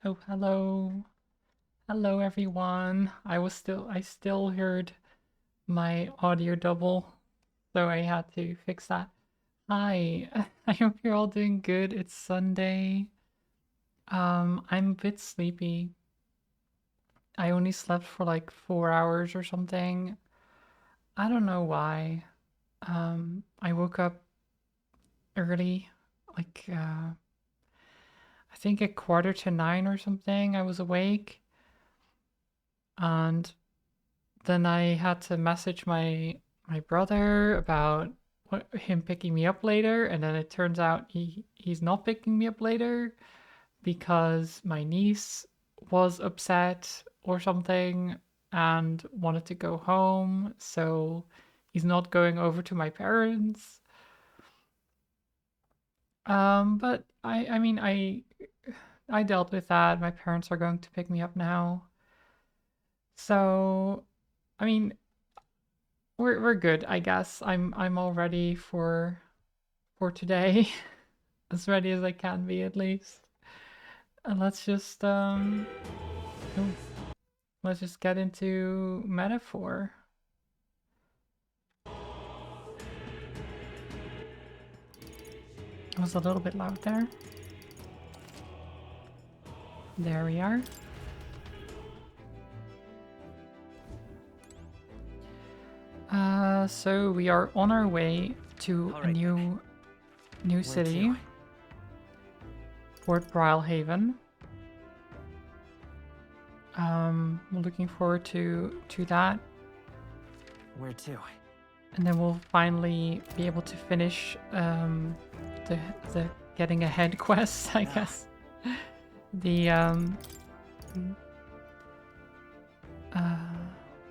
Oh, hello. Hello everyone. I still heard my audio double, so I had to fix that. Hi. I hope you're all doing good. It's Sunday. I'm a bit sleepy. I only slept for like 4 hours or something. I don't know why. I woke up early, like I think at 8:45 or something. I was awake, and then I had to message my brother about him picking me up later, and then it turns out he's not picking me up later because my niece was upset or something and wanted to go home, so he's not going over to my parents. But I dealt with that. My parents are going to pick me up now. So, I mean, we're good, I guess. I'm all ready for today. As ready as I can be at least. And oh, let's just get into metaphor. It was a little bit loud there. There we are. So we are on our way to a new city, Port Brilhaven. We're looking forward to that. Where to? And then we'll finally be able to finish the getting ahead quest, I guess. The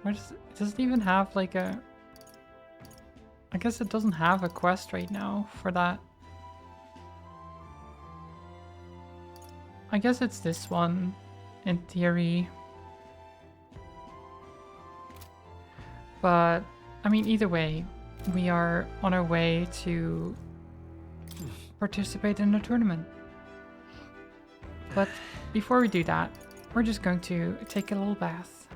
where does it even have like a? I guess it doesn't have a quest right now for that. I guess it's this one, in theory. But I mean, either way, we are on our way to participate in the tournament. But before we do that, we're just going to take a little bath.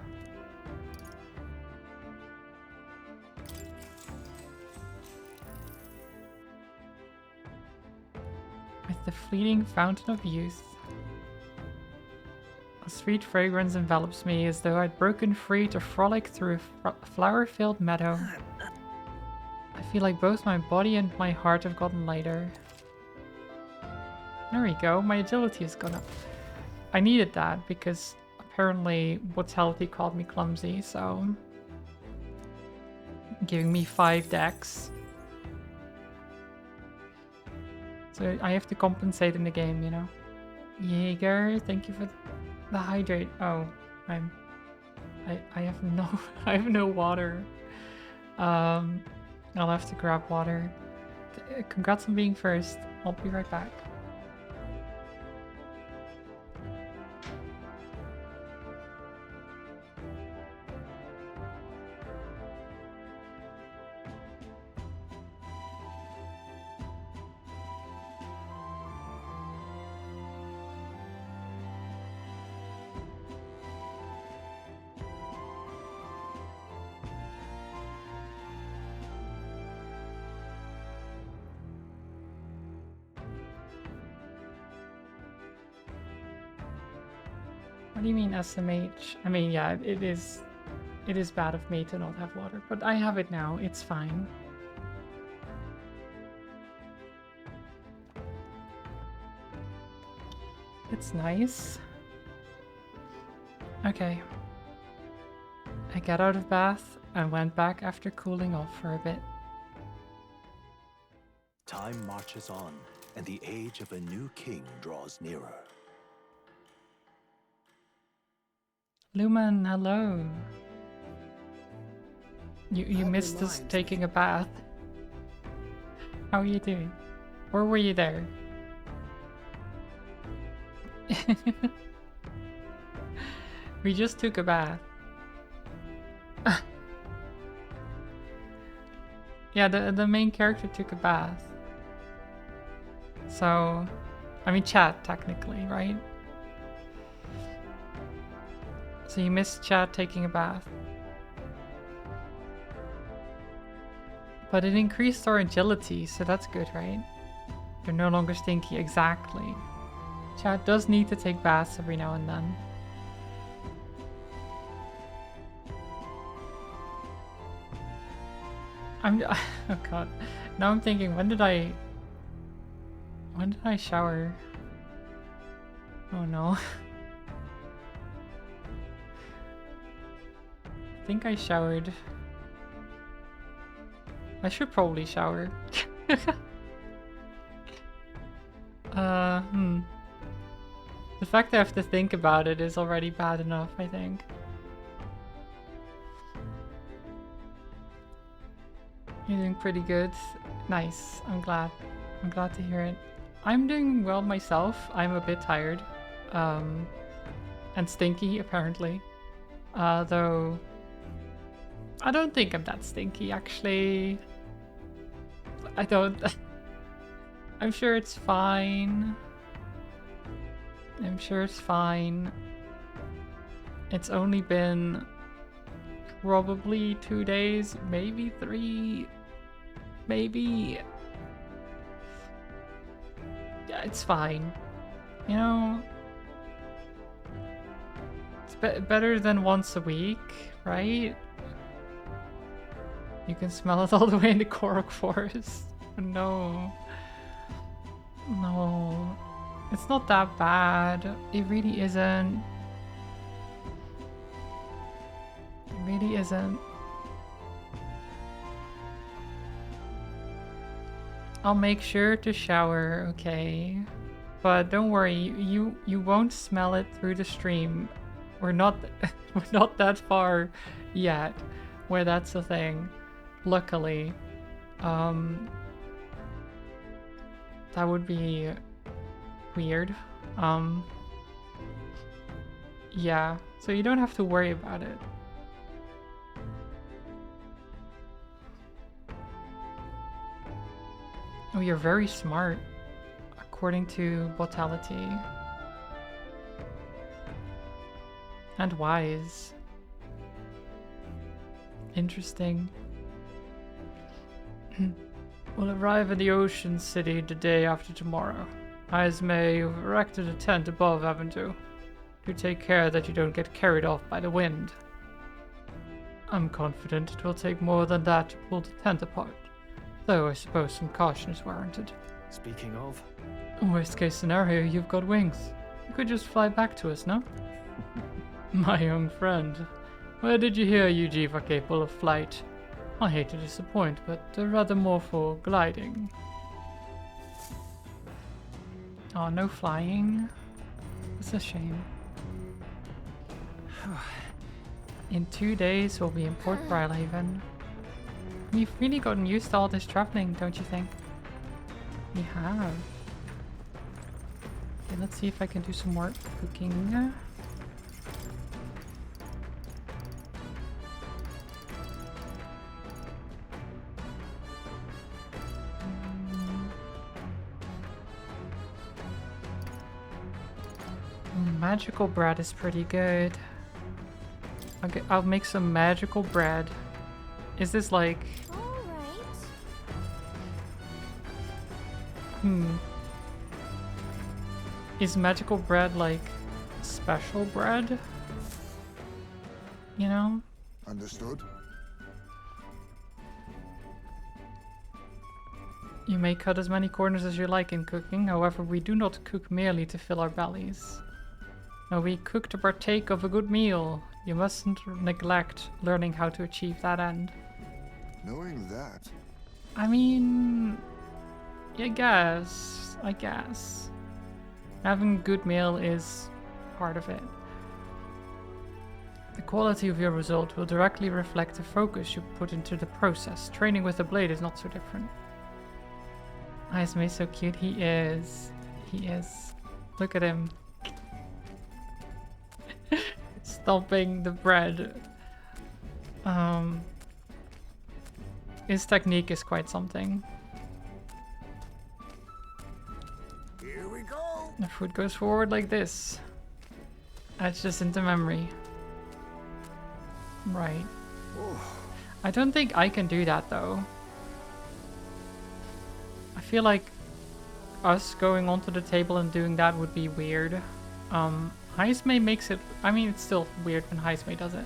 With the fleeting fountain of youth. A sweet fragrance envelops me as though I'd broken free to frolic through a flower-filled meadow. I feel like both my body and my heart have gotten lighter. There we go, my agility has gone up. I needed that because apparently Vitality called me clumsy, so giving me 5 dex. So I have to compensate in the game, you know. Jaeger, thank you for the hydrate. Oh, I have no I have no water. I'll have to grab water. Congrats on being first. I'll be right back. What do you mean SMH? I mean, yeah, it is bad of me to not have water, but I have it now. It's fine. It's nice. Okay. I got out of bath and went back after cooling off for a bit. Time marches on, and the age of a new king draws nearer. Lumen, hello. You missed us taking a bath. How are you doing? Or were you there? We just took a bath. Yeah, the main character took a bath. So, I mean chat technically, right? So you missed Chad taking a bath. But it increased our agility, so that's good, right? They're no longer stinky, exactly. Chad does need to take baths every now and then. Oh god. Now I'm thinking, when did I shower? Oh no. I think I showered. I should probably shower. The fact that I have to think about it is already bad enough, I think. You're doing pretty good. Nice. I'm glad. I'm glad to hear it. I'm doing well myself. I'm a bit tired. And stinky, apparently. Though... I don't think I'm that stinky, actually. I don't... I'm sure it's fine. I'm sure it's fine. It's only been... probably 2 days, maybe 3, maybe. Yeah, it's fine. You know, it's better than once a week, right? You can smell it all the way in the Korok Forest. No. No. It's not that bad. It really isn't. It really isn't. I'll make sure to shower, okay? But don't worry, you won't smell it through the stream. We're not we're not that far yet where that's a thing. Luckily. That would be weird. Yeah, so you don't have to worry about it. Oh, you're very smart, according to Botality. And wise. Interesting. We'll arrive at the Ocean City the day after tomorrow. Esme, you've erected a tent above, haven't you? Do take care that you don't get carried off by the wind. I'm confident it will take more than that to pull the tent apart. Though I suppose some caution is warranted. Speaking of... Worst case scenario, you've got wings. You could just fly back to us, no? My young friend, where did you hear Yuji are capable of flight? I hate to disappoint, but they're rather more for gliding. Oh, no flying? It's a shame. In 2 days, we'll be in Port Brylehaven. We've really gotten used to all this traveling, don't you think? We have. Okay, let's see if I can do some more cooking. Magical bread is pretty good. I'll make some magical bread. Is this like... Is magical bread like special bread? You know? Understood. You may cut as many corners as you like in cooking, however we do not cook merely to fill our bellies. No, we cook to partake of a good meal. You mustn't neglect learning how to achieve that end. Knowing that, I mean... I guess. Having a good meal is part of it. The quality of your result will directly reflect the focus you put into the process. Training with the blade is not so different. Ismay so cute. He is. He is. Look at him. Stomping the bread. His technique is quite something. here we go. The food goes forward like this. That's just into memory. Right. Oh, I don't think I can do that though. I feel like us going onto the table and doing that would be weird. Heismay makes it... I mean, it's still weird when Heismay does it.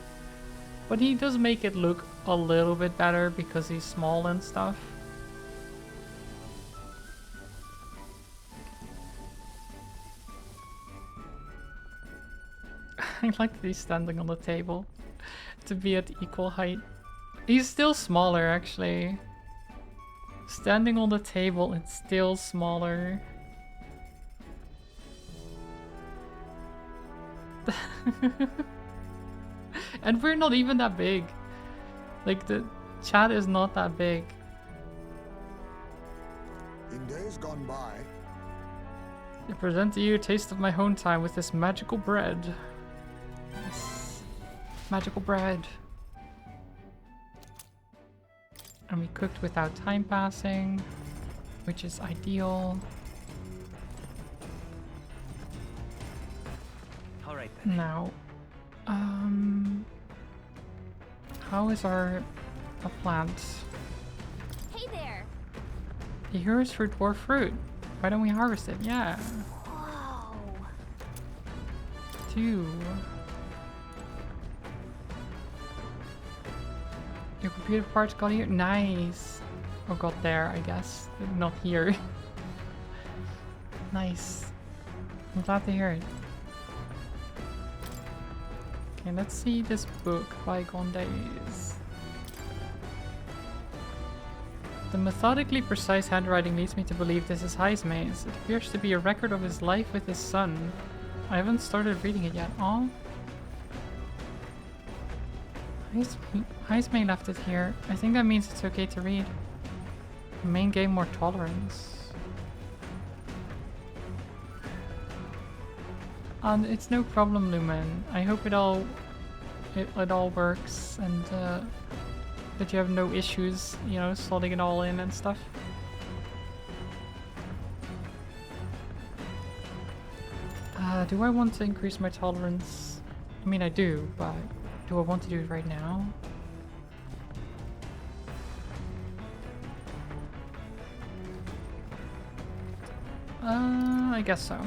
But he does make it look a little bit better because he's small and stuff. I like that he's standing on the table to be at equal height. He's still smaller, actually. Standing on the table, it's still smaller. And we're not even that big. Like, the chat is not that big. in days gone by, I present to you a taste of my home time with this magical bread. Yes. Magical bread. And we cooked without time passing, which is ideal. All right then. Now, how is our plant? Hey there! The hero's fruit bore fruit. Why don't we harvest it? Yeah. Whoa! 2. Your computer parts got here? Nice. Or got there, I guess. Not here. Nice. I'm glad to hear it. Okay, let's see this book, Bygone Days. The methodically precise handwriting leads me to believe this is Heismay's. It appears to be a record of his life with his son. I haven't started reading it yet. Aw. Heismay left it here. I think that means it's okay to read. The main game more tolerance. It's no problem, Lumen. I hope it all works and that you have no issues, you know, slotting it all in and stuff. Do I want to increase my tolerance? I mean, I do, but do I want to do it right now? I guess so.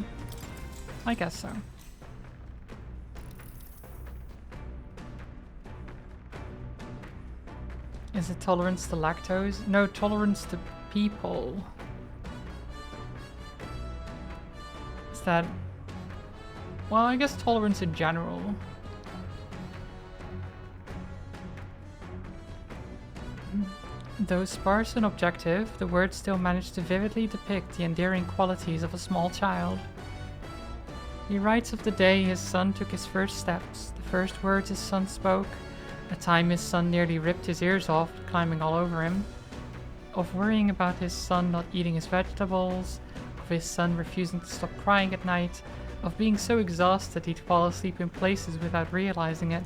I guess so. Is it tolerance to lactose? No, tolerance to people. Is that... Well, I guess tolerance in general. Though sparse and objective, the words still manage to vividly depict the endearing qualities of a small child. He writes of the day his son took his first steps, the first words his son spoke, a time his son nearly ripped his ears off, climbing all over him, of worrying about his son not eating his vegetables, of his son refusing to stop crying at night, of being so exhausted he'd fall asleep in places without realizing it.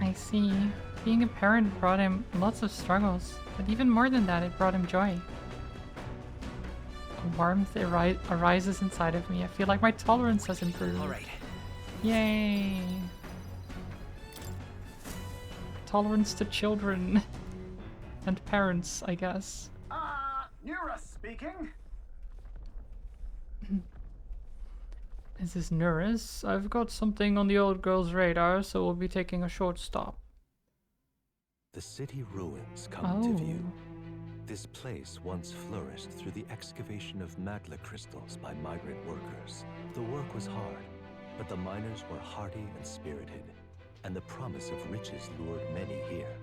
I see. Being a parent brought him lots of struggles, but even more than that, it brought him joy. A warmth arises inside of me. I feel like my tolerance has improved. All right. Yay! Tolerance to children. And parents, I guess. Nura speaking. Is this Nuris? I've got something on the old girl's radar, so we'll be taking a short stop. The city ruins come to view. This place once flourished through the excavation of magla crystals by migrant workers. The work was hard, but the miners were hardy and spirited, and the promise of riches lured many here.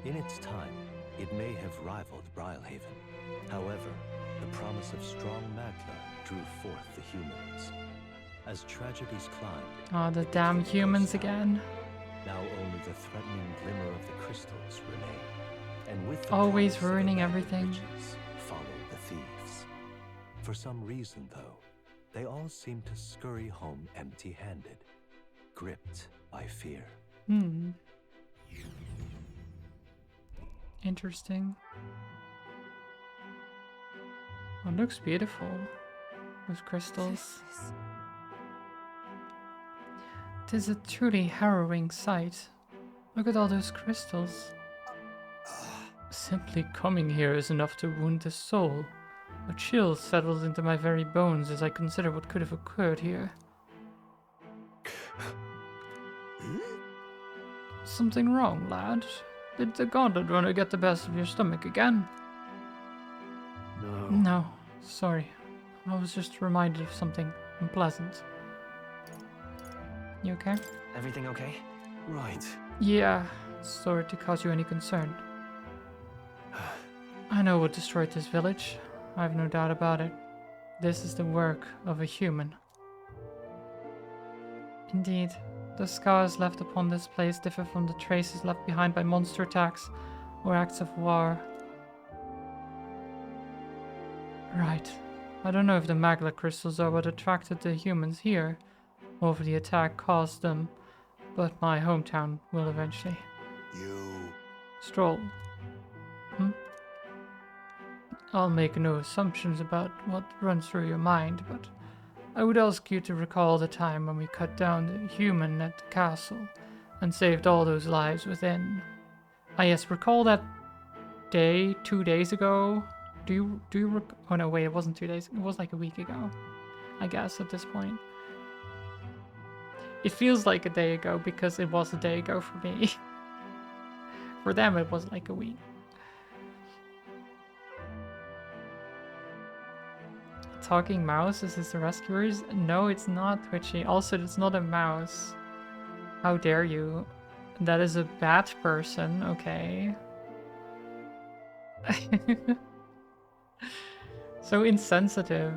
In its time, it may have rivaled Brylehaven. However, the promise of strong magla drew forth the humans. As tragedies climbed... Oh, the damn humans again. Now only the threatening glimmer of the crystals remain. And with the Always promise of a ruining land of everything. riches, follow the thieves. For some reason, though, they all seem to scurry home empty-handed, gripped by fear. Interesting. Oh, it looks beautiful. Those crystals. It is a truly harrowing sight. Look at all those crystals. Simply coming here is enough to wound the soul. A chill settles into my very bones as I consider what could have occurred here. Something wrong, lad? Did the gauntlet runner get the best of your stomach again? No. No, sorry. I was just reminded of something unpleasant. You okay? Everything okay? Right. Yeah, sorry to cause you any concern. I know what destroyed this village. I have no doubt about it. This is the work of a human. Indeed, the scars left upon this place differ from the traces left behind by monster attacks or acts of war. Right. I don't know if the magla crystals are what attracted the humans here, or if the attack caused them, but my hometown will eventually. You... Stroll. I'll make no assumptions about what runs through your mind, but I would ask you to recall the time when we cut down the human at the castle and saved all those lives within. Ah yes, recall that day 2 days ago. Do you oh no, wait, it wasn't 2 days. It was like a week ago, I guess, at this point. It feels like a day ago because it was a day ago for me. For them, it was like a week. Talking mouse? Is this the rescuers? No, it's not, Twitchy. Also, it's not a mouse. How dare you? That is a bat person, okay. So insensitive.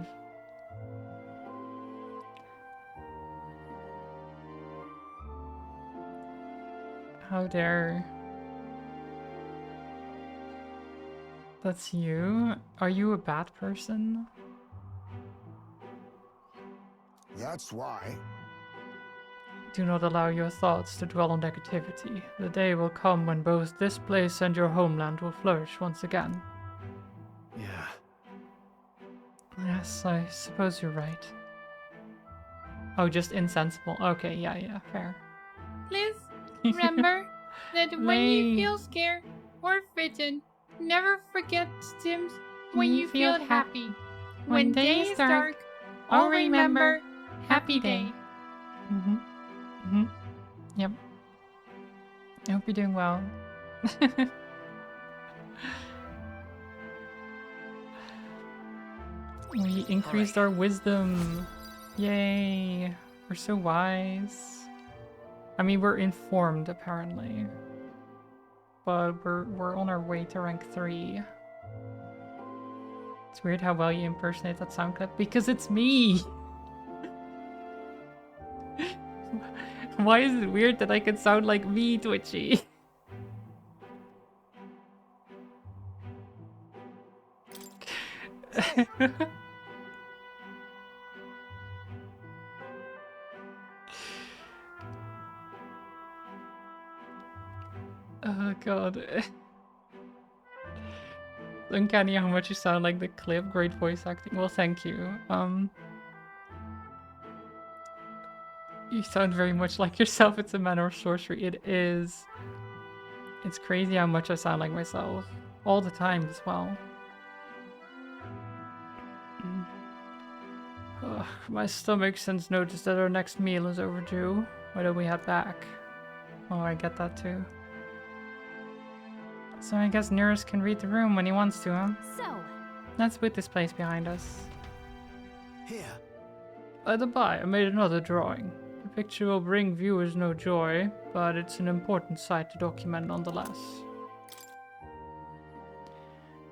How dare. That's you? Are you a bat person? That's why. Do not allow your thoughts to dwell on negativity. The day will come when both this place and your homeland will flourish once again. Yeah. Yes, I suppose you're right. Oh, just insensible. Okay, yeah, fair. Please remember that when you feel scared or frightened, never forget Sims when you feel happy. When day is dark, all remember happy day. Yep. I hope you're doing well. We increased our wisdom. Yay. We're so wise. I mean, we're informed apparently. But we're on our way to rank 3. It's weird how well you impersonate that sound clip because it's me. Why is it weird that I can sound like me, Twitchy? Oh god. It's uncanny how much you sound like the clip. Great voice acting. Well, thank you. You sound very much like yourself. It's a manner of sorcery. It is. It's crazy how much I sound like myself. All the time as well. Ugh, my stomach sends notice that our next meal is overdue. Why don't we head back? Oh, I get that too. So I guess Neurus can read the room when he wants to, huh? So, Let's put this place behind us. Here. By the by, I made another drawing. The picture will bring viewers no joy, but it's an important sight to document nonetheless.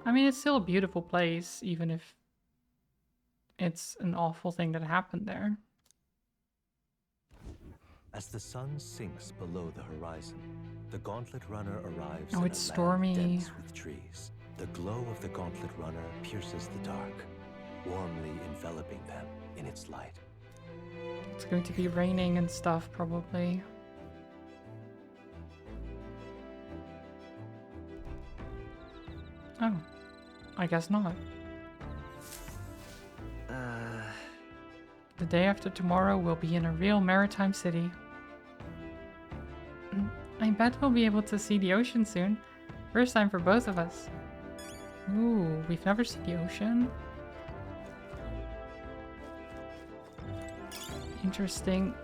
I mean, it's still a beautiful place, even if it's an awful thing that happened there. As the sun sinks below the horizon, the Gauntlet Runner arrives Oh, in it's a stormy. land dense with trees. The glow of the Gauntlet Runner pierces the dark, warmly enveloping them in its light. It's going to be raining and stuff, probably. Oh, I guess not. The day after tomorrow, we'll be in a real maritime city. I bet we'll be able to see the ocean soon. First time for both of us. Ooh, we've never seen the ocean. Interesting.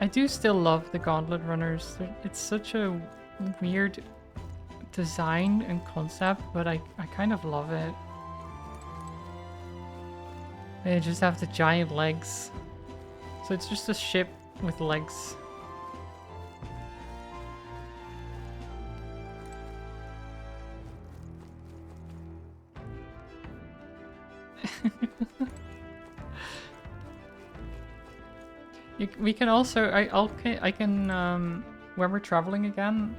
I do still love the gauntlet runners. It's such a weird design and concept, but I kind of love it. They just have the giant legs. So it's just a ship with legs. We can also I can when we're traveling again,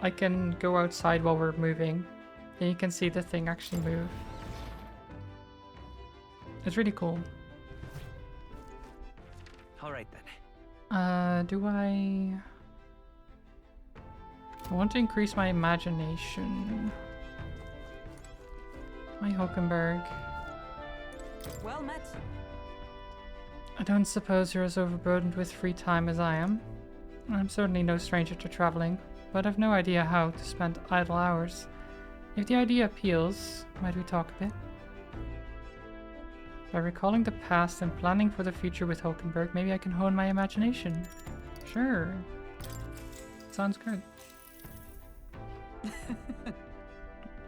I can go outside while we're moving, and you can see the thing actually move. It's really cool. All right then. Do I want to increase my imagination. My Hulkenberg. Well met. I don't suppose you're as overburdened with free time as I am. I'm certainly no stranger to traveling, but I've no idea how to spend idle hours. If the idea appeals, might we talk a bit? By recalling the past and planning for the future with Hulkenberg, maybe I can hone my imagination. Sure. Sounds good.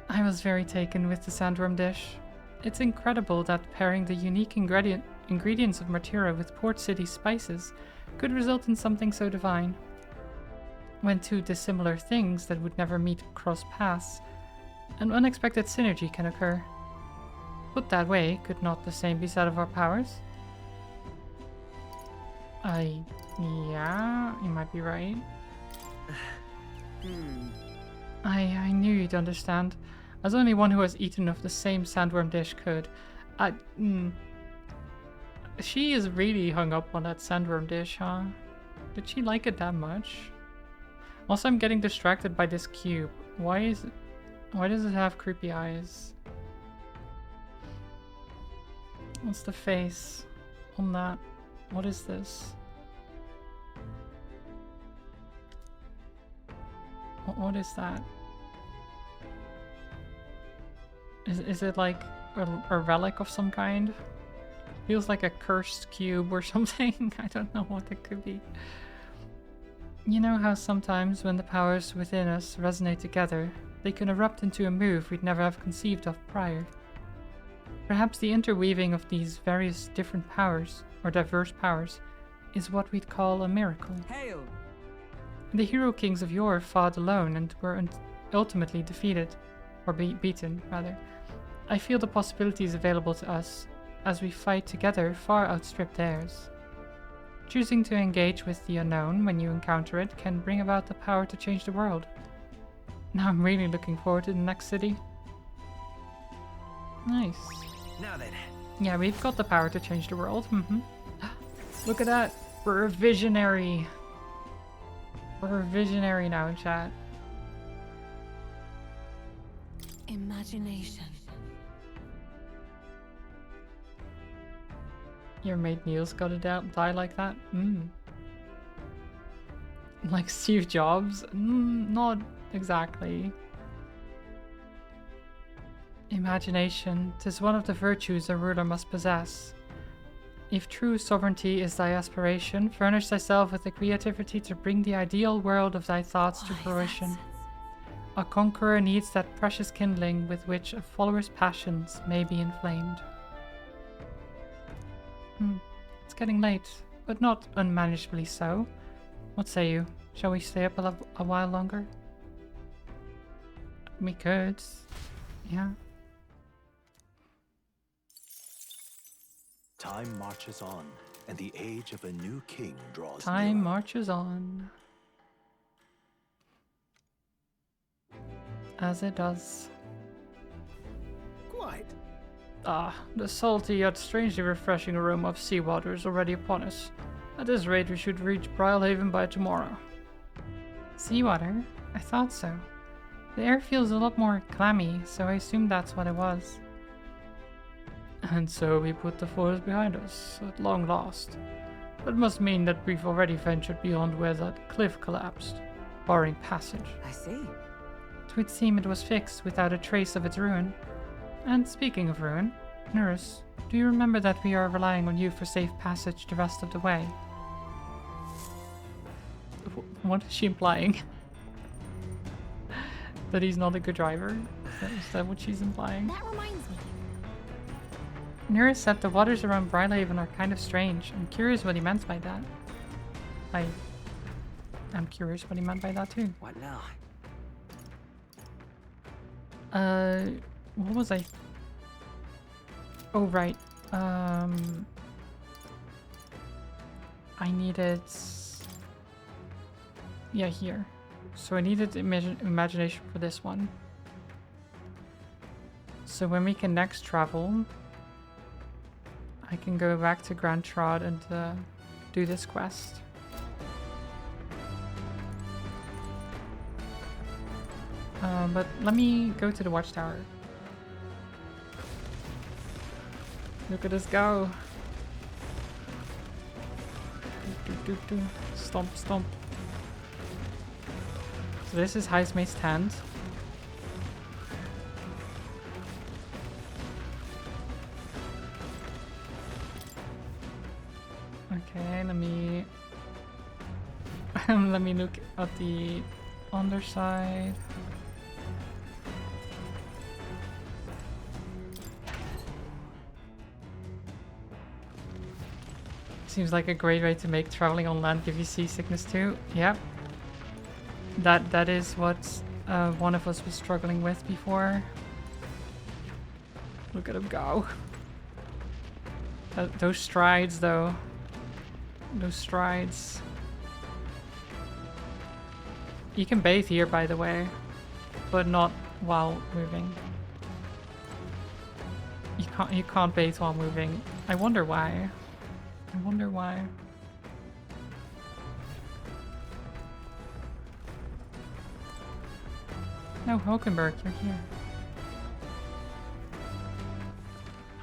I was very taken with the sandworm dish. It's incredible that pairing the unique ingredients of Martira with Port City spices could result in something so divine. When two dissimilar things that would never meet cross paths, an unexpected synergy can occur. Put that way, could not the same be said of our powers? Yeah, you might be right. I knew you'd understand. As only one who has eaten of the same sandworm dish could. She is really hung up on that sandworm dish, huh? Did she like it that much? Also, I'm getting distracted by this cube. Why does it have creepy eyes? What's the face on that? What is this? What is that? Is it like a relic of some kind? Feels like a cursed cube or something. I don't know what it could be. You know how sometimes when the powers within us resonate together, they can erupt into a move we'd never have conceived of prior. Perhaps the interweaving of these various different powers, or diverse powers, is what we'd call a miracle. Hail! The hero kings of yore fought alone and were ultimately defeated, or beaten, rather. I feel the possibilities available to us as we fight together far outstrip theirs. Choosing to engage with the unknown when you encounter it can bring about the power to change the world. Now I'm really looking forward to the next city. Nice. Now then. Yeah, we've got the power to change the world. Look at that. We're a visionary. We're a visionary now, chat. Imagination. Your mate Neil's gotta die like that? Like Steve Jobs? Not exactly. Imagination, 'tis one of the virtues a ruler must possess. If true sovereignty is thy aspiration, furnish thyself with the creativity to bring the ideal world of thy thoughts to fruition. A conqueror needs that precious kindling with which a follower's passions may be inflamed. It's getting late, but not unmanageably so. What say you? Shall we stay up a while longer? We could. Yeah. Time marches on, and the age of a new king draws Time nearer. marches on. As it does. Quite. Ah, the salty yet strangely refreshing aroma of seawater is already upon us. At this rate, we should reach Brylehaven by tomorrow. Seawater? I thought so. The air feels a lot more clammy, so I assumed that's what it was. And so we put the forest behind us, at long last. That must mean that we've already ventured beyond where that cliff collapsed, barring passage. I see. It would seem it was fixed without a trace of its ruin. And speaking of ruin, Nurse, do you remember that we are relying on you for safe passage the rest of the way? What is she implying? That he's not a good driver? Is that what she's implying? That reminds me. Nurse said the waters around Brylehaven are kind of strange. I'm curious what he meant by that. I'm curious what he meant by that too. What now? What was I? Oh, right. I needed... Yeah, here. So I needed imagination for this one. So when we can next travel, I can go back to Grand Trod and do this quest. But let me go to the watchtower. Look at us go. Stomp, stomp. So this is Heismay's tent. Okay, let me let me look at the underside. Seems like a great way to make traveling on land give you seasickness too. Yep. That is what one of us was struggling with before. Look at him go. Those strides though. Those strides. You can bathe here, by the way, but not while moving. You can't bathe while moving. I wonder why. I wonder why. No, Hulkenberg, you're here.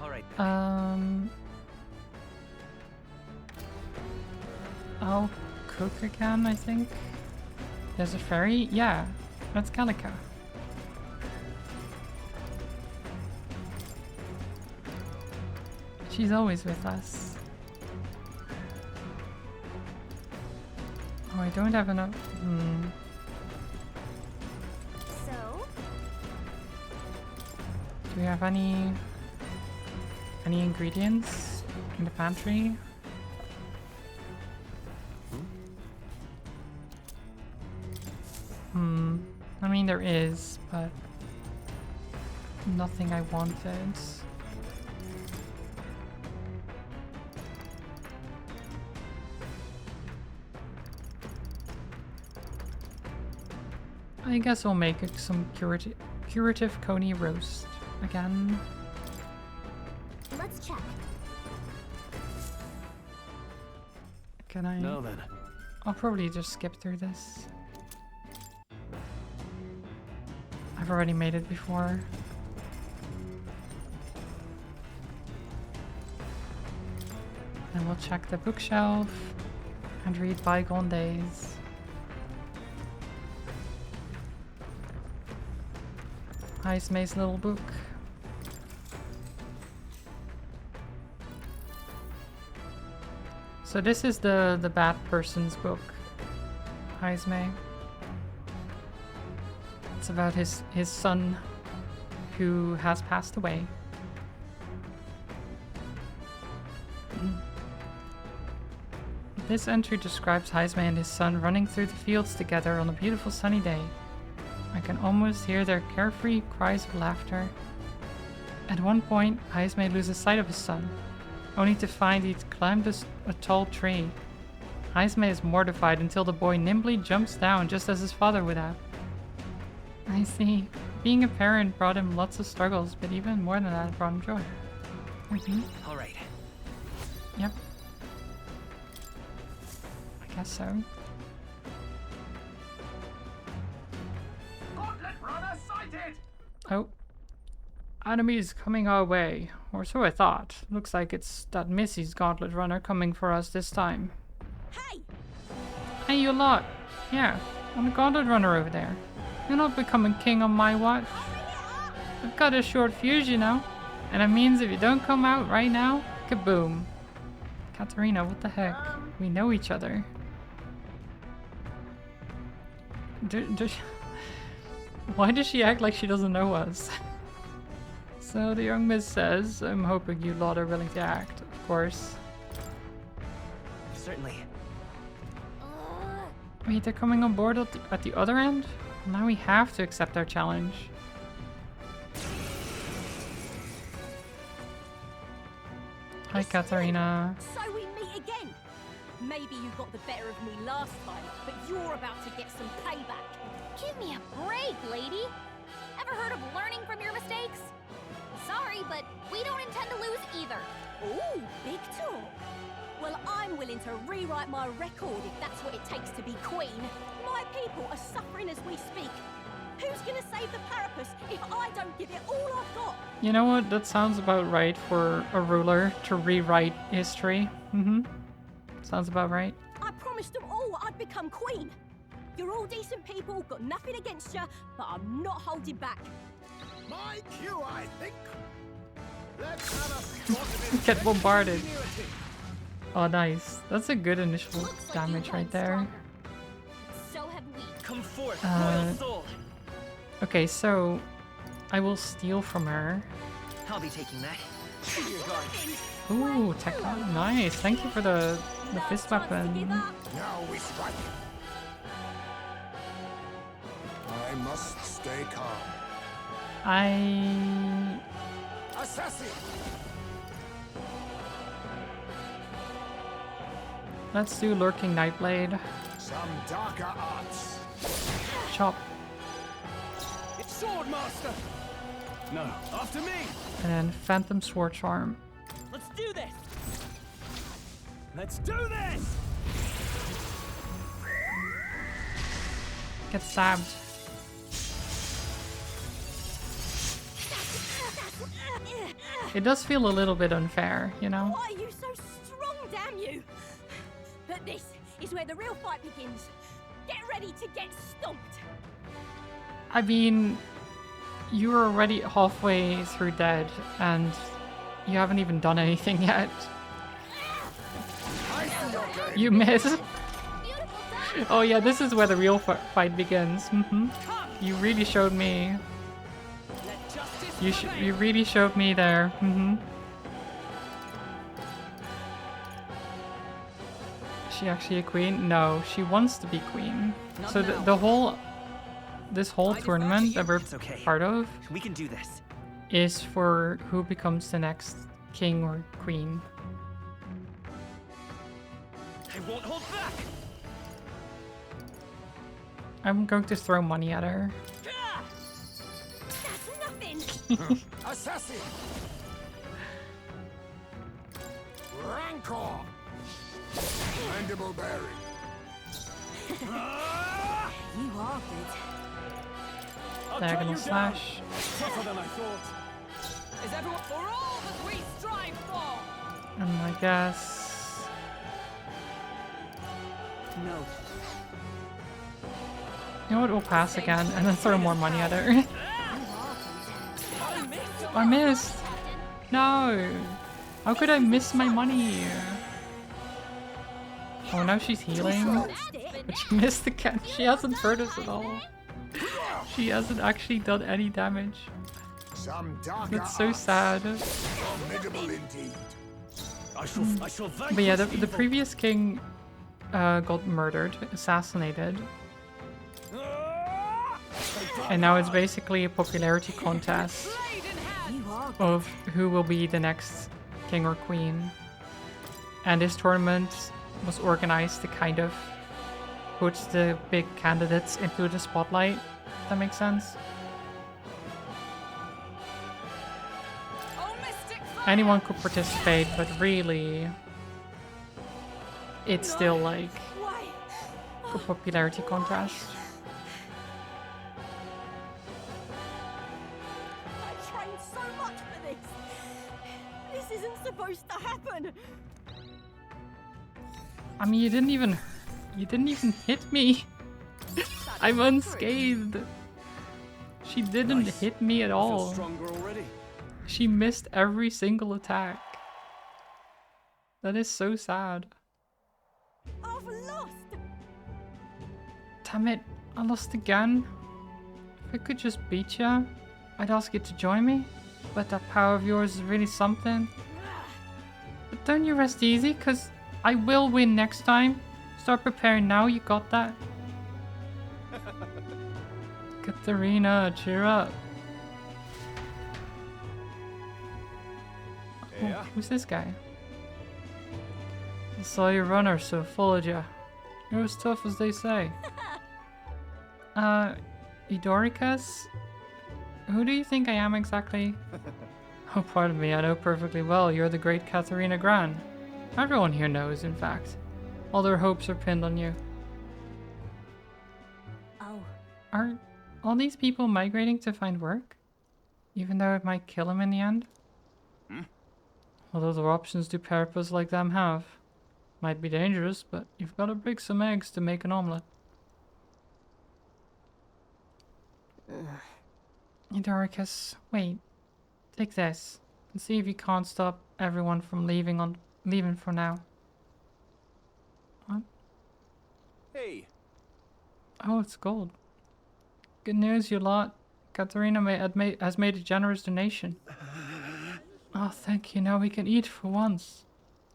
All right. I'll cook again, I think. There's a ferry? Yeah, that's Calica. She's always with us. Oh, I don't have enough. So? Do we have any ingredients in the pantry? I mean, there is, but nothing I wanted. I guess I'll make some curative coney roast again. Let's check. Can I? Now then. I'll probably just skip through this. I've already made it before. And we'll check the bookshelf and read Bygone Days. Heismay's little book. So this is the bad person's book, Heismay. It's about his son who has passed away. This entry describes Heismay and his son running through the fields together on a beautiful sunny day. I can almost hear their carefree cries of laughter. At one point, Heismay loses sight of his son, only to find he'd climbed a tall tree. Heismay is mortified until the boy nimbly jumps down just as his father would have. I see. Being a parent brought him lots of struggles, but even more than that, it brought him joy. All right. Yep. I guess so. Gauntlet runner sighted! Oh. Enemies coming our way, or so I thought. Looks like it's that Missy's gauntlet runner coming for us this time. Hey! Hey, you lot! Yeah, I'm the gauntlet runner over there. You're not becoming king on my watch. I've got a short fuse, you know. And it means if you don't come out right now, kaboom. Katarina, what the heck? We know each other. Why does she act like she doesn't know us? So the young miss says, I'm hoping you lot are willing to act, of course. Certainly. Wait, they're coming on board at the other end? Now we have to accept our challenge. Hi, Katarina. So we meet again. Maybe you got the better of me last time, but you're about to get some payback. Give me a break, lady. Ever heard of learning from your mistakes? Sorry, but we don't intend to lose either. Ooh, big talk. Well, I'm willing to rewrite my record if that's what it takes to be queen. My people are suffering as we speak. Who's gonna save the Parapus if I don't give it all I've got? You know what? That sounds about right for a ruler to rewrite history. Sounds about right. I promised them all I'd become queen. You're all decent people, got nothing against you, but I'm not holding back. My cue, I think. Let's have a sort of Get bombarded. ingenuity. Oh, nice. That's a good initial Looks like damage you right went there. stronger. So have we. Come forth, Uh, royal soul. Okay, so I will steal from her. I'll be taking that. Your guard. Ooh, tech nice. Thank you for the No fist chance to give weapon. up. Now we strike. I must stay calm. Assassin! Let's do Lurking Nightblade. Some darker arts. Chop. It's sword master. No, after me. And then Phantom Sword Charm. Let's do this. Let's do this. Get stabbed. It does feel a little bit unfair, you know? Why are you so strong, damn you? But this is where the real fight begins. Get ready to get stomped. I mean, you were already halfway through dead, and you haven't even done anything yet. I see your game. You miss. Beautiful done. Oh yeah, this is where the real fight begins. You really showed me. Let justice prevail. You really showed me there. Is she actually a queen? No, she wants to be queen. Not So now. this whole I tournament that we're It's okay. part of We can do this. is for who becomes the next king or queen. I won't hold back. I'm going to throw money at her. Gah! That's nothing. Assassin! Rancor! Mandible bearing. You are good. I'll cut Diagonal you down. slash. Tougher than I thought. Is everyone for all that we strive for? And I guess. No. You know what? We'll pass again and then throw more money at her. I missed. I missed. Captain. No. How could I miss my money? Oh, now she's healing. But she missed again. She hasn't hurt us at all. She hasn't actually done any damage. Some darker That's so arts. sad. Formidable indeed. I shall vanquish But yeah, the evil. previous king got murdered, assassinated. And now it's basically a popularity contest Blade in hand. You are good. of who will be the next king or queen. And this tournament was organized to kind of put the big candidates into the spotlight. If that makes sense. Oh, mystic fire. Anyone could participate, but really, it's still like Why? a popularity contest. I trained so This isn't supposed to happen. I mean, you didn't even hit me. I'm unscathed. She didn't hit me at all. Stronger already. She missed every single attack. That is so sad. I've lost. Damn it, I lost again. If I could just beat you, I'd ask you to join me. But that power of yours is really something. But don't you rest easy, cause I will win next time. Start preparing now, you got that? Katharina, cheer up. Oh, who's this guy? I saw you runner, so followed ya. You're as tough as they say. Idoricus? Who do you think I am exactly? Oh, pardon me, I know perfectly well. You're the great Katharina Gran. Everyone here knows, in fact. All their hopes are pinned on you. Oh. Are all these people migrating to find work? Even though it might kill them in the end? What other options do parapets like them have? Might be dangerous, but you've got to break some eggs to make an omelette. Idoricus, wait. Take this. And see if you can't stop everyone from leaving for now. What? Hey. Oh, it's gold. Good news, you lot. Katharina has made a generous donation. Oh, thank you. Now we can eat for once.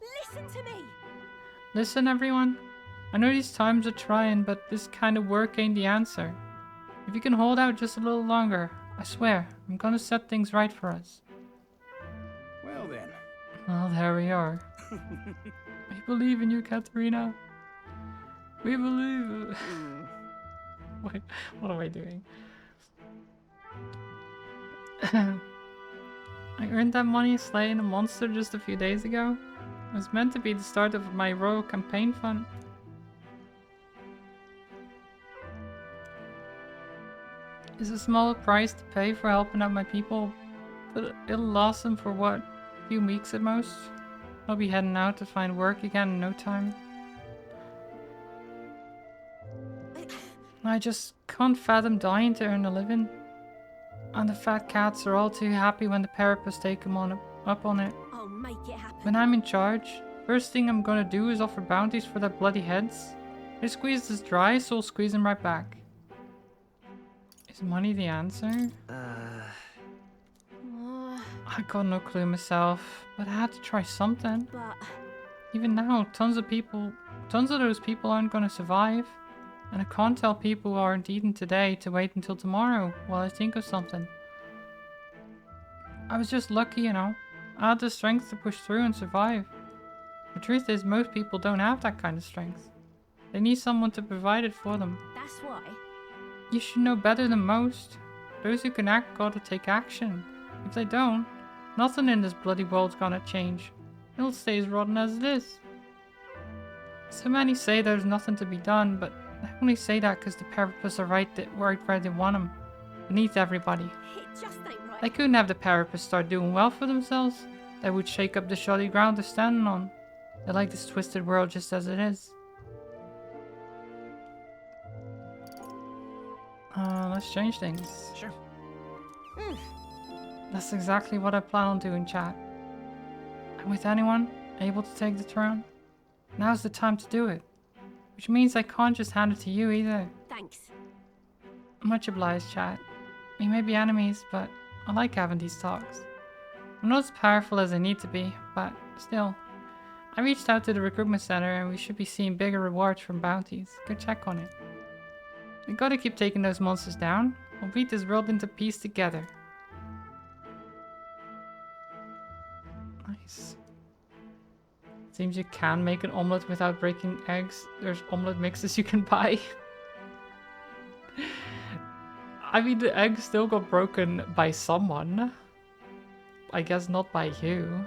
Listen to me. Listen, everyone. I know these times are trying, but this kind of work ain't the answer. If you can hold out just a little longer, I swear, I'm gonna set things right for us. Well then. Well, there we are. We believe in you, Katharina. We believe. Wait, what am I doing? I earned that money slaying a monster just a few days ago. It was meant to be the start of my royal campaign fund. It's a small price to pay for helping out my people, but it'll last them for what? A few weeks at most? I'll be heading out to find work again in no time. I just can't fathom dying to earn a living. And the fat cats are all too happy when the parapets take them up on it. I'll make it happen. When I'm in charge, first thing I'm gonna do is offer bounties for their bloody heads. They squeeze this dry, so I'll squeeze them right back. Is money the answer? I got no clue myself, but I had to try something. But Even now, tons of those people aren't gonna survive. And I can't tell people who aren't eating today to wait until tomorrow while I think of something. I was just lucky, you know. I had the strength to push through and survive. The truth is, most people don't have that kind of strength. They need someone to provide it for them. that's why. You should know better than most. Those who can act gotta take action. If they don't, nothing in this bloody world's gonna change. It'll stay as rotten as it is. So many say there's nothing to be done, but I only say that because the parapets are right where they want them. Beneath everybody. It just ain't right. They couldn't have the parapets start doing well for themselves. They would shake up the shoddy ground they're standing on. They like this twisted world just as it is. Let's change things. Sure. That's exactly what I plan on doing, chat. And with anyone able to take the throne, now's the time to do it. Which means I can't just hand it to you either. Thanks. Much obliged, chat. We may be enemies, but I like having these talks. I'm not as powerful as I need to be, but still. I reached out to the recruitment center and we should be seeing bigger rewards from bounties. Go check on it. We gotta keep taking those monsters down. We'll beat this world into peace together. Nice. Seems you can make an omelette without breaking eggs. There's omelette mixes you can buy. I mean, the egg still got broken by someone. I guess not by you.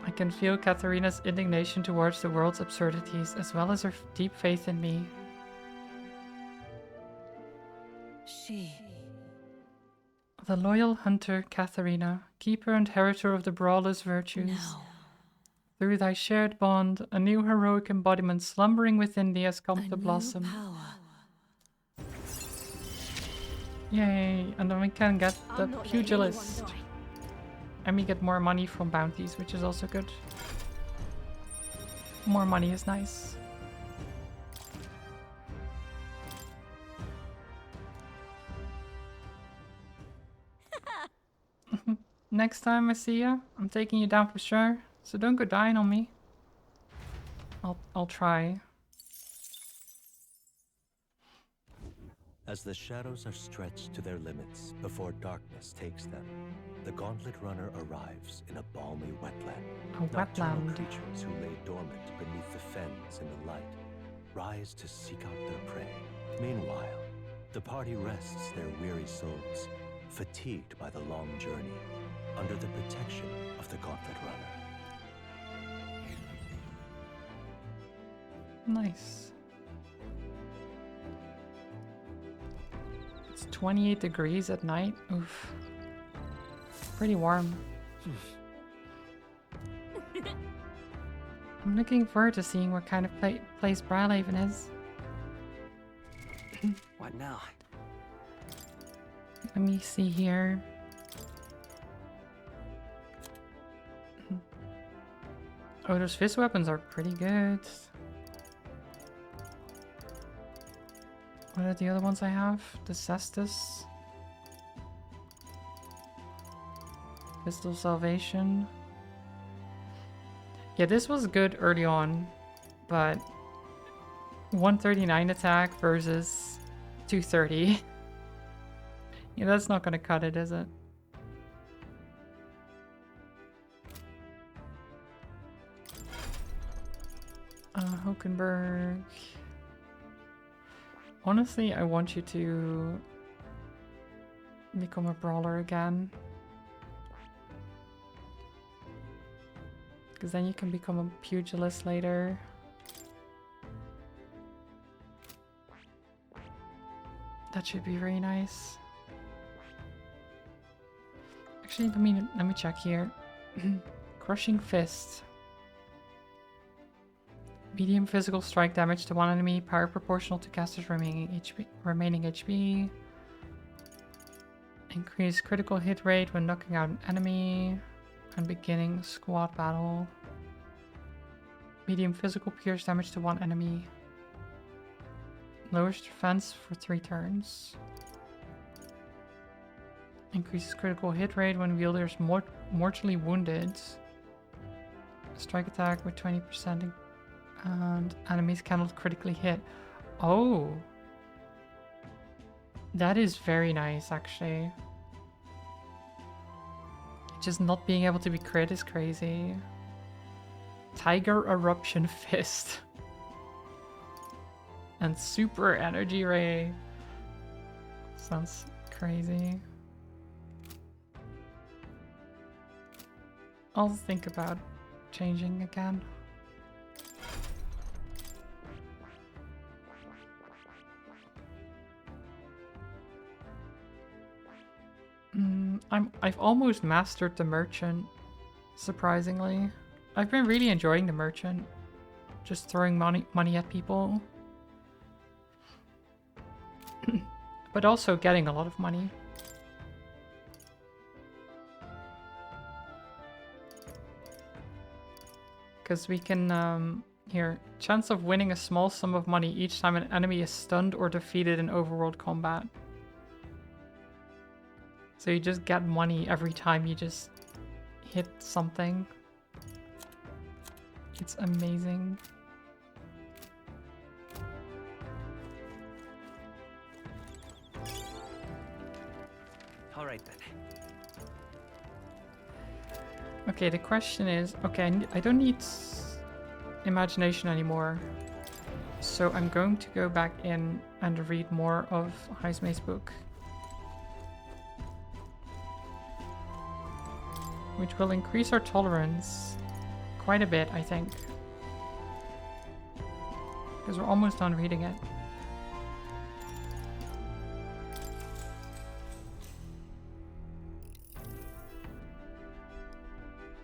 I can feel Katharina's indignation towards the world's absurdities, as well as her deep faith in me. The loyal hunter Katharina, keeper and heritor of the brawler's virtues. Through thy shared bond, a new heroic embodiment slumbering within thee has come to blossom. Yay! And then we can get the pugilist. And we get more money from bounties, which is also good. More money is nice. Next time I see you, I'm taking you down for sure. So don't go dying on me. I'll try. As the shadows are stretched to their limits before darkness takes them, the Gauntlet Runner arrives in a balmy wetland. A Nocturnal wetland. creatures who lay dormant beneath the fens in the light rise to seek out their prey. Meanwhile, the party rests their weary souls, fatigued by the long journey, under the protection of the Gauntlet Runner. Nice. It's 28 degrees at night. Oof. Pretty warm. I'm looking forward to seeing what kind of place Brawlhaven is. What now? Let me see here. Oh, those fist weapons are pretty good. What are the other ones I have? The Cestus. Pistol Salvation. Yeah, this was good early on, but 139 attack versus 230. Yeah, that's not gonna cut it, is it? Hokenberg. Honestly, I want you to become a brawler again. Because then you can become a pugilist later. That should be very nice. Actually, let me check here. Crushing Fist. Medium physical strike damage to one enemy, power proportional to caster's remaining HP. Increase critical hit rate when knocking out an enemy. And beginning squad battle. Medium physical pierce damage to one enemy. Lowers defense for 3 turns. Increases critical hit rate when wielder is mortally wounded. Strike attack with 20% and enemies cannot critically hit. Oh! That is very nice, actually. Just not being able to be crit is crazy. Tiger Eruption Fist. And Super Energy Ray. Sounds crazy. I'll think about changing again. I've almost mastered the merchant, surprisingly. I've been really enjoying the merchant. Just throwing money at people. But also getting a lot of money. Because we can, here, chance of winning a small sum of money each time an enemy is stunned or defeated in overworld combat. So you just get money every time you just hit something. It's amazing. All right then. Okay, the question is, okay, I don't need imagination anymore. So I'm going to go back in and read more of Heismay's book. Which will increase our tolerance quite a bit, I think. Because we're almost done reading it.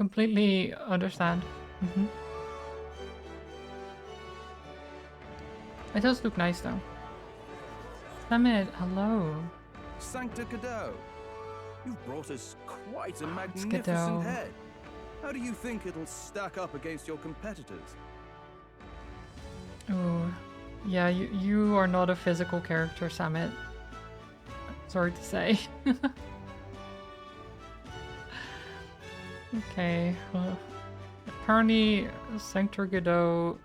completely understand. It does look nice though. Summit, hello. Sancta Cadeau, you've brought us quite a Cadeau. magnificent head. How do you think it'll stack up against your competitors? Ooh. Yeah, you are not a physical character, Summit. Sorry to say. Okay. Apparently, Sanctor Godot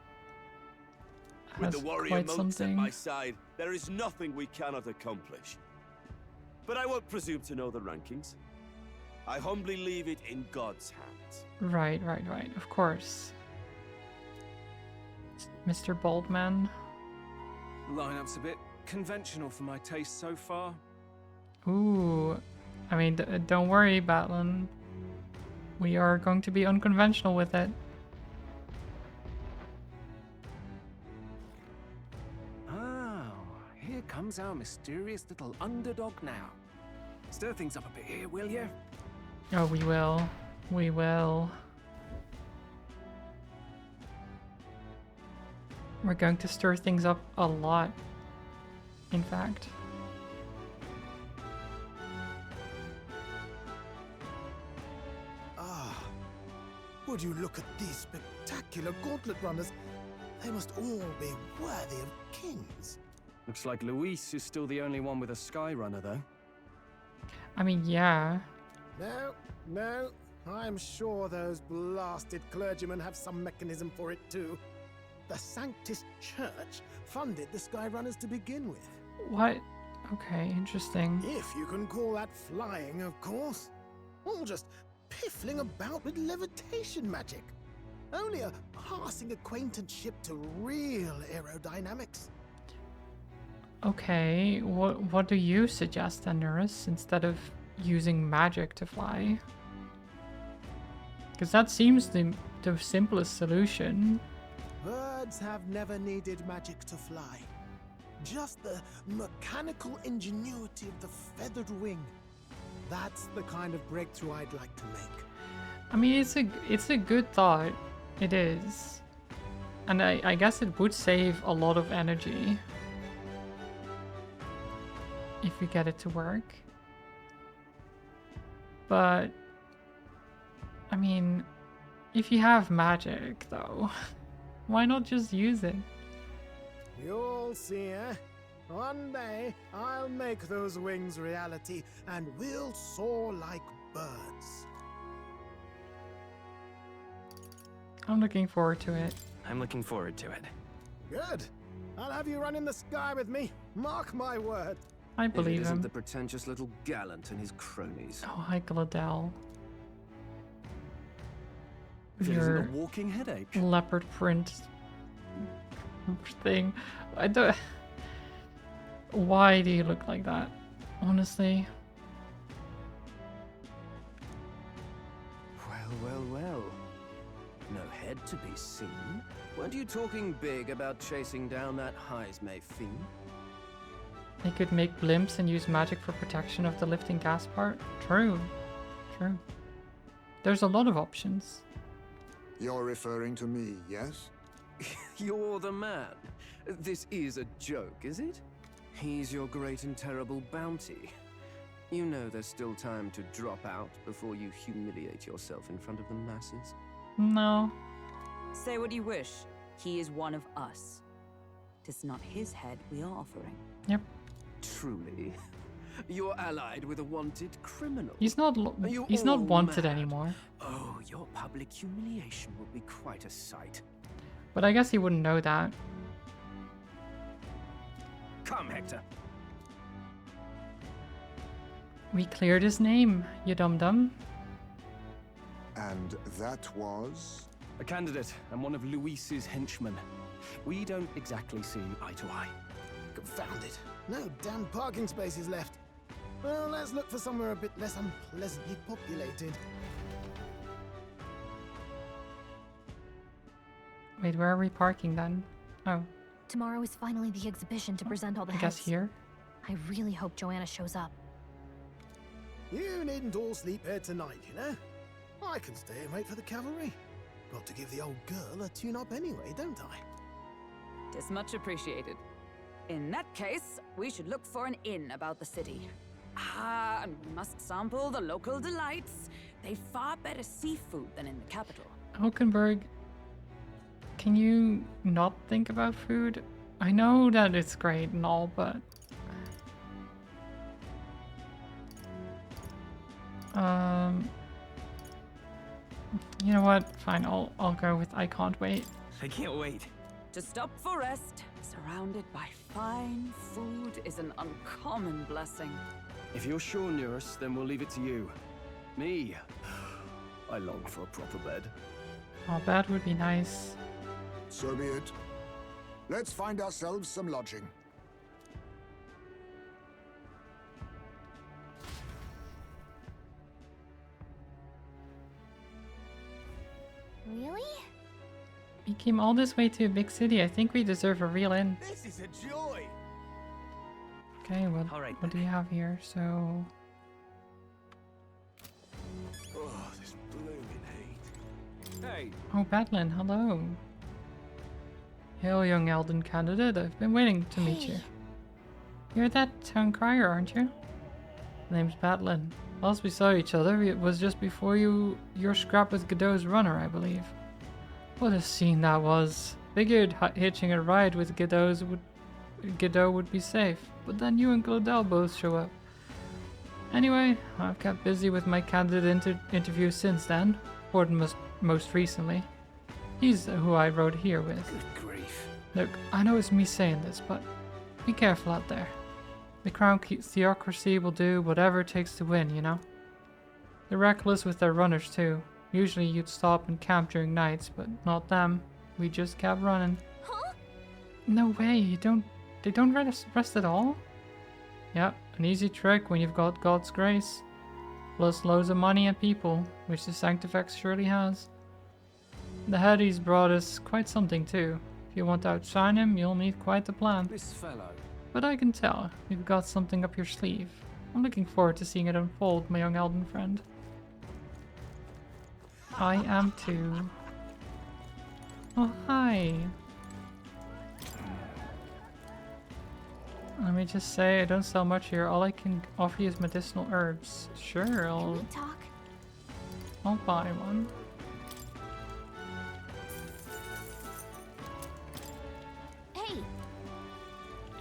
With has the warrior quite monks something. at my side, there is nothing we cannot accomplish. But I won't presume to know the rankings. I humbly leave it in God's hands. Right. Of course. Mr. Baldman. Lineup's a bit conventional for my taste so far. Ooh. I mean, don't worry, Batlin. We are going to be unconventional with it. Oh, here comes our mysterious little underdog now. Stir things up a bit here, will you? Oh, we will. We will. We're going to stir things up a lot, in fact. Ah, would you look at these spectacular gauntlet runners? They must all be worthy of kings. Looks like Luis is still the only one with a Skyrunner, though. I mean, yeah. No, I'm sure those blasted clergymen have some mechanism for it too. The Sanctus Church funded the Skyrunners to begin with. What? Okay, interesting. If you can call that flying, of course. All just piffling about with levitation magic. Only a passing acquaintanceship to real aerodynamics. Okay, what do you suggest, Anuris, instead of using magic to fly? Because that seems the simplest solution. Birds have never needed magic to fly. Just the mechanical ingenuity of the feathered wing. That's the kind of breakthrough I'd like to make. I mean, it's a good thought. It is. And I guess it would save a lot of energy if you get it to work. But I mean, if you have magic though, why not just use it? You'll see, eh? One day, I'll make those wings reality, and we'll soar like birds. I'm looking forward to it. I'm looking forward to it. Good. I'll have you run in the sky with me. Mark my word. I believe If it isn't him. the pretentious little gallant and his cronies. Oh, hi, Gladell. If it isn't Your a walking headache. leopard print thing. I don't. Why do you look like that? Honestly. Well. No head to be seen. Weren't you talking big about chasing down that Heismay fiend? They could make blimps and use magic for protection of the lifting gas part. True. There's a lot of options. You're referring to me, yes? You're the man. This is a joke, is it? He's your great and terrible bounty. You know there's still time to drop out before you humiliate yourself in front of the masses. No. Say what you wish. He is one of us. Tis not his head we are offering. Yep. Truly? You're allied with a wanted criminal. He's not. Are you He's not all wanted mad? anymore. Oh, your public humiliation will be quite a sight. But I guess he wouldn't know that. Come, Hector. We cleared his name, you dum-dum. And that was? A candidate and one of Luis's henchmen. We don't exactly see eye to eye. Confound it. No damn parking spaces left. Well, let's look for somewhere a bit less unpleasantly populated. Wait, where are we parking then? Oh, Tomorrow is finally the exhibition to present all the I heads. guess here. I really hope Joanna shows up. You needn't all sleep here tonight, you know? I can stay and wait for the cavalry. Got to give the old girl a tune-up anyway, don't I? 'Tis much appreciated. In that case, we should look for an inn about the city. Ah, and we must sample the local delights. They've far better seafood than in the capital. Hulkenberg, can you not think about food? I know that it's great and all, but... You know what? Fine, I'll go with I can't wait. I can't wait. To stop for rest, surrounded by fine food, is an uncommon blessing. If you're sure, Nurse, then we'll leave it to you. Me, I long for a proper bed. Oh, that would be nice. So be it. Let's find ourselves some lodging. Really? We came all this way to a big city. I think we deserve a real inn. This is a joy. Okay, well, All right, what do you have here? So... Oh, this blooming heat. Hey, Oh, Batlin, hello. Hail, young Elden candidate. I've been waiting to meet you. You're that town crier, aren't you? Name's Batlin. Last we saw each other, it was just before your scrap with Godot's runner, I believe. What a scene that was. Figured hitching a ride with Godot would be safe, but then you and Glodell both show up. Anyway, I've kept busy with my candidate interview since then, or most recently. He's who I rode here with. Good grief. Look, I know it's me saying this, but be careful out there. The crown theocracy will do whatever it takes to win, you know? They're reckless with their runners too. Usually you'd stop and camp during nights, but not them. We just kept running. Huh? No way, they don't rest at all? Yeah, an easy trick when you've got God's grace. Plus loads of money and people, which the Sanctifex surely has. The head he's brought is quite something too. If you want to outshine him, you'll need quite the plan. This fellow. But I can tell, you've got something up your sleeve. I'm looking forward to seeing it unfold, my young Elden friend. I am too. Oh, hi. Let me just say, I don't sell much here. All I can offer you is medicinal herbs. Sure, Can we talk? I'll buy one. Hey,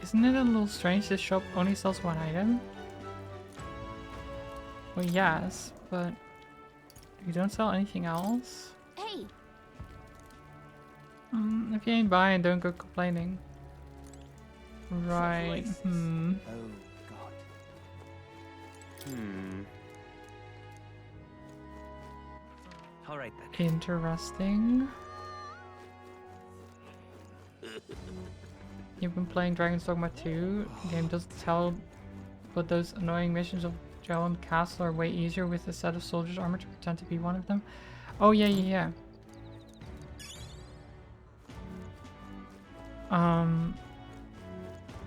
Isn't it a little strange this shop only sells one item? Well, yes, but you don't sell anything else? hey, If you ain't buying, don't go complaining. Right, Oh, God. All right, then. Interesting. You've been playing Dragon's Dogma 2. The game doesn't tell, but those annoying missions of Joan Castle are way easier with a set of soldiers' armor to pretend to be one of them. Oh yeah.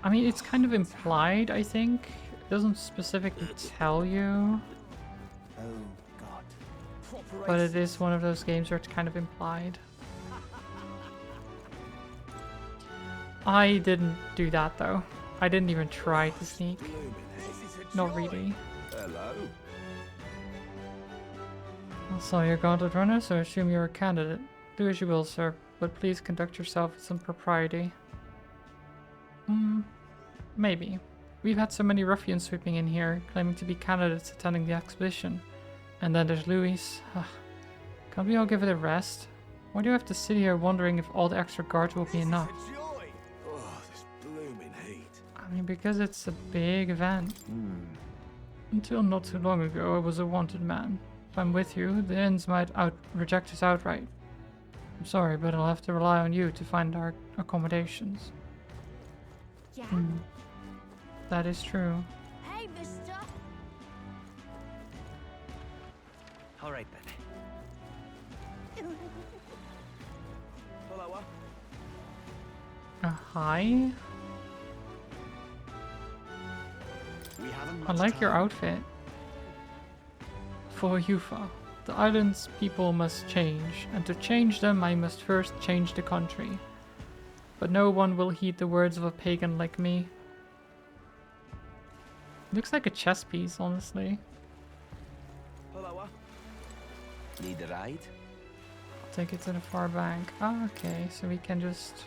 I mean, it's kind of implied, I think. It doesn't specifically tell you, Oh, God. but it is one of those games where it's kind of implied. I didn't do that though. I didn't even try to sneak. Not really. hello. I saw your gauntlet runner, so I assume you're a candidate. Do as you will, sir, but please conduct yourself with some propriety. Maybe. We've had so many ruffians sweeping in here, claiming to be candidates attending the exhibition. And then there's Louis. Can't we all give it a rest? Why do you have to sit here wondering if all the extra guards will be enough? Oh, this blooming heat. I mean, because it's a big event. Until not too long ago, I was a wanted man. If I'm with you, the inns might reject us outright. I'm sorry, but I'll have to rely on you to find our accommodations. yeah. That is true. Hey, mister. All right, then. Hello. Hi? We haven't I much like your time. outfit. For Yufa. The island's people must change, and to change them I must first change the country. But no one will heed the words of a pagan like me. Looks like a chess piece, honestly. Need a ride? I'll take it to the far bank. Ah, okay, so we can just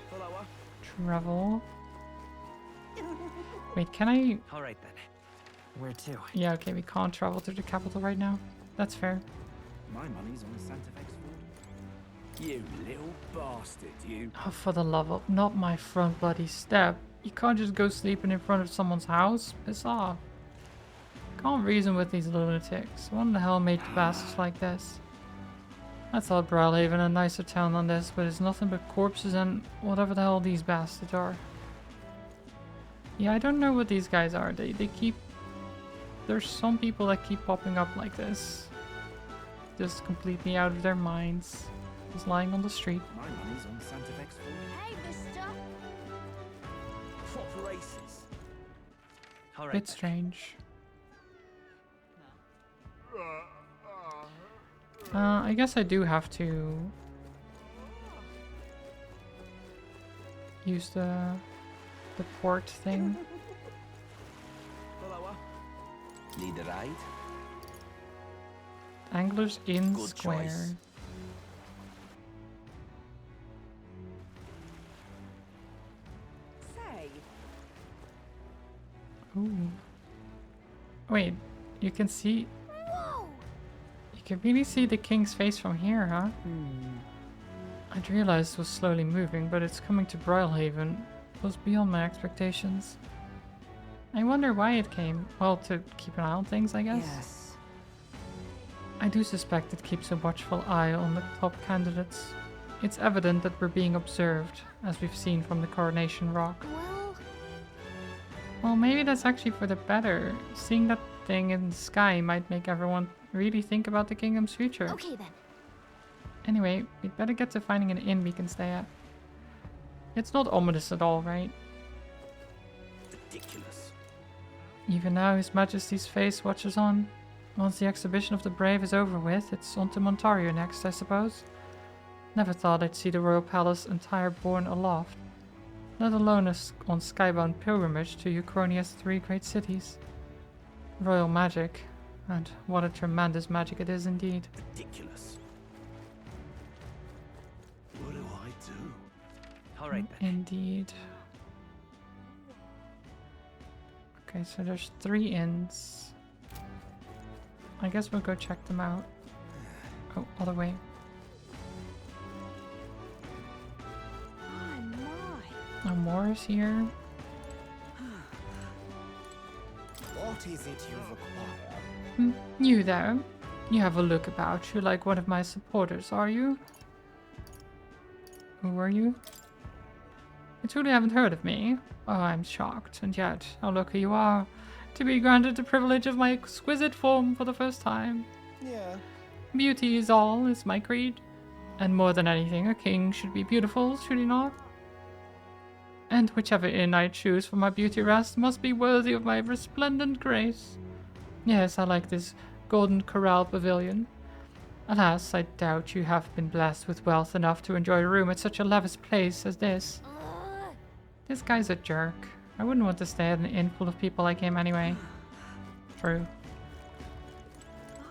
travel. Wait, can I... Alright then. Where to? Yeah, okay, we can't travel to the capital right now. That's fair. My money's on the Santa Fe Ford. You little bastard, you. Oh, for the love of... Not my front bloody step. You can't just go sleeping in front of someone's house. Piss off. Can't reason with these lunatics. What in the hell made the bastards like this? I thought Brawlhaven a nicer town than this, but it's nothing but corpses and whatever the hell these bastards are. Yeah, I don't know what these guys are. They keep... There's some people that keep popping up like this. Just completely out of their minds. Just lying on the street. My money's on Santa Fe Ford. Hey, mister. Proper aces. Alright. Bit strange. I guess I do have to use the port thing. Need a ride? Anglers Inn Good Square. choice. Say, Ooh. Wait, you can see... Whoa! You can really see the king's face from here, huh? I'd realized it was slowly moving, but it's coming to Brawlhaven. It was beyond my expectations. I wonder why it came. Well, to keep an eye on things, I guess. yes. I do suspect it keeps a watchful eye on the top candidates. It's evident that we're being observed, as we've seen from the Coronation Rock. Well, maybe that's actually for the better. Seeing that thing in the sky might make everyone really think about the kingdom's future. Okay then. Anyway, we'd better get to finding an inn we can stay at. It's not ominous at all, right? Ridiculous. Even now, His Majesty's face watches on. Once the exhibition of the brave is over with, it's on to Montario next, I suppose. Never thought I'd see the royal palace entire borne aloft, let alone on skybound pilgrimage to Uchronia's 3 great cities. Royal magic, and what a tremendous magic it is indeed. Ridiculous. What do I do? Alright then. Indeed. Okay, so there's 3 inns. I guess we'll go check them out. Oh, other way. My, my. Oh, more is here. What is it you require? You there. You have a look about you like one of my supporters, are you? Who are you? You truly haven't heard of me? Oh, I'm shocked, and yet, how lucky you are to be granted the privilege of my exquisite form for the first time. Yeah. Beauty is all, is my creed. And more than anything, a king should be beautiful, should he not? And whichever inn I choose for my beauty rest must be worthy of my resplendent grace. Yes, I like this golden corral pavilion. Alas, I doubt you have been blessed with wealth enough to enjoy a room at such a lavish place as this. This guy's a jerk. I wouldn't want to stay at an inn full of people like him anyway. True.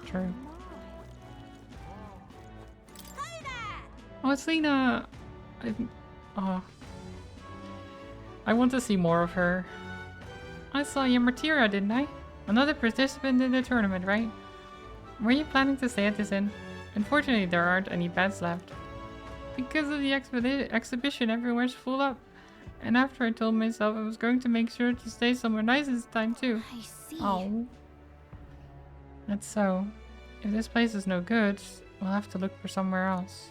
True. Oh, it's Lena! I want to see more of her. I saw you in Martyra, didn't I? Another participant in the tournament, right? Were you planning to stay at this inn? Unfortunately, there aren't any beds left. Because of the exhibition, everywhere's full up. And after I told myself I was going to make sure to stay somewhere nice this time too. I see. Oh. That's so. If this place is no good, we'll have to look for somewhere else.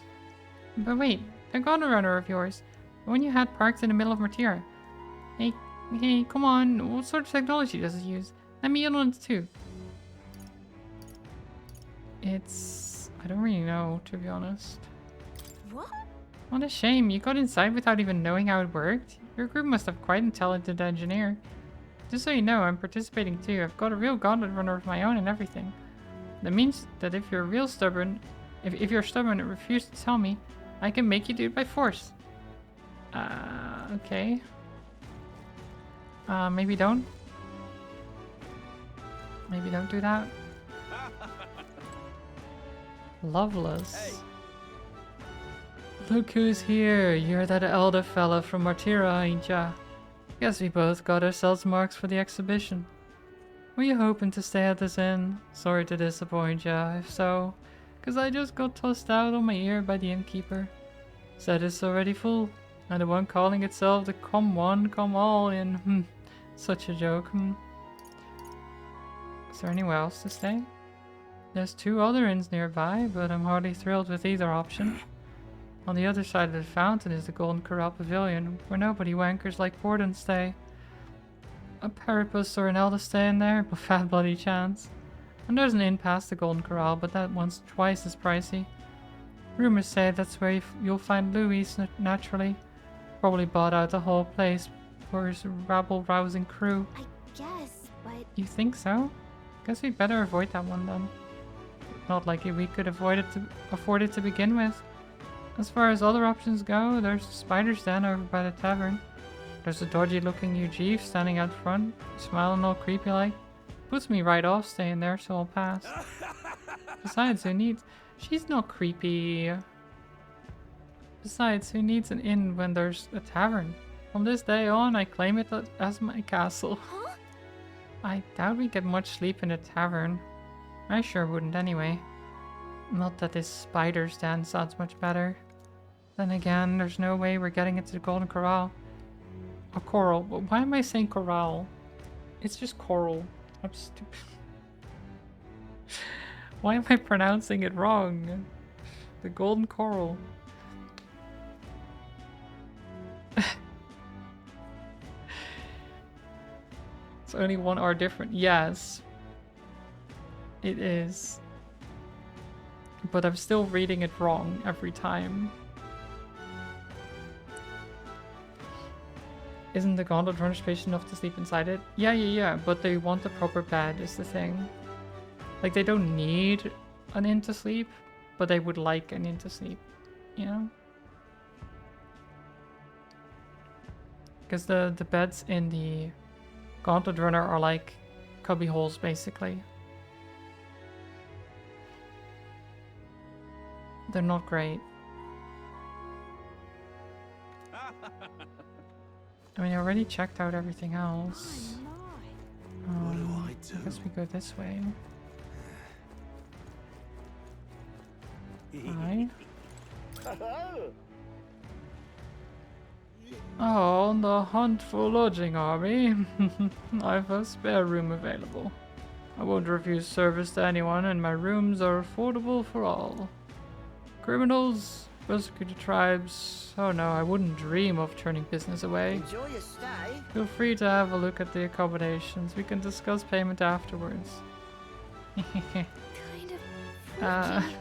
But wait, the garden runner of yours, the one you had parked in the middle of Martyra. Hey, come on, what sort of technology does it use? Let me in on it too. I don't really know, to be honest. What? What a shame, you got inside without even knowing how it worked. Your group must have quite an talented engineer. Just so you know, I'm participating too. I've got a real gauntlet runner of my own and everything. That means that if you're real stubborn, if you're stubborn and refuse to tell me, I can make you do it by force. Okay. Maybe don't. Maybe don't do that. Loveless. Hey. Look who's here. You're that elder fella from Martira, ain't ya? Guess we both got ourselves marks for the exhibition. Were you hoping to stay at this inn? Sorry to disappoint ya, if so, 'cause I just got tossed out on my ear by the innkeeper. Said it's already full, and the one calling itself the Come One, Come All Inn. Such a joke. Is there anywhere else to stay? There's 2 other inns nearby, but I'm hardly thrilled with either option. On the other side of the fountain is the Golden Corral Pavilion, where nobody wankers like Borden stay. A Parapus or an Elder stay in there, but fat bloody chance. And there's an inn past the Golden Corral, but that one's twice as pricey. Rumors say that's where you'll find Louis naturally. Probably bought out the whole place for his rabble-rousing crew. I guess, but... You think so? Guess we'd better avoid that one then. Not like we could afford it to begin with. As far as other options go, there's the Spider's Den over by the tavern. There's a dodgy-looking Eugene standing out front, smiling all creepy-like. Puts me right off staying there, so I'll pass. Besides, who needs... She's not creepy. Besides, who needs an inn when there's a tavern? From this day on, I claim it as my castle. Huh? I doubt we get much sleep in a tavern. I sure wouldn't anyway. Not that this Spider's Den sounds much better. Then again, there's no way we're getting into the Golden Corral. A coral. Why am I saying corral? It's just coral. I'm stupid. Why am I pronouncing it wrong? The Golden Coral. It's only 1 R different. Yes. It is. But I'm still reading it wrong every time. Isn't the Gauntlet Runner space enough to sleep inside it? Yeah, but they want a proper bed is the thing. Like, they don't need an inn to sleep, but they would like an inn to sleep, you know? Because the beds in the Gauntlet Runner are like cubby holes, basically. They're not great. I mean, I already checked out everything else. What do I do? I guess we go this way. Hi. Oh, on the hunt for lodging, are we? I've a spare room available. I won't refuse service to anyone, and my rooms are affordable for all. Criminals, persecuted tribes. Oh no, I wouldn't dream of turning business away. Enjoy your stay. Feel free to have a look at the accommodations. We can discuss payment afterwards. Kind of freaky.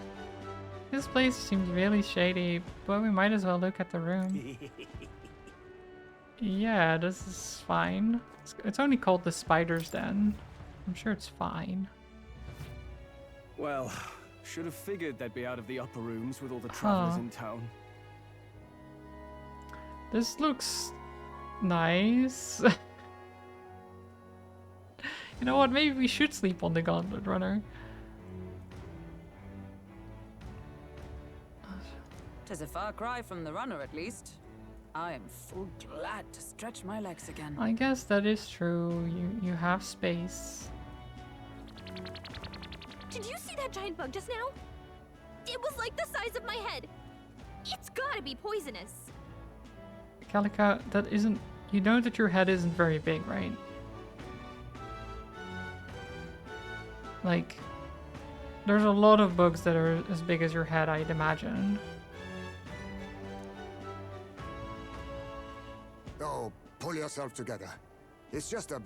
This place seems really shady, but we might as well look at the room. Yeah, this is fine. It's only called the Spider's Den. I'm sure it's fine. Well, should have figured they'd be out of the upper rooms with all the travelers in town. This looks nice. You know what? Maybe we should sleep on the Gauntlet Runner. 'Tis a far cry from the runner, at least. I am full glad to stretch my legs again. I guess that is true. You have space. Did you see that giant bug just now? It was like the size of my head. It's gotta be poisonous. Calica, that isn't... You know that your head isn't very big, right? Like, there's a lot of bugs that are as big as your head, I'd imagine. Oh, pull yourself together. It's just a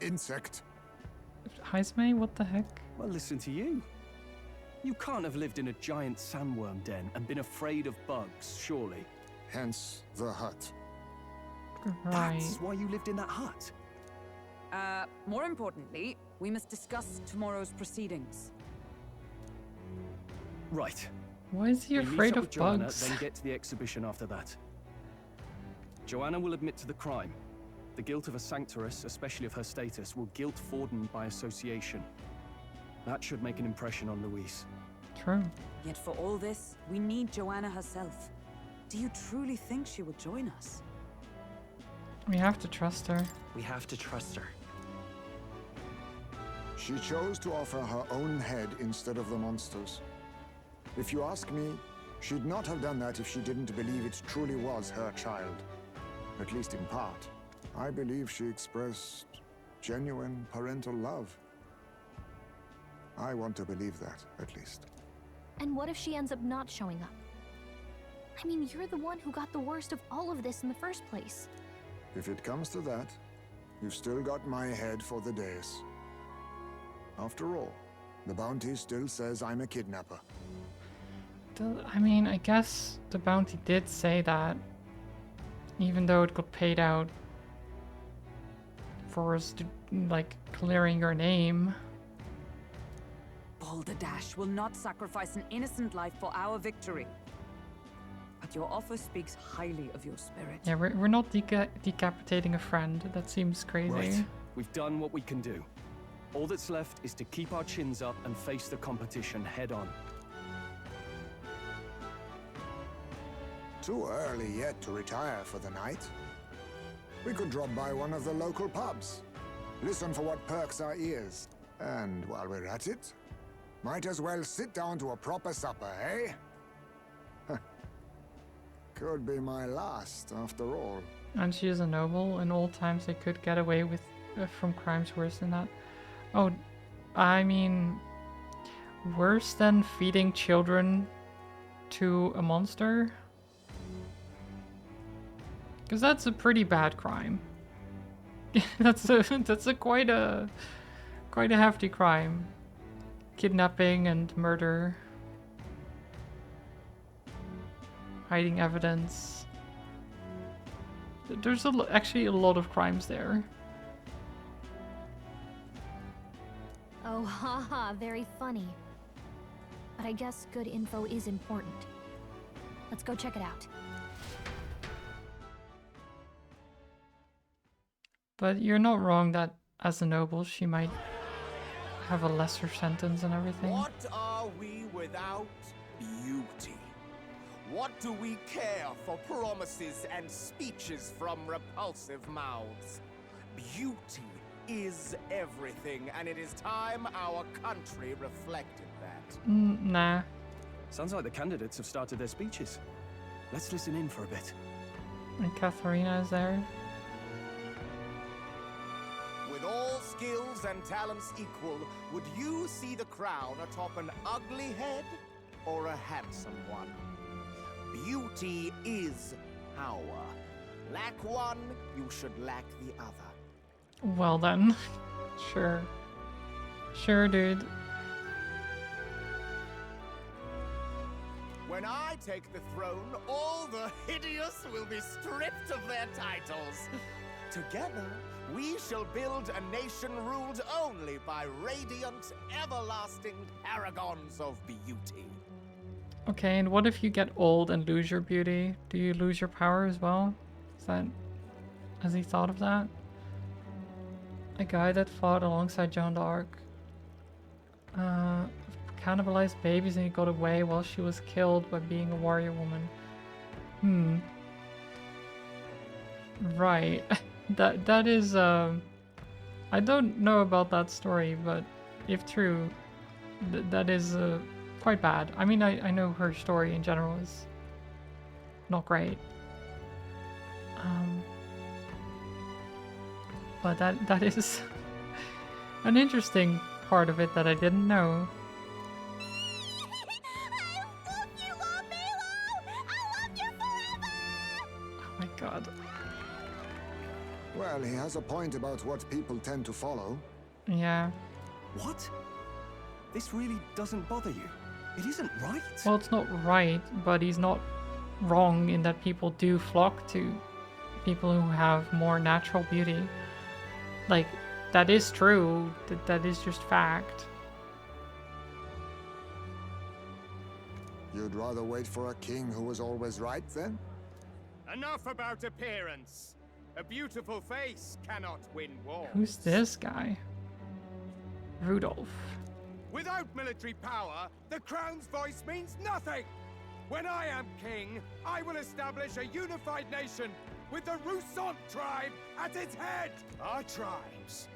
insect. Heisme, what the heck? Well, listen to you. You can't have lived in a giant sandworm den and been afraid of bugs, surely. Hence the hut. Right. That's why you lived in that hut. More importantly, We must discuss tomorrow's proceedings. Right. Why is he We meet afraid up of with Joanna, bugs? then get to the exhibition after that. Joanna will admit to the crime. The guilt of a sanctoress, especially of her status, will guilt Forden by association. That should make an impression on Louise. True. Yet for all this, we need Joanna herself. Do you truly think she would join us? We have to trust her. We have to trust her. She chose to offer her own head instead of the monster's. If you ask me, she'd not have done that if she didn't believe it truly was her child. At least in part. I believe she expressed genuine parental love. I want to believe that, at least. And what if she ends up not showing up? I mean, you're the one who got the worst of all of this in the first place. If it comes to that, you've still got my head for the days. After all, the bounty still says I'm a kidnapper. I mean, I guess the bounty did say that, even though it got paid out for us to, like, clearing your name. Balderdash will not sacrifice an innocent life for our victory. But your offer speaks highly of your spirit. Yeah, we're not decapitating a friend. That seems crazy. Right. We've done what we can do. All that's left is to keep our chins up and face the competition head on. Too early yet to retire for the night. We could drop by one of the local pubs. Listen for what perks our ears. And while we're at it, might as well sit down to a proper supper, eh? Could be my last, after all. And she is a noble. In old times, they could get away with from crimes worse than that. Oh, I mean, worse than feeding children to a monster? Because that's a pretty bad crime. that's a quite a hefty crime. Kidnapping and murder. Hiding evidence. There's actually a lot of crimes there. Oh, haha, very funny. But I guess good info is important. Let's go check it out. But you're not wrong that as a noble she might have a lesser sentence and everything. What are we without beauty? What do we care for promises and speeches from repulsive mouths? Beauty is everything, and it is time our country reflected that. Nah. Sounds like the candidates have started their speeches. Let's listen in for a bit. And Katharina is there. With all skills and talents equal, would you see the crown atop an ugly head or a handsome one? Beauty is power. Lack one, you should lack the other. Well then. Sure. Sure, dude. When I take the throne, all the hideous will be stripped of their titles. Together, we shall build a nation ruled only by radiant, everlasting paragons of beauty. Okay, and what if you get old and lose your beauty? Do you lose your power as well? Has he thought of that? A guy that fought alongside Joan d'Arc. Cannibalized babies and he got away while she was killed by being a warrior woman. Right. that is I don't know about that story, but if true, that is quite bad. I mean, I know her story in general is not great. But that is an interesting part of it that I didn't know. Oh my god. Well, he has a point about what people tend to follow. Yeah. What? This really doesn't bother you? It isn't right. Well, it's not right, but he's not wrong in that people do flock to people who have more natural beauty. Like, that is true. That is just fact. You'd rather wait for a king who was always right, then? Enough about appearance. A beautiful face cannot win wars. Who's this guy? Rudolph. Without military power, the crown's voice means nothing. When I am king, I will establish a unified nation with the Rousant tribe at its head. Our tribes,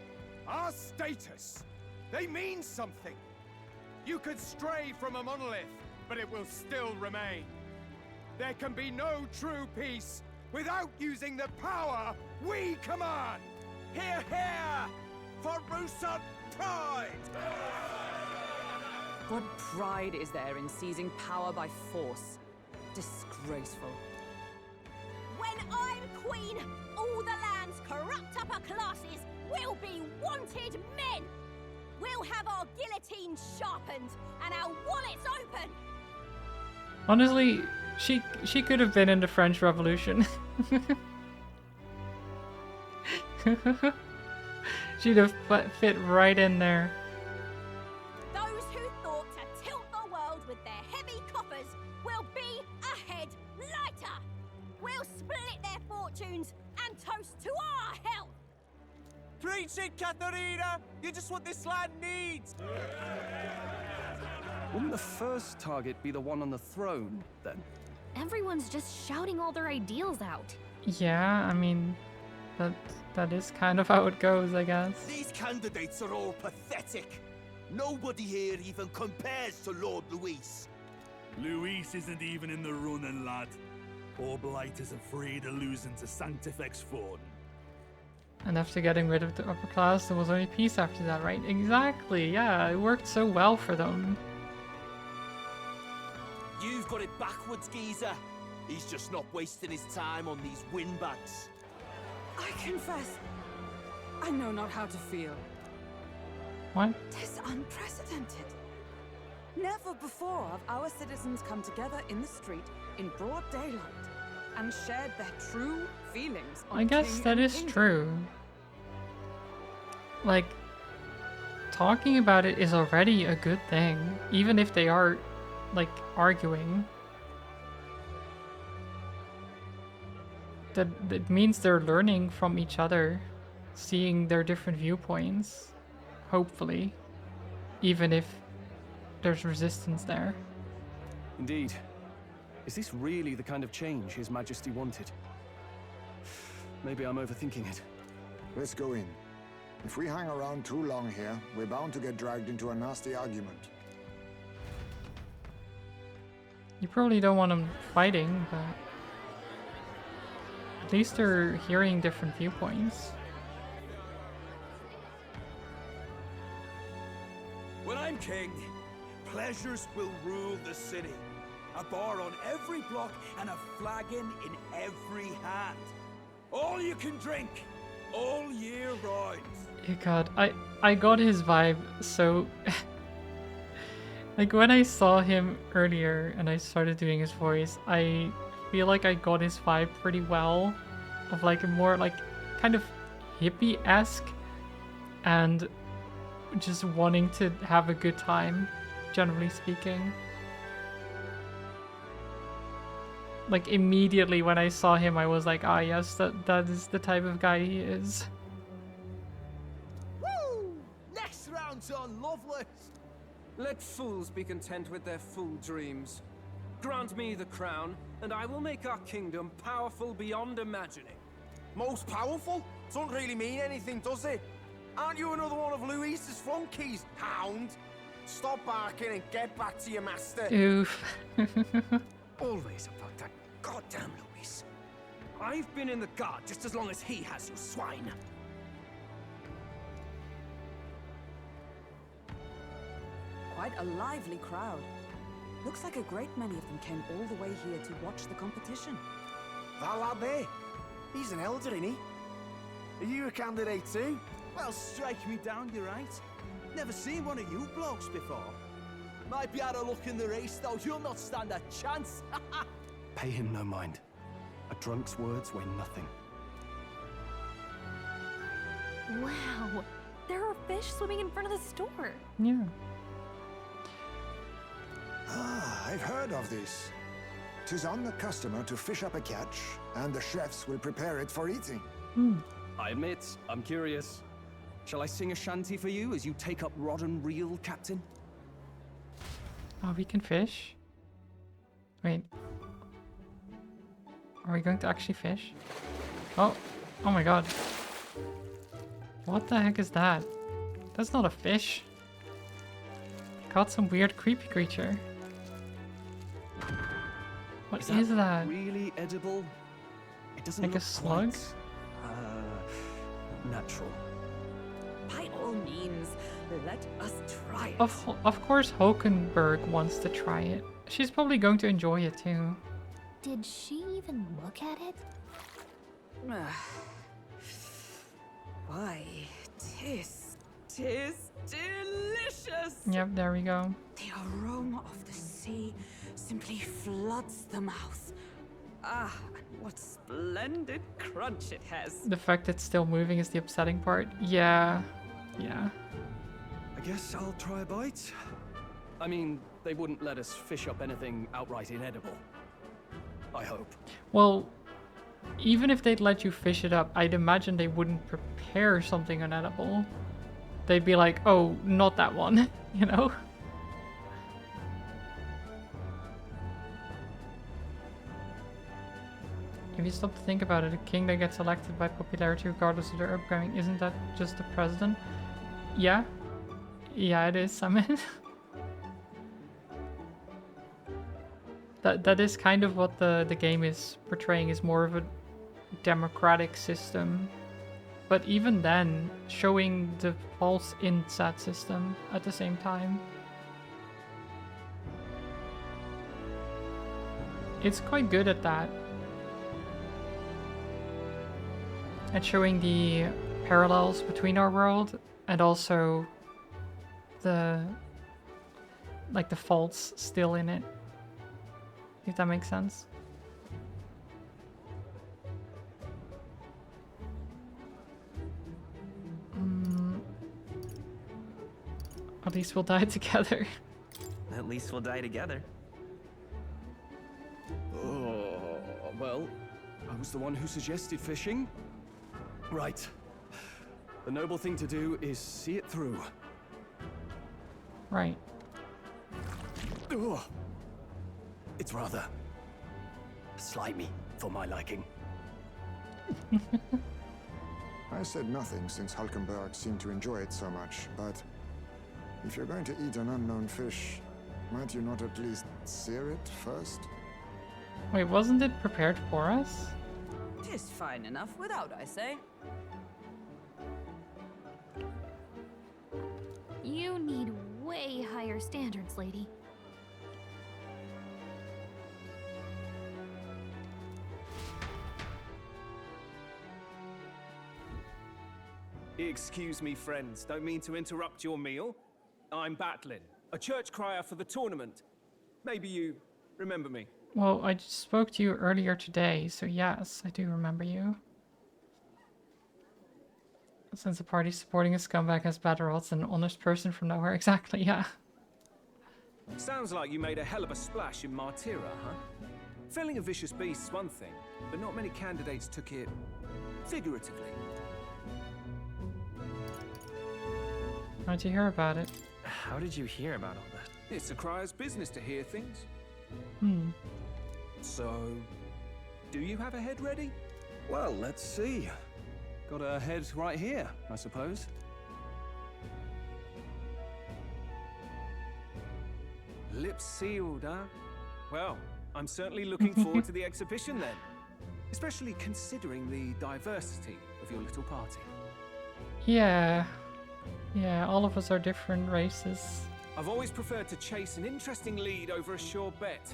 our status, they mean something. You could stray from a monolith, but it will still remain. There can be no true peace without using the power we command. Hear, hear, for Rousant pride! What pride is there in seizing power by force? Disgraceful. When I'm queen, all the land's corrupt upper classes will be wanted men. We'll have our guillotines sharpened and our wallets open. Honestly, she could have been in the French Revolution. She'd have fit right in there. Those who thought to tilt the world with their heavy coffers will be ahead lighter. We'll split their fortunes and toast to our health. Preach it, Katharina! You just what this land needs! Wouldn't the first target be the one on the throne, then? Everyone's just shouting all their ideals out. Yeah, I mean, that is kind of how it goes, I guess. These candidates are all pathetic. Nobody here even compares to Lord Luis. Luis isn't even in the running, lad. Poor Blight is afraid of losing to Sanctifex Ford. And after getting rid of the upper class, there was only peace after that, right? Exactly, yeah, it worked so well for them. You've got it backwards, geezer. He's just not wasting his time on these windbags. I confess, I know not how to feel. What? 'Tis unprecedented. Never before have our citizens come together in the street in broad daylight and shared their true feelings on I guess king that and is kingdom. true. Like, talking about it is already a good thing, even if they are, like, arguing. That means they're learning from each other, seeing their different viewpoints, hopefully, even if there's resistance there. Indeed. Is this really the kind of change His Majesty wanted? Maybe I'm overthinking it. Let's go in. If we hang around too long here, we're bound to get dragged into a nasty argument. You probably don't want them fighting, but at least they're hearing different viewpoints. When I'm king, pleasures will rule the city. A bar on every block and a flagon in every hand. All you can drink, all year round. Yeah, God, I got his vibe so... like, when I saw him earlier and I started doing his voice, I feel like I got his vibe pretty well. Of, like, a more, like, kind of hippie-esque and just wanting to have a good time, generally speaking. Like, immediately when I saw him, I was like, ah, yes, that is the type of guy he is. Woo! Next round's on, lovely. Let fools be content with their fool dreams. Grant me the crown, and I will make our kingdom powerful beyond imagining. Most powerful? Doesn't really mean anything, does it? Aren't you another one of Luis's flunkies, hound? Stop barking and get back to your master. Oof. Always about that goddamn Luis. I've been in the guard just as long as he has, you swine. Quite a lively crowd. Looks like a great many of them came all the way here to watch the competition. That lad there, he's an elder, isn't he? Are you a candidate too? Well, strike me down, you're right. Never seen one of you blokes before. Might be out of luck in the race, though. You'll not stand a chance. Pay him no mind. A drunk's words weigh nothing. Wow, fish swimming in front of the store. Yeah. Ah, I've heard of this. 'Tis on the customer to fish up a catch, and the chefs will prepare it for eating. I admit, I'm curious. Shall I sing a shanty for you as you take up rod and reel, Captain? Oh, we can fish? Wait. Are we going to actually fish? Oh, oh my god. What the heck is that? That's not a fish. Caught some weird creepy creature. What is that? Really edible? It doesn't Like a look slug? quite, natural. By all means, let us try it. Of course Hulkenberg wants to try it. She's probably going to enjoy it too. Did she even look at it? Why, tis delicious! Yep, there we go. The aroma of the sea simply floods the mouth. Ah, and what splendid crunch it has. The fact it's still moving is the upsetting part. Yeah. Yeah. I guess I'll try a bite. I mean, they wouldn't let us fish up anything outright inedible. I hope. Well, even if they'd let you fish it up, I'd imagine they wouldn't prepare something unedible. They'd be like, oh, not that one, you know? If you stop to think about it, a king that gets elected by popularity regardless of their upbringing, isn't that just the president? Yeah. Yeah, it is, Summit. That is kind of what the game is portraying, is more of a democratic system. But even then, showing the false insat system at the same time. It's quite good at that. At showing the parallels between our world and also the like the faults still in it. If that makes sense. At least we'll die together. At least we'll die together. Oh, well, I was the one who suggested fishing. Right. The noble thing to do is see it through. Right. Ugh. It's rather slimy for my liking. I said nothing since Hulkenberg seemed to enjoy it so much, but if you're going to eat an unknown fish, might you not at least sear it first? Wait, wasn't it prepared for us? Tis fine enough without, I say. You need way higher standards, lady. Excuse me, friends. Don't mean to interrupt your meal. I'm Batlin, a church crier for the tournament. Maybe you remember me. Well, I just spoke to you earlier today, so yes, I do remember you. Since the party supporting a scumbag has better odds than an honest person from nowhere, exactly, yeah. Sounds like you made a hell of a splash in Martira, huh? Felling a vicious beast's one thing, but not many candidates took it figuratively. How'd you hear about it? How did you hear about all that? It's a crier's business to hear things. So, do you have a head ready? Well, let's see. Got a head right here, I suppose. Lips sealed, huh? Well, I'm certainly looking forward to the exhibition then. Especially considering the diversity of your little party. Yeah. Yeah, all of us are different races. I've always preferred to chase an interesting lead over a sure bet.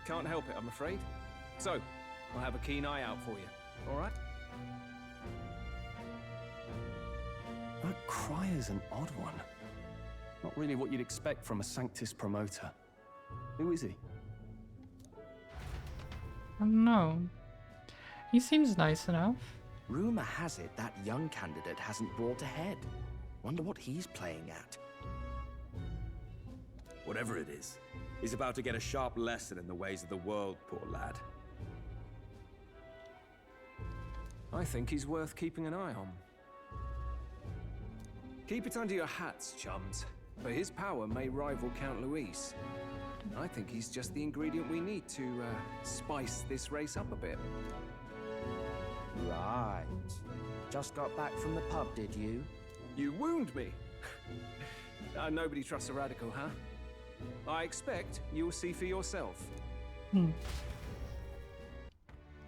Can't help it, I'm afraid. So, I'll have a keen eye out for you, all right? That crier's an odd one. Not really what you'd expect from a Sanctus promoter. Who is he? I don't know. He seems nice enough. Rumor has it that young candidate hasn't brought ahead. Wonder what he's playing at. Whatever it is, he's about to get a sharp lesson in the ways of the world, poor lad. I think he's worth keeping an eye on. Keep it under your hats, chums. But his power may rival Count Luis. I think he's just the ingredient we need to spice this race up a bit. Right. Just got back from the pub, did you? You wound me. Nobody trusts a radical, huh? I expect you'll see for yourself.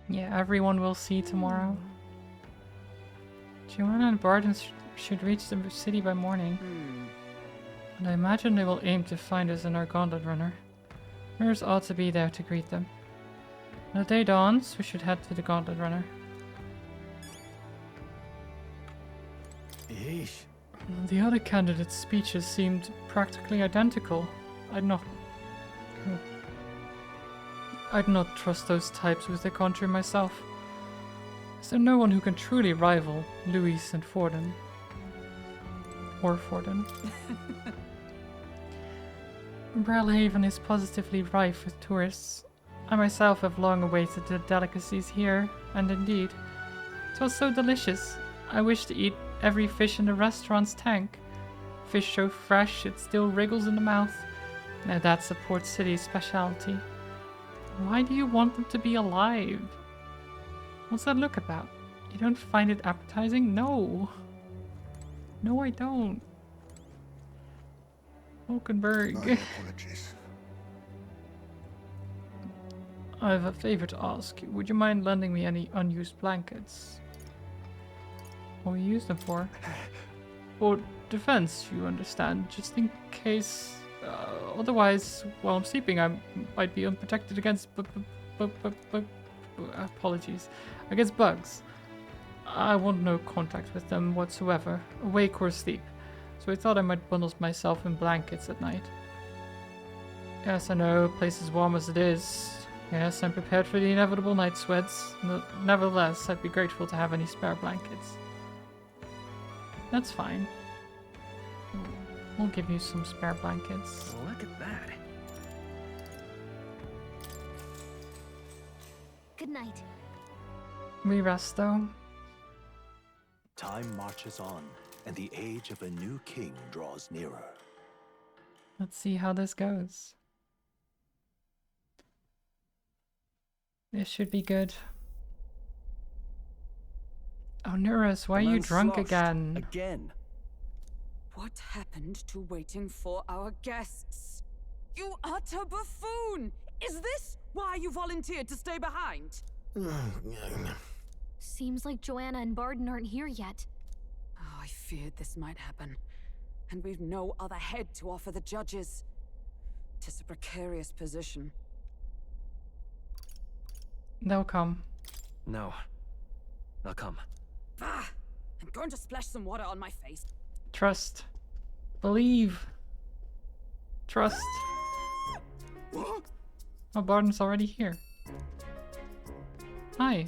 Yeah, everyone will see tomorrow. Joanna and Barton should reach the city by morning. And I imagine they will aim to find us in our gauntlet runner. Mirrors ought to be there to greet them. When the day dawns, we should head to the gauntlet runner. Yeesh. The other candidates' speeches seemed practically identical. I'd not trust those types with the country myself. Is there no one who can truly rival Luis and Forden? Or Forden. Brellhaven is positively rife with tourists. I myself have long awaited the delicacies here, and indeed, it was so delicious. I wish to eat every fish in the restaurant's tank. Fish so fresh it still wriggles in the mouth. Now that's a port city specialty. Why do you want them to be alive? What's that look about? You don't find it appetizing? No. No, I don't. Hulkenberg. My apologies. I have a favor to ask. Would you mind lending me any unused blankets? What will you use them for? For defense, you understand. Just in case... otherwise, while I'm sleeping, I might be unprotected against... apologies. Against bugs. I want no contact with them whatsoever, awake or asleep. So I thought I might bundle myself in blankets at night. Yes, I know, a place as warm as it is. Yes, I'm prepared for the inevitable night sweats. Nevertheless, I'd be grateful to have any spare blankets. That's fine. We'll give you some spare blankets. Look at that. Good night. We rest though. Time marches on, and the age of a new king draws nearer. Let's see how this goes. This should be good. Oh, Nurus, why are you drunk again? Again. What happened to waiting for our guests? You utter buffoon! Is this why you volunteered to stay behind? Seems like Joanna and Barden aren't here yet. Oh, I feared this might happen. And we've no other head to offer the judges. 'Tis a precarious position. They'll come. No. They'll come. Ah! I'm going to splash some water on my face. Trust. Believe. Trust. What? Oh, Barden's already here. Hi.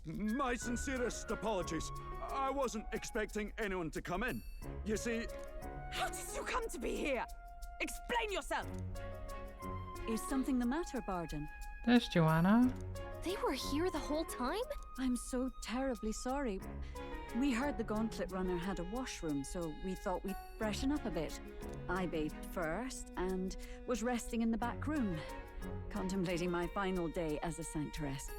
My sincerest apologies. I wasn't expecting anyone to come in. You see... How did you come to be here? Explain yourself! Is something the matter, Barden? There's Joanna. They were here the whole time? I'm so terribly sorry. We heard the Gauntlet Runner had a washroom, so we thought we'd freshen up a bit. I bathed first and was resting in the back room, contemplating my final day as a sanctress.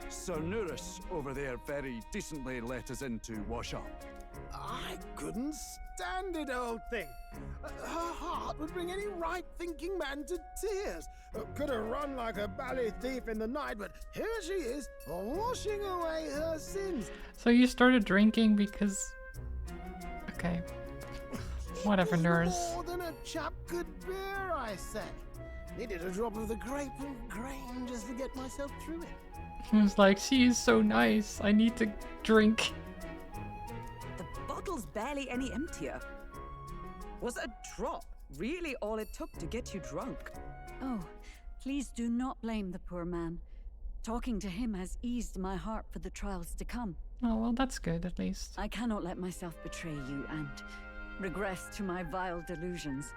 Sir Nurus over there very decently let us in to wash up. I couldn't stand it, old thing. Her heart would bring any right-thinking man to tears. Could have run like a ballet thief in the night, but here she is, washing away her sins. So you started drinking because... Okay. Whatever, Nurse. More than a chap could bear, I say. Needed a drop of the grape and grain just to get myself through it. He was like, she is so nice. I need to drink. The bottle's barely any emptier. Was a drop really all it took to get you drunk? Oh, please do not blame the poor man. Talking to him has eased my heart for the trials to come. Oh, well, that's good, at least. I cannot let myself betray you and regress to my vile delusions.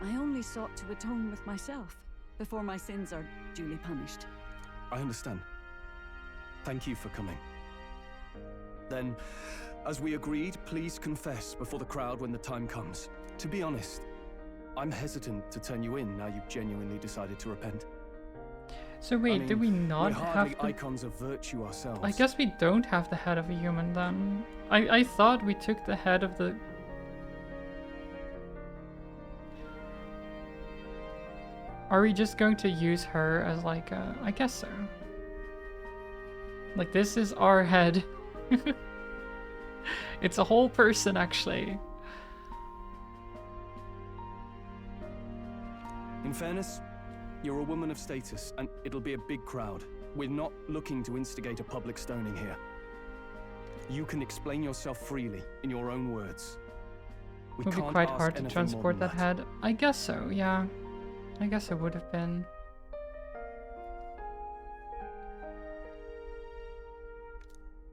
I only sought to atone with myself before my sins are duly punished. I understand. Thank you for coming. Then, as we agreed, please confess before the crowd when the time comes. To be honest, I'm hesitant to turn you in now you've genuinely decided to repent. So wait, I mean, do we not we're hardly have the... icons of virtue ourselves. I guess we don't have the head of a human then. I thought we took the head of the... Are we just going to use her as like a... I guess so. Like, this is our head. It's a whole person, actually. In fairness, you're a woman of status, and it'll be a big crowd. We're not looking to instigate a public stoning here. You can explain yourself freely, in your own words. It would be quite hard to transport that head. I guess so, yeah. I guess it would have been.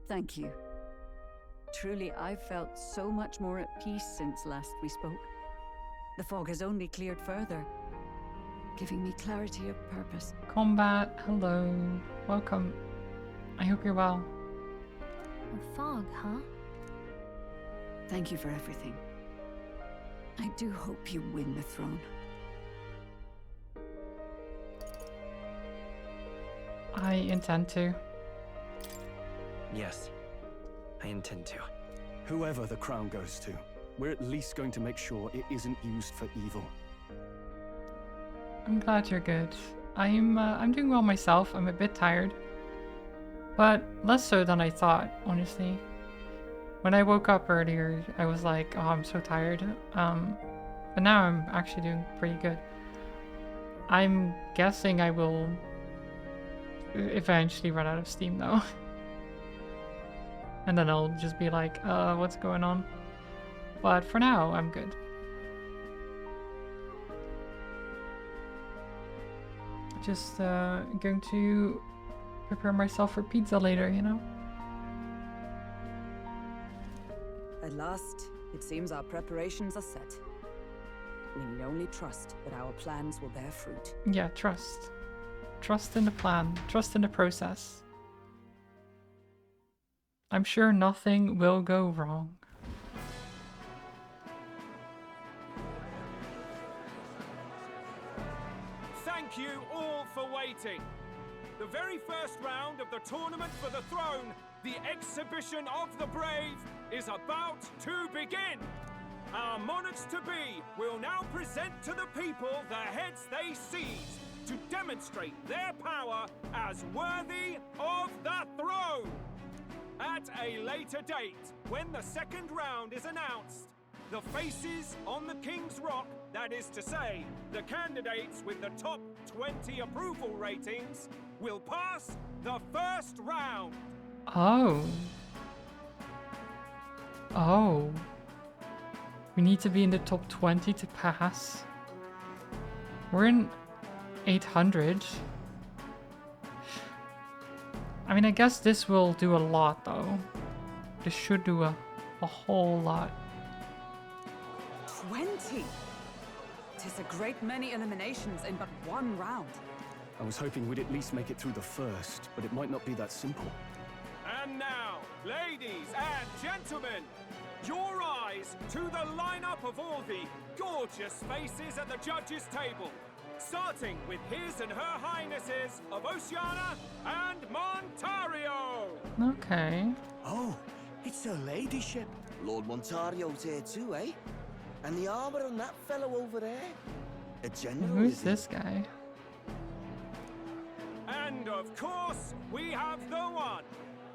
Thank you. Truly, I've felt so much more at peace since last we spoke. The fog has only cleared further, giving me clarity of purpose. Combat, hello. Welcome. I hope you're well. A fog, huh? Thank you for everything. I do hope you win the throne. I intend to. Yes, I intend to. Whoever the crown goes to, we're at least going to make sure it isn't used for evil. I'm glad you're good. I'm doing well myself. I'm a bit tired, but less so than I thought, honestly. When I woke up earlier, I was like, oh, I'm so tired. But now I'm actually doing pretty good. I'm guessing I will eventually run out of steam though. And then I'll just be like, what's going on? But for now, I'm good. Just going to prepare myself for pizza later, you know? At last, it seems our preparations are set. We need only trust that our plans will bear fruit. Yeah, trust. Trust in the plan. Trust in the process. I'm sure nothing will go wrong. Thank you all for waiting. The very first round of the tournament for the throne, the exhibition of the brave, is about to begin. Our monarchs-to-be will now present to the people the heads they seized to demonstrate their power as worthy of the throne. At a later date, when the second round is announced, the faces on the King's Rock, that is to say, the candidates with the top 20 approval ratings, will pass the first round. Oh. Oh. We need to be in the top 20 to pass. We're in 800. I mean, I guess this will do a lot, though. This should do a whole lot. 20? 'Tis a great many eliminations in but one round. I was hoping we'd at least make it through the first, but it might not be that simple. And now, ladies and gentlemen, your eyes to the lineup of all the gorgeous faces at the judges' table. Starting with His and Her Highnesses of Oceania and Montario. Okay. Oh, it's her ladyship. Lord Montario's here too, eh? And the armor on that fellow over there. A general. Who's this guy? And of course, we have the one,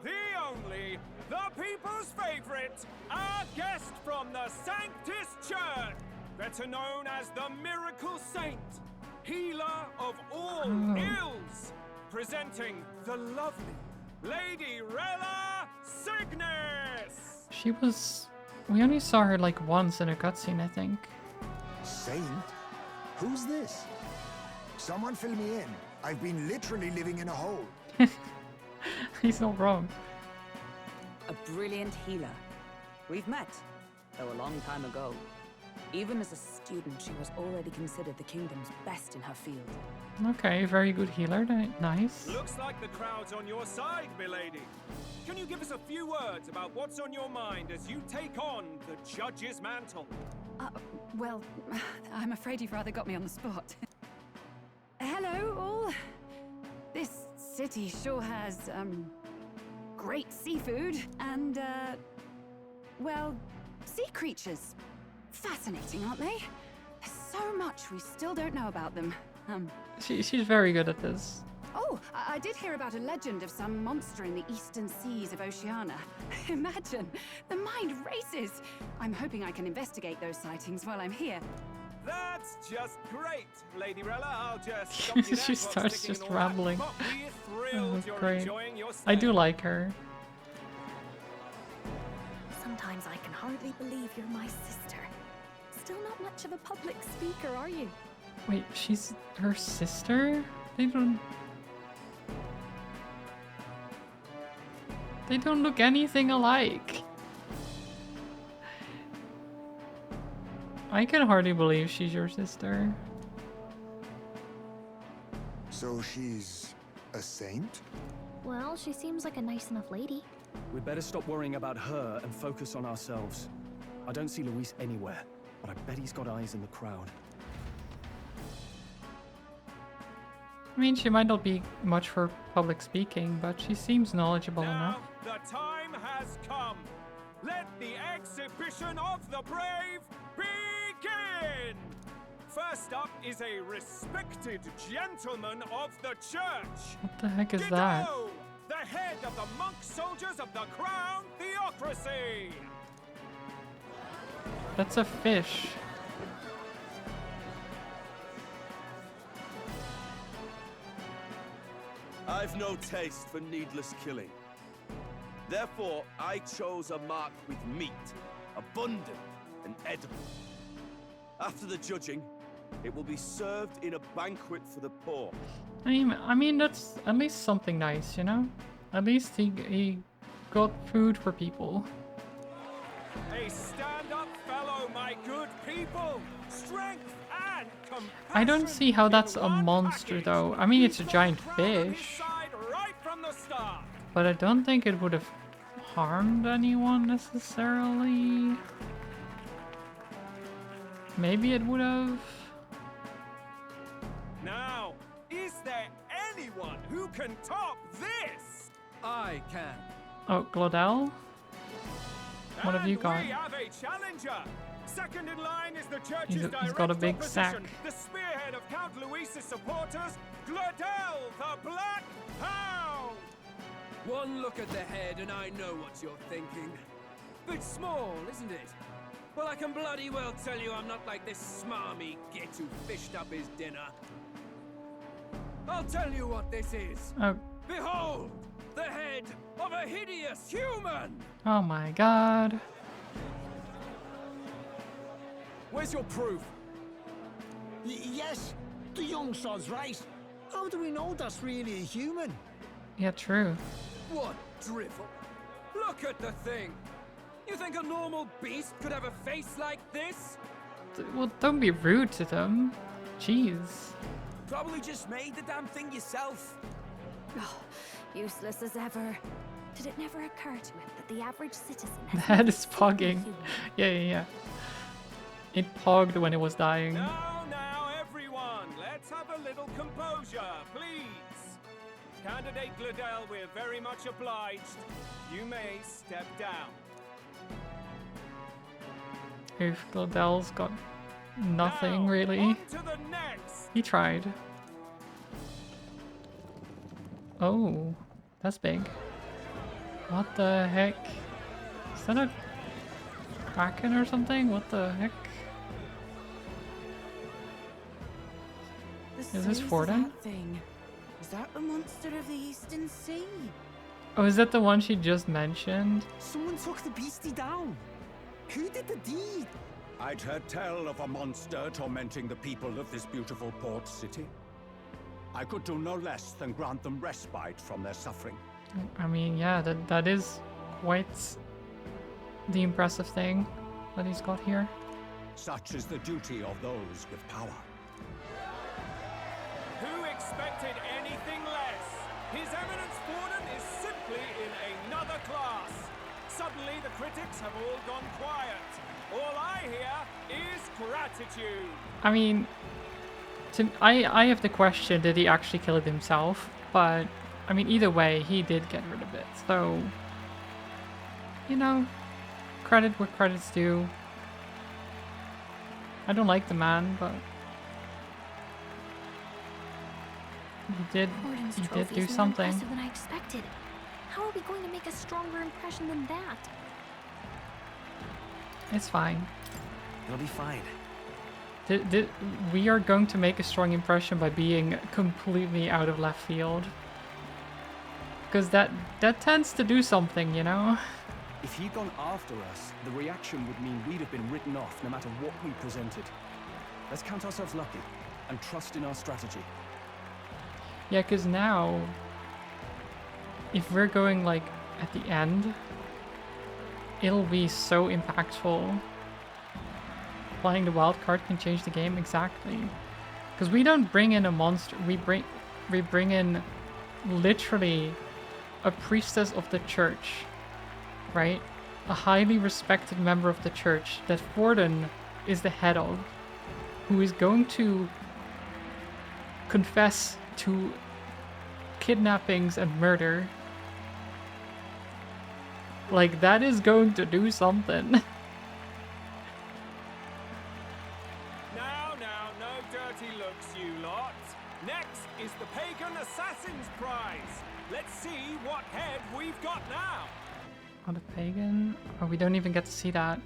the only, the people's favorite, our guest from the Sanctus Church, better known as the Miracle Saint, healer of all ills, presenting the lovely Lady Rella Cygnus. She was... We only saw her like once in a cutscene, I think. Saint? Who's this? Someone fill me in. I've been literally living in a hole. He's not wrong. A brilliant healer. We've met, though a long time ago. Even as a student, she was already considered the kingdom's best in her field. Okay, very good healer. Nice. Looks like the crowd's on your side, milady. Can you give us a few words about what's on your mind as you take on the judge's mantle? Well, I'm afraid you've rather got me on the spot. Hello, all. This city sure has, great seafood and, well, sea creatures. Fascinating, aren't they? There's so much we still don't know about them. She's very good at this. Oh, I did hear about a legend of some monster in the eastern seas of Oceania. Imagine, the mind races. I'm hoping I can investigate those sightings while I'm here. That's just great, Lady Rella. I'll just stop you there. She starts just rambling. We're That thrilled was you're great. enjoying your I do stay. like her. Sometimes I can hardly believe you're my sister. Still not much of a public speaker, are you? Wait, she's her sister? They don't look anything alike. I can hardly believe she's your sister. So she's a saint? Well, she seems like a nice enough lady. We'd better stop worrying about her and focus on ourselves. I don't see Luis anywhere, but I bet he's got eyes in the crowd. I mean, she might not be much for public speaking, but she seems knowledgeable enough. The time has come. Let the exhibition of the brave begin! First up is a respected gentleman of the church. What the heck is that? Godot, the head of the monk soldiers of the Crown Theocracy. That's a fish. I've no taste for needless killing. Therefore, I chose a mark with meat, abundant and edible. After the judging, it will be served in a banquet for the poor. I mean that's at least something nice, you know? At least he got food for people. A stand-up fellow, my good people. Strength and compassion. I don't see how that's a monster though. I mean, it's a giant fish. Right from the start. But I don't think it would have harmed anyone necessarily. Maybe it would have. Now, is there anyone who can top this? I can. Oh, Glodell? What have you got? We have a challenger. Second in line is the church's He's got a big opposition, sack. the spearhead of Count Luis's supporters, Glodell, the Black Hound. One look at the head and I know what you're thinking. Bit small, isn't it? Well, I can bloody well tell you I'm not like this smarmy git who fished up his dinner. I'll tell you what this is. Oh. Behold, the head of a hideous human! Oh my god. Where's your proof? Yes, the young sod's right. How do we know that's really a human? Yeah, true. What drivel? Look at the thing! You think a normal beast could have a face like this? Well, don't be rude to them. Jeez. Probably just made the damn thing yourself. Oh, useless as ever. Did it never occur to him that the average citizen The has head is pogging. Yeah. It pogged when it was dying. Now, everyone, let's have a little composure, please. Candidate Glodell, we're very much obliged. You may step down. Oof, Glodell's got nothing Now, really. on to the next. He tried. Oh, that's big. What the heck? Is that a kraken or something? What the heck? Is this Forden? Is that the monster of the Eastern Sea? Oh, is that the one she just mentioned? Someone took the beastie down. Who did the deed? I'd heard tell of a monster tormenting the people of this beautiful port city. I could do no less than grant them respite from their suffering. I mean, yeah, that is quite the impressive thing that he's got here. Such is the duty of those with power. Who expected anything less? His Eminence Forden is simply in another class. Suddenly the critics have all gone quiet. All I hear is gratitude. I mean, I have the question, did he actually kill it himself? But, I mean, either way, he did get rid of it. So, you know, credit where credit's due. I don't like the man, but Forden's he did trophy do is more something. impressive than I expected. How are we going to make a stronger impression than that? It's fine. It'll be fine. We are going to make a strong impression by being completely out of left field. Because that tends to do something, you know? If he'd gone after us, the reaction would mean we'd have been written off no matter what we presented. Let's count ourselves lucky and trust in our strategy. Yeah, because now, if we're going, like, at the end, it'll be so impactful. Playing the wild card can change the game, exactly. Because we don't bring in a monster, we bring in literally a priestess of the church, right? A highly respected member of the church that Forden is the head of, who is going to confess to kidnappings and murder. Like, that is going to do something. Now, no dirty looks, you lot. Next is the Pagan Assassin's Prize. Let's see what head we've got now. On the pagan? Oh, we don't even get to see that.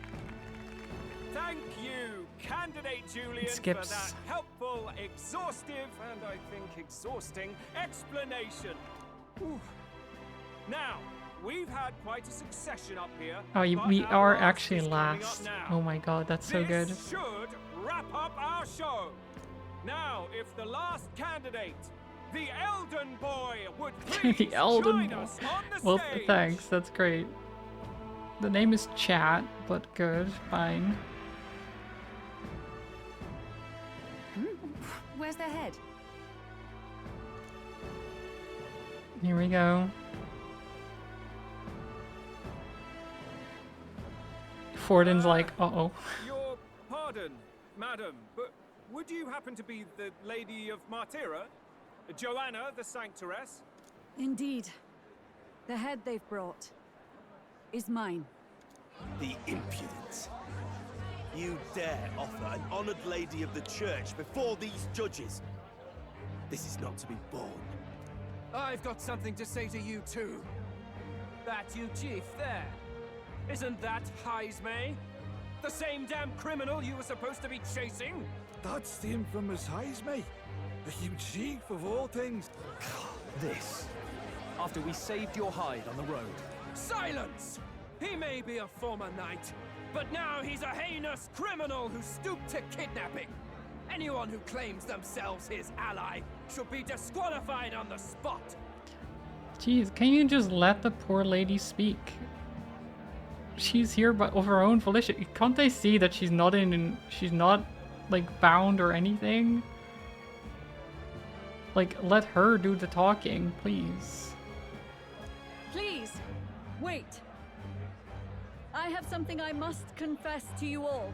Thank you, Candidate Julian, for skips. that helpful, exhaustive, and I think exhausting explanation. Whew. Now, we've had quite a succession up here. Oh, but we our are last actually is coming up last. now. Oh my god, that's so good. This should wrap up our show. Now, if the last candidate, the Elden Boy, would please The Elden join Boy. us on the Well, stage. thanks, that's great. The name is Chat, but good, fine. Where's their head? Here we go. Forden's like, uh-oh. Your pardon, madam, but would you happen to be the Lady of Martyra? Joanna, the Sanctoress? Indeed. The head they've brought is mine. The impudence. You dare offer an honored lady of the church before these judges? This is not to be borne. I've got something to say to you too. That you chief there. Isn't that Heismay? The same damn criminal you were supposed to be chasing? That's the infamous Heismay. The huge chief of all things. This, after we saved your hide on the road. Silence! He may be a former knight, but now he's a heinous criminal who stooped to kidnapping. Anyone who claims themselves his ally should be disqualified on the spot. Jeez, can you just let the poor lady speak? She's here of her own volition. Can't they see that she's not like bound or anything? Like, let her do the talking, please. Please, wait. I have something I must confess to you all.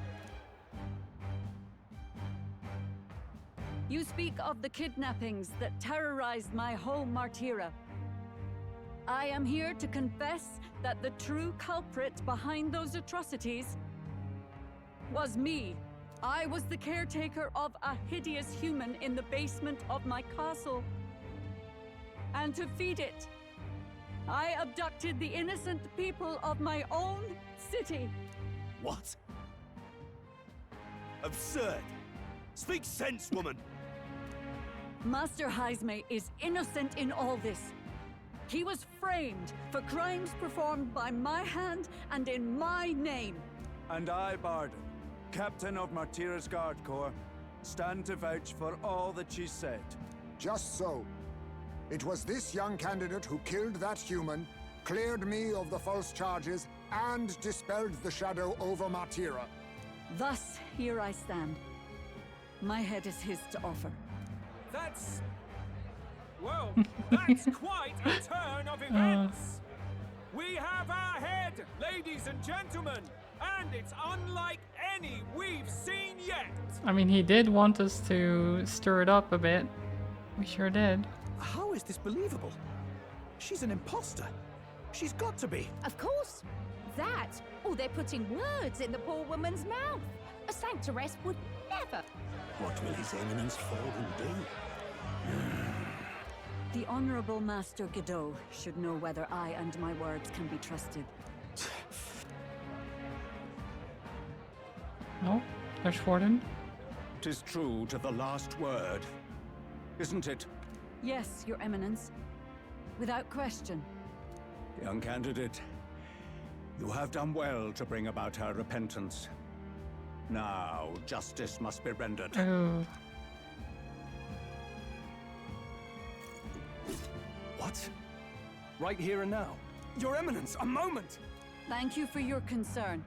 You speak of the kidnappings that terrorized my home, Martyra. I am here to confess that the true culprit behind those atrocities was me. I was the caretaker of a hideous human in the basement of my castle. And to feed it, I abducted the innocent people of my own city. What? Absurd. Speak sense, woman. Master Heismay is innocent in all this. He was framed for crimes performed by my hand and in my name. And I, Barden, Captain of Martyra's Guard Corps, stand to vouch for all that she said. Just so. It was this young candidate who killed that human, cleared me of the false charges, and dispelled the shadow over Martira. Thus, here I stand. My head is his to offer. That's... well, that's quite a turn of events! We have our head, ladies and gentlemen, and it's unlike any we've seen yet! I mean, he did want us to stir it up a bit. We sure did. How is this believable? She's an imposter. She's got to be. Of course. That, or they're putting words in the poor woman's mouth. A sanctoress would never. What will His Eminence Forden do? The Honorable Master Godot should know whether I and my words can be trusted. No, there's Forden. 'Tis true to the last word, isn't it? Yes, Your Eminence. Without question. Young candidate, you have done well to bring about her repentance. Now, justice must be rendered. Oh. What? Right here and now? Your Eminence, a moment! Thank you for your concern.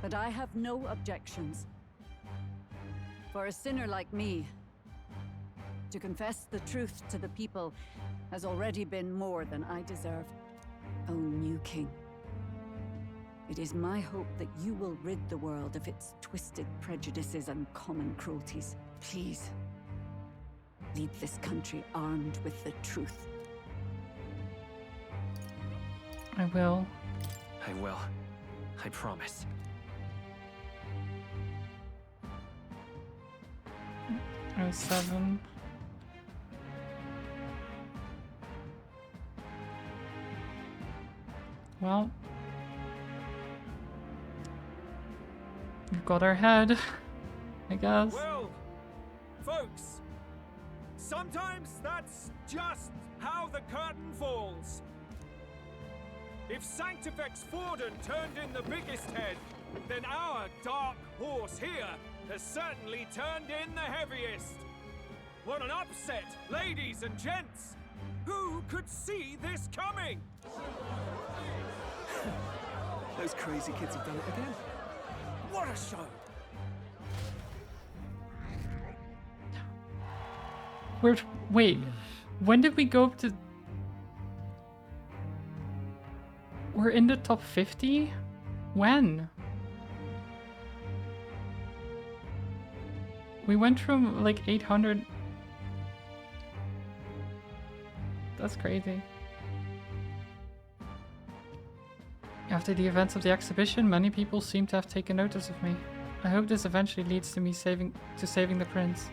But I have no objections. For a sinner like me, to confess the truth to the people has already been more than I deserve. O new king, it is my hope that you will rid the world of its twisted prejudices and common cruelties. Please, lead this country armed with the truth. I will. I will. I promise. I was 7. Well, we've got our head, I guess. Well, folks, sometimes that's just how the curtain falls. If Sanctifex Forden turned in the biggest head, then our dark horse here has certainly turned in the heaviest. What an upset, ladies and gents! Who could see this coming? Those crazy kids have done it again. What a show! Wait, when did we go up to... We're in the top 50? When? We went from like 800... That's crazy. After the events of the exhibition, many people seem to have taken notice of me. I hope this eventually leads to me saving the prince.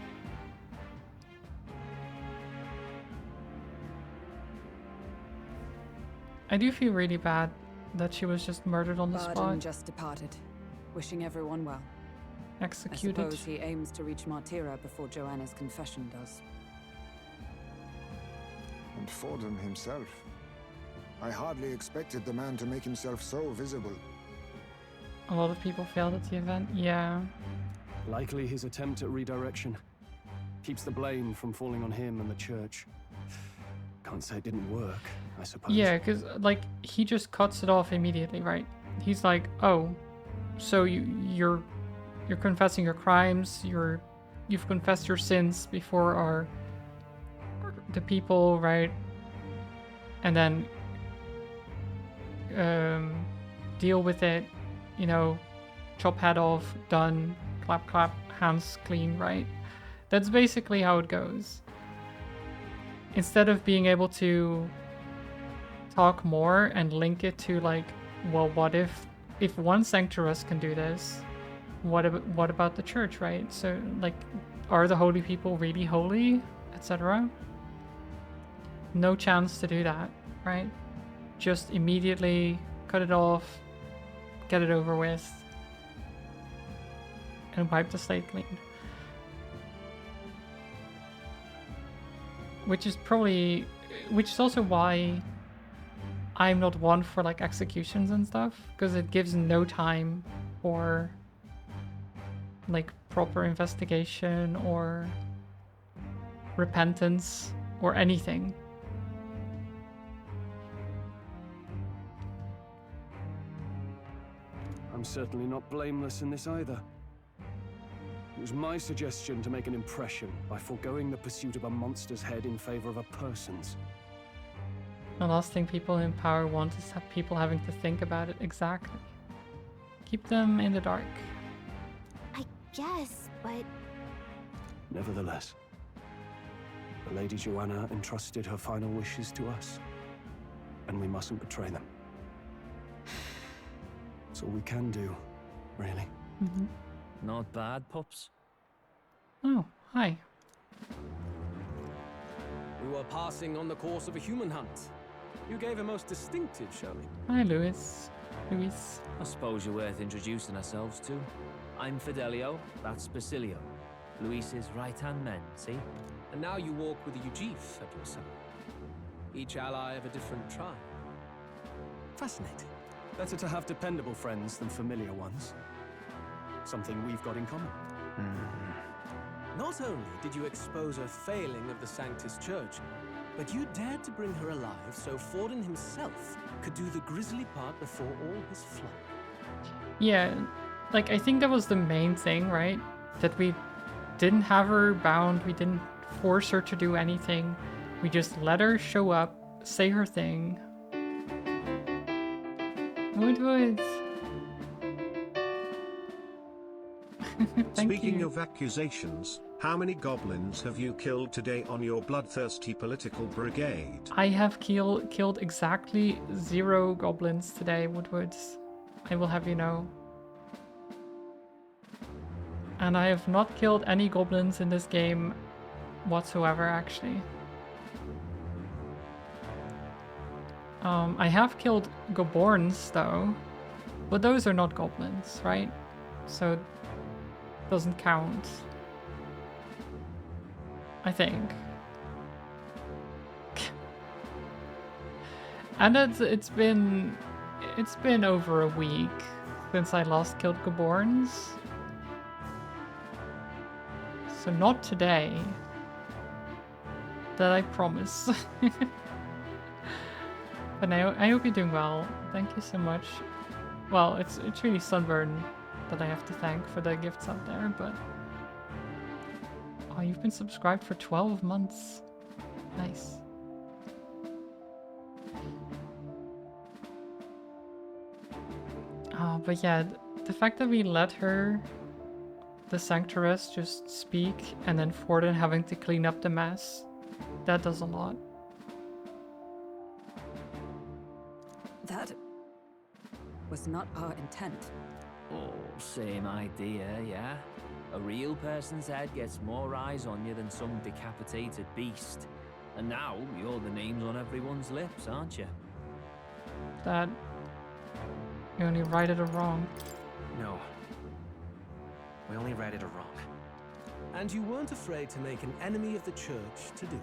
I do feel really bad that she was just murdered on the Bardin spot. just departed, wishing everyone well. Executed. I suppose he aims to reach Martira before Joanna's confession does. And Forden himself. I hardly expected the man to make himself so visible. A lot of people failed at the event. Yeah. Likely his attempt at redirection. Keeps the blame from falling on him and the church. Can't say it didn't work, I suppose. Yeah, because like he just cuts it off immediately, right? He's like, "Oh, so you're confessing your crimes. You've confessed your sins before the people, right? And then deal with it, you know, chop head off, done, clap clap, hands clean, right? That's basically how it goes. Instead of being able to talk more and link it to like, well, what if one sanctuaress can do this, what about the church, right? So like, are the holy people really holy, etc.? No chance to do that, right? Just immediately cut it off, get it over with, and wipe the slate clean. Which is also why I'm not one for like executions and stuff, because it gives no time for like proper investigation or repentance or anything. I'm certainly not blameless in this either. It was my suggestion to make an impression by foregoing the pursuit of a monster's head in favor of a person's. The last thing people in power want is have people having to think about it. Exactly. Keep them in the dark. I guess, but... Nevertheless, the Lady Joanna entrusted her final wishes to us, and we mustn't betray them. That's all we can do, really. Mm-hmm. Not bad, pups. Oh, hi. We were passing on the course of a human hunt. You gave a most distinctive showing. Hi, Luis. Luis. I suppose you're worth introducing ourselves to. I'm Fidelio, that's Basilio. Luis's right-hand man, see? And now you walk with a Ujif at your side. Each ally of a different tribe. Fascinating. Better to have dependable friends than familiar ones. Something we've got in common. Not only did you expose a failing of the Sanctus Church, but you dared to bring her alive so Forden himself could do the grisly part before all his flock. Yeah, like I think that was the main thing, right? That we didn't have her bound, we didn't force her to do anything. We just let her show up, say her thing. Woodward. Speaking of accusations, how many goblins have you killed today on your bloodthirsty political brigade? I have killed exactly 0 goblins today, Woodwards. I will have you know. And I have not killed any goblins in this game whatsoever, actually. I have killed goborns, though. But those are not goblins, right? So... doesn't count. I think. And it's been over a week since I last killed goborns. So not today. That I promise. But now I hope you're doing well. Thank you so much. Well, it's really Sunburn that I have to thank for the gifts out there, but... Oh, you've been subscribed for 12 months. Nice. But yeah, the fact that we let her, the Sanctoress, just speak, and then Forden having to clean up the mess, that does a lot. That was not our intent. Oh, same idea, yeah? A real person's head gets more eyes on you than some decapitated beast. And now, you're the names on everyone's lips, aren't you? That... you only righted a wrong. No. We only righted a wrong. And you weren't afraid to make an enemy of the church to do it.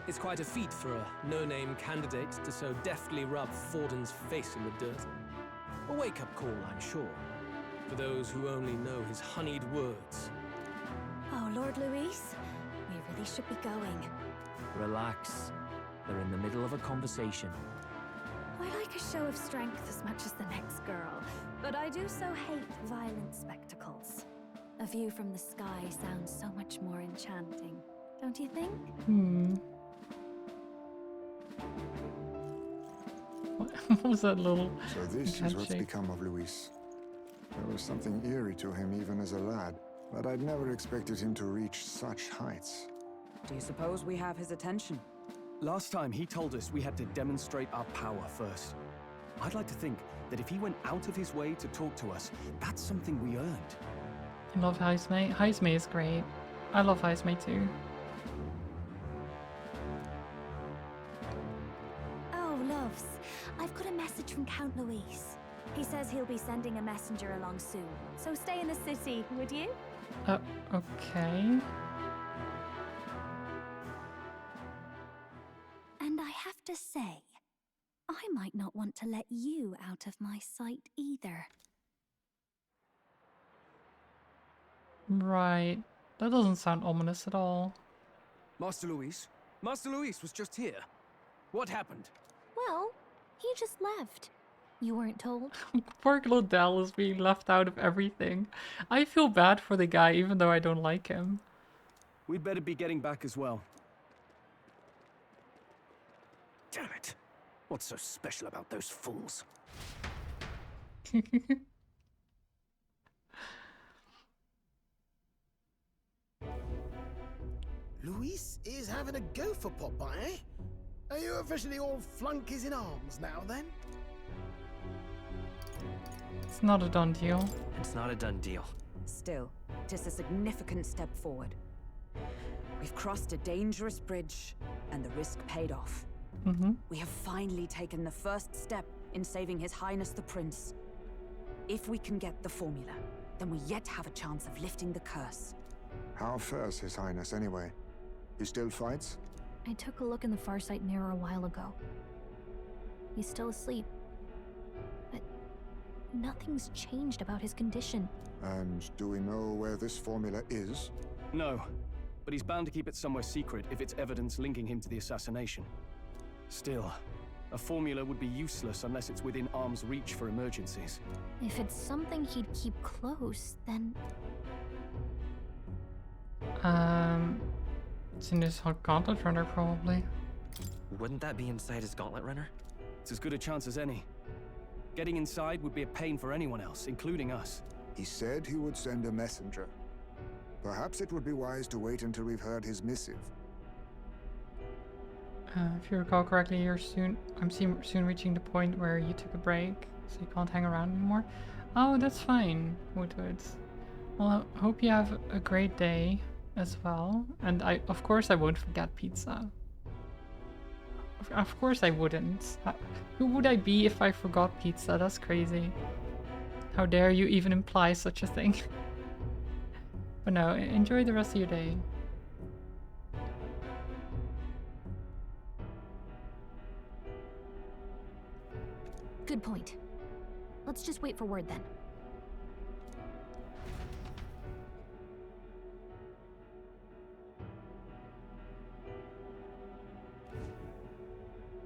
It's quite a feat for a no-name candidate to so deftly rub Forden's face in the dirt. A wake-up call, I'm sure, for those who only know his honeyed words. Oh, Lord Luis, we really should be going. Relax. They're in the middle of a conversation. I like a show of strength as much as the next girl, but I do so hate violent spectacles. A view from the sky sounds so much more enchanting, don't you think? What was that little... So this is what's handshake? become of Luis. There was something eerie to him even as a lad, but I'd never expected him to reach such heights. Do you suppose we have his attention? Last time he told us we had to demonstrate our power first. I'd like to think that if he went out of his way to talk to us, that's something we earned. I love Heisme. Heisme is great. I love Heisme too. Oh, loves, I've got a message from Count Luis. He says he'll be sending a messenger along soon, so stay in the city, would you? Okay. And I have to say, I might not want to let you out of my sight either. Right. That doesn't sound ominous at all. Master Luis, Master Luis was just here. What happened? Well, he just left. You weren't told? Poor Claudel is being left out of everything. I feel bad for the guy, even though I don't like him. We'd better be getting back as well. Damn it. What's so special about those fools? Luis is having a go for Popeye, eh? Are you officially all flunkies in arms now, then? It's not a done deal. It's not a done deal. Still, it is a significant step forward. We've crossed a dangerous bridge, and the risk paid off. We have finally taken the first step in saving His Highness the Prince. If we can get the formula, then we yet have a chance of lifting the curse. How fares His Highness, anyway? He still fights? I took a look in the Farsight mirror a while ago. He's still asleep. But nothing's changed about his condition. And do we know where this formula is? No, but he's bound to keep it somewhere secret if it's evidence linking him to the assassination. Still, a formula would be useless unless it's within arm's reach for emergencies. If it's something he'd keep close, then... It's in his gauntlet runner, probably. Wouldn't that be inside his gauntlet runner? It's as good a chance as any. Getting inside would be a pain for anyone else, including us. He said he would send a messenger. Perhaps it would be wise to wait until we've heard his missive. If you recall correctly, I'm soon reaching the point where you took a break, so you can't hang around anymore. Oh, that's fine, Woodwoods. Well, I hope you have a great day as well. And of course I won't forget pizza. Of course I wouldn't. Who would I be if I forgot pizza? That's crazy. How dare you even imply such a thing? But no, enjoy the rest of your day. Good point. Let's just wait for word then.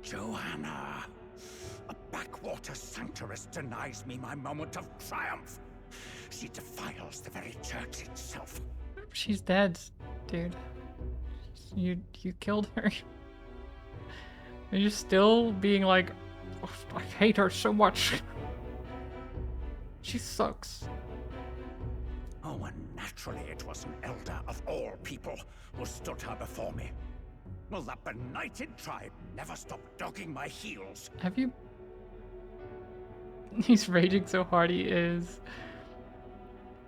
Joanna! A backwater sanctuarist denies me my moment of triumph. She defiles the very church itself. She's dead, dude. You killed her. Are you still being like, oh, I hate her so much. She sucks. Oh, and naturally it was an elder of all people who stood her before me. Will that benighted tribe never stop dogging my heels? Have you... He's raging so hard he is.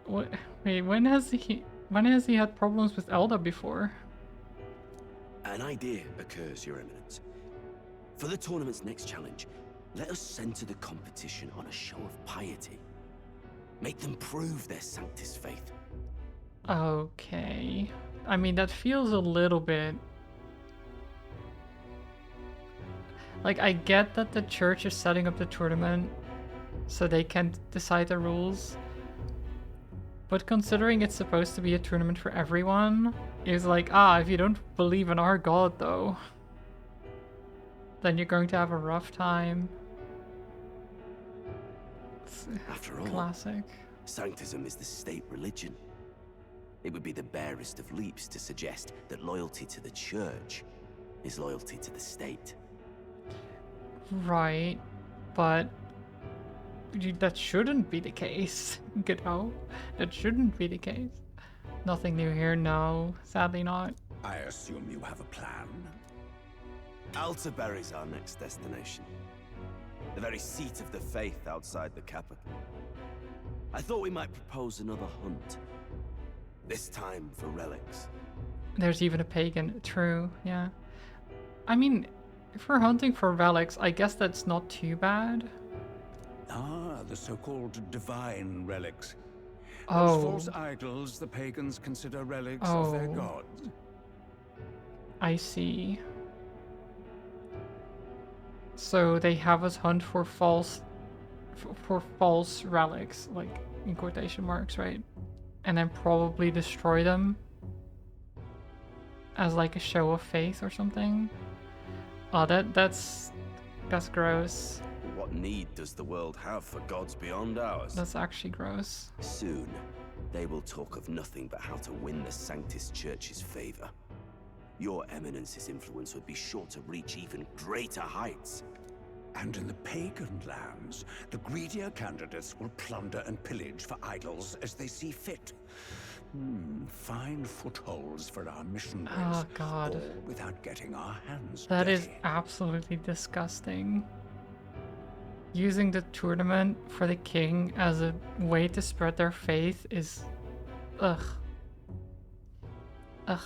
What? Wait, when has he had problems with Elda before? An idea occurs, Your Eminence. For the tournament's next challenge, let us center the competition on a show of piety. Make them prove their Sanctus faith. Okay. I mean, that feels a little bit... Like, I get that the church is setting up the tournament so they can decide the rules. But considering it's supposed to be a tournament for everyone, it's like, if you don't believe in our god, though, then you're going to have a rough time. After all, classic. Sanctism is the state religion. It would be the barest of leaps to suggest that loyalty to the church is loyalty to the state. Right, but that shouldn't be the case, you know? That shouldn't be the case. Nothing new here, no. Sadly not. I assume you have a plan? Altaberry's our next destination. The very seat of the faith outside the capital. I thought we might propose another hunt. This time for relics. There's even a pagan. True, yeah. I mean, if we're hunting for relics, I guess that's not too bad. Ah, the so-called divine relics. Oh. Those false idols the pagans consider relics of their gods. I see. So they have us hunt for false relics, like in quotation marks, right? And then probably destroy them. as like a show of faith or something. Oh, that's gross. What need does the world have for gods beyond ours? That's actually gross. Soon, they will talk of nothing but how to win the Sanctus Church's favor. Your Eminence's influence would be sure to reach even greater heights. And in the pagan lands, the greedier candidates will plunder and pillage for idols as they see fit. Fine footholds for our missionaries. Oh god. All without getting our hands That dirty. is absolutely disgusting. Using the tournament for the king as a way to spread their faith is... Ugh. Ugh.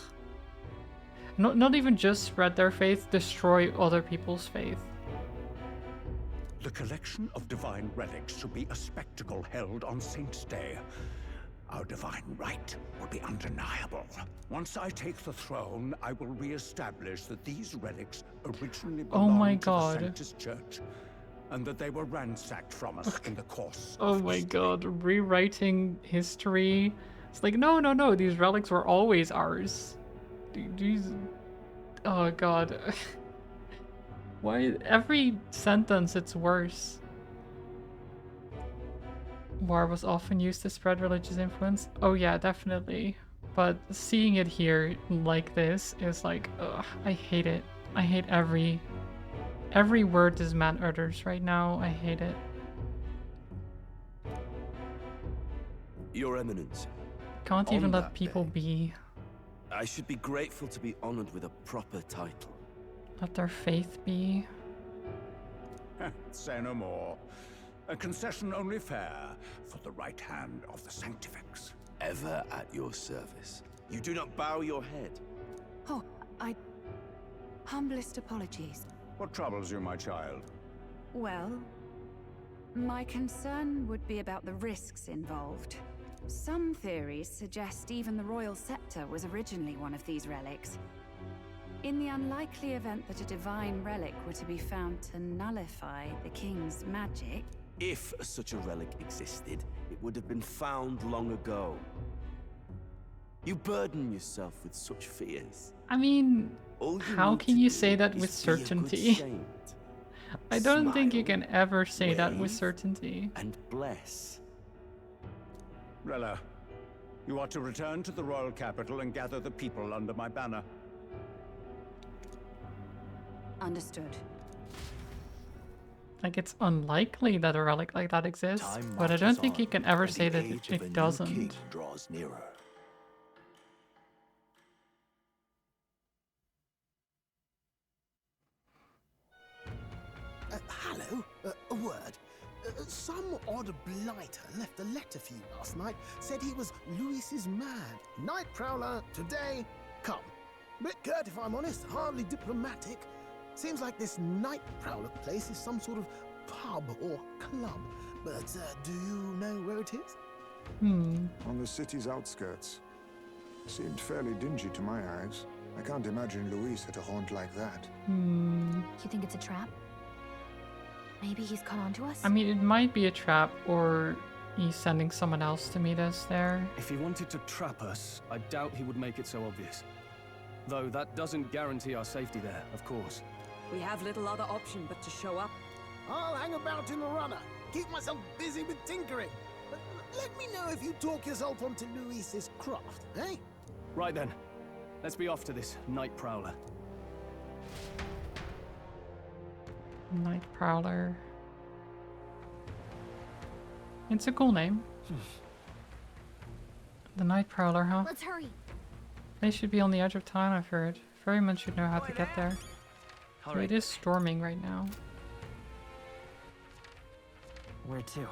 Not even just spread their faith, destroy other people's faith. The collection of divine relics should be a spectacle held on Saint's Day. Our divine right will be undeniable. Once I take the throne, I will re-establish that these relics originally belonged to the Sanctus Church, and that they were ransacked from us in the course Oh of my history. god, rewriting history. It's like, no, these relics were always ours. These... Oh god. Why? Every sentence, it's worse. War was often used to spread religious influence. Oh yeah, definitely. But seeing it here like this is like, ugh, I hate it. I hate every word this man utters right now. I hate it. Your Eminence. Can't even on let that people day, be. I should be grateful to be honored with a proper title. Let their faith be. Say no more. A concession only fair for the right hand of the Sanctifex. Ever at your service. You do not bow your head. Oh, humblest apologies. What troubles you, my child? Well, my concern would be about the risks involved. Some theories suggest even the royal scepter was originally one of these relics. In the unlikely event that a divine relic were to be found to nullify the king's magic... If such a relic existed, it would have been found long ago. You burden yourself with such fears. I mean, All you how need can to you do say that is with be a good certainty? saint. I don't think you Smile, can ever say that with wave, certainty. And bless. Rella, you are to return to the royal capital and gather the people under my banner. Understood. Like, it's unlikely that a relic like that exists, Time but I marches don't think on, you can ever and say the that age of a it new doesn't. king draws nearer. Hello, a word. Some odd blighter left a letter for you last night. Said he was Louis's man. Night Prowler, today, come. Bit curt if I'm honest, hardly diplomatic. Seems like this Night Prowler place is some sort of pub or club. But do you know where it is? On the city's outskirts. Seemed fairly dingy to my eyes. I can't imagine Louis at a haunt like that. You think it's a trap? Maybe he's caught on to us? I mean, it might be a trap, or he's sending someone else to meet us there. If he wanted to trap us, I doubt he would make it so obvious. Though that doesn't guarantee our safety there, of course. We have little other option but to show up. I'll hang about in the runner. Keep myself busy with tinkering. But let me know if you talk yourself onto Louis's craft, eh? Right then. Let's be off to this Night Prowler. Night Prowler. It's a cool name. The Night Prowler, huh? Let's hurry. They should be on the edge of town, I've heard. Ferryman should know how to get there. Hurry. It is storming right now. Where to?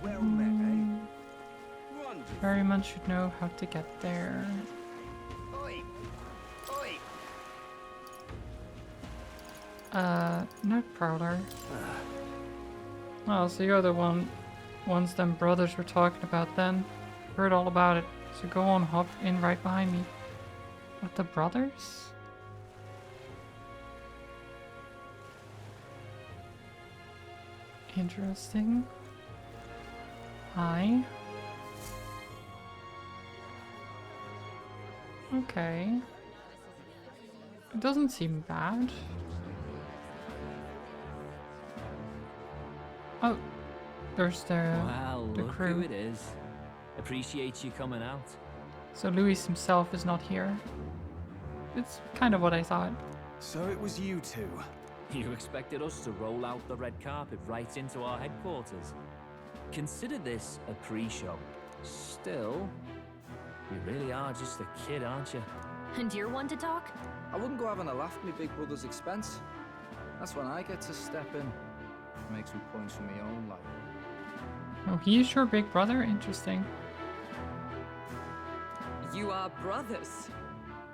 Well met, eh? Ferryman should know how to get there. Oi! Oi! Night Prowler. Oh, so you're the ones them brothers were talking about then. Heard all about it. So go on, hop in right behind me. What, the brothers? Interesting. Hi. Okay. It doesn't seem bad. Oh, there's the Well, the look crew. who it is. Appreciate you coming out. So Luis himself is not here. It's kind of what I thought. So it was you two. You expected us to roll out the red carpet right into our headquarters. Consider this a pre-show. Still, you really are just a kid, aren't you? And you're one to talk? I wouldn't go having a laugh at my big brother's expense. That's when I get to step in. Make some points for my own life. Oh, he's your big brother? Interesting. You are brothers.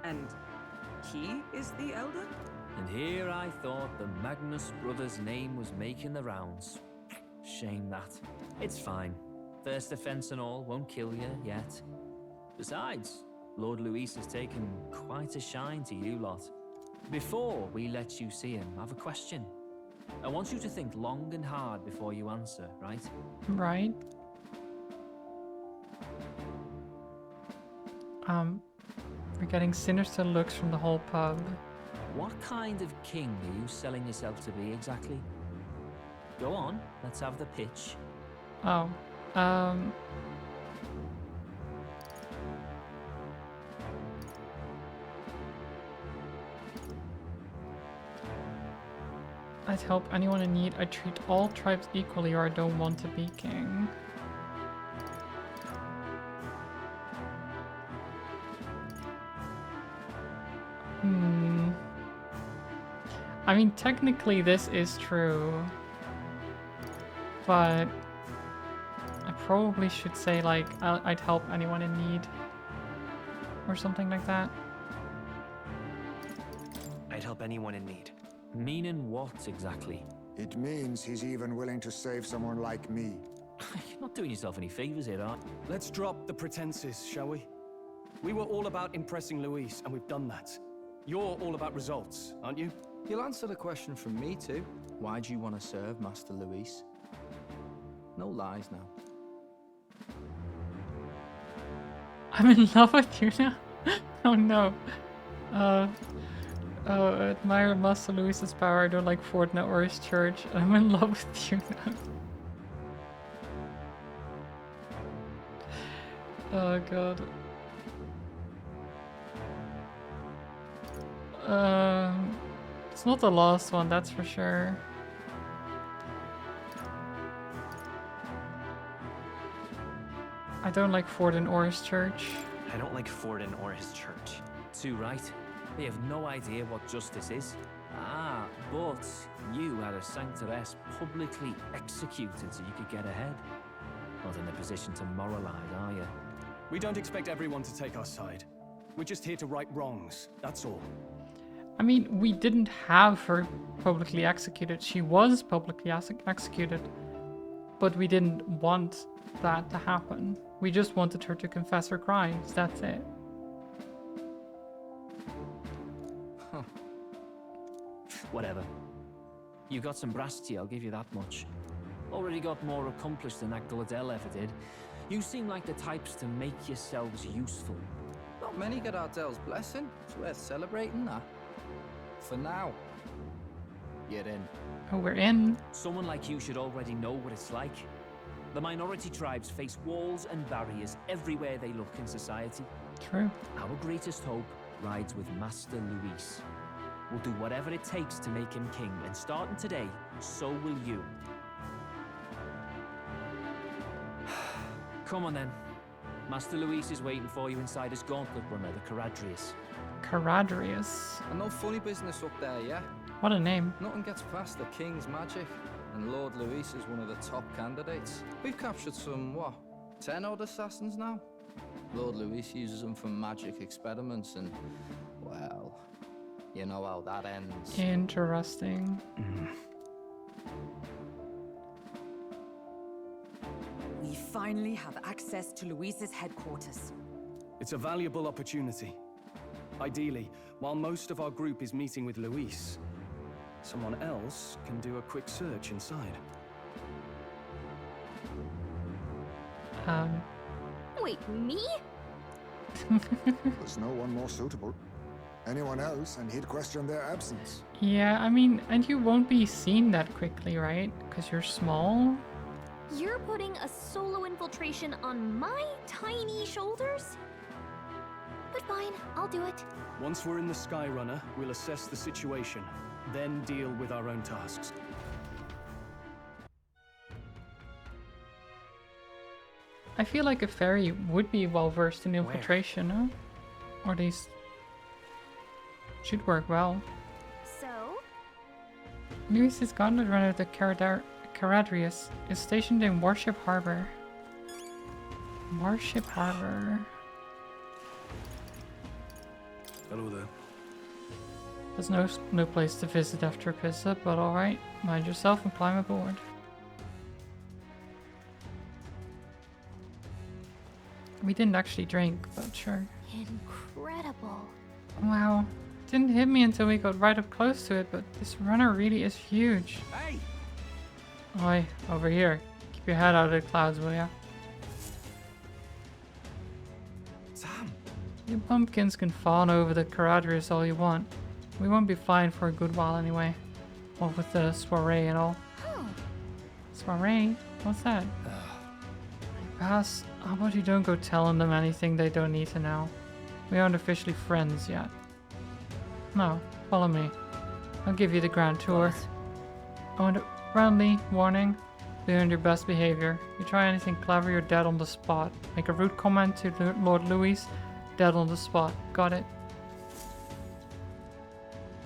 And he is the elder? And here I thought the Magnus brothers' name was making the rounds. Shame that. It's fine. First offense and all won't kill you yet. Besides, Lord Luis has taken quite a shine to you lot. Before we let you see him, I have a question. I want you to think long and hard before you answer, right? Right. We're getting sinister looks from the whole pub. What kind of king are you selling yourself to be exactly? Go on, let's have the pitch. Oh, I'd help anyone in need. I treat all tribes equally or I don't want to be king. I mean, technically this is true. But I probably should say, like, I'd help anyone in need. Or something like that. I'd help anyone in need. Meaning what exactly? It means he's even willing to save someone like me. You're not doing yourself any favors here, are you? Let's drop the pretenses, shall we? We were all about impressing Luis, and we've done that. You're all about results, aren't you? You'll answer the question from me too. Why do you want to serve Master Luis? No lies now. I'm in love with you now? Oh no. Admire Master Luis's power. I don't like Fortnite or his church. I'm in love with you now. Oh god. It's not the last one, that's for sure. I don't like Forden or his church. I don't like Forden or his church. Too right. They have no idea what justice is. Ah, but you had a sanctoress publicly executed so you could get ahead. Not in a position to moralize, are you? We don't expect everyone to take our side. We're just here to right wrongs, that's all. I mean, we didn't have her publicly executed. She was publicly executed. But we didn't want that to happen. We just wanted her to confess her crimes, that's it. Huh. Whatever. You got some brass to you, I'll give you that much. Already got more accomplished than that Gladell ever did. You seem like the types to make yourselves useful. Not many get Ardell's blessing. It's worth celebrating that. For now. Get in. Oh, we're in. Someone like you should already know what it's like. The minority tribes face walls and barriers everywhere they look in society. True. Our greatest hope rides with Master Luis. We'll do whatever it takes to make him king, and starting today, so will you. Come on then. Master Luis is waiting for you inside his gauntlet runner, the Caradrius. Caradrius. And no funny business up there, yeah? What a name. Nothing gets past the King's magic. And Lord Luis is one of the top candidates. We've captured some, what, 10 odd assassins now? Lord Luis uses them for magic experiments and, well, you know how that ends. Interesting. We finally have access to Luis's headquarters. It's a valuable opportunity. Ideally, while most of our group is meeting with Luis, someone else can do a quick search inside. Wait, me? There's no one more suitable. Anyone else, and he'd question their absence. Yeah, I mean, and you won't be seen that quickly, right? Because you're small? You're putting a solo infiltration on my tiny shoulders? But fine, I'll do it. Once we're in the Skyrunner, we'll assess the situation, then deal with our own tasks. I feel like a fairy would be well versed in infiltration, huh? Or at least should work well. So? Luis's gauntlet runner, the Caradrius, is stationed in Warship Harbor. Warship Harbor. Hello there. There's no place to visit after Pisa, but alright. Mind yourself and climb aboard. We didn't actually drink, but sure. Incredible. Wow. Didn't hit me until we got right up close to it, but this runner really is huge. Hey! Oi, over here. Keep your head out of the clouds, will ya? Sam! You pumpkins can fawn over the Caradrius all you want. We won't be flying for a good while anyway. What with the soiree and all. Soiree? What's that? Pass, how about you don't go telling them anything they don't need to know? We aren't officially friends yet. No, follow me. I'll give you the grand tour. Oh, and a friendly warning. Be on your best behavior. You try anything clever, you're dead on the spot. Make a rude comment to Lord Louis, dead on the spot. Got it?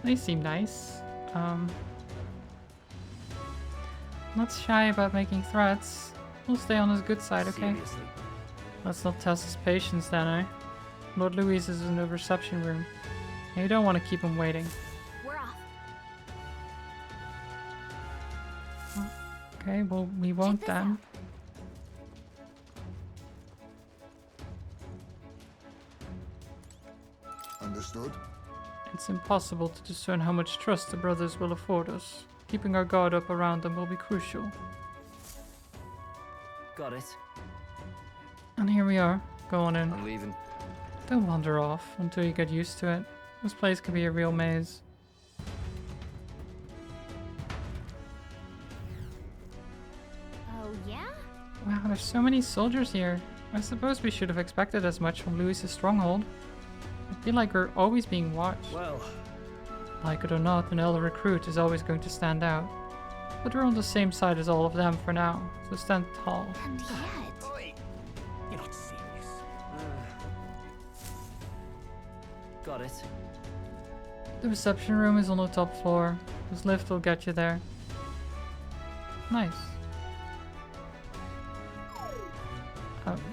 They seem nice. Not shy about making threats. We'll stay on his good side, okay? Seriously? Let's not test his patience then, eh? Lord Louis is in the reception room. And you don't want to keep him waiting. We're off. Okay, well, we won't then. Understood? It's impossible to discern how much trust the brothers will afford us. Keeping our guard up around them will be crucial. Got it. And here we are. Go on in. I'm leaving. Don't wander off until you get used to it. This place could be a real maze. Oh, yeah? Wow, there's so many soldiers here. I suppose we should have expected as much from Louis's stronghold. I feel like we're always being watched. Well, like it or not, an elder recruit is always going to stand out. But we're on the same side as all of them for now, so stand tall. And yet... You're not serious. Got it. The reception room is on the top floor. This lift will get you there. Nice.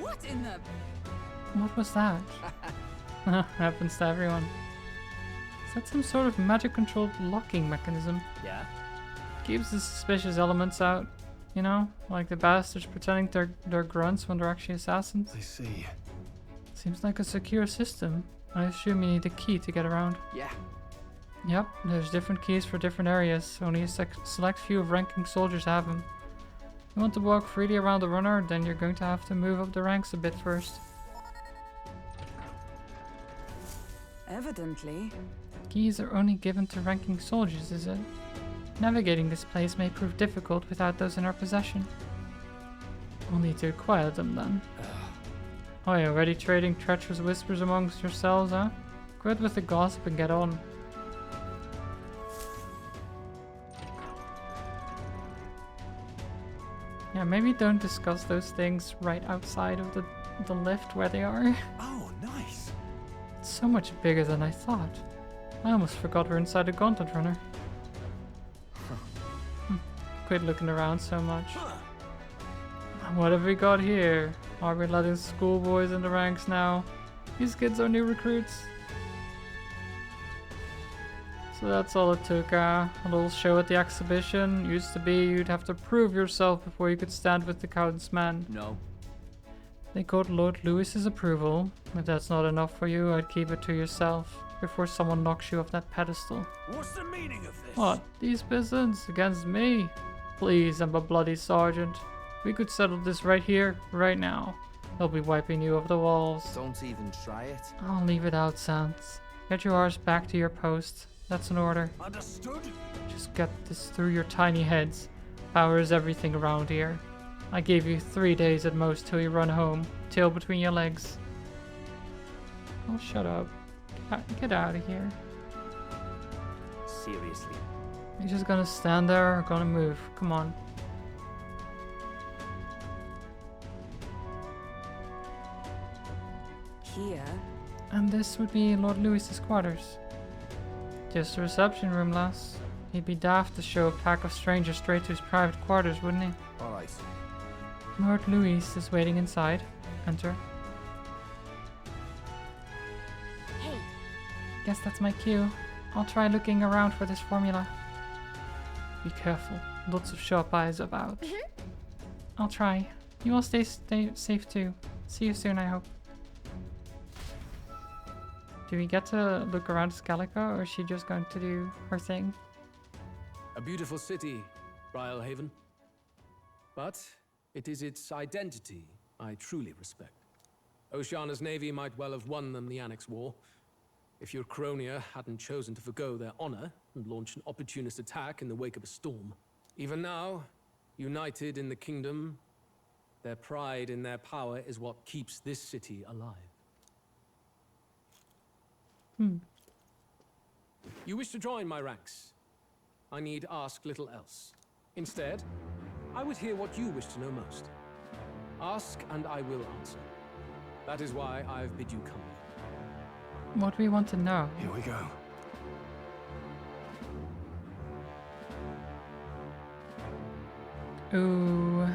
What in the... What was that? Happens to everyone. Is that some sort of magic-controlled locking mechanism? Yeah. Keeps the suspicious elements out. You know, like the bastards pretending they're grunts when they're actually assassins. I see. Seems like a secure system. I assume you need a key to get around. Yeah. Yep, there's different keys for different areas. Only a select few of ranking soldiers have them. You want to walk freely around the runner, then you're going to have to move up the ranks a bit first. Evidently. Keys are only given to ranking soldiers, is it? Navigating this place may prove difficult without those in our possession. We'll need to acquire them then. Oh, you're already trading treacherous whispers amongst yourselves, huh? Quit with the gossip and get on. Yeah, maybe don't discuss those things right outside of the lift where they are. Oh, nice. It's so much bigger than I thought. I almost forgot we're inside a gauntlet runner. Quit looking around so much. What have we got here? Are we letting schoolboys in the ranks now? These kids are new recruits. So that's all it took, a little show at the exhibition. Used to be you'd have to prove yourself before you could stand with the Count's men. No. They got Lord Louis's approval. If that's not enough for you, I'd keep it to yourself before someone knocks you off that pedestal. What's the meaning of this? What? These peasants against me? Please, I'm a bloody sergeant. We could settle this right here, right now. They'll be wiping you off the walls. Don't even try it. I'll leave it out, Sans. Get your arse back to your post. That's an order. Understood? Just get this through your tiny heads. Power is everything around here. I gave you 3 days at most till you run home. Tail between your legs. Oh, shut up. Get out of here. Seriously. You're just gonna stand there or gonna move? Come on. Here? And this would be Lord Louis's quarters. Just a reception room, lass. He'd be daft to show a pack of strangers straight to his private quarters, wouldn't he? Alright. Lord Louis is waiting inside. Enter. Hey. Guess that's my cue. I'll try looking around for this formula. Be careful. Lots of sharp eyes about. I'll try. You all stay safe too. See you soon, I hope. Do we get to look around Scalica, or is she just going to do her thing? A beautiful city, Brialhaven. But it is its identity I truly respect. Oceana's navy might well have won them the Annex War, if your Cronia hadn't chosen to forgo their honor and launch an opportunist attack in the wake of a storm. Even now, united in the kingdom, their pride in their power is what keeps this city alive. You wish to join my ranks. I need ask little else. Instead, I would hear what you wish to know most. Ask and I will answer. That is why I've bid you come here. What do we want to know? Here we go. Ooh,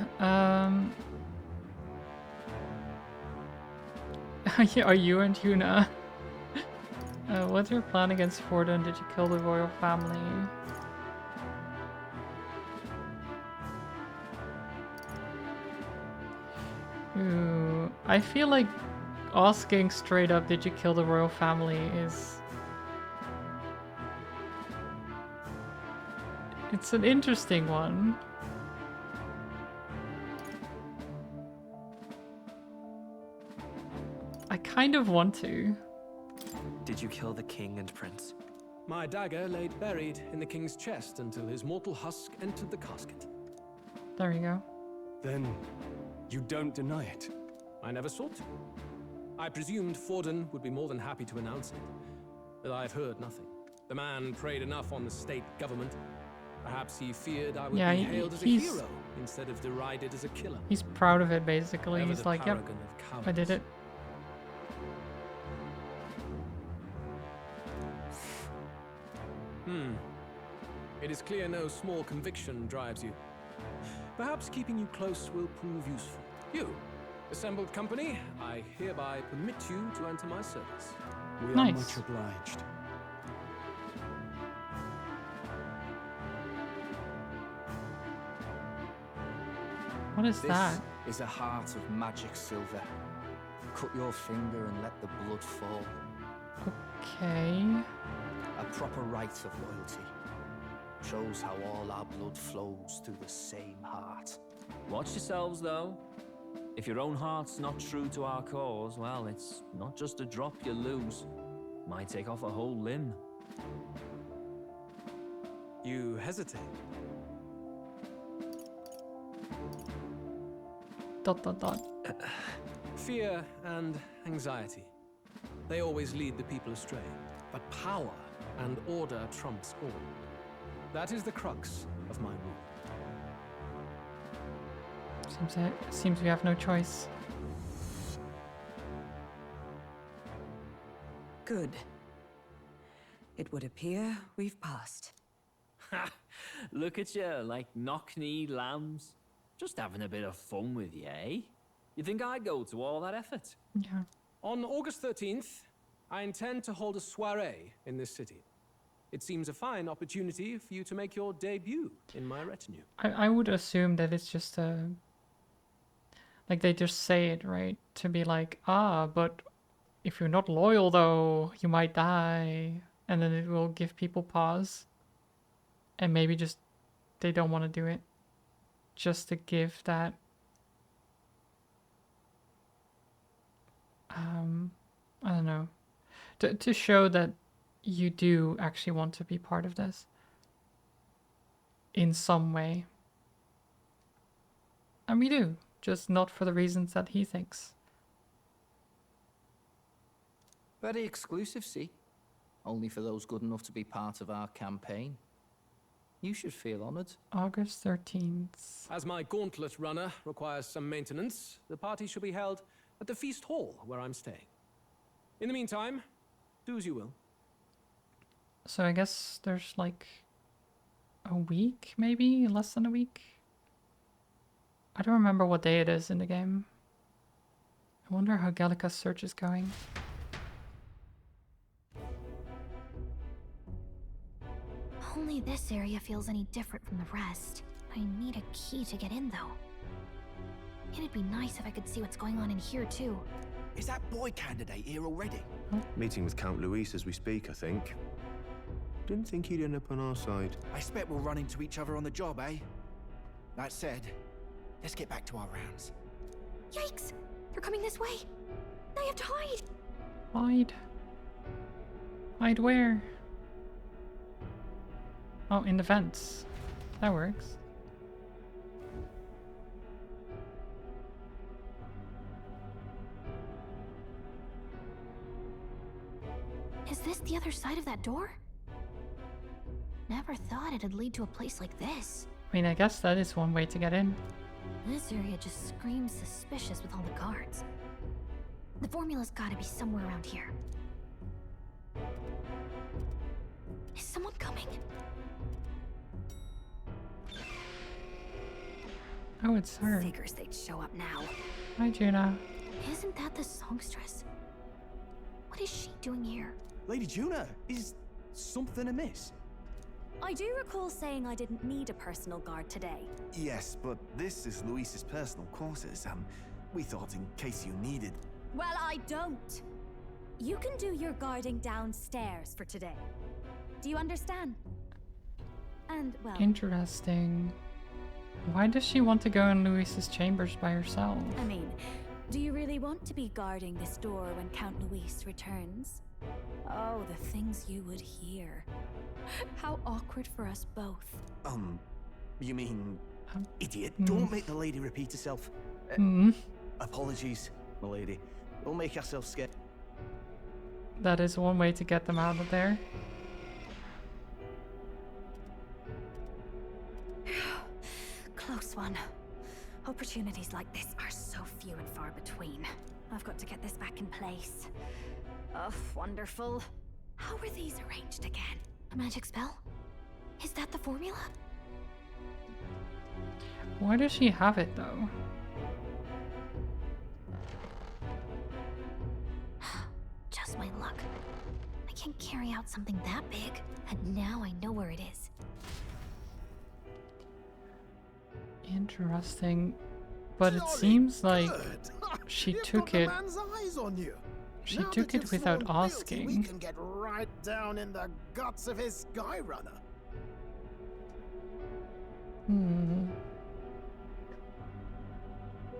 are you and Yuna? What's your plan against Forden? Did you kill the royal family? Ooh, I feel like asking straight up, did you kill the royal family is... It's an interesting one. I kind of want to. Did you kill the king and prince? My dagger laid buried in the king's chest until his mortal husk entered the casket. There you go. Then you don't deny it? I never sought to. I presumed Forden would be more than happy to announce it, but I've heard nothing. The man preyed enough on the state government. Perhaps he feared I would be hailed as a hero instead of derided as a killer. He's proud of it, basically. Ever He's the like, yep, paragon of cowardice. I did it. It is clear no small conviction drives you. Perhaps keeping you close will prove useful. You, assembled company, I hereby permit you to enter my service. We Nice. are much obliged. What is that? This is a heart of magic silver. Cut your finger and let the blood fall. Okay. A proper rite of loyalty. Shows how all our blood flows through the same heart. Watch yourselves, though. If your own heart's not true to our cause, well, it's not just a drop you lose. Might take off a whole limb. You hesitate. Dot dot dot. Fear and anxiety. They always lead the people astray. But power and order trumps all. That is the crux of my rule. Seems we have no choice. Good. It would appear we've passed. Ha! Look at you, like knock-kneed lambs. Just having a bit of fun with you, eh? You think I'd go to all that effort? Yeah. On August 13th, I intend to hold a soiree in this city. It seems a fine opportunity for you to make your debut in my retinue. I would assume that it's just like they just say it, right? To be like, but if you're not loyal though, you might die. And then it will give people pause. And maybe just they don't want to do it. Just to give that don't know, to show that you do actually want to be part of this in some way. And we do, just not for the reasons that he thinks. Very exclusive, see? Only for those good enough to be part of our campaign. You should feel honored. August 13th. As my gauntlet runner requires some maintenance, the party shall be held at the feast hall where I'm staying. In the meantime, do as you will. So I guess there's like a week, maybe? Less than a week? I don't remember what day it is in the game. I wonder how Gallica's search is going. Only this area feels any different from the rest. I need a key to get in, though. It'd be nice if I could see what's going on in here, too. Is that boy candidate here already? Meeting with Count Luis as we speak, I think. Didn't think he'd end up on our side. I expect we'll run into each other on the job, eh? That said, let's get back to our rounds. Yikes! They're coming this way! I have to hide! Hide? Hide where? Oh, in the vents. That works. Is this the other side of that door? Never thought it'd lead to a place like this. I mean, I guess that is one way to get in. This area just screams suspicious with all the guards. The formula's gotta be somewhere around here. Is someone coming? Oh, it's her. Figures they'd show up now. Hi, Juna. Isn't that the songstress? What is she doing here? Lady Juna, is something amiss? I do recall saying I didn't need a personal guard today. Yes, but this is Luis's personal quarters. We thought in case you needed. Well, I don't. You can do your guarding downstairs for today. Do you understand? And, well... Interesting. Why does she want to go in Luis's chambers by herself? I mean, do you really want to be guarding this door when Count Luis returns? Oh, the things you would hear. How awkward for us both. You mean... idiot, mm. don't make the lady repeat herself. Apologies, my lady. Don't make yourself scared. That is one way to get them out of there. Close one. Opportunities like this are so few and far between. I've got to get this back in place. Oh, wonderful. How were these arranged again? A magic spell? Is that the formula? Why does she have it, though? Just my luck. I can't carry out something that big, and now I know where it is. Interesting. But it seems like she took it. She took it without asking. We can get right down in the guts of his Skyrunner.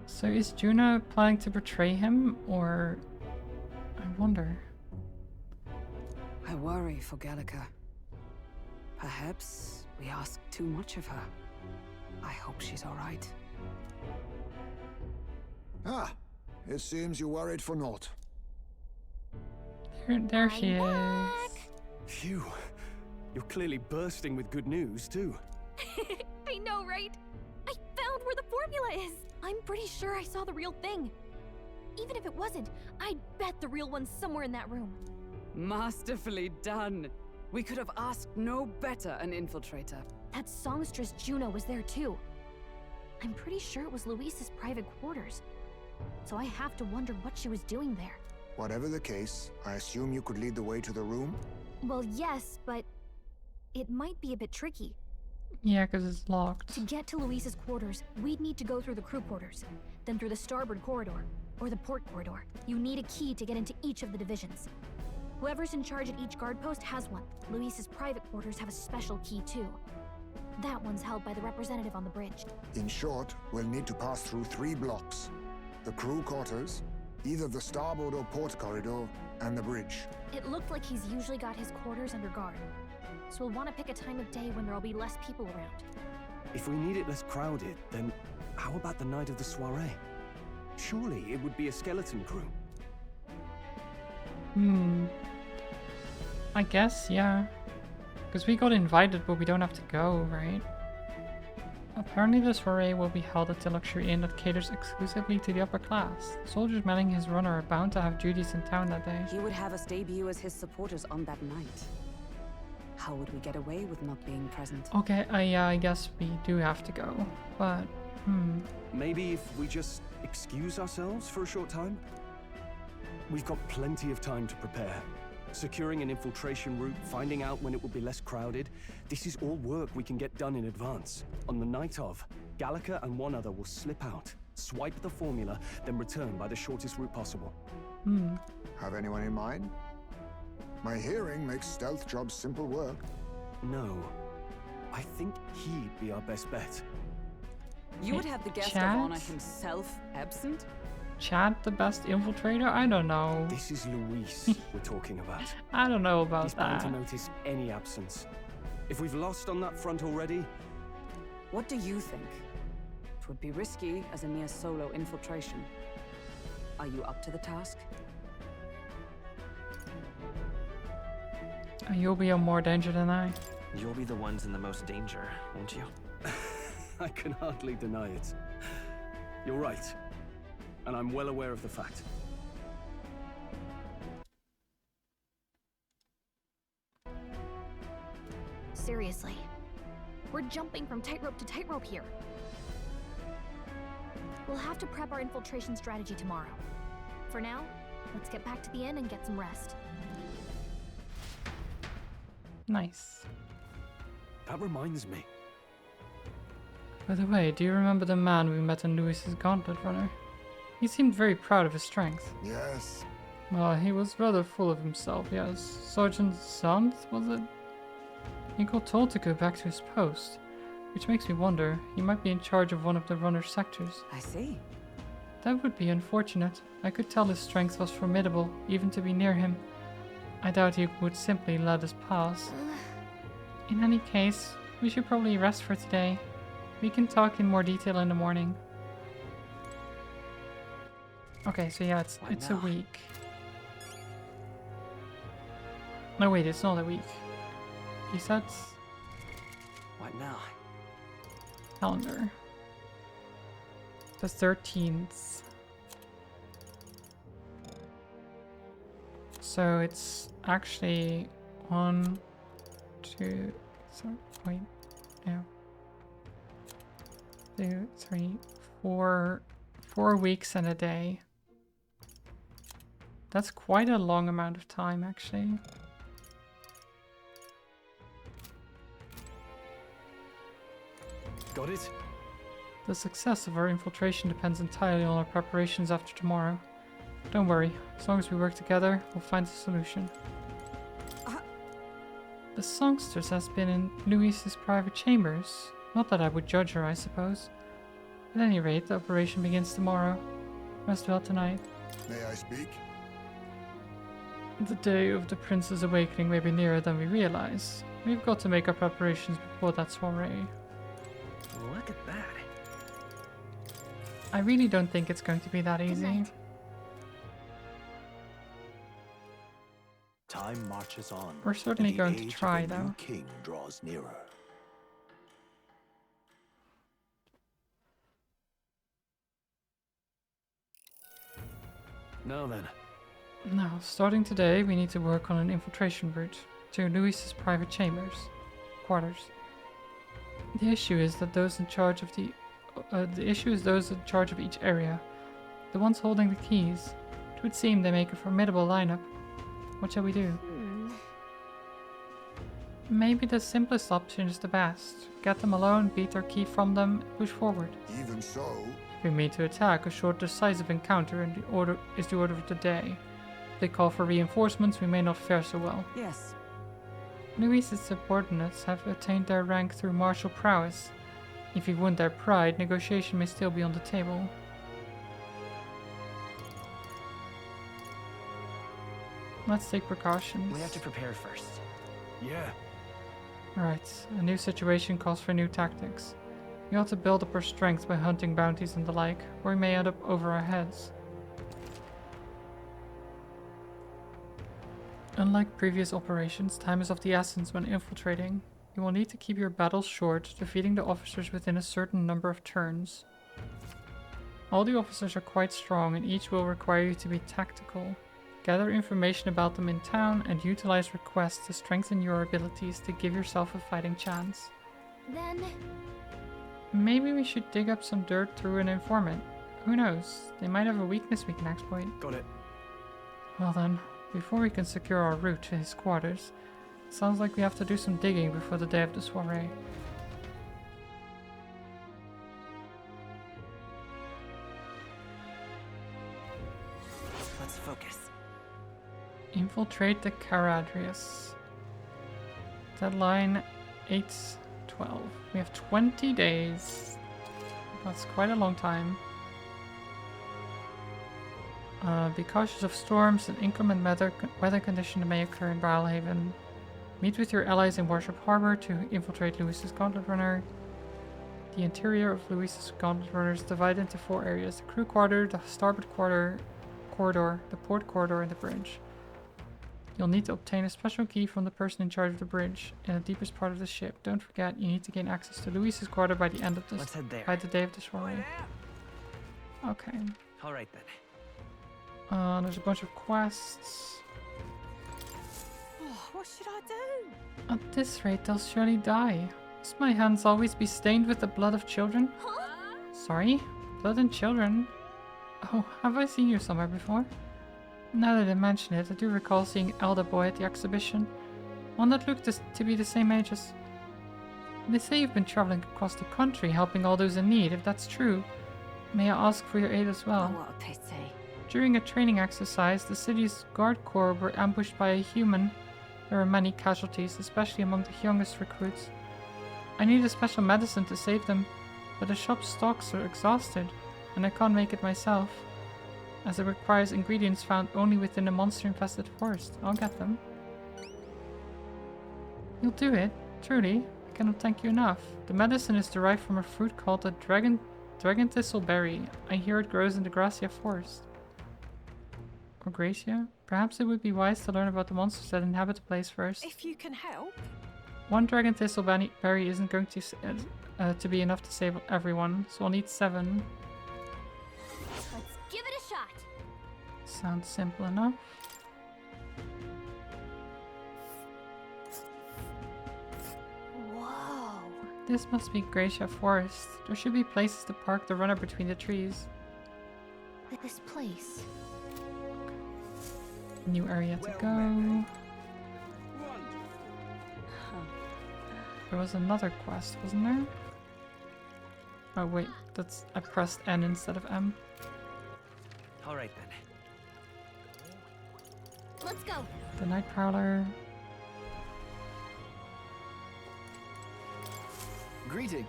So is Juna planning to betray him, or... I wonder. I worry for Gallica. Perhaps we ask too much of her. I hope she's all right. Ah, it seems you worried for naught. There she is. Phew. You're clearly bursting with good news, too. I know, right? I found where the formula is. I'm pretty sure I saw the real thing. Even if it wasn't, I'd bet the real one's somewhere in that room. Masterfully done. We could have asked no better an infiltrator. That songstress Juno was there too. I'm pretty sure it was Luis's private quarters. So I have to wonder what she was doing there. Whatever the case, I assume you could lead the way to the room? Well, yes, but it might be a bit tricky. Yeah, because it's locked. To get to Luis's quarters, we'd need to go through the crew quarters, then through the starboard corridor, or the port corridor. You need a key to get into each of the divisions. Whoever's in charge at each guard post has one. Luis's private quarters have a special key too. That one's held by the representative on the bridge. In short, we'll need to pass through 3 blocks. The crew quarters, either the starboard or port corridor, And the bridge. It looked like he's usually got his quarters under guard. So we'll want to pick a time of day when there'll be less people around. If we need it less crowded, then how about the night of the soiree? Surely it would be a skeleton crew. I guess, yeah. Because we got invited, but we don't have to go, right? Apparently the soiree will be held at the luxury inn that caters exclusively to the upper class. Soldiers manning his runner are bound to have duties in town that day. He would have us debut as his supporters on that night. How would we get away with not being present? Okay, yeah, I guess we do have to go, but Maybe if we just excuse ourselves for a short time? We've got plenty of time to prepare. Securing an infiltration route, finding out when it will be less crowded. This is all work we can get done in advance. On the night of, Gallica and one other will slip out, swipe the formula, then return by the shortest route possible. Have anyone in mind? My hearing makes stealth jobs simple work. No. I think he'd be our best bet. You would have the guest Chad? of honor himself absent? Chad, the best infiltrator? I don't know. This is Luis we're talking about. I don't know about He's bound to notice any absence. If we've lost on that front already... What do you think? It would be risky as a mere solo infiltration. Are you up to the task? You'll be in more danger than I. You'll be the ones in the most danger, won't you? I can hardly deny it. You're right. And I'm well aware of the fact. Seriously. We're jumping from tightrope to tightrope here. We'll have to prep our infiltration strategy tomorrow. For now, let's get back to the inn and get some rest. Nice. That reminds me. By the way, do you remember the man we met in Luis's gauntlet runner? He seemed very proud of his strength. Yes. Well, he was rather full of himself, yes. Sergeant Sand, was it? He got told to go back to his post, which makes me wonder, he might be in charge of one of the runner's sectors. I see. That would be unfortunate. I could tell his strength was formidable, even to be near him. I doubt he would simply let us pass. In any case, we should probably rest for today. We can talk in more detail in the morning. Okay, so yeah, it's a week. No, wait, it's not a week. He said What now? calendar. The 13th. So it's actually 1, 2, sorry, wait, no. 2, 3, 4 weeks and a day. That's quite a long amount of time, actually. Got it? The success of our infiltration depends entirely on our preparations after tomorrow. Don't worry, as long as we work together, we'll find a solution. The songstress has been in Luis's private chambers. Not that I would judge her, I suppose. At any rate, the operation begins tomorrow. Rest well tonight. May I speak? The day of the prince's awakening may be nearer than we realize. We've got to make our preparations before that soiree. Look at that. I really don't think it's going to be that easy. Time marches on. We're certainly and the going to age try, of the new though. king draws nearer. Now then. Now, starting today, we need to work on an infiltration route to Luis's private quarters. The issue is that those in charge of those in charge of each area, the ones holding the keys. It would seem they make a formidable lineup. What shall we do? Maybe the simplest option is the best. Get them alone, beat their key from them, and push forward. Even so... If we mean to attack, a short, decisive encounter is the order of the day. If they call for reinforcements, we may not fare so well. Yes. Luis's subordinates have attained their rank through martial prowess. If we wound their pride, negotiation may still be on the table. let's take precautions. We have to prepare first. Yeah. Alright, a new situation calls for new tactics. We ought to build up our strength by hunting bounties and the like, or we may end up over our heads. Unlike previous operations, time is of the essence when infiltrating. You will need to keep your battles short, defeating the officers within a certain number of turns. All the officers are quite strong and each will require you to be tactical. Gather information about them in town and utilize requests to strengthen your abilities to give yourself a fighting chance. Then... Maybe we should dig up some dirt through an informant. Who knows? They might have a weakness we can exploit. Got it. Well then, before we can secure our route to his quarters, it sounds like we have to do some digging before the day of the soiree. Let's focus. Infiltrate the Caradrius. Deadline 8/12. We have 20 days. That's quite a long time. Be cautious of storms and inclement weather conditions that may occur in Brilhaven. Meet with your allies in Warship Harbor to infiltrate Louis's Gauntlet Runner. The interior of Louis's Gauntlet Runner is divided into 4 areas: the crew quarter, the starboard corridor, the port corridor, and the bridge. You'll need to obtain a special key from the person in charge of the bridge in the deepest part of the ship. Don't forget, you need to gain access to Louis's quarter by the end of Let's head there. by the day of the soiree. Okay. All right then. There's a bunch of quests. Oh, what should I do? At this rate, they'll surely die. Must my hands always be stained with the blood of children? Sorry? Blood and children? Oh, have I seen you somewhere before? Now that I mention it, I do recall seeing Elder Boy at the exhibition. One that looked to be the same age as... They say you've been traveling across the country, helping all those in need. If that's true, may I ask for your aid as well? Oh, what a pity. During a training exercise, the city's guard corps were ambushed by a human. There were many casualties, especially among the youngest recruits. I need a special medicine to save them, but the shop's stocks are exhausted, and I can't make it myself, as it requires ingredients found only within a monster-infested forest. I'll get them. You'll do it, truly. I cannot thank you enough. The medicine is derived from a fruit called the dragon thistleberry. I hear it grows in the Gracia forest. Or Gracia? Perhaps it would be wise to learn about the monsters that inhabit the place first. If you can help. One dragon thistleberry isn't going to be enough to save everyone, so I'll need 7. Let's give it a shot. Sounds simple enough. Whoa. This must be Gracia Forest. There should be places to park the runner between the trees. This place. New area to go. There was another quest, wasn't there? Oh wait, that's... I pressed N instead of M. All right then. Let's go. The Night Prowler. Greetings.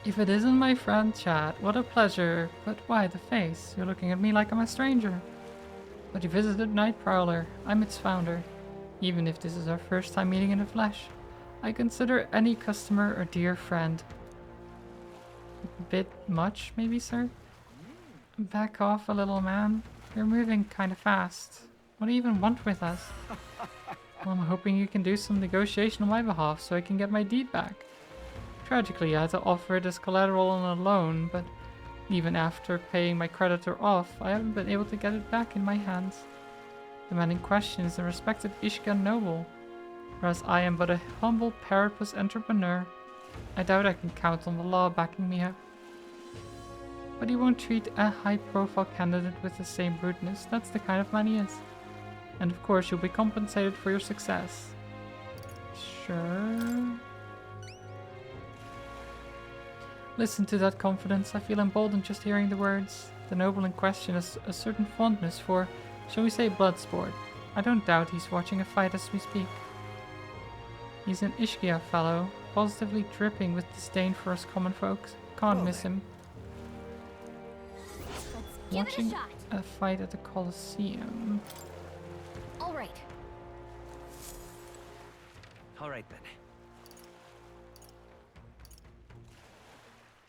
If it isn't my friend Chad, what a pleasure. But why the face? You're looking at me like I'm a stranger. But you visited Night Prowler. I'm its founder. Even if this is our first time meeting in the flesh, I consider any customer a dear friend. A bit much, maybe, sir? Back off a little, man. You're moving kind of fast. What do you even want with us? Well, I'm hoping you can do some negotiation on my behalf so I can get my deed back. Tragically, I had to offer it as collateral on a loan, but even after paying my creditor off, I haven't been able to get it back in my hands. The man in question is a respected Ishkan noble, whereas I am but a humble parapus entrepreneur. I doubt I can count on the law backing me up. But he won't treat a high-profile candidate with the same rudeness. That's the kind of man he is. And of course, you'll be compensated for your success. Sure. Listen to that confidence. I feel emboldened just hearing the words. The noble in question has a certain fondness for, shall we say, blood sport. I don't doubt he's watching a fight as we speak. He's an Ishkia fellow, positively dripping with disdain for us common folks. Can't miss him. Give Watching it a shot. a fight at the Colosseum. All right. All right then.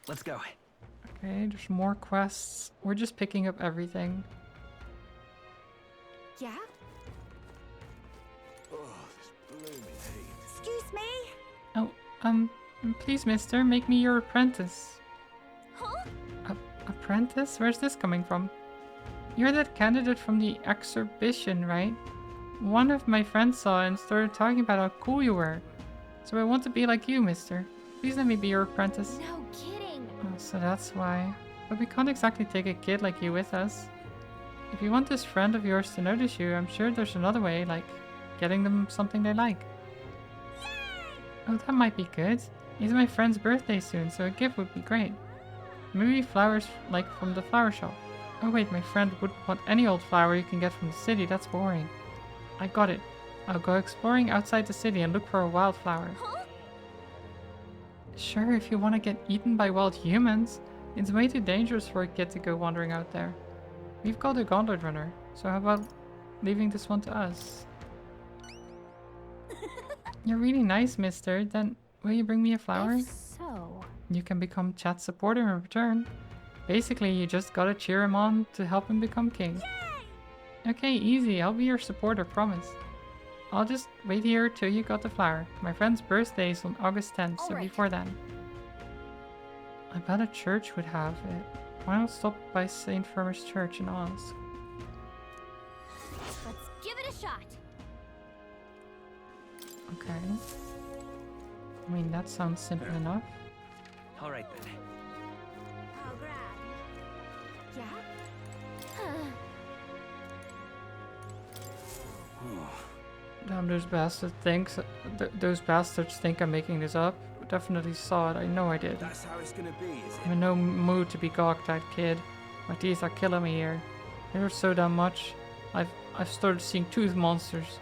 Let's go. Okay, there's more quests. We're just picking up everything. Yeah? Oh, this blooming heat. Excuse me? Oh, please, mister, make me your apprentice. Huh? Apprentice? Where's this coming from? You're that candidate from the exhibition, right? One of my friends saw it and started talking about how cool you were. So I want to be like you, mister. Please let me be your apprentice. No kidding. Oh, so that's why. But we can't exactly take a kid like you with us. If you want this friend of yours to notice you, I'm sure there's another way, like getting them something they like. Oh, that might be good. It's my friend's birthday soon, so a gift would be great. Maybe flowers like from the flower shop. Oh wait, my friend wouldn't want any old flower you can get from the city, that's boring. I got it. I'll go exploring outside the city and look for a wildflower. Huh? Sure, if you want to get eaten by wild humans. It's way too dangerous for a kid to go wandering out there. We've got a gauntlet runner, so how about leaving this one to us? You're really nice, mister. Then, will you bring me a flower? If so... You can become Chat's supporter in return. Basically, you just gotta cheer him on to help him become king. Yay! Okay, easy. I'll be your supporter, promise. I'll just wait here till you got the flower. My friend's birthday is on August 10th, so before then. I bet a church would have it. Why not stop by St. Firmus Church and ask? Let's give it a shot. Okay. I mean, that sounds simple enough. All right then. How grand. Yeah? Damn, those bastards think I'm making this up. Definitely saw it. I know I did. That's how it's gonna be, is it? I'm in no mood to be gawked at, kid. My teeth are killing me here. They hurt so damn much. I've started seeing tooth monsters.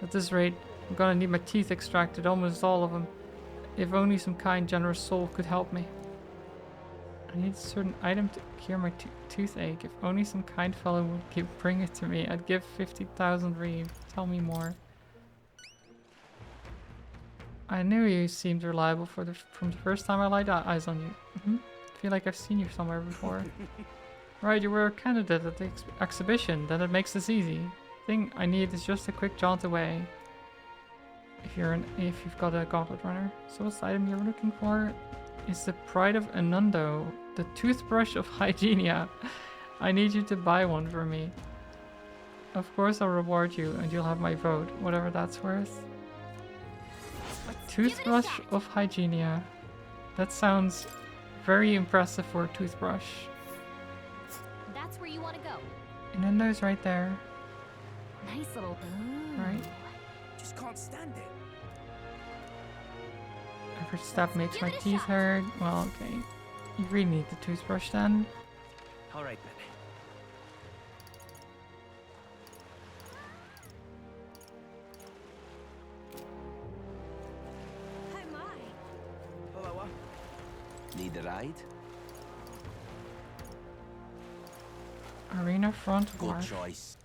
At this rate, I'm gonna need my teeth extracted, almost all of them. If only some kind, generous soul could help me. I need a certain item to cure my toothache. If only some kind fellow would bring it to me, I'd give 50,000 reeve. Tell me more. I knew you seemed reliable from the first time I laid eyes on you. Feel like I've seen you somewhere before. Right, you were a candidate at the exhibition. Then it makes this easy. Thing I need is just a quick jaunt away. If you've got a gauntlet runner. So what's the item you're looking for? It's the Pride of Anundo, the toothbrush of Hygienia. I need you to buy one for me. Of course I'll reward you and you'll have my vote, whatever that's worth. Toothbrush of Hygienia. That sounds very impressive for a toothbrush. That's where you want to go. Anundo's right there. Nice little... Right. Just can't stand it. Every step makes my teeth hurt. Well, okay. You really need the toothbrush then. All right then. Hello. Need a ride? Arena front Good wharf. choice.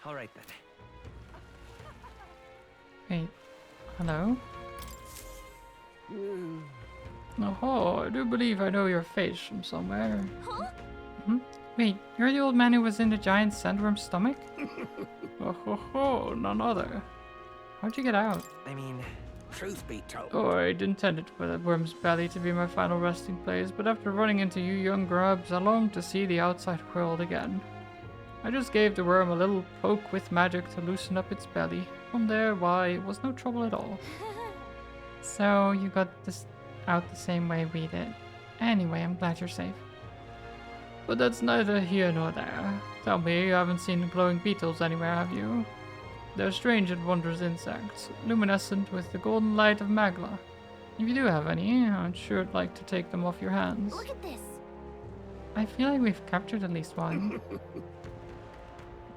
All right then. Wait. Hello? Oh, I do believe I know your face from somewhere. Huh? Wait, you're the old man who was in the giant sandworm's stomach? Oh, none other. How'd you get out? I mean, truth be told. Oh, I'd intended for the worm's belly to be my final resting place, but after running into you young grubs, I longed to see the outside world again. I just gave the worm a little poke with magic to loosen up its belly. From there, why, it was no trouble at all. So, you got this out the same way we did. Anyway, I'm glad you're safe. But that's neither here nor there. Tell me, you haven't seen glowing beetles anywhere, have you? They're strange and wondrous insects, luminescent with the golden light of Magla. If you do have any, I'd sure like to take them off your hands. Look at this. I feel like we've captured at least one.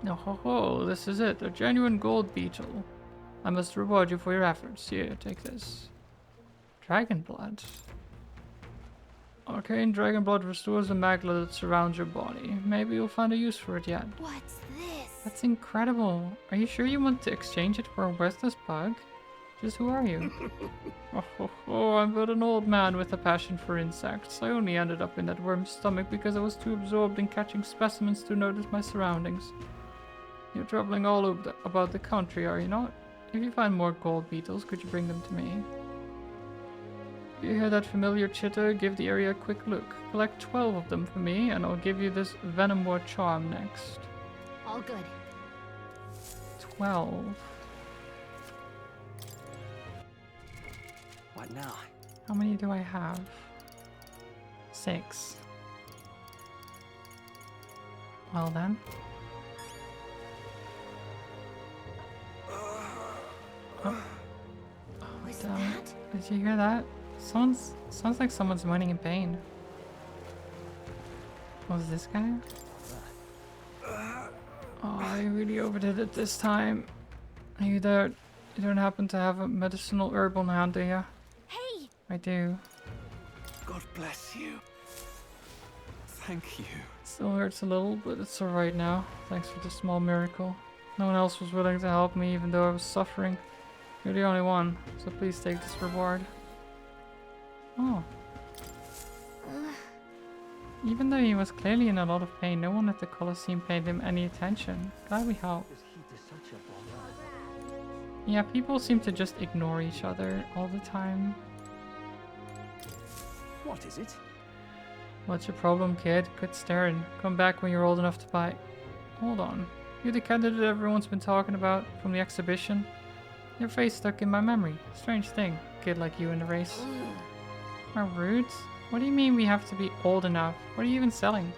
Oh, this is it, a genuine gold beetle. I must reward you for your efforts. Here, take this. Dragon blood. Arcane dragon blood restores the magma that surrounds your body. Maybe you'll find a use for it yet. What's this? That's incredible. Are you sure you want to exchange it for a worthless bug? Just who are you? I'm but an old man with a passion for insects. I only ended up in that worm's stomach because I was too absorbed in catching specimens to notice my surroundings. You're traveling all about the country, are you not? If you find more gold beetles, could you bring them to me? If you hear that familiar chitter, give the area a quick look. Collect 12 of them for me, and I'll give you this Venom War charm next. All good. 12. What now? How many do I have? 6. Well then. Oh, damn it. Did you hear that? Sounds like someone's moaning in pain. Was this guy? Oh, I really overdid it this time. You don't happen to have a medicinal herb on hand, do you? Hey! I do. God bless you. Thank you. Still hurts a little, but it's alright now. Thanks for the small miracle. No one else was willing to help me even though I was suffering. You're the only one, so please take this reward. Oh. Even though he was clearly in a lot of pain, no one at the Colosseum paid him any attention. Glad we helped. Yeah, people seem to just ignore each other all the time. What is it? What's your problem, kid? Quit staring. Come back when you're old enough to buy. Hold on. You're the candidate everyone's been talking about from the exhibition? Your face stuck in my memory. Strange thing, kid like you in the race. How rude. What do you mean we have to be old enough? What are you even selling?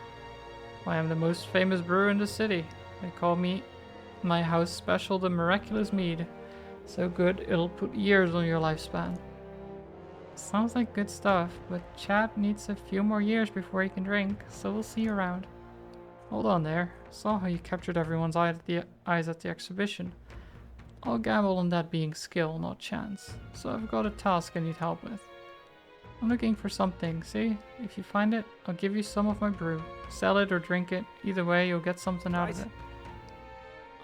Well, I am the most famous brewer in the city. They call me my house special the miraculous mead. So good it'll put years on your lifespan. Sounds like good stuff, but chap needs a few more years before he can drink, so we'll see you around. Hold on there. Saw how you captured everyone's eyes at the exhibition. I'll gamble on that being skill, not chance. So I've got a task I need help with. I'm looking for something, see? If you find it, I'll give you some of my brew. Sell it or drink it, either way you'll get something out of it.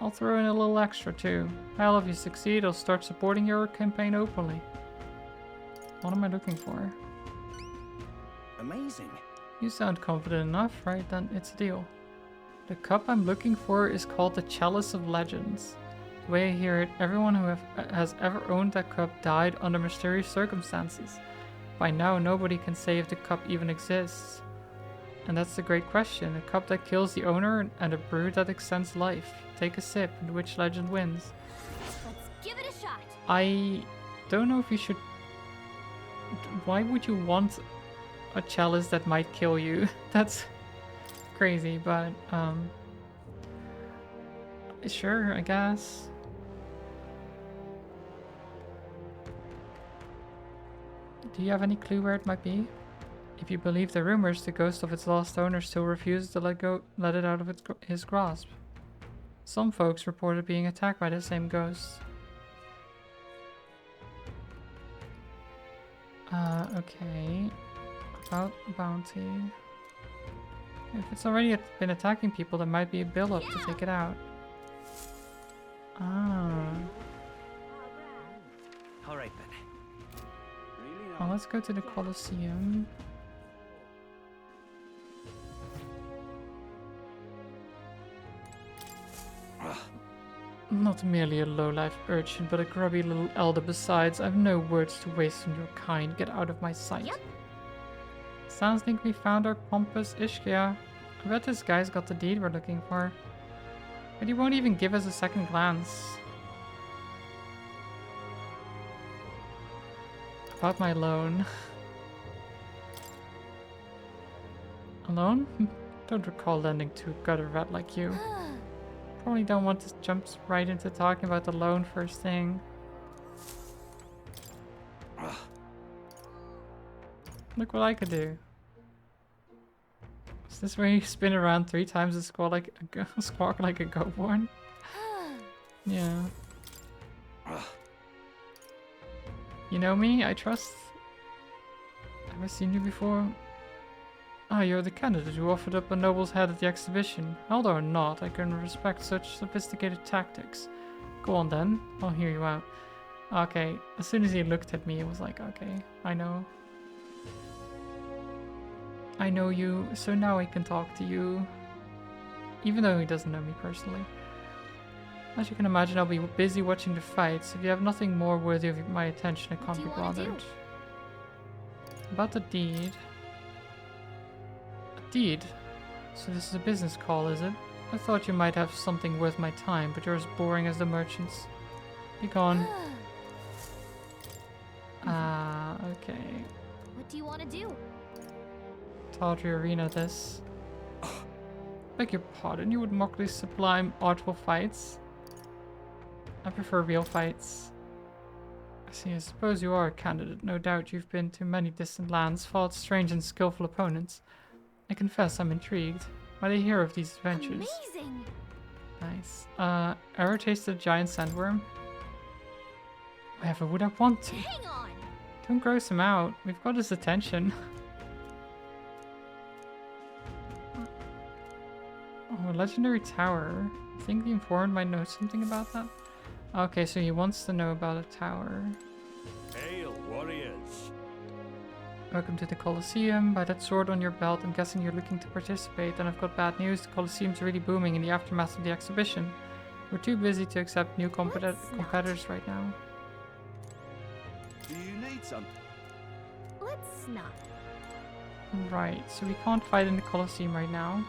I'll throw in a little extra too. Hell, if you succeed, I'll start supporting your campaign openly. What am I looking for? Amazing. You sound confident enough, right? Then it's a deal. The cup I'm looking for is called the Chalice of Legends. The way I hear it, everyone who has ever owned that cup died under mysterious circumstances. By now, nobody can say if the cup even exists. And that's the great question. A cup that kills the owner and a brew that extends life. Take a sip and which legend wins. Let's give it a shot. I don't know if you should... Why would you want a chalice that might kill you? That's crazy, but sure, I guess. Do you have any clue where it might be? If you believe the rumors, the ghost of its lost owner still refuses to let it out of his grasp. Some folks reported being attacked by the same ghost. Okay. About bounty. If it's already been attacking people, there might be a build-up to take it out. Ah. Alright then. Well, let's go to the Colosseum. Not merely a low-life urchin, but a grubby little elder besides. I've no words to waste on your kind. Get out of my sight. Yep. Sounds like we found our pompous Ishkia. I bet this guy's got the deed we're looking for. But he won't even give us a second glance. About my loan. Alone? Don't recall lending to a gutter rat like you. Probably don't want to jump right into talking about the loan first thing. Look what I could do. Is this where you spin around 3 times and squawk like a go-born? Yeah. You know me? I trust. Have I seen you before? Ah, you're the candidate who offered up a noble's head at the exhibition. Although or not, I can respect such sophisticated tactics. Go on then, I'll hear you out. Okay, as soon as he looked at me, it was like, okay, I know. I know you, so now I can talk to you. Even though he doesn't know me personally. As you can imagine, I'll be busy watching the fights. If you have nothing more worthy of my attention, I can't be bothered. About the deed. A deed? So this is a business call, is it? I thought you might have something worth my time, but you're as boring as the merchants. Be gone. Ah, okay. What do you want to do? Tawdry Arena this. Beg your pardon, you would mock these sublime, artful fights? I prefer real fights. I see, I suppose you are a candidate. No doubt you've been to many distant lands, fought strange and skillful opponents. I confess I'm intrigued. Might I hear of these adventures? Amazing! Nice. Ever tasted a giant sandworm? Wherever would I want to? Hang on! Don't gross him out. We've got his attention. Oh, legendary tower. I think the informant might know something about that. Okay, so he wants to know about a tower. Hail, warriors! Welcome to the Colosseum. By that sword on your belt, I'm guessing you're looking to participate. And I've got bad news. The Colosseum's really booming in the aftermath of the exhibition. We're too busy to accept new competitors right now. Do you need some? Let's not. Right, so we can't fight in the Colosseum right now.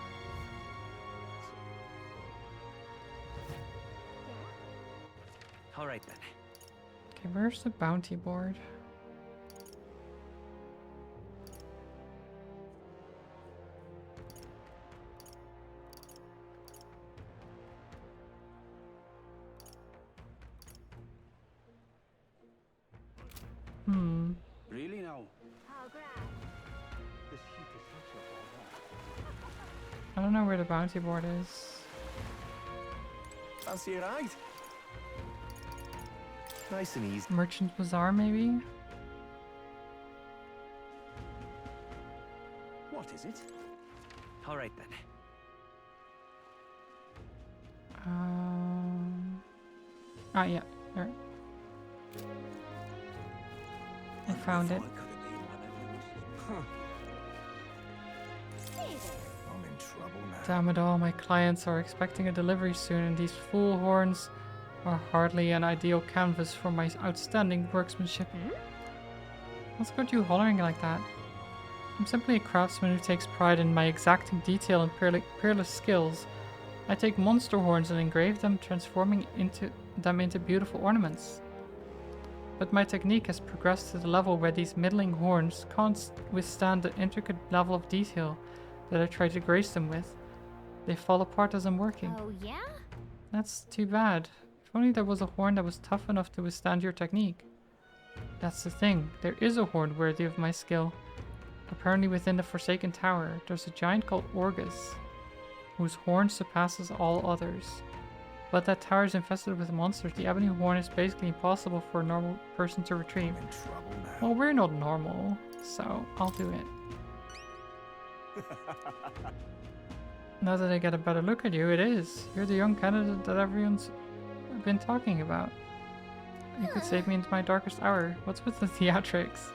All right then. Okay, where's the bounty board? Really now? I don't know where the bounty board is. Fancy a ride? Nice and easy. Merchant Bazaar, maybe? What is it? All right then. Ah, yeah, there. I found it. I'm in trouble now. Damn it all, my clients are expecting a delivery soon, and these fool horns are hardly an ideal canvas for my outstanding workmanship. What's got you hollering like that? I'm simply a craftsman who takes pride in my exacting detail and peerless skills. I take monster horns and engrave them, transforming them into beautiful ornaments. But my technique has progressed to the level where these middling horns can't withstand the intricate level of detail that I try to grace them with. They fall apart as I'm working. Oh, yeah? That's too bad. If only there was a horn that was tough enough to withstand your technique. That's the thing. There is a horn worthy of my skill. Apparently within the Forsaken Tower, there's a giant called Orgus, whose horn surpasses all others. But that tower is infested with monsters. The ebony horn is basically impossible for a normal person to retrieve. I'm in trouble now. Well, we're not normal, so I'll do it. Now that I get a better look at you, it is. You're the young candidate that everyone's been talking about. You could save me into my darkest hour. What's with the theatrics?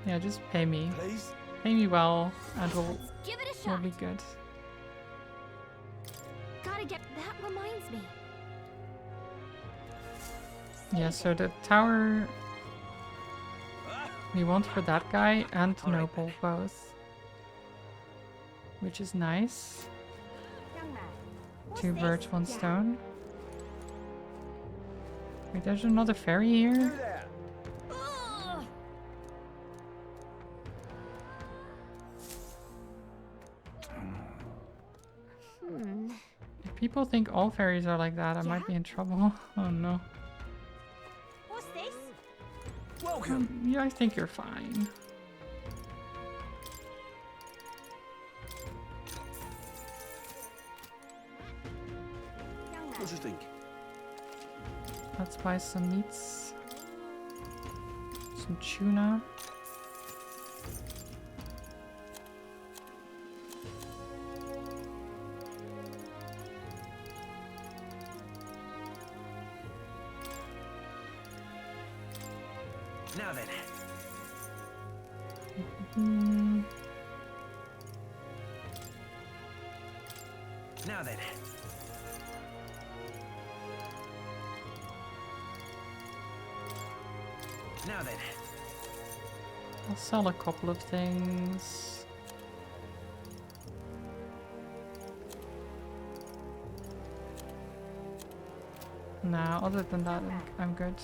Yeah, just pay me. Please? Pay me well, and we'll Give it a shot. be good. Gotta get. That reminds me. Yeah, so the tower we want for that guy and the noble both. Which is nice. 2 birds, 1 stone. Wait, there's another ferry here? If people think all ferries are like that, I might be in trouble. Oh no. What's this? Welcome. Yeah, I think you're fine. What do you think? Let's buy some meats. Some tuna. Now then. Now then. Now then. I'll sell a couple of things. Nah, other than that, I'm good.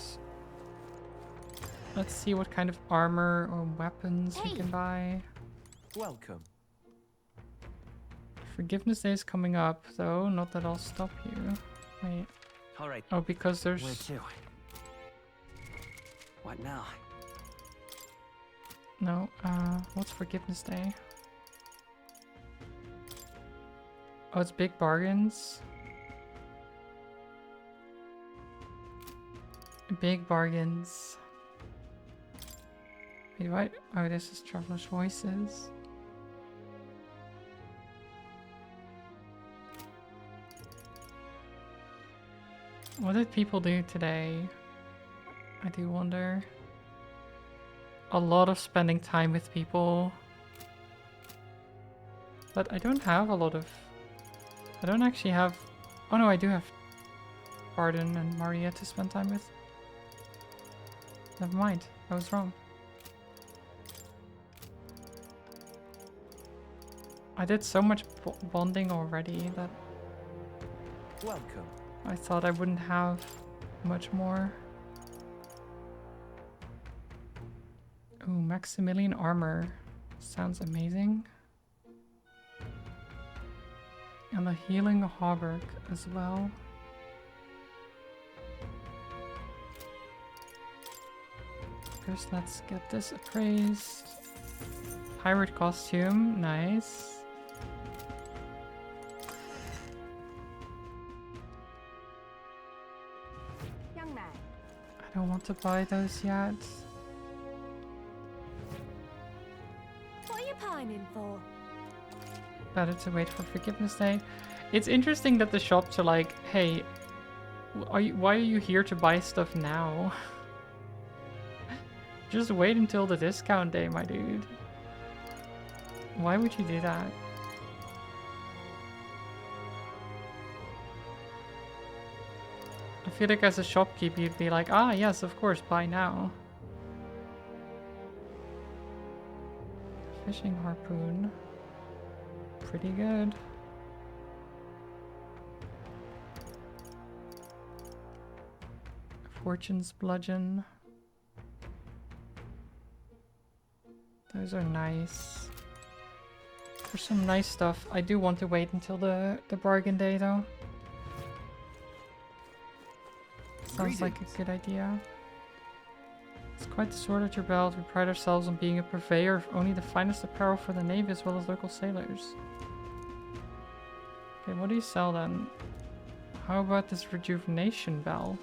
Let's see what kind of armor or weapons we can buy. Welcome. Forgiveness Day is coming up, though. Not that I'll stop you. Wait. All right. Oh, because there's... Where to? What now? No, what's Forgiveness Day? Oh, it's big bargains. Big bargains. Wait, what? Oh, this is Traveler's Voices. What did people do today? I do wonder. A lot of spending time with people. But I don't have a lot of... I don't actually have... Oh no, I do have Barden and Maria to spend time with. Never mind, I was wrong. I did so much bonding already that Welcome. I thought I wouldn't have much more. Ooh, Maximilian armor. Sounds amazing. And a healing hauberk as well. First, let's get this appraised. Pirate costume, nice. Young man. I don't want to buy those yet. What are you pining for? Better to wait for Forgiveness Day. It's interesting that the shops are like, hey, why are you here to buy stuff now? Just wait until the discount day, my dude. Why would you do that? I feel like as a shopkeeper you'd be like, ah yes, of course, buy now. Fishing harpoon. Pretty good. Fortune's bludgeon. Those are nice. There's some nice stuff. I do want to wait until the bargain day though. Sounds like a good idea. It's quite the sword at your belt. We pride ourselves on being a purveyor of only the finest apparel for the navy as well as local sailors. Okay, what do you sell then? How about this rejuvenation bell?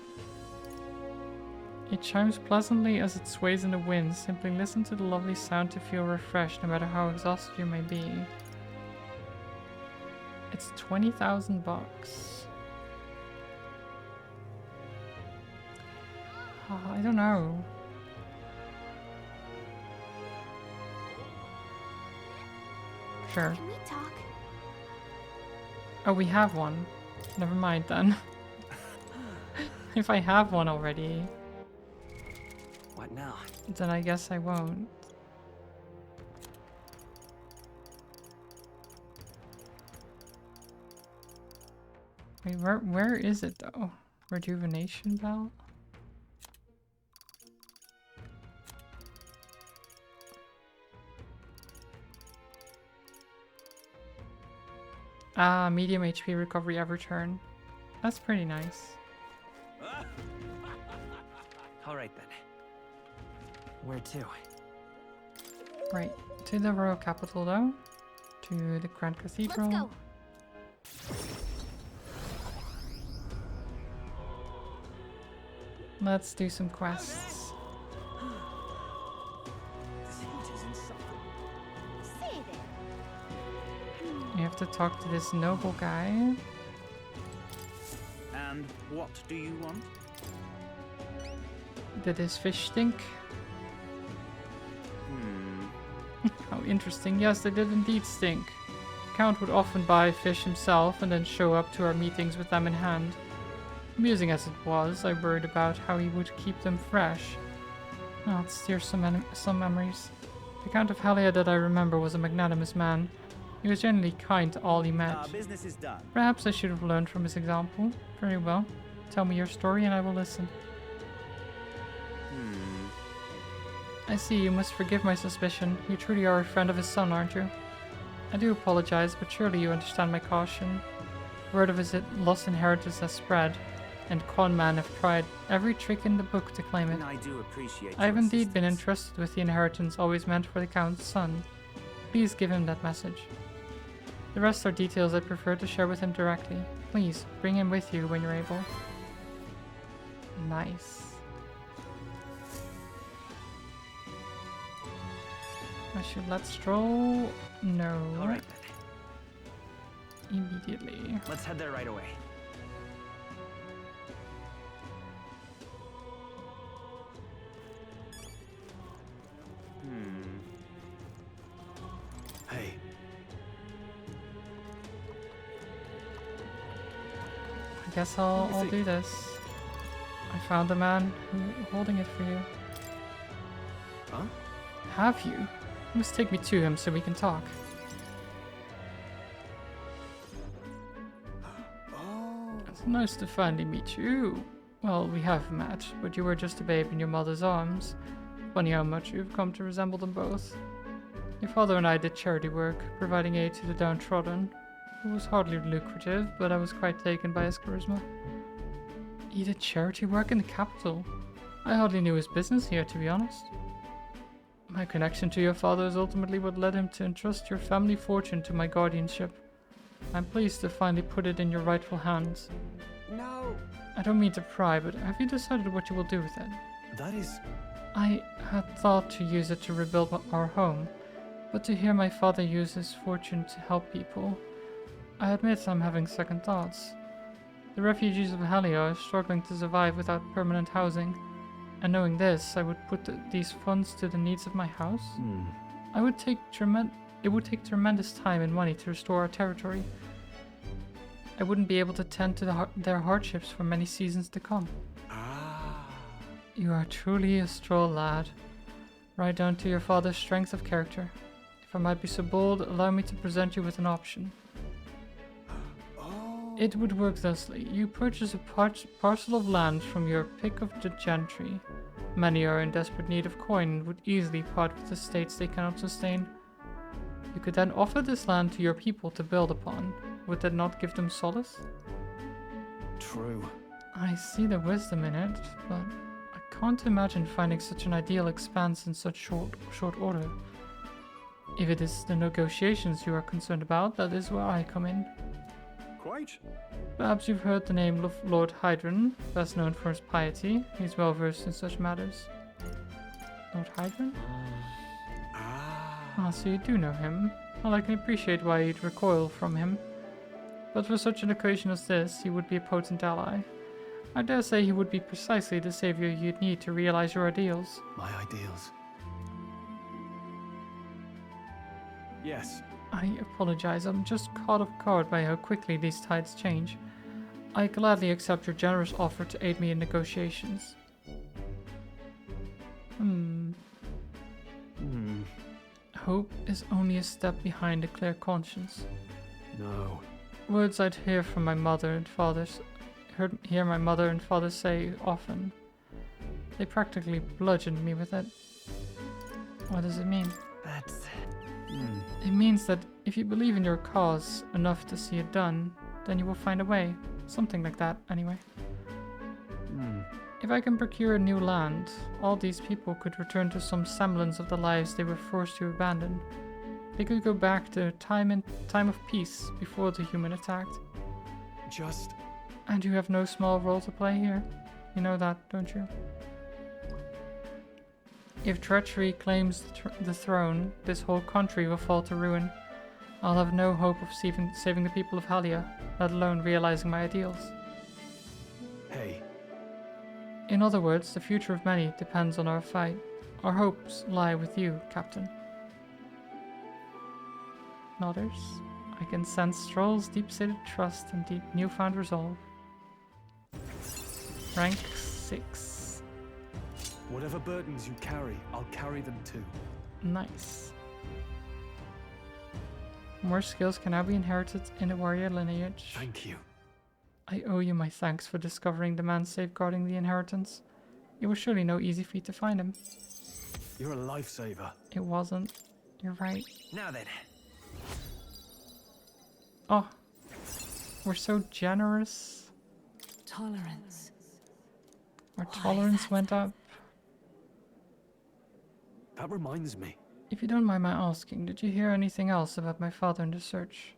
It chimes pleasantly as it sways in the wind. Simply listen to the lovely sound to feel refreshed, no matter how exhausted you may be. It's 20,000 bucks. I don't know. Sure. Can we talk? Oh, we have one. Never mind then. If I have one already, What now? then I guess I won't. Wait, where is it though? Rejuvenation bell? Ah, medium HP recovery every turn. That's pretty nice. All right then. Where to? Right, to the royal capital though. To the Grand Cathedral. Let's go. Let's do some quests. This heat is insufferable. Say there. You have to talk to this noble guy. And what do you want? Did his fish stink? How interesting. Yes, they did indeed stink. The Count would often buy fish himself and then show up to our meetings with them in hand. Amusing as it was, I worried about how he would keep them fresh. Oh, it stirs some memories. The Count of Halia that I remember was a magnanimous man. He was generally kind to all he met. Business is done. Perhaps I should have learned from his example. Very well. Tell me your story and I will listen. I see, you must forgive my suspicion. You truly are a friend of his son, aren't you? I do apologize, but surely you understand my caution. Word of his lost inheritance has spread, and con men have tried every trick in the book to claim it. I do appreciate I have indeed been entrusted with the inheritance always meant for the Count's son. Please give him that message. The rest are details I prefer to share with him directly. Please, bring him with you when you're able. Nice. I should let stroll? No. Alright then. Immediately. Let's head there right away. Hey. I guess I'll do this. I found the man holding it for you. Huh? Have you? You must take me to him so we can talk. It's nice to finally meet you. Well, we have met, but you were just a babe in your mother's arms. Funny how much you've come to resemble them both. Your father and I did charity work, providing aid to the downtrodden. It was hardly lucrative, but I was quite taken by his charisma. He did charity work in the capital. I hardly knew his business here, to be honest. My connection to your father is ultimately what led him to entrust your family fortune to my guardianship. I'm pleased to finally put it in your rightful hands. No. I don't mean to pry, but have you decided what you will do with it? That is... I had thought to use it to rebuild our home, but to hear my father use his fortune to help people, I admit I'm having second thoughts. The refugees of Halia are struggling to survive without permanent housing, and knowing this, I would put these funds to the needs of my house. It would take tremendous time and money to restore our territory. I wouldn't be able to tend to their hardships for many seasons to come. You are truly a straw lad, right down to your father's strength of character. If I might be so bold, allow me to present you with an option. It would work thusly. You purchase a parcel of land from your pick of the gentry. Many are in desperate need of coin and would easily part with estates they cannot sustain. You could then offer this land to your people to build upon. Would that not give them solace? True. I see the wisdom in it, but I can't imagine finding such an ideal expanse in such short order. If it is the negotiations you are concerned about, that is where I come in. Quite. Perhaps you've heard the name of Lord Hydron, best known for his piety. He's well versed in such matters. Lord Hydron? So you do know him. Well, I can appreciate why you'd recoil from him. But for such an occasion as this, he would be a potent ally. I dare say he would be precisely the savior you'd need to realize your ideals. My ideals? Yes. I apologize, I'm just caught off guard by how quickly these tides change. I gladly accept your generous offer to aid me in negotiations. Hope is only a step behind a clear conscience. No. Words I'd hear from my mother and father say often. They practically bludgeoned me with it. What does it mean? It means that if you believe in your cause enough to see it done, then you will find a way. Something like that, anyway. If I can procure a new land, all these people could return to some semblance of the lives they were forced to abandon. They could go back to a time of peace before the human attacked. And you have no small role to play here. You know that, don't you? If treachery claims the throne, this whole country will fall to ruin. I'll have no hope of saving the people of Halia, let alone realizing my ideals. Hey. In other words, the future of many depends on our fight. Our hopes lie with you, Captain. others. I can sense Stroll's deep-seated trust and deep newfound resolve. Rank 6. Whatever burdens you carry, I'll carry them too. Nice. More skills can now be inherited in the warrior lineage. Thank you. I owe you my thanks for discovering the man safeguarding the inheritance. It was surely no easy feat to find him. You're a lifesaver. It wasn't. You're right. Now then. Oh. We're so generous. Tolerance. Our tolerance went up. That reminds me. If you don't mind my asking, did you hear anything else about my father in the search?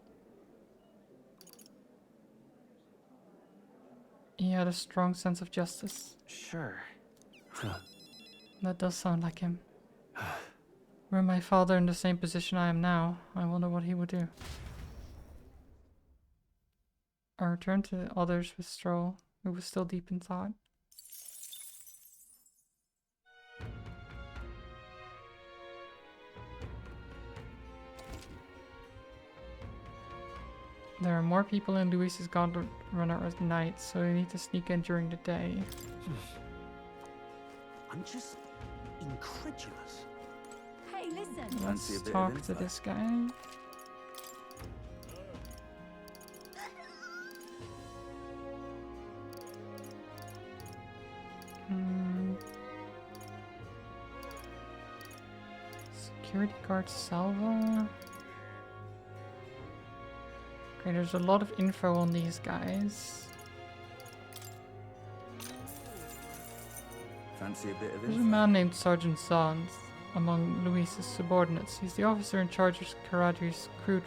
He had a strong sense of justice. Sure. That does sound like him. Were my father in the same position I am now, I wonder what he would do. I returned to the others with Stroll, who was still deep in thought. There are more people in Luis's Gauntlet Runner at night, so you need to sneak in during the day. I'm just incredulous. Hey, listen. Fancy a Let's bit of talk to info? this guy. Security guard Salva. Okay, there's a lot of info on these guys. Fancy a bit of There's a info? man named Sergeant Sanz among Luis's subordinates. He's the officer in charge of Caradrius' crew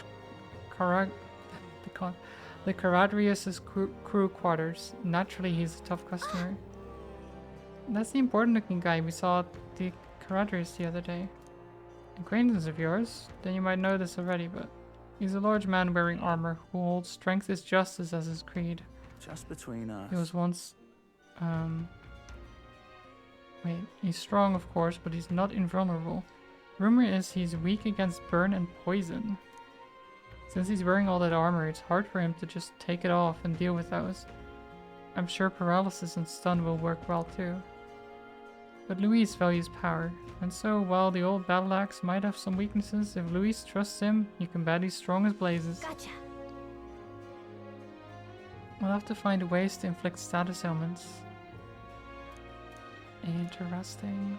quarters. Naturally, he's a tough customer. That's the important looking guy we saw at the Caradrius the other day. Acquaintance of yours? Then you might know this already, but he's a large man wearing armor who holds strength is justice as his creed. Just between us. He was once, wait, he's strong of course, but he's not invulnerable. Rumor is he's weak against burn and poison. Since he's wearing all that armor, it's hard for him to just take it off and deal with those. I'm sure paralysis and stun will work well too. But Luis values power, and so while the old battle axe might have some weaknesses, if Luis trusts him, you can bet he's strong as blazes. Gotcha. We'll have to find ways to inflict status ailments. Interesting.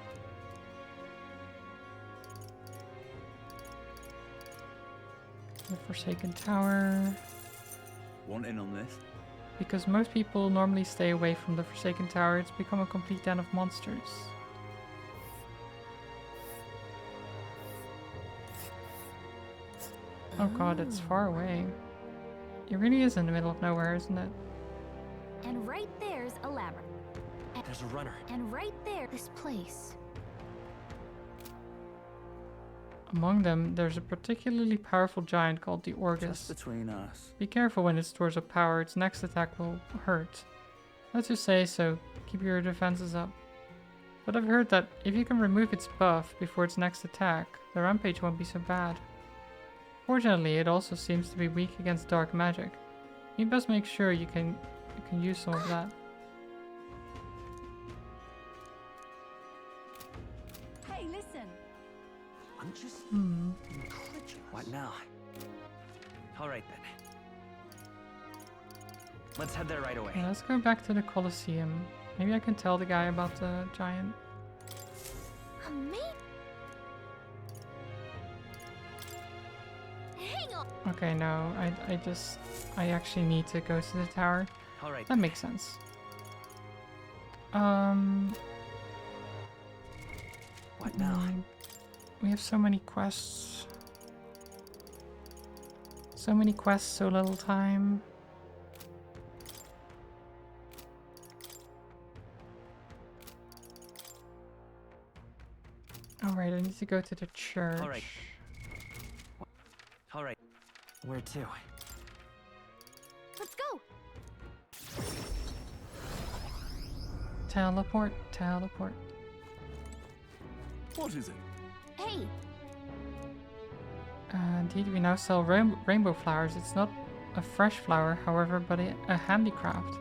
The Forsaken Tower. Want in on this? Because most people normally stay away from the Forsaken Tower, it's become a complete den of monsters. Oh god, it's far away. It really is in the middle of nowhere, isn't it? And right there's a labyrinth. There's a runner. And right there, this place. Among them, there's a particularly powerful giant called the Orgus. Just between us. Be careful when it stores up power, its next attack will hurt. Let's just say so, keep your defenses up. But I've heard that if you can remove its buff before its next attack, the rampage won't be so bad. Fortunately, it also seems to be weak against dark magic. You best make sure you can use some of that. Hey, listen. I'm just incredulous. What now? All right then. Let's head there right away. Yeah, let's go back to the Colosseum. Maybe I can tell the guy about the giant. Amazing. Hang on. Okay, no, I actually need to go to the tower. All right. That makes sense. What now? We have so many quests. So many quests, so little time. Alright, I need to go to the church. All right. All right. Where to? Let's go. Teleport, teleport. What is it? Hey. Indeed, we now sell rainbow flowers. It's not a fresh flower, however, but a handicraft.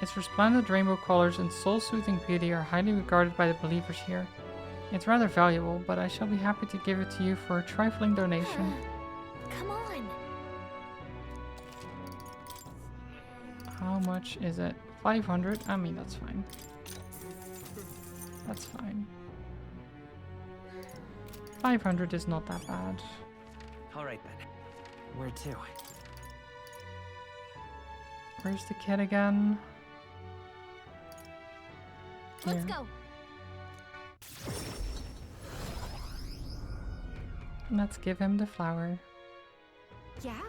Its resplendent rainbow colors and soul-soothing beauty are highly regarded by the believers here. It's rather valuable, but I shall be happy to give it to you for a trifling donation. Come on. How much is it? 500? I mean, that's fine. That's fine. 500 is not that bad. Alright then. Where to? Where's the kid again? Let's Here. go. Let's give him the flower. Yeah?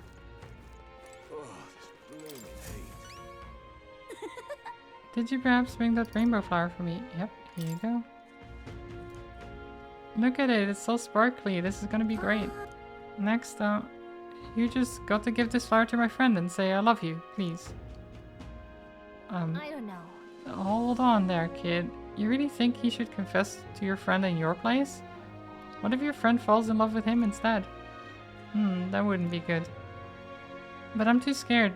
Did you perhaps bring that rainbow flower for me? Yep, here you go. Look at it, it's so sparkly. This is gonna be great. Next, you just got to give this flower to my friend and say I love you, please. I don't know. Hold on there, kid. You really think he should confess to your friend in your place? What if your friend falls in love with him instead? That wouldn't be good. But I'm too scared.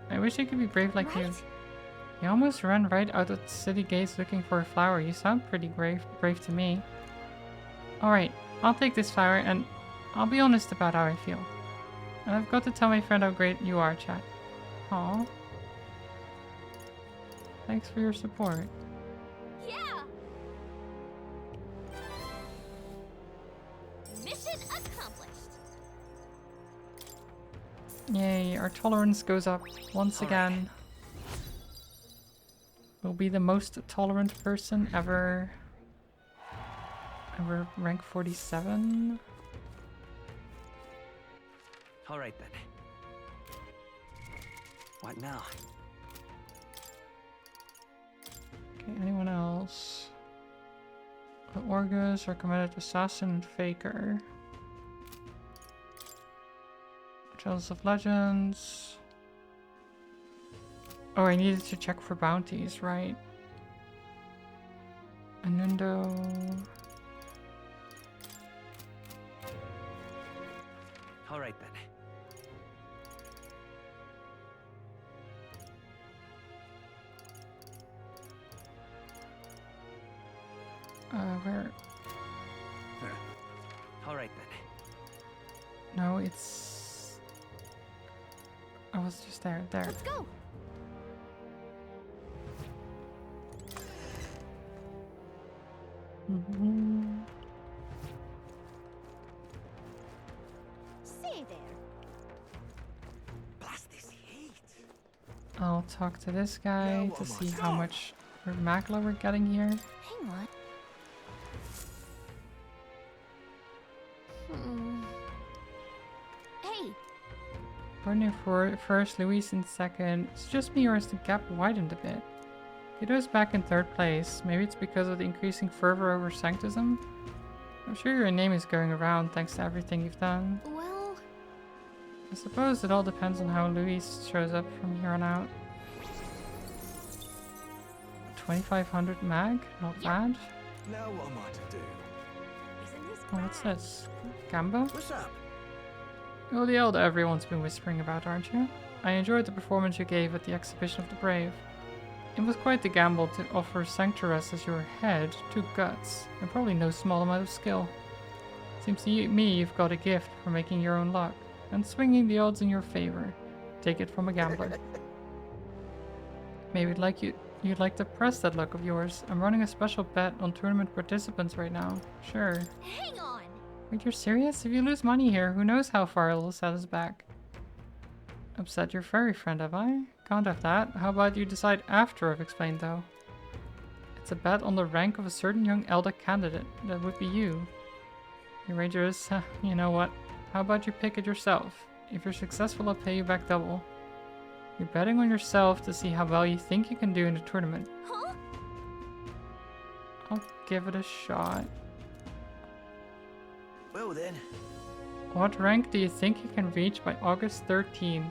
I wish I could be brave like you. You almost ran right out of the city gates looking for a flower. You sound pretty brave to me. Alright, I'll take this flower and I'll be honest about how I feel. And I've got to tell my friend how great you are, chat. Aw. Thanks for your support. Yeah! Mission accomplished. Yay, our tolerance goes up once again. We'll be the most tolerant person ever. And we're rank 47. Alright then. What now? Okay, anyone else? The Orgus, recommended assassin, and faker. Chalice of Legends. Oh, I needed to check for bounties, right? Anundo. Alright then. Where? Alright then. No, it's... I was just there. Let's go. Say there. Blast this heat. I'll talk to this guy to see how much magla we're getting here. Hang on. Hey. Partner for first, Luis in second. It's just me, or is the gap widened a bit? Guido's back in third place. Maybe it's because of the increasing fervor over sanctism? I'm sure your name is going around thanks to everything you've done. Well, I suppose it all depends on how Luis shows up from here on out. 2500 mag? Not bad. Now what am I to do? Oh, what's this? Gamba? What's up? You're the elder everyone's been whispering about, aren't you? I enjoyed the performance you gave at the Exhibition of the Brave. It was quite the gamble to offer Sanctoress as your head to guts, and probably no small amount of skill. Seems to me you've got a gift for making your own luck, and swinging the odds in your favor. Take it from a gambler. Maybe you'd like to press that luck of yours. I'm running a special bet on tournament participants right now. Sure. hang on. Wait, you're serious? If you lose money here, who knows how far it'll set us back? Upset your furry friend, have I? Can't have that. How about you decide after I've explained, though? It's a bet on the rank of a certain young elder candidate. That would be you. Your wager is, you know what? How about you pick it yourself? If you're successful, I'll pay you back double. You're betting on yourself to see how well you think you can do in the tournament. Huh? I'll give it a shot. Well then. What rank do you think you can reach by August 13th?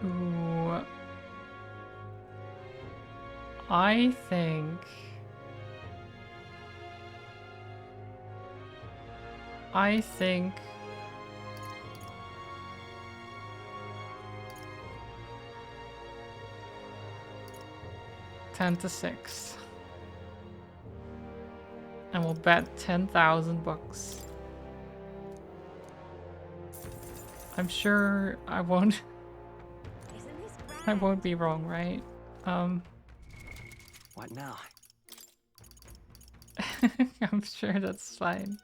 Ooh. I think... I think... $10-6. And we'll bet 10,000 bucks. I'm sure I won't... I won't be wrong, right? What now? I'm sure that's fine.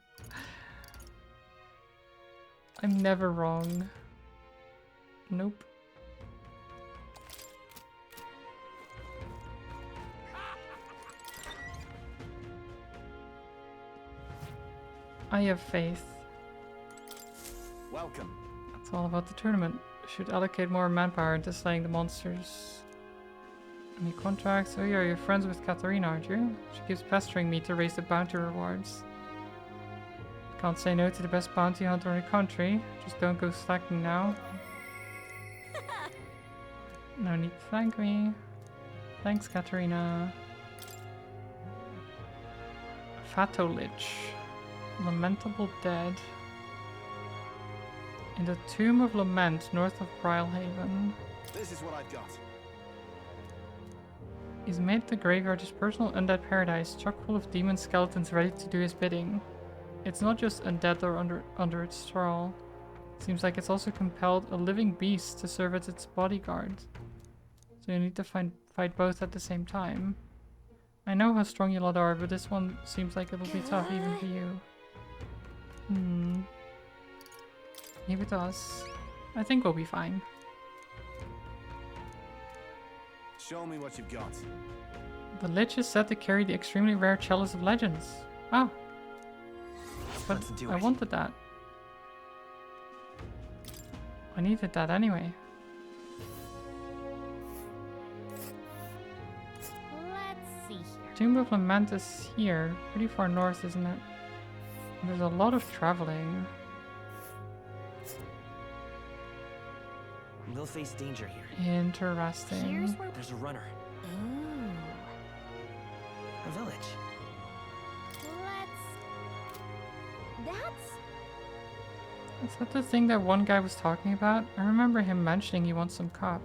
I'm never wrong. Nope. I have faith. Welcome. It's all about the tournament. Should allocate more manpower into slaying the monsters. Any contracts? Oh yeah, you're friends with Katarina, aren't you? She keeps pestering me to raise the bounty rewards. Can't say no to the best bounty hunter in the country. Just don't go slacking now. No need to thank me. Thanks, Katarina. Fatolich. Lamentable dead. In the Tomb of Lament, north of Brylehaven. This is what I've got. He's made the graveyard his personal undead paradise, chock full of demon skeletons ready to do his bidding. It's not just undead or under its thrall. Seems like it's also compelled a living beast to serve as its bodyguard. So you need to fight both at the same time. I know how strong you lot are, but this one seems like it'll be tough even for you. Leave it to us. I think we'll be fine. Show me what you've got. The Lich is said to carry the extremely rare Chalice of Legends. Ah. But Let's do I it. wanted that. I needed that anyway. Let's see here. Tomb of Lament is here. Pretty far north, isn't it? There's a lot of traveling. We'll face danger here. Interesting. Here's where There's a runner. Ooh. A village. That's Is that the thing that one guy was talking about? I remember him mentioning he wants some cop.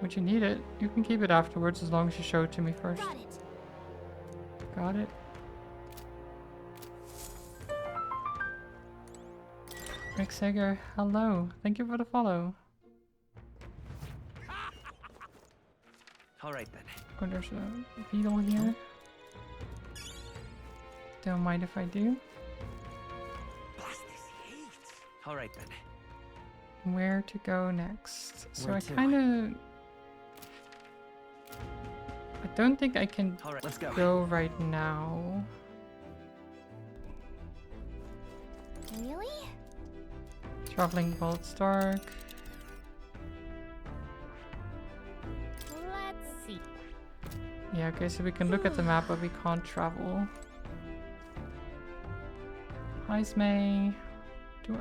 Would you need it? You can keep it afterwards as long as you show it to me first. got it. Got it. Rick Sager, hello. Thank you for the follow. All right then. Oh, there's a beetle here. Don't mind if I do. Blast this heat. All right then. Where to go next? So Where I to? kind of... I don't think I can All right, let's go. go right now. Really? Traveling while it's dark. Let's see. Yeah, okay, so we can look at the map, but we can't travel. Heismay. Do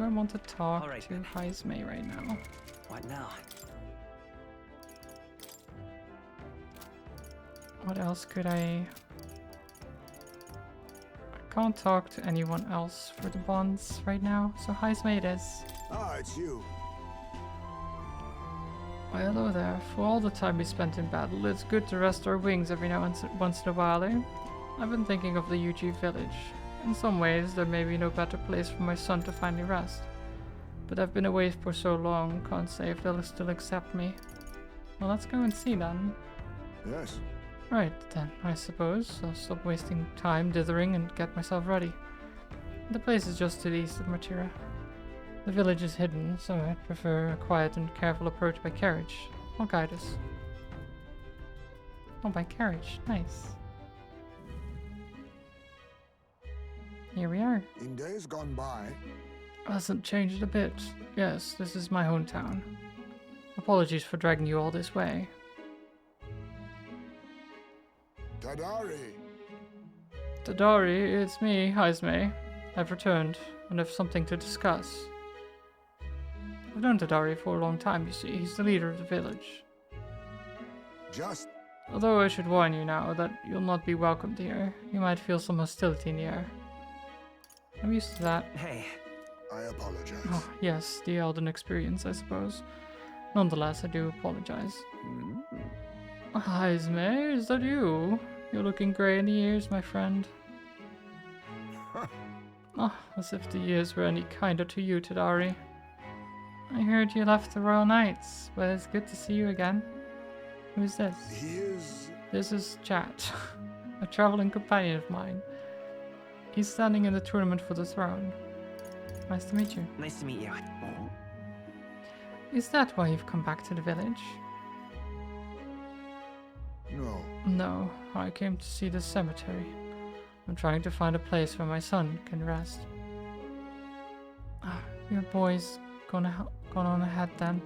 I want to talk All right, to then. Heismay right now? What now? What else could I can't talk to anyone else for the bonds right now, so Heismay it is. Ah, it's you. Well, hello there. For all the time we spent in battle, it's good to rest our wings every now and once in a while, eh? I've been thinking of the UG village. In some ways, there may be no better place for my son to finally rest. But I've been away for so long, can't say if they'll still accept me. Well, let's go and see then. Yes. Right then, I suppose. I'll stop wasting time dithering and get myself ready. The place is just to the east of Matira. The village is hidden, so I prefer a quiet and careful approach by carriage. I'll guide us. Oh, by carriage. Nice. Here we are. In days gone by, Hasn't changed a bit. Yes, this is my hometown. Apologies for dragging you all this way. Tadari. Tadari, it's me, Heismay. I've returned, and have something to discuss. I've known Tadari for a long time, you see. He's the leader of the village. Just Although I should warn you now that you'll not be welcomed here. You might feel some hostility in the air. I'm used to that. Hey. I apologize. Oh, yes, the Elden experience, I suppose. Nonetheless, I do apologize. Hi, Ismay, is that you? You're looking grey in the ears, my friend. Oh, as if the years were any kinder to you, Tadari. I heard you left the Royal Knights, but it's good to see you again. Who's this? He is... This is Chat, a traveling companion of mine. He's standing in the tournament for the throne. Nice to meet you. Nice to meet you. Is that why you've come back to the village? No. No, I came to see the cemetery. I'm trying to find a place where my son can rest. Your boy's gone on ahead then.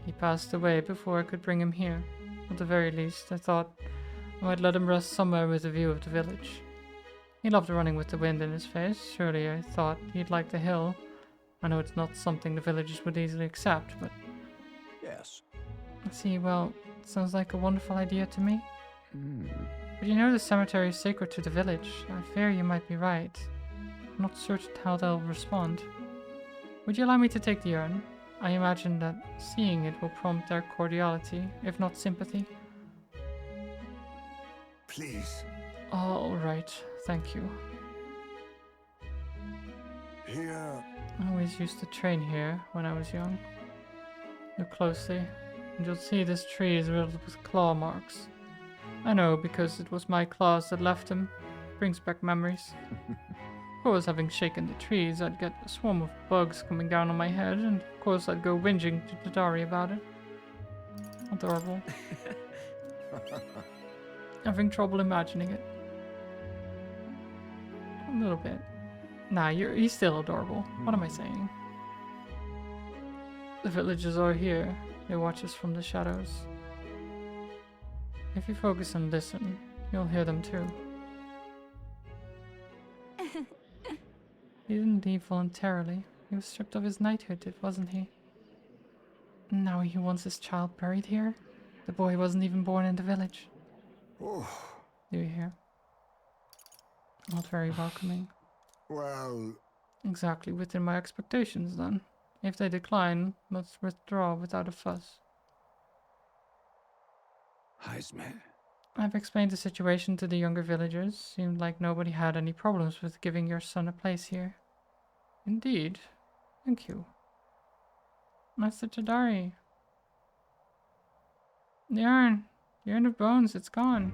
He passed away before I could bring him here. At the very least, I thought I might let him rest somewhere with a view of the village. He loved running with the wind in his face. Surely I thought he'd like the hill. I know it's not something the villagers would easily accept, but... Yes. See, well, it sounds like a wonderful idea to me. But you know the cemetery is sacred to the village. I fear you might be right. I'm not certain how they'll respond. Would you allow me to take the urn? I imagine that seeing it will prompt their cordiality, if not sympathy. Please. All right, thank you. Here. I always used to train here when I was young. Look closely, and you'll see this tree is riddled with claw marks. I know, because it was my claws that left them. Brings back memories. Of course, having shaken the trees, I'd get a swarm of bugs coming down on my head, and of course I'd go whinging to Tadari about it. Adorable. Having trouble imagining it. A little bit. Nah, he's still adorable. What am I saying? The villagers are here. They watch us from the shadows. If you focus and listen, you'll hear them too. He didn't leave voluntarily. He was stripped of his knighthood, wasn't he? Now he wants his child buried here? The boy wasn't even born in the village. Oh. Do you hear? Not very welcoming. Well... Exactly within my expectations, then. If they decline, let's withdraw without a fuss. Heisman. I've explained the situation to the younger villagers. Seemed like nobody had any problems with giving your son a place here. Indeed. Thank you. Master Tadari. The urn of bones, it's gone.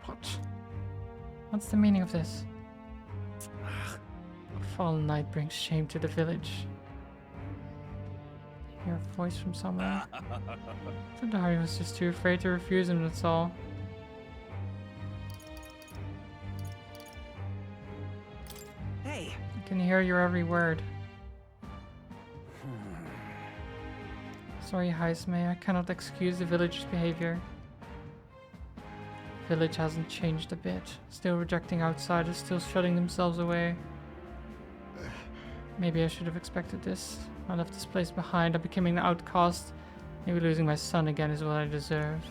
What? What's the meaning of this? A fallen knight brings shame to the village. I hear a voice from somewhere. Tadari was just too afraid to refuse him, that's all. Hey! I can hear your every word. Sorry, Heismay, I cannot excuse the village's behavior. The village hasn't changed a bit. Still rejecting outsiders, still shutting themselves away. Maybe I should have expected this. I left this place behind, I'm becoming an outcast. Maybe losing my son again is what I deserve.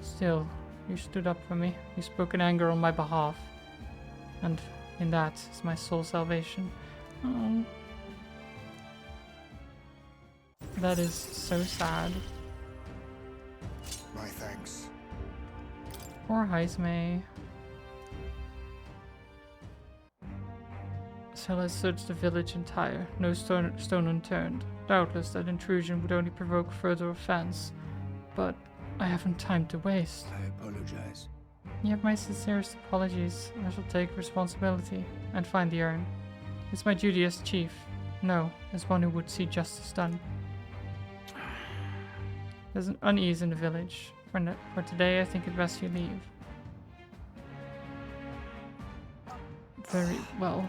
Still, you stood up for me. You spoke in anger on my behalf. And in that is my soul salvation. Oh. That is so sad. My thanks. Poor Heismay. So let's search the village entire, no stone unturned. Doubtless that intrusion would only provoke further offense, but I haven't time to waste. I apologize. You have my sincerest apologies. I shall take responsibility and find the urn. It's my duty as chief. No, as one who would see justice done. There's an unease in the village. For today, I think it best you leave. Very well.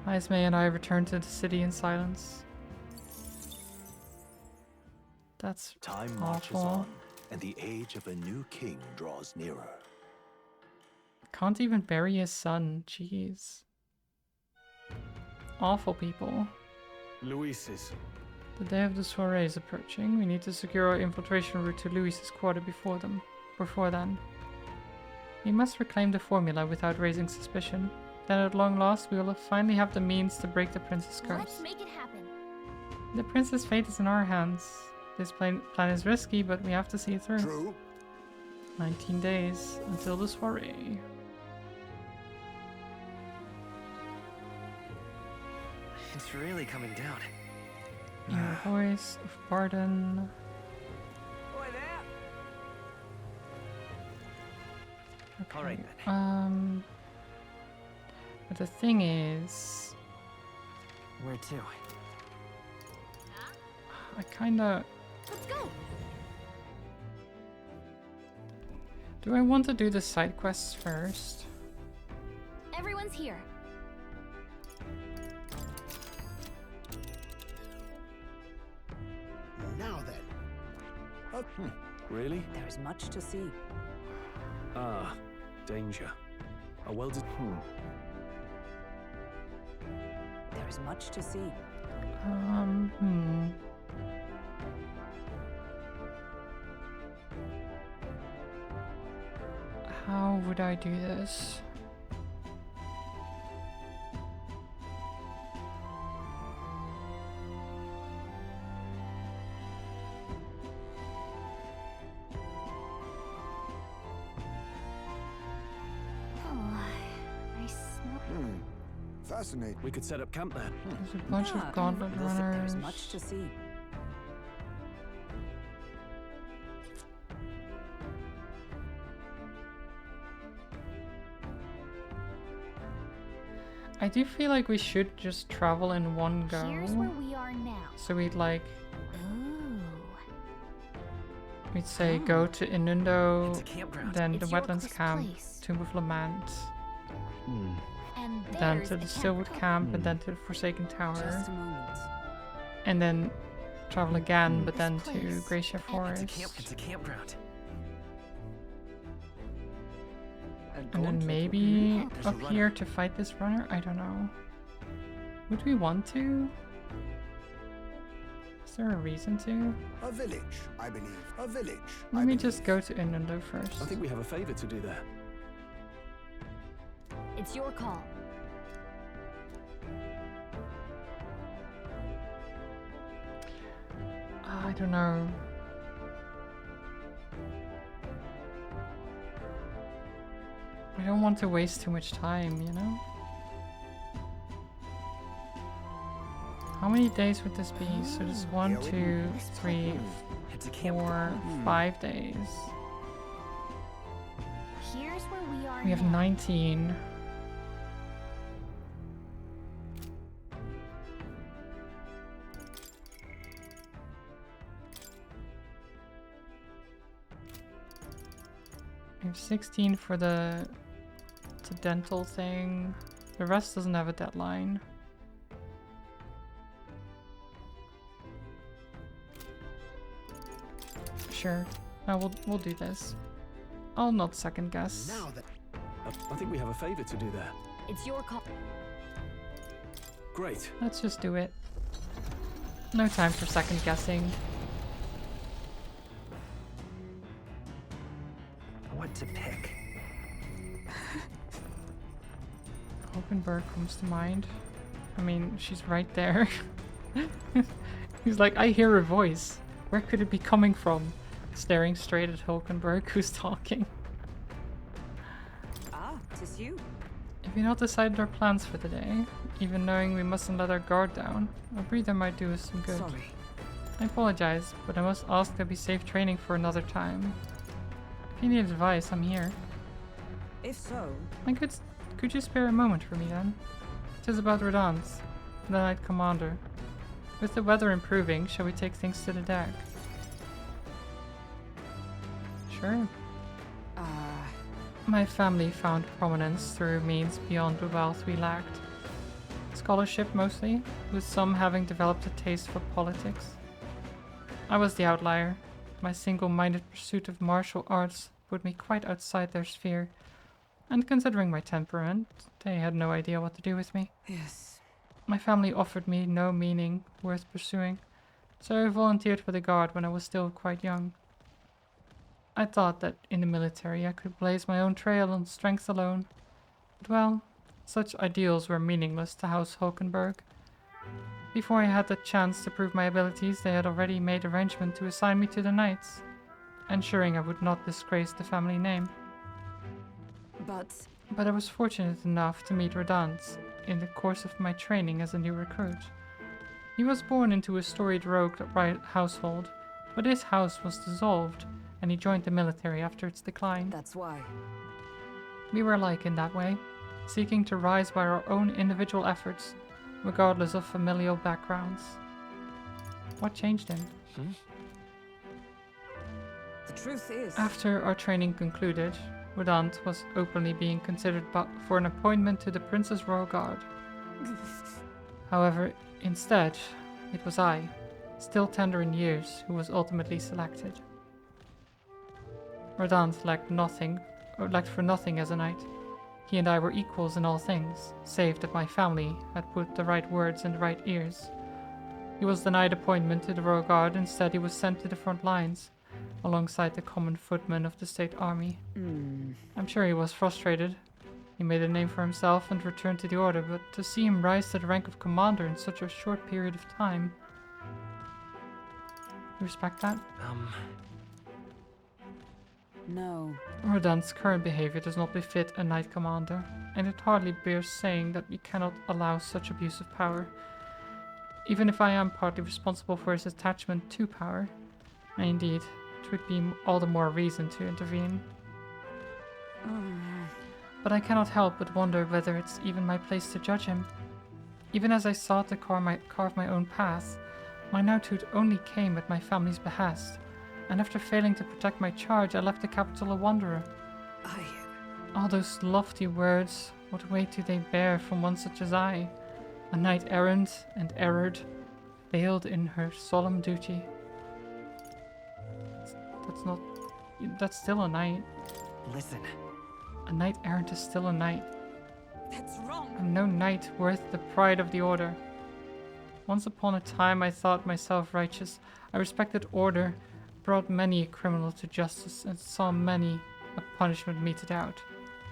Heismay and I returned to the city in silence. That's Time marches awful. on, and the age of a new king draws nearer. Can't even bury his son. Jeez. Awful people. Luis's. The day of the soiree is approaching. We need to secure our infiltration route to Luis's quarter before then. We must reclaim the formula without raising suspicion. Then at long last we will finally have the means to break the prince's curse. Let's make it happen. The prince's fate is in our hands. This plan is risky, but we have to see it through. True. 19 days until the soiree. It's really coming down. Your voice of pardon. Boy there. Okay. All right then. But the thing is, Where to? I kinda. Let's go. Do I want to do the side quests first? Everyone's here. Now then. Oh, really? There is much to see. Ah, danger. A well-designed. There is much to see. How would I do this? Fascinating. We could set up camp there. There's a bunch of gauntlet There runners. is much to see. I do feel like we should just travel in one go. Here's where we are now. So we'd like, Ooh. we'd say go to Inundo, It's a campground. then the It's your wetlands Chris camp, place. Tomb of Lament, And then there's to the the Stillwood camp. camp, and then to the Forsaken Tower, Just a moment. and then travel again, but This then to place. Gracia It's Forest, a campground. and then maybe up here to fight this runner. I don't know. Would we want to? Is there a reason to? A village, I believe. A village. Let me just go to Inundo first. I think we have a favor to do there. It's your call. I don't know. I don't want to waste too much time, you know? How many days would this be? So there's 1, 2, 3, It's a 4, campground. 5 days. Here's where we are We have now. 19. We have 16 for the dental thing. The rest doesn't have a deadline. Sure. No, we'll do this. I'll not second guess. Now then. I think we have a favor to do there. It's your call. Great. Let's just do it. No time for second guessing. What to pick? Hulkenberg comes to mind. I mean, she's right there. He's like, I hear a voice. Where could it be coming from? Staring straight at Hulkenberg, who's talking. Ah, 'tis you. Have you not decided our plans for the day? Even knowing we mustn't let our guard down, a breather might do us some good. Sorry. I apologize, but I must ask there be safe training for another time. If you need advice, I'm here. If so, Could you spare a moment for me then? 'Tis about Radans, the Knight Commander. With the weather improving, shall we take things to the deck? Sure. My family found prominence through means beyond the wealth we lacked. Scholarship mostly, with some having developed a taste for politics. I was the outlier. My single-minded pursuit of martial arts put me quite outside their sphere, and considering my temperament, they had no idea what to do with me. yes. My family offered me no meaning worth pursuing, so I volunteered for the guard when I was still quite young. I thought that in the military I could blaze my own trail on strength alone. But well, such ideals were meaningless to House Hulkenberg. Before I had the chance to prove my abilities, they had already made arrangement to assign me to the Knights, ensuring I would not disgrace the family name. But I was fortunate enough to meet Radant in the course of my training as a new recruit. He was born into a storied rogue household, but his house was dissolved, and he joined the military after its decline. That's why. We were alike in that way, seeking to rise by our own individual efforts, regardless of familial backgrounds. What changed him? The truth is... After our training concluded, Radant was openly being considered for an appointment to the Prince's Royal Guard. However, instead, it was I, still tender in years, who was ultimately selected. Radant lacked for nothing as a knight. He and I were equals in all things, save that my family had put the right words in the right ears. He was denied appointment to the Royal Guard. Instead, he was sent to the front lines, alongside the common footmen of the state army. I'm sure he was frustrated. He made a name for himself and returned to the order, but to see him rise to the rank of commander in such a short period of time... You respect that? No. Radant's current behavior does not befit a knight commander, and it hardly bears saying that we cannot allow such abuse of power. Even if I am partly responsible for his attachment to power, and indeed, it would be all the more reason to intervene. But I cannot help but wonder whether it's even my place to judge him. Even as I sought to carve my own path, my knighthood only came at my family's behest, and after failing to protect my charge, I left the capital a wanderer. All those lofty words, what weight do they bear from one such as I, a knight-errant and erred, veiled in her solemn duty? That's still a knight. Listen. A knight-errant is still a knight. That's wrong. I'm no knight worth the pride of the order. Once upon a time I thought myself righteous. I respected order, brought many a criminal to justice, and saw many a punishment meted out.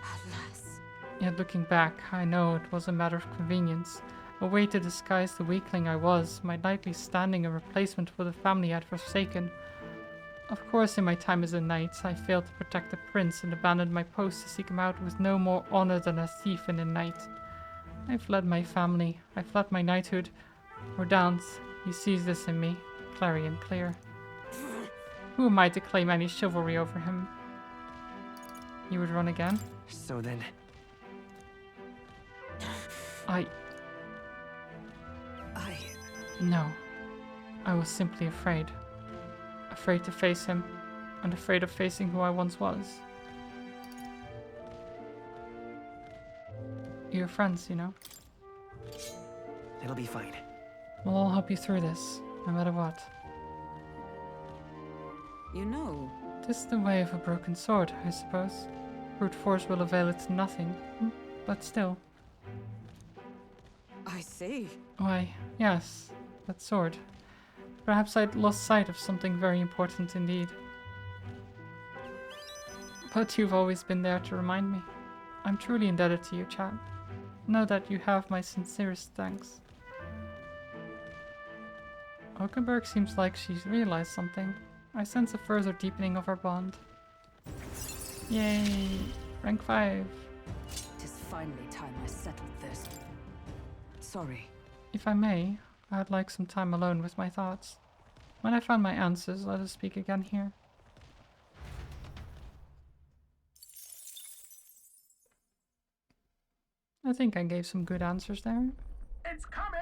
Alas. Yet looking back, I know it was a matter of convenience, a way to disguise the weakling I was, my knightly standing a replacement for the family I had forsaken. Of course, in my time as a knight, I failed to protect the prince and abandoned my post to seek him out with no more honor than a thief and a knight. I fled my family, I fled my knighthood. Radant, he sees this in me, clarion clear. Who am I to claim any chivalry over him? You would run again? So then... No. I was simply afraid. Afraid to face him, and afraid of facing who I once was. You're friends, you know? It'll be fine. Well, I'll help you through this, no matter what. You know... 'Tis the way of a broken sword, I suppose. Brute force will avail it to nothing, but still. I see. Why, yes, that sword. Perhaps I'd lost sight of something very important indeed. But you've always been there to remind me. I'm truly indebted to you, chap. Know that you have my sincerest thanks. Hulkenberg seems like she's realized something. I sense a further deepening of our bond. Yay! Rank 5. Tis finally time I settled this. Sorry. If I may, I'd like some time alone with my thoughts. When I find my answers, let us speak again here. I think I gave some good answers there. It's coming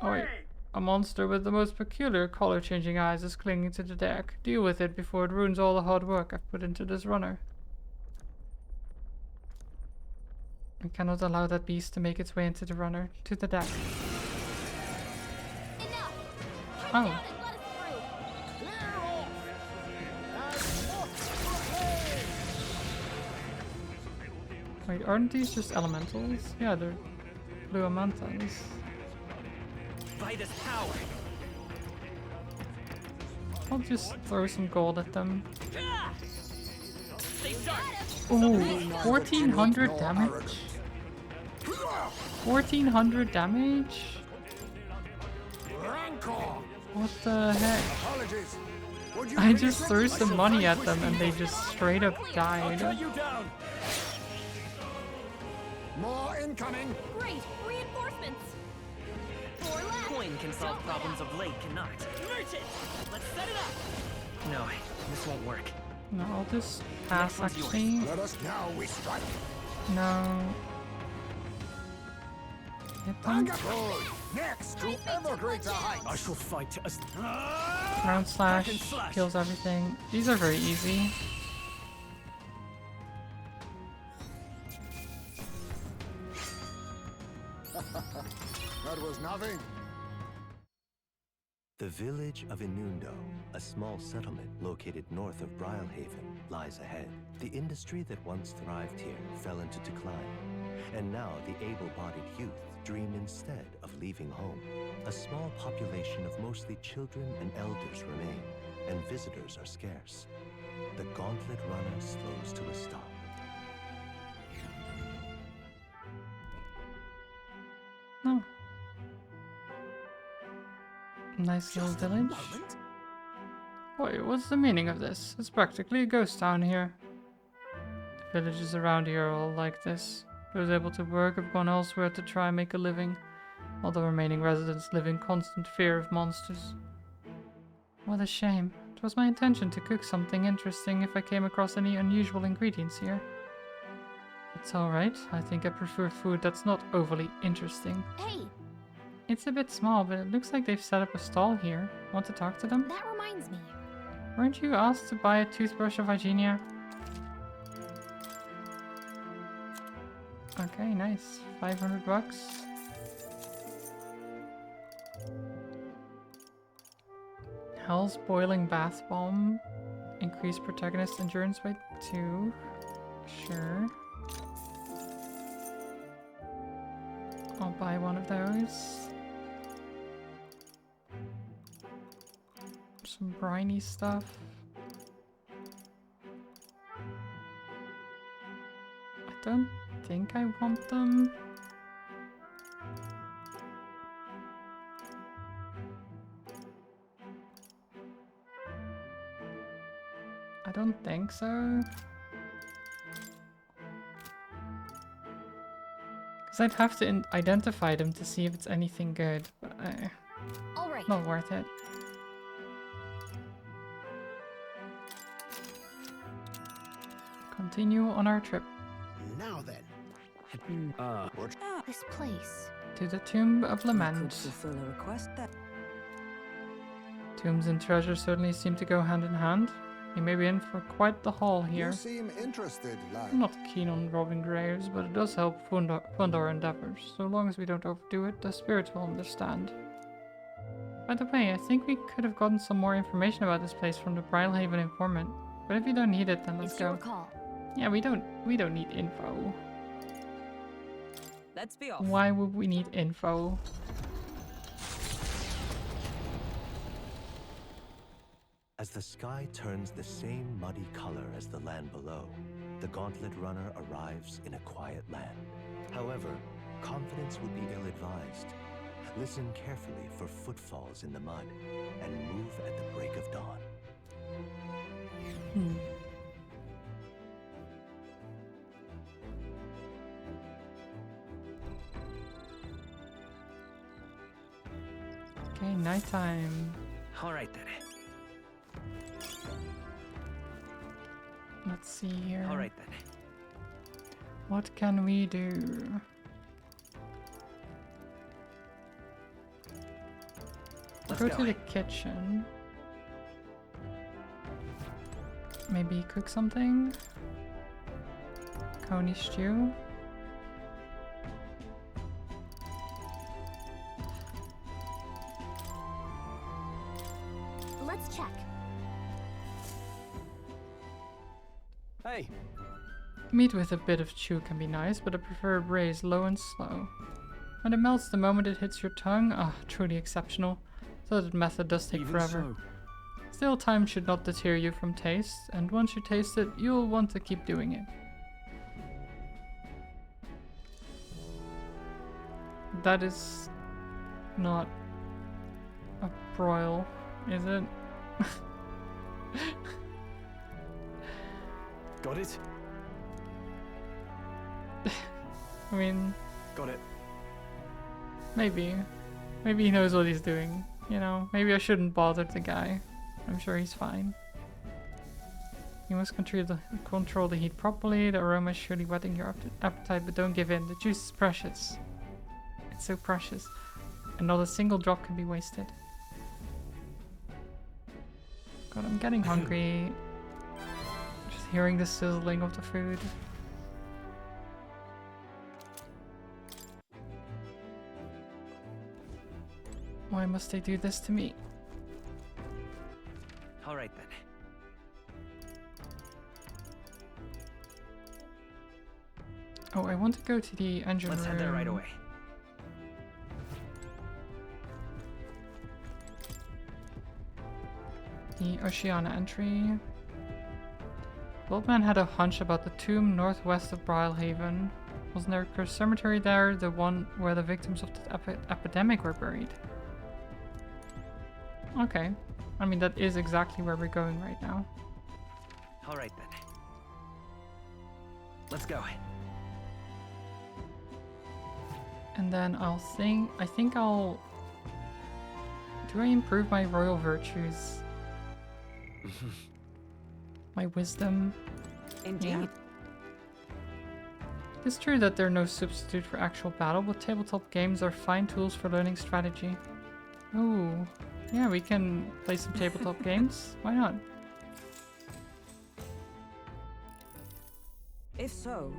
our way! Oh wait. A monster with the most peculiar color-changing eyes is clinging to the deck. Deal with it before it ruins all the hard work I've put into this runner. I cannot allow that beast to make its way into the runner, to the deck. Oh. Wait, aren't these just elementals? Yeah, they're blue elementals. By this power. I'll just throw some gold at them. Ooh, 1400 damage? 1400 damage? What the heck? I just threw some money at them and they just straight up died. More incoming! Great! Reinforcements! Coin can solve problems of late cannot. Merchant! Let's set it up! No, this won't work. No, I'll just pass actually. Let us now we strike. No. Hit them. Next to ever greater heights. I shall fight as Ground slash kills everything. These are very easy. That was nothing. The village of Inundo, a small settlement located north of Brylehaven, lies ahead. The industry that once thrived here fell into decline, and now the able-bodied youth dream instead of leaving home. A small population of mostly children and elders remain, and visitors are scarce. The Gauntlet Runner slows to a stop. Oh. Nice little village. Wait, what's the meaning of this? It's practically a ghost town here. The villages around here are all like this. Those able to work have gone elsewhere to try and make a living, while the remaining residents live in constant fear of monsters. What a shame. It was my intention to cook something interesting if I came across any unusual ingredients here. It's alright. I think I prefer food that's not overly interesting. Hey! It's a bit small, but it looks like they've set up a stall here. Want to talk to them? That reminds me. Weren't you asked to buy a toothbrush of hygienia? Okay, nice. 500 bucks. Hell's Boiling Bath Bomb. Increase protagonist endurance by 2. Sure. I'll buy one of those. Some briny stuff. I don't think I want them. I don't think so. Because I'd have to identify them to see if it's anything good, but All right. not worth it. Continue on our trip. Now then. This place. To the Tomb of Could Lament. fulfill a request that. Tombs and treasure certainly seem to go hand in hand. You may be in for quite the haul here. You seem interested, lad. I'm not keen on robbing graves, but it does help fund our endeavors. So long as we don't overdo it, the spirits will understand. By the way, I think we could have gotten some more information about this place from the Brylehaven informant. But if you don't need it, then let's It's go. your call. Yeah, we don't need info. Let's be off. Why would we need info? As the sky turns the same muddy color as the land below, the Gauntlet Runner arrives in a quiet land. However, confidence would be ill-advised. Listen carefully for footfalls in the mud, and move at the break of dawn. Okay, nighttime. All right then. Let's see here. All right then. What can we do? Let's Go go. to the kitchen. Maybe cook something? Coney stew? Let's check. Hey, Meat with a bit of chew can be nice, but I prefer braised low and slow. When it melts the moment it hits your tongue, truly exceptional. So that method does take even forever. so. Still, time should not deter you from taste, and once you taste it, you'll want to keep doing it. That is not a broil, is it? Got it? I mean... Got it. Maybe. Maybe he knows what he's doing, you know? Maybe I shouldn't bother the guy. I'm sure he's fine. You must control the heat properly. The aroma is surely whetting your appetite, but don't give in. The juice is precious. It's so precious. And not a single drop can be wasted. God, I'm getting hungry. Just hearing the sizzling of the food. Why must they do this to me? All right then. Oh, I want to go to the engine room. Let's head there right away. The Oceana entry. The old man had a hunch about the tomb northwest of Brylehaven. Wasn't there a cursed cemetery there, the one where the victims of the epidemic were buried? Okay. I mean, that is exactly where we're going right now. All right then. Let's go. And then I think I'll... Do I improve my royal virtues? My wisdom? Indeed. Yeah. It's true that they're no substitute for actual battle, but tabletop games are fine tools for learning strategy. Ooh. Yeah, we can play some tabletop games. Why not? If so...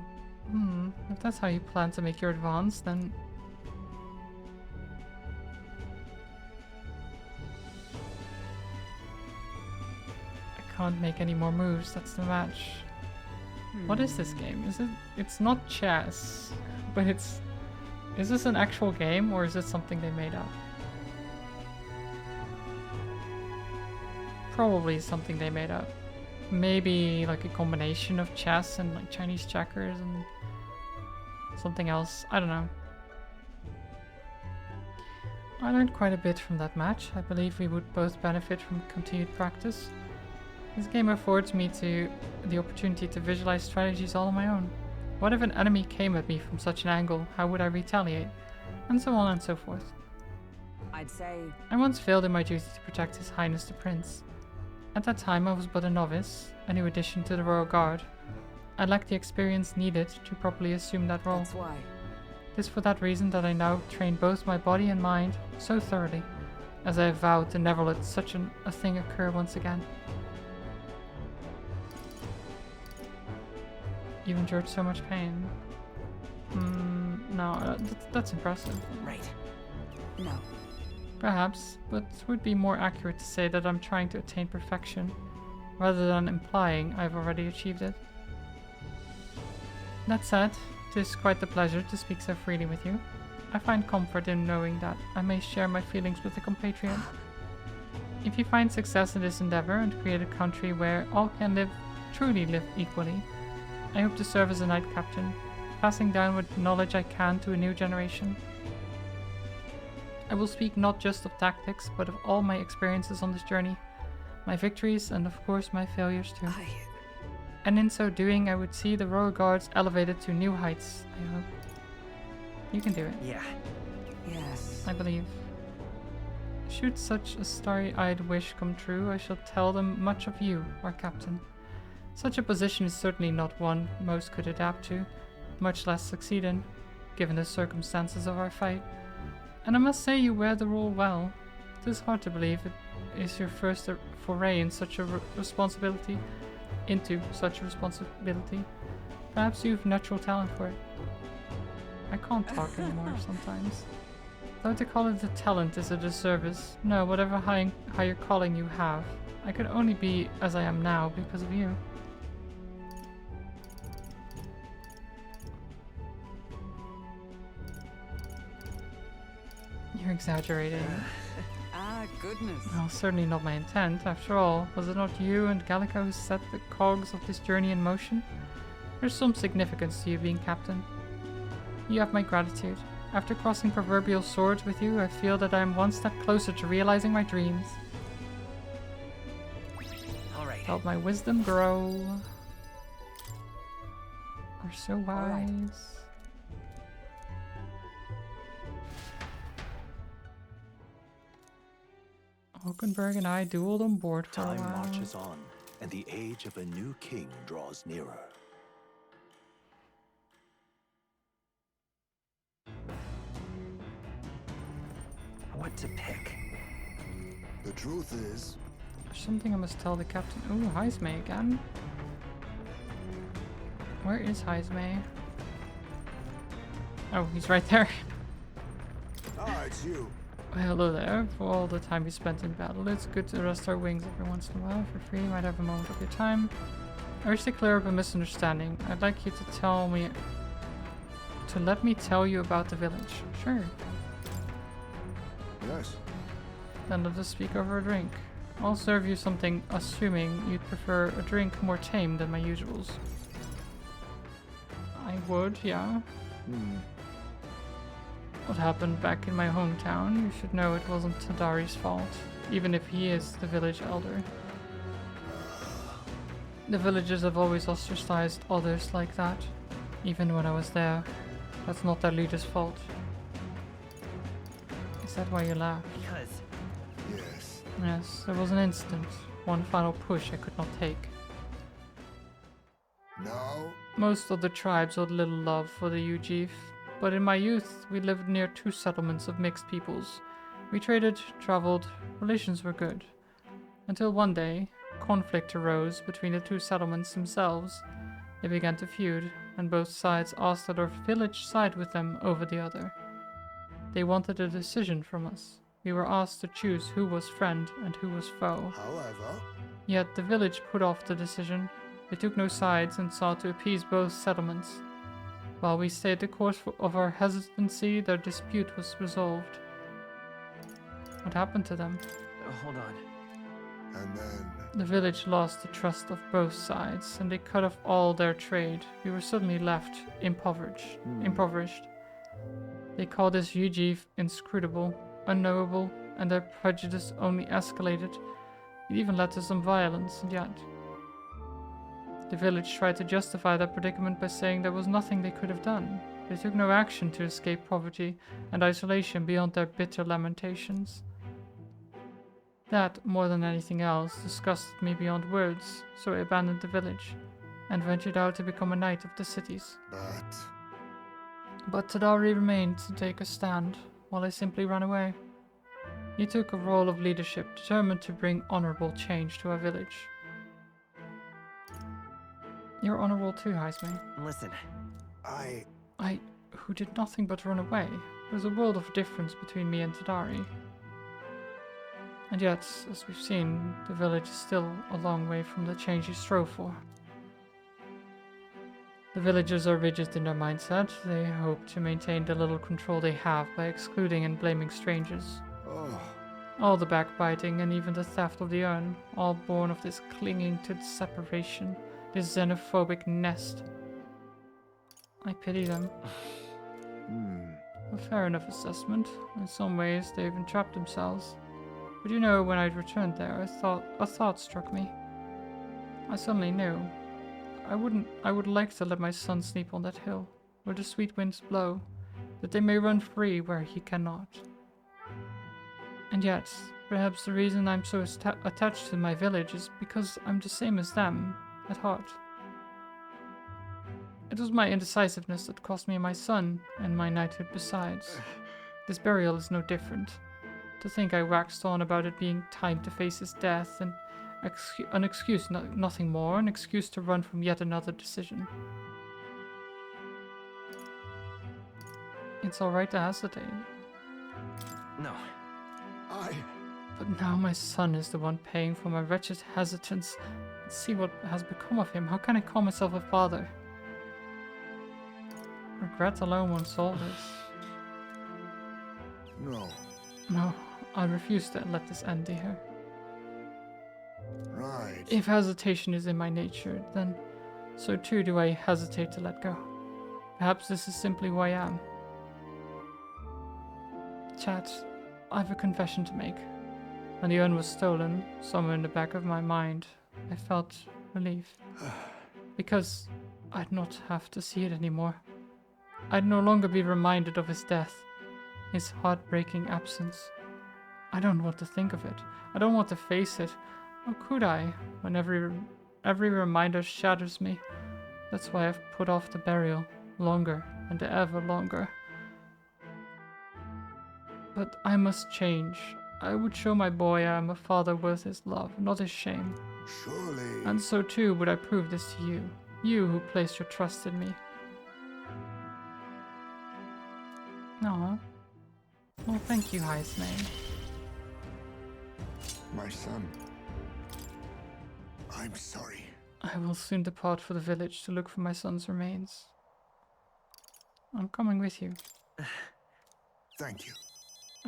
If that's how you plan to make your advance, then... I can't make any more moves, that's the match. What is this game? It's not chess, but is this an actual game or is it something they made up? Probably something they made up. Maybe like a combination of chess and like Chinese checkers and something else. I don't know. I learned quite a bit from that match. I believe we would both benefit from continued practice. This game affords me the opportunity to visualize strategies all on my own. What if an enemy came at me from such an angle? How would I retaliate? And so on and so forth. I'd say... I once failed in my duty to protect His Highness the Prince. At that time I was but a novice, a new addition to the Royal Guard. I lacked the experience needed to properly assume that role. That's why. It is for that reason that I now train both my body and mind so thoroughly, as I have vowed to never let such a thing occur once again. You've endured so much pain. No, that's impressive. Right. No. Perhaps, but it would be more accurate to say that I'm trying to attain perfection, rather than implying I've already achieved it. That said, it is quite a pleasure to speak so freely with you. I find comfort in knowing that I may share my feelings with a compatriot. If you find success in this endeavor and create a country where all can truly live equally, I hope to serve as a knight captain, passing down what knowledge I can to a new generation. I will speak not just of tactics, but of all my experiences on this journey, my victories and of course my failures too. And in so doing, I would see the Royal Guards elevated to new heights, I hope. You can do it. Yeah. Yes. I believe. Should such a starry-eyed wish come true, I shall tell them much of you, our captain. Such a position is certainly not one most could adapt to, much less succeed in, given the circumstances of our fight. And I must say you wear the role well. It is hard to believe it is your first foray in such a responsibility. Perhaps you have natural talent for it. I can't talk anymore sometimes. Though to call it a talent is a disservice. No, whatever higher calling you have, I could only be as I am now because of you. You're exaggerating. goodness. Well, certainly not my intent. After all, was it not you and Gallico who set the cogs of this journey in motion? There's some significance to you being captain. You have my gratitude. After crossing proverbial swords with you, I feel that I am one step closer to realizing my dreams. All right. Felt my wisdom grow. We're so wise. Hulkenberg and I dueled on board for a Time while. marches on, and the age of a new king draws nearer. What to pick? The truth is... There's something I must tell the captain. Ooh, Heismay again. Where is Heismay? Oh, he's right there. Ah, it's you. Well, hello there. For all the time you spent in battle, it's good to rest our wings every once in a while. For free, you might have a moment of your time. I wish to clear up a misunderstanding. I'd like you to let me tell you about the village. Sure. Yes. Then let us speak over a drink. I'll serve you something, assuming you'd prefer a drink more tame than my usuals. I would, yeah. What happened back in my hometown, you should know it wasn't Tadari's fault, even if he is the village elder. The villagers have always ostracized others like that, even when I was there. That's not their leader's fault. Is that why you laughed? Because... Yes. Yes, there was an incident. One final push I could not take. No? Most of the tribes owed little love for the Ujif, but in my youth we lived near 2 settlements of mixed peoples. We traded, traveled, relations were good. Until one day, conflict arose between the 2 settlements themselves. They began to feud, and both sides asked that our village side with them over the other. They wanted a decision from us. We were asked to choose who was friend and who was foe. However... Yet the village put off the decision. They took no sides and sought to appease both settlements. While we stayed the course of our hesitancy, their dispute was resolved. What happened to them? Hold on. And then... The village lost the trust of both sides, and they cut off all their trade. We were suddenly left impoverished. They called us Ujif inscrutable, unknowable, and their prejudice only escalated. It even led to some violence, and yet... The village tried to justify their predicament by saying there was nothing they could have done. They took no action to escape poverty and isolation beyond their bitter lamentations. That, more than anything else, disgusted me beyond words, so I abandoned the village and ventured out to become a knight of the cities. But Tadari remained to take a stand, while I simply ran away. He took a role of leadership, determined to bring honorable change to our village. You're honorable too, Heismay. Listen. I, who did nothing but run away. There's a world of difference between me and Tadari. And yet, as we've seen, the village is still a long way from the change you strove for. The villagers are rigid in their mindset. They hope to maintain the little control they have by excluding and blaming strangers. All the backbiting and even the theft of the urn, all born of this clinging to separation, this xenophobic nest. I pity them. A fair enough assessment. In some ways, they've entrapped themselves. But you know, when I returned there, a thought struck me. I suddenly knew. I would like to let my son sleep on that hill, where the sweet winds blow, that they may run free where he cannot. And yet, perhaps the reason I'm so attached to my village is because I'm the same as them, at heart. It was my indecisiveness that cost me my son, and my knighthood besides. This burial is no different. To think I waxed on about it being time to face his death, and an excuse, nothing more, an excuse to run from yet another decision. It's alright to hesitate. No. But now my son is the one paying for my wretched hesitance. See what has become of him. How can I call myself a father? Regret alone won't solve this. No. No, I refuse to let this end here. Right. If hesitation is in my nature, then so too do I hesitate to let go. Perhaps this is simply who I am. Chat, I have a confession to make. When the urn was stolen, somewhere in the back of my mind, I felt relief. Because I'd not have to see it anymore. I'd no longer be reminded of his death, his heartbreaking absence. I don't want to think of it. I don't want to face it. How could I, when every reminder shatters me? That's why I've put off the burial longer and ever longer. But I must change. I would show my boy I am a father worth his love, not his shame. Surely. And so too would I prove this to you. You who placed your trust in me. Aw. Well, thank you, highest name. My son. I'm sorry. I will soon depart for the village to look for my son's remains. I'm coming with you. Thank you.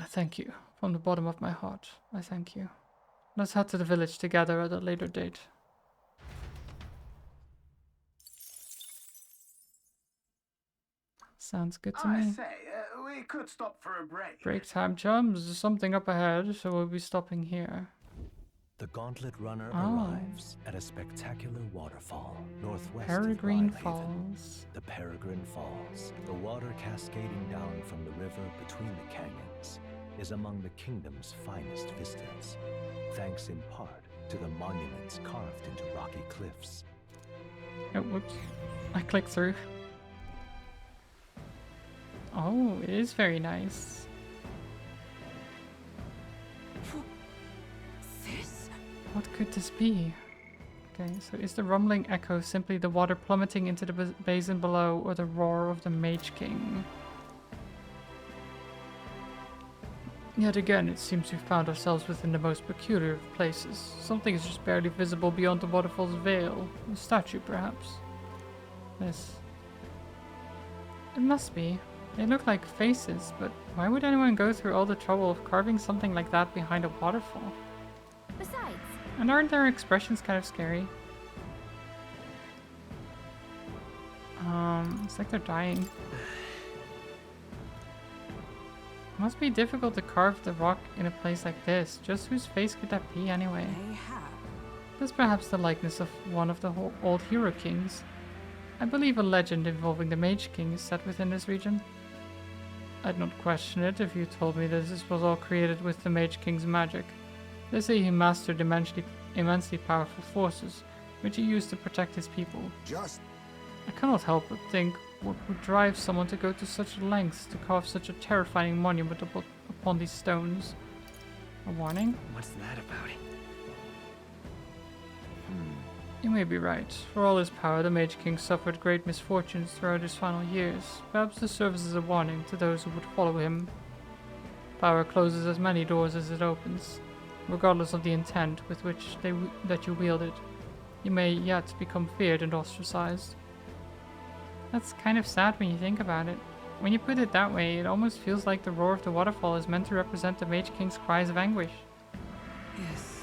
Thank you. From the bottom of my heart, I thank you. Let's head to the village together at a later date. Sounds good to I me. say, we could stop for a break. Break time, chums. There's something up ahead, so we'll be stopping here. The Gauntlet Runner Oh. arrives at a spectacular waterfall northwest Peregrine of Brylehaven. Falls. The Peregrine Falls, the water cascading down from the river between the canyons, is among the kingdom's finest vistas, thanks in part to the monuments carved into rocky cliffs. Oh, whoops. I clicked through. Oh, it is very nice. This? What could this be? Okay, so is the rumbling echo simply the water plummeting into the basin below, or the roar of the Mage King? Yet again, it seems we've found ourselves within the most peculiar of places. Something is just barely visible beyond the waterfall's veil. A statue, perhaps. This. It must be. They look like faces, but why would anyone go through all the trouble of carving something like that behind a waterfall? Besides, And aren't their expressions kind of scary? It's like they're dying. Must be difficult to carve the rock in a place like this. Just whose face could that be anyway? That's perhaps the likeness of one of the old hero kings. I believe a legend involving the Mage King is set within this region. I'd not question it if you told me that this was all created with the Mage King's magic. They say he mastered immensely powerful forces, which he used to protect his people. I cannot help but think what would drive someone to go to such lengths to carve such a terrifying monument upon these stones. A warning? What's that about? You may be right. For all his power, the Mage King suffered great misfortunes throughout his final years. Perhaps this serves as a warning to those who would follow him. Power closes as many doors as it opens. Regardless of the intent with which that you wield it, you may yet become feared and ostracized. That's kind of sad when you think about it. When you put it that way, it almost feels like the roar of the waterfall is meant to represent the Mage King's cries of anguish. Yes.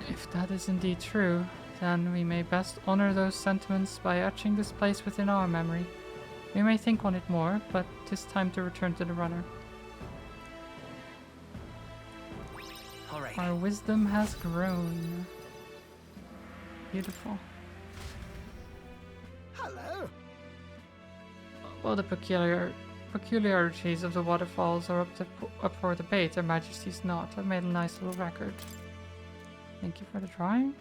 If that is indeed true, then we may best honor those sentiments by etching this place within our memory. We may think on it more, but 'tis time to return to the runner. All right. Our wisdom has grown. Beautiful. Hello. While the peculiarities of the waterfalls are up for debate, Their Majesty's not. I've made a nice little record. Thank you for the drawing.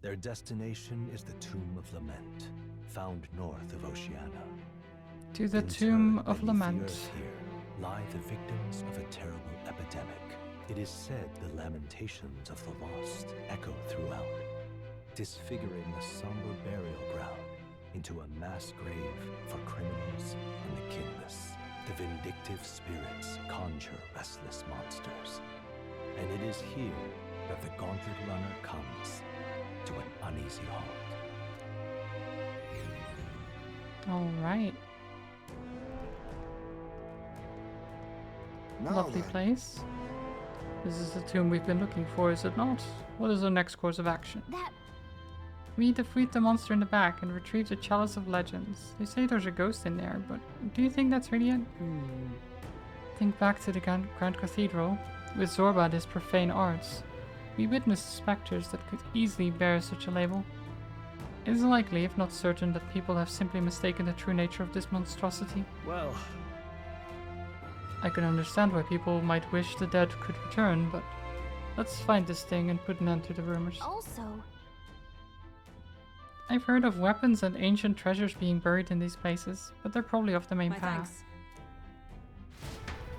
Their destination is the Tomb of Lament, found north of Oceania. To the Tomb of Beneath Lament. the earth here lie the victims of a terrible epidemic. It is said the lamentations of the lost echo throughout, disfiguring the somber burial ground into a mass grave for criminals and the kinless. The vindictive spirits conjure restless monsters, and it is here that the Gauntlet Runner comes to an uneasy halt. All right. Lovely then. place. This is the tomb we've been looking for, is it not? What is our next course of action? We defeat the monster in the back and retrieve the Chalice of Legends. They say there's a ghost in there, but do you think that's really it? Think back to the Grand Cathedral. With Zorba and his profane arts, we witnessed specters that could easily bear such a label. It is likely, if not certain, that people have simply mistaken the true nature of this monstrosity. Well, I can understand why people might wish the dead could return, but let's find this thing and put an end to the rumors. Also, I've heard of weapons and ancient treasures being buried in these places, but they're probably off the main My path. thanks.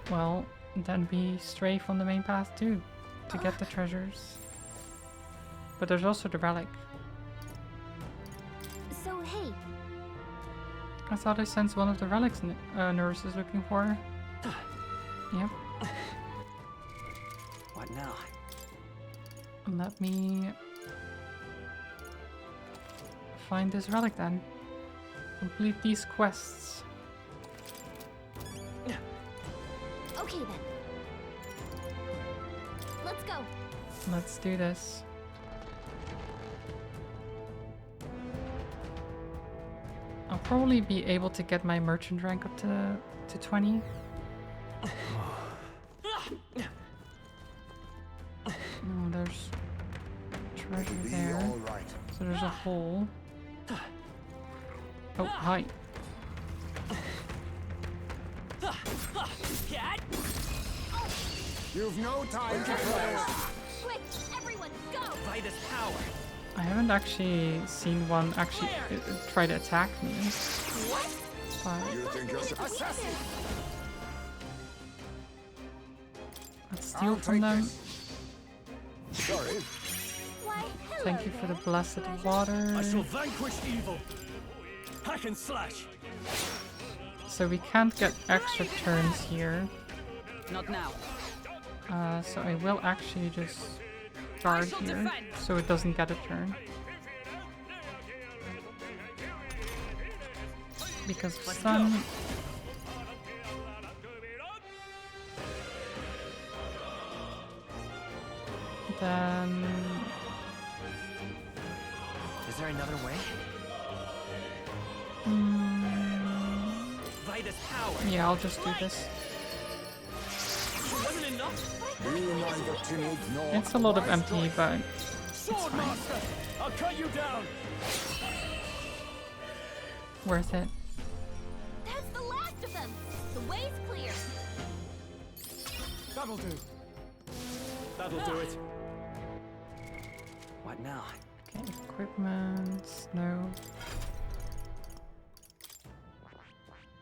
Well, then we stray from the main path too, to get the treasures. But there's also the relic. so hey, I thought I sensed one of the relics Nurse is looking for. Yep. what now? Let me find this relic then. Complete these quests. okay then. Let's go. Let's do this. I'll probably be able to get my merchant rank up to 20. No, there's treasure Be there. all right. So there's a hole. Oh, hi. You've no time to press. Quick, everyone, go! By this power. I haven't actually seen one actually try to attack me. What? But You think you're assassin? let's steal from them. Sorry. Why, hello Thank you for the there. blessed water. I shall vanquish evil. Hack and slash. So we can't get extra turns here. Not now. So I will actually just guard shall here, defend. so it doesn't get a turn. Because of Let's stun. go. Then Is there another way? By this power. yeah, I'll just do this. Wasn't enough? Be neither timid nor It's a lot of wise MP, to- but Sword master! I'll cut you down! worth it. That's the last of them. The way's clear. That'll do. That'll do it. What now? Okay, equipment, no.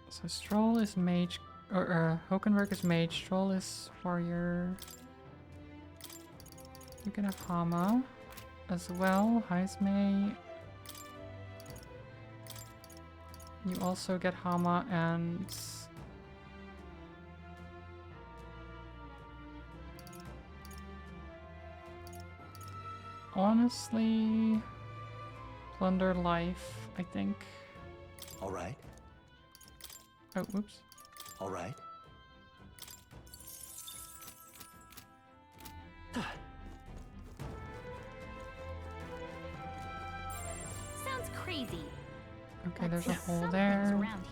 So Stroll is mage, or Hokenberg is mage, Stroll is warrior. You can have Hama as well, Heismay. You also get Hama and honestly, Plunder Life, I think. All right. Oh, whoops. All right. Sounds crazy. Okay, there's a Let's see. hole Something's there. around here.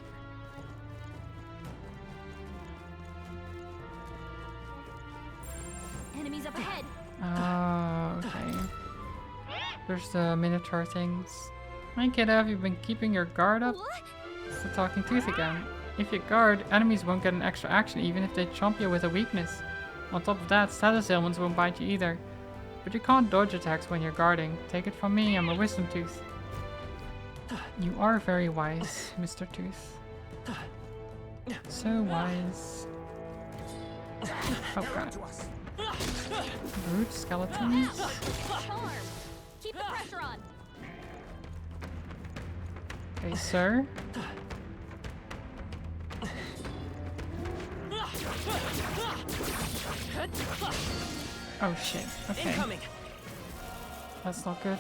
Enemies up ahead. Oh, okay. There's the Minotaur things. My kid, have you been keeping your guard up? It's the talking tooth again. If you guard, enemies won't get an extra action even if they chomp you with a weakness. On top of that, status ailments won't bite you either. But you can't dodge attacks when you're guarding. Take it from me, I'm a wisdom tooth. You are very wise, Mr. Tooth. So wise. Oh god. Brute skeletons. Charm. Keep the pressure on. Okay, sir. Oh shit. Okay. Incoming. That's not good.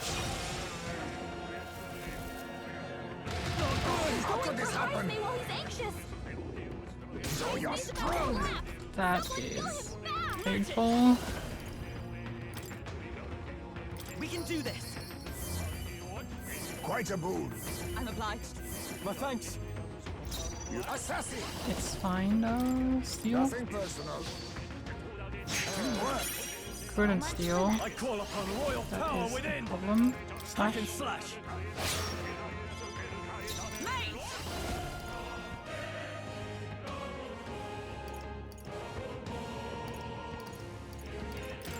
How could this happen? While he's anxious. So you're He's about to strong. collapse. That is painful. We can do this. Quite a boon. I'm obliged. My thanks. You assassin. It's fine though. Steal? Nothing personal. Teamwork. Couldn't steal. I call upon royal That power is a within. problem. Hack Slash. and slash.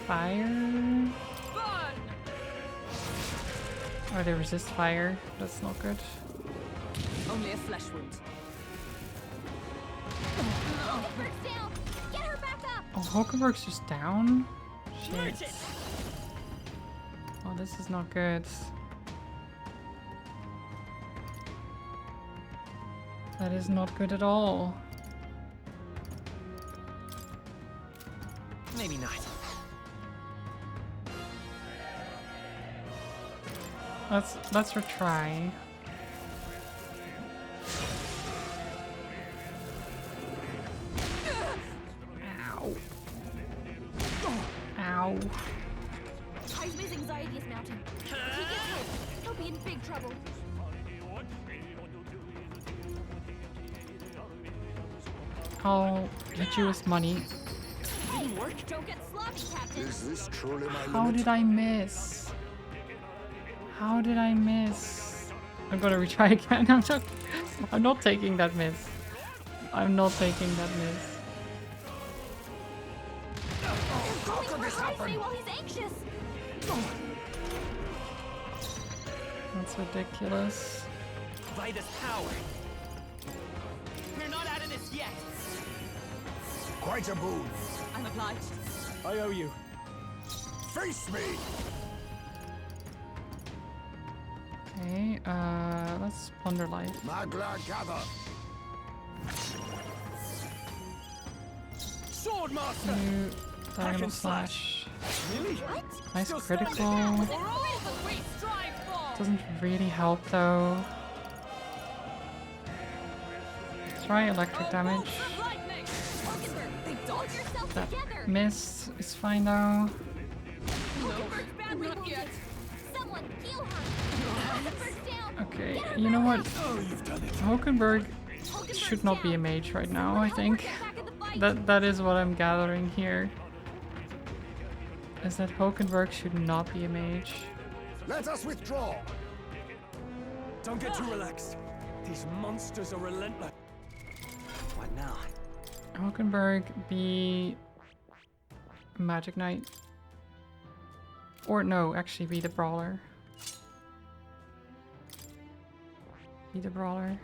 Fire. Oh, they resist fire. That's not good. Only a flesh wound. Down. Get her back up. Oh, Hulkenberg's just down? Shit. Oh, this is not good. That is not good at all. Maybe not. Let's retry. Ow. Ow. Heisman's anxiety is mounting. He gets hit. He'll be in big trouble. I'll hit you with money. Don't get sloppy, Captain. Is this truly my How limit? did I miss? How did I miss? I'm gonna retry again. I'm not taking that miss. I'm not taking that miss. How could this happen? While he's anxious. That's ridiculous. By this power. We're not out of this yet. Quite a boon. I'm obliged. I owe you. Face me. Okay, let's plunder life. Magla gather. Swordmaster. You Hack diagonal and slash. slash. Really? Nice Still critical. standing. Doesn't really help though. Try electric damage. That miss is fine though. Someone heal her. Okay, you know what? Hulkenberg should not be a mage right now, I think. That is what I'm gathering here. Is that Hulkenberg should not be a mage. Let us withdraw. Don't get too relaxed. These monsters are relentless. What now? Hulkenberg be a Magic Knight. Or no, actually be the Brawler. Be the Brawler.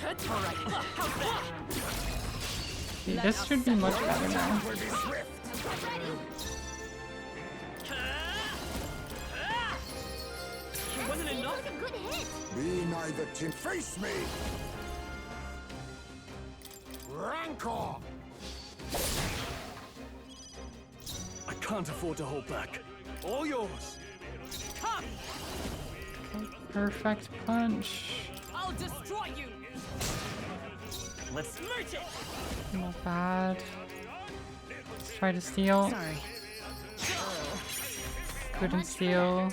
That's all right. How's that? See, this should be much better now. It wasn't enough. Good hit. Be neither team. Face me. Rancor. I can't afford to hold back. All yours. Come! Okay, perfect punch. I'll destroy you! Let's merge it! Not bad. Let's try to steal. Sorry. Couldn't steal.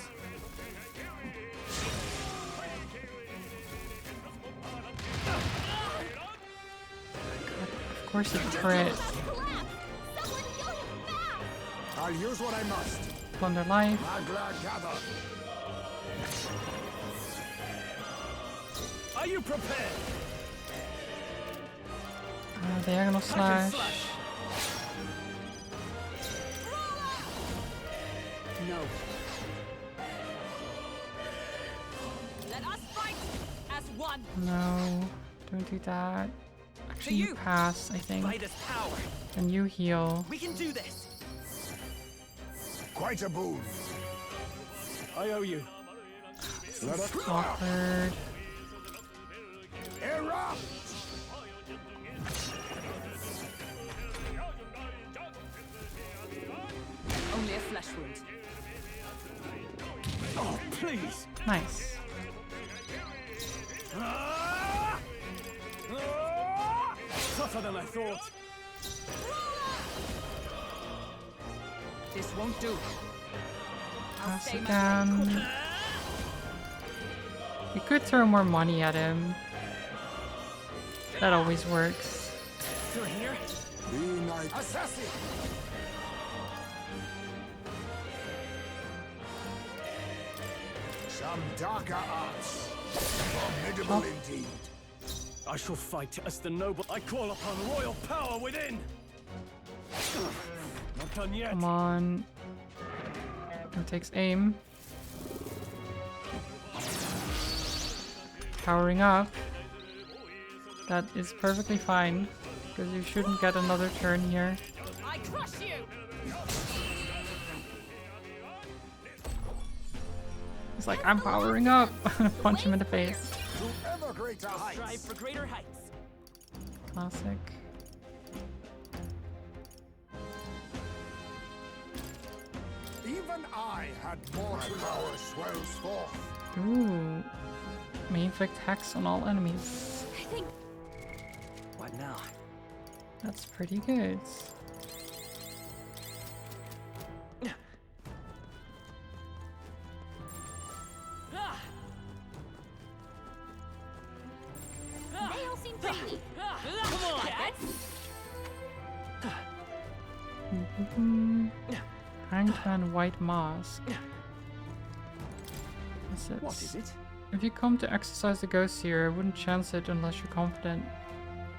Of course you crit. I'll use what I must. Plunder life. Magla gather. Are you prepared? Diagonal slash. No. Let us fight as one. No, don't do that. Actually, you pass, I think. By this power. And you heal. We can do this. Quite a boon. I owe you. Let us Awkward. erupt. Please. Nice. Tougher than I thought. This won't do. I'll Pass stay it my down. We could throw more money at him. That always works. Still here? Be nice. Assassin! Some darker arts. Formidable indeed. I shall fight as the noble. I call upon royal power within. Not done yet. Come on. It takes aim. Powering up. That is perfectly fine, because you shouldn't get another turn here. I crush you. It's like, I'm powering up. Punch him in the face. To ever greater heights. Strive for greater heights. Classic. Even I had more power swells forth. Ooh. May inflict hex on all enemies. I think What now? That's pretty good. they all seem pretty weak. Come on, Hangman White Mask. What is it? If you come to exercise the ghost here, I wouldn't chance it unless you're confident.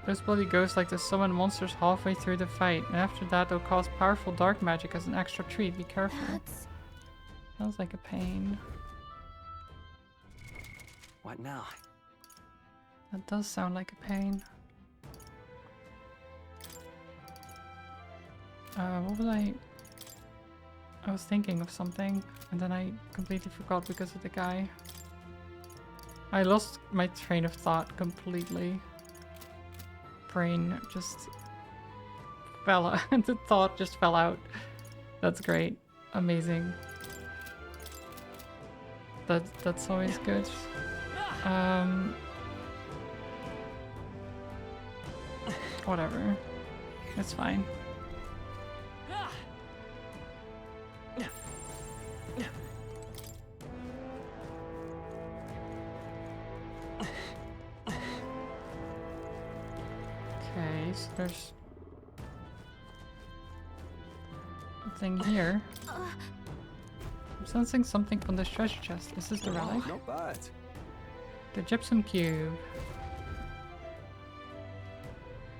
Those bloody ghosts like to summon monsters halfway through the fight, and after that they'll cause powerful dark magic as an extra treat. Be careful. Sounds like a pain. What now? That does sound like a pain. What was I was thinking of something, and then I completely forgot because of the guy. I lost my train of thought completely. Brain just fell out. The thought just fell out. That's great. Amazing. That's always good. Whatever. It's fine. Okay, so there's something here. I'm sensing something from this treasure chest. Is this the relic? Not bad. The gypsum cube.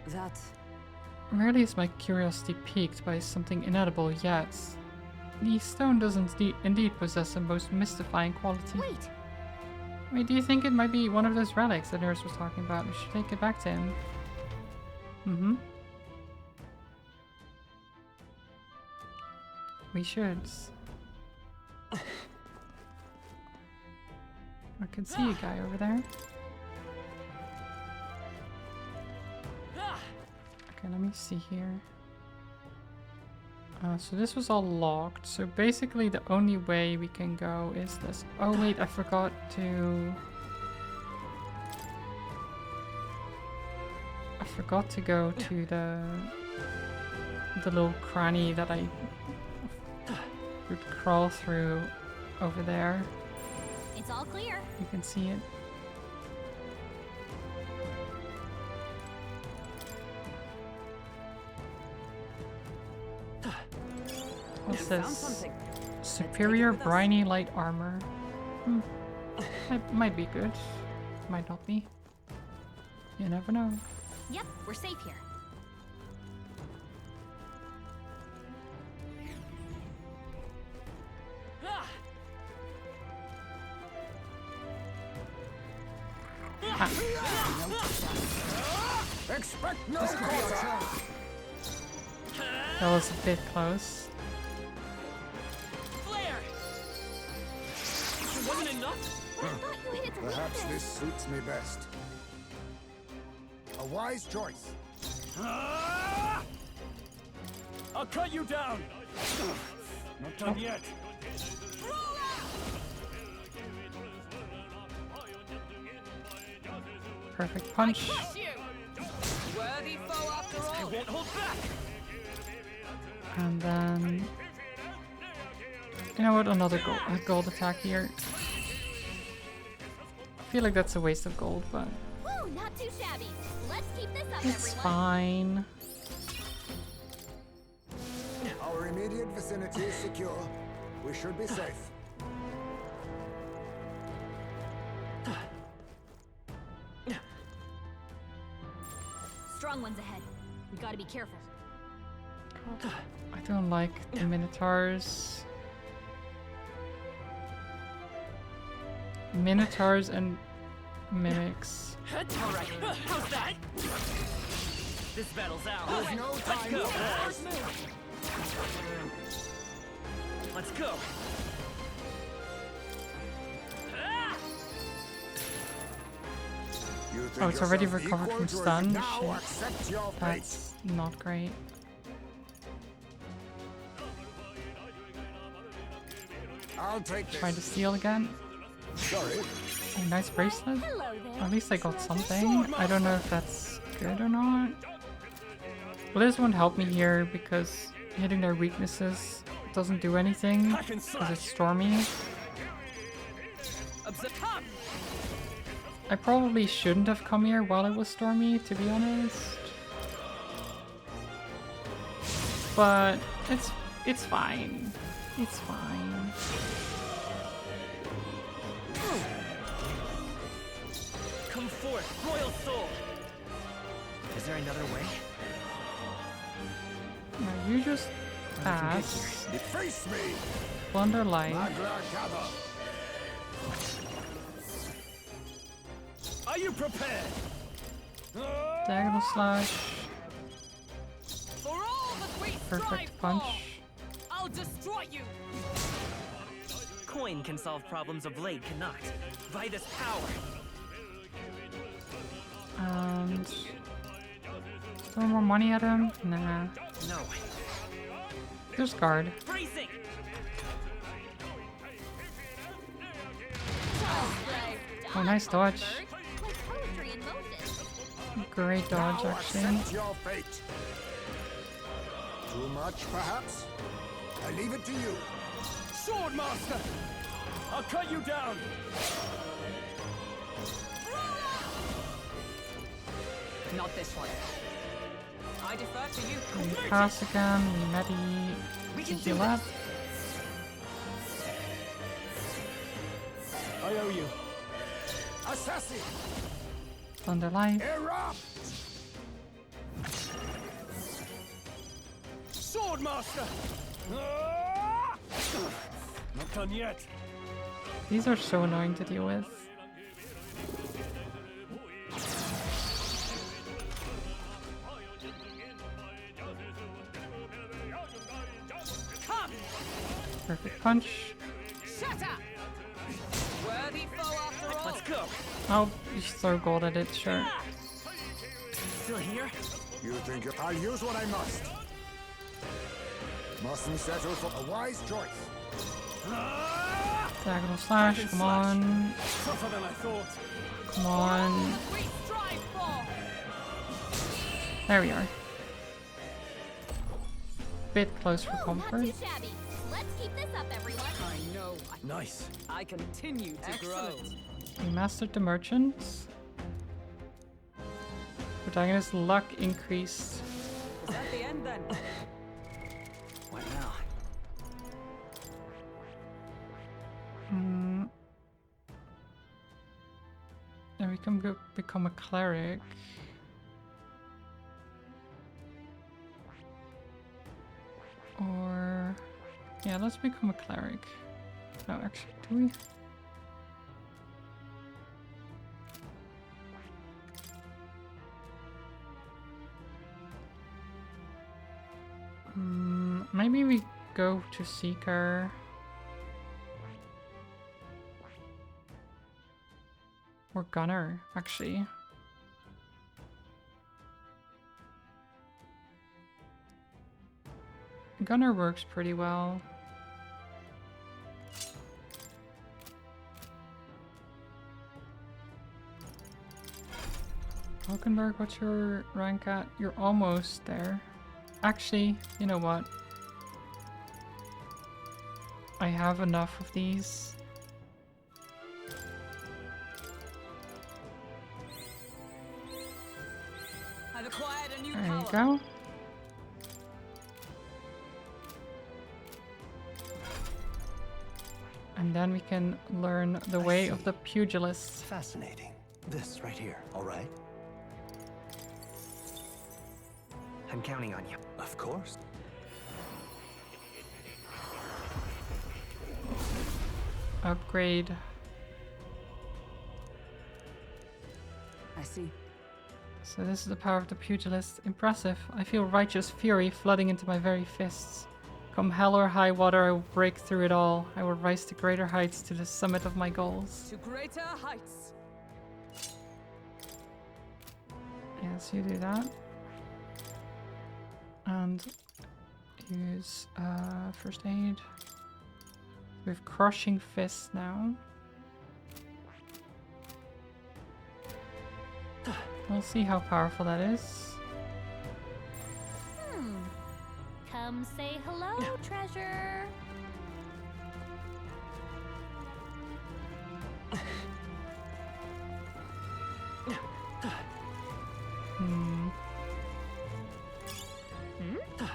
That. Rarely is my curiosity piqued by something inedible yet. The stone does indeed possess a most mystifying quality. Wait, do you think it might be one of those relics that Nurse was talking about? We should take it back to him. Mm-hmm. We should. I can see a guy over there. Okay, let me see here. So this was all locked. So basically the only way we can go is this. Oh wait, I forgot to... go to the little cranny that I would crawl through over there. It's all clear. You can see it. What's this? Superior briny light armor. It might be good. Might not be. You never know. Yep, we're safe here. Expect no quarter. That was a bit close. Flare! It wasn't enough? Perhaps this suits me best. A wise choice. I'll cut you down. Not done yet. Perfect punch. Worthy foe after all. I won't hold back. And then, you know what? Another gold attack here. I feel like that's a waste of gold, but Woo, not too shabby. Let's keep this up, it's everyone. fine. Our immediate vicinity is secure. We should be safe. Strong ones ahead. We gotta be careful. I don't like the Minotaurs. Minotaurs and mimics. Alright, how's that? This battle's out. There's no Let's time go. for First move. Let's go. Ah! You think Oh, it's already yourself recovered equal from to it? stun. Now Shit. accept your fate. That's not great. I'll take this. Trying to steal again. Sorry. Oh, nice bracelet. Hello there. At least I got something. I don't know if that's good or not. Well, this won't help me here because hitting their weaknesses doesn't do anything because it's stormy. I probably shouldn't have come here while it was stormy, to be honest. But it's fine. It's fine. Come forth, royal soul. Is there another way? Now you just pass. Face me. Plunder light. Are you prepared? Diagonal slash. For all that we strive Perfect punch. for, I'll destroy you. Coin can solve problems of blade cannot. By this power. And throw more money at him? Nah. No. Just guard. Bracing. Oh, nice dodge. Like poetry in motion. Great dodge, Now actually. accept your fate. Too much, perhaps? I leave it to you. Sword Master! I'll cut you down! Not this one. I defer to you. We pass again. We medi. We can heal do up. I owe you. Assassin! Thunder light. Erupt! Sword Master! Ah! Not done yet. These are so annoying to deal with. Come! Perfect punch. Shut up! Worthy foe after all. Let's go. I'll just throw gold at it, sure. Still here? You think I'll use what I must. Mustn't settle for a wise choice. Diagonal slash, come on. Tougher than I thought. Come on. We strive for. There we are. Bit close for comfort. Not too shabby. Let's keep this up, everyone. I know. Nice. I continue to grow. We mastered the merchants. Protagonist's luck increased. Is that the end then? What now? Then we can become a cleric. Or... yeah, let's become a cleric. No, actually, do we? Maybe we go to Seeker. Or Gunner, actually. Gunner works pretty well. Falkenberg, what's your rank at? You're almost there. Actually, you know what? I have enough of these. I've acquired a new There you power. go. And then we can learn the way of the pugilists. Fascinating. This right here, all right? I'm counting on you. Of course. Upgrade. I see. So this is the power of the pugilist. Impressive. I feel righteous fury flooding into my very fists. Come hell or high water, I will break through it all. I will rise to greater heights, to the summit of my goals. To greater heights. Yes, you do that. And use first aid. We have crushing fist now. We'll see how powerful that is. Come say hello, treasure.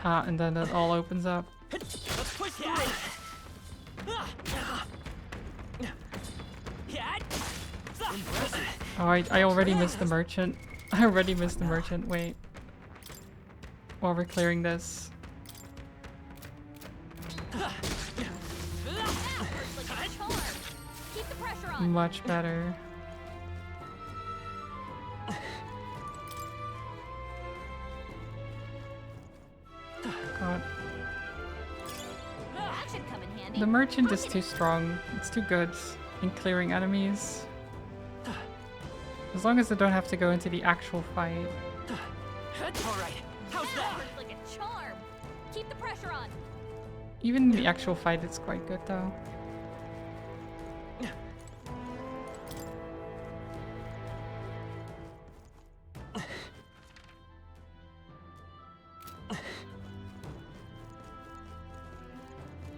Ah, and then it all opens up. Let's push through. Oh, I already missed the merchant. I already missed the merchant. Wait. While we're clearing this. Keep the pressure on. Much better. God. That should come in handy. The merchant is too strong. It's too good in clearing enemies. As long as they don't have to go into the actual fight. Alright, how's that? Works like a charm. Keep the pressure on. Even in the actual fight, it's quite good though.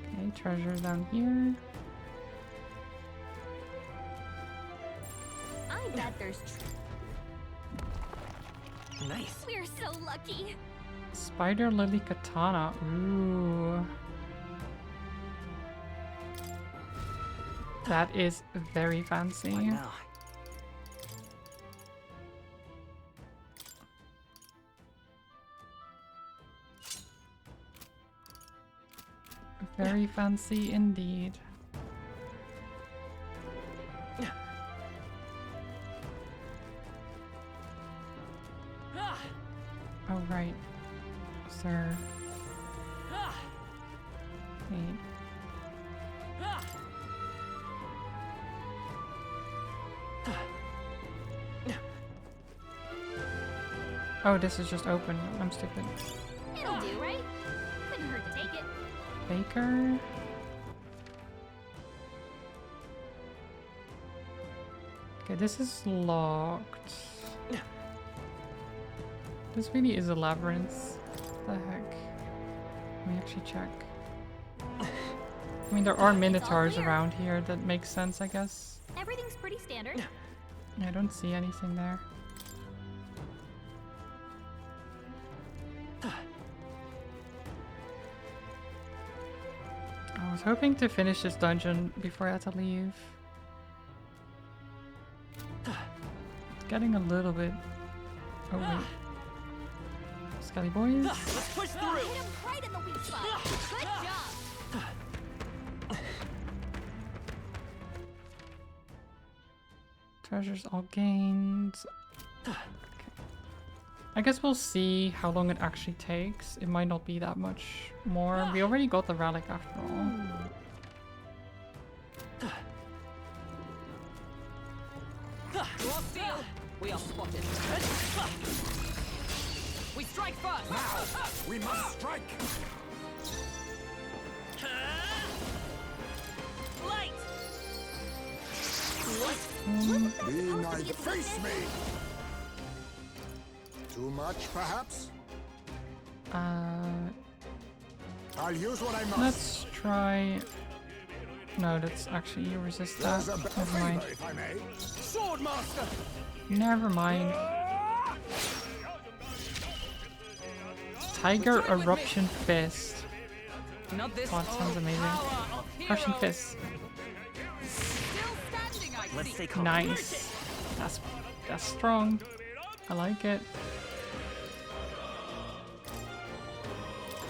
Okay, treasure down here. I bet there's Nice. We're so lucky. Spider Lily Katana. Ooh. That is very fancy. What now? Very fancy indeed. Oh right, sir. Wait. Oh, this is just open. I'm stupid. It'll do, right? Couldn't hurt to take it. Baker. Okay, this is locked. This really is a labyrinth. What the heck? Let me actually check. I mean, there are minotaurs around here. That makes sense, I guess. Everything's pretty standard. I don't see anything there. I was hoping to finish this dungeon before I had to leave. It's getting a little bit... Oh wait. Skelly boys. Let's push through. Hit him right in the weak spot. Good job. Treasures all gained. Okay. I guess we'll see how long it actually takes. It might not be that much more. We already got the relic after all. Draw steel. We are spotted. We strike first. Now, we must strike. Light. Be neither face me. Too much, perhaps? I'll use what I must. Let's try. No, that's actually you resist that. Never mind. Swordmaster! Never mind. Tiger Eruption Fist. Not this. Oh, that sounds amazing. Crushing Fist. Let's take Nice. That's strong. I like it.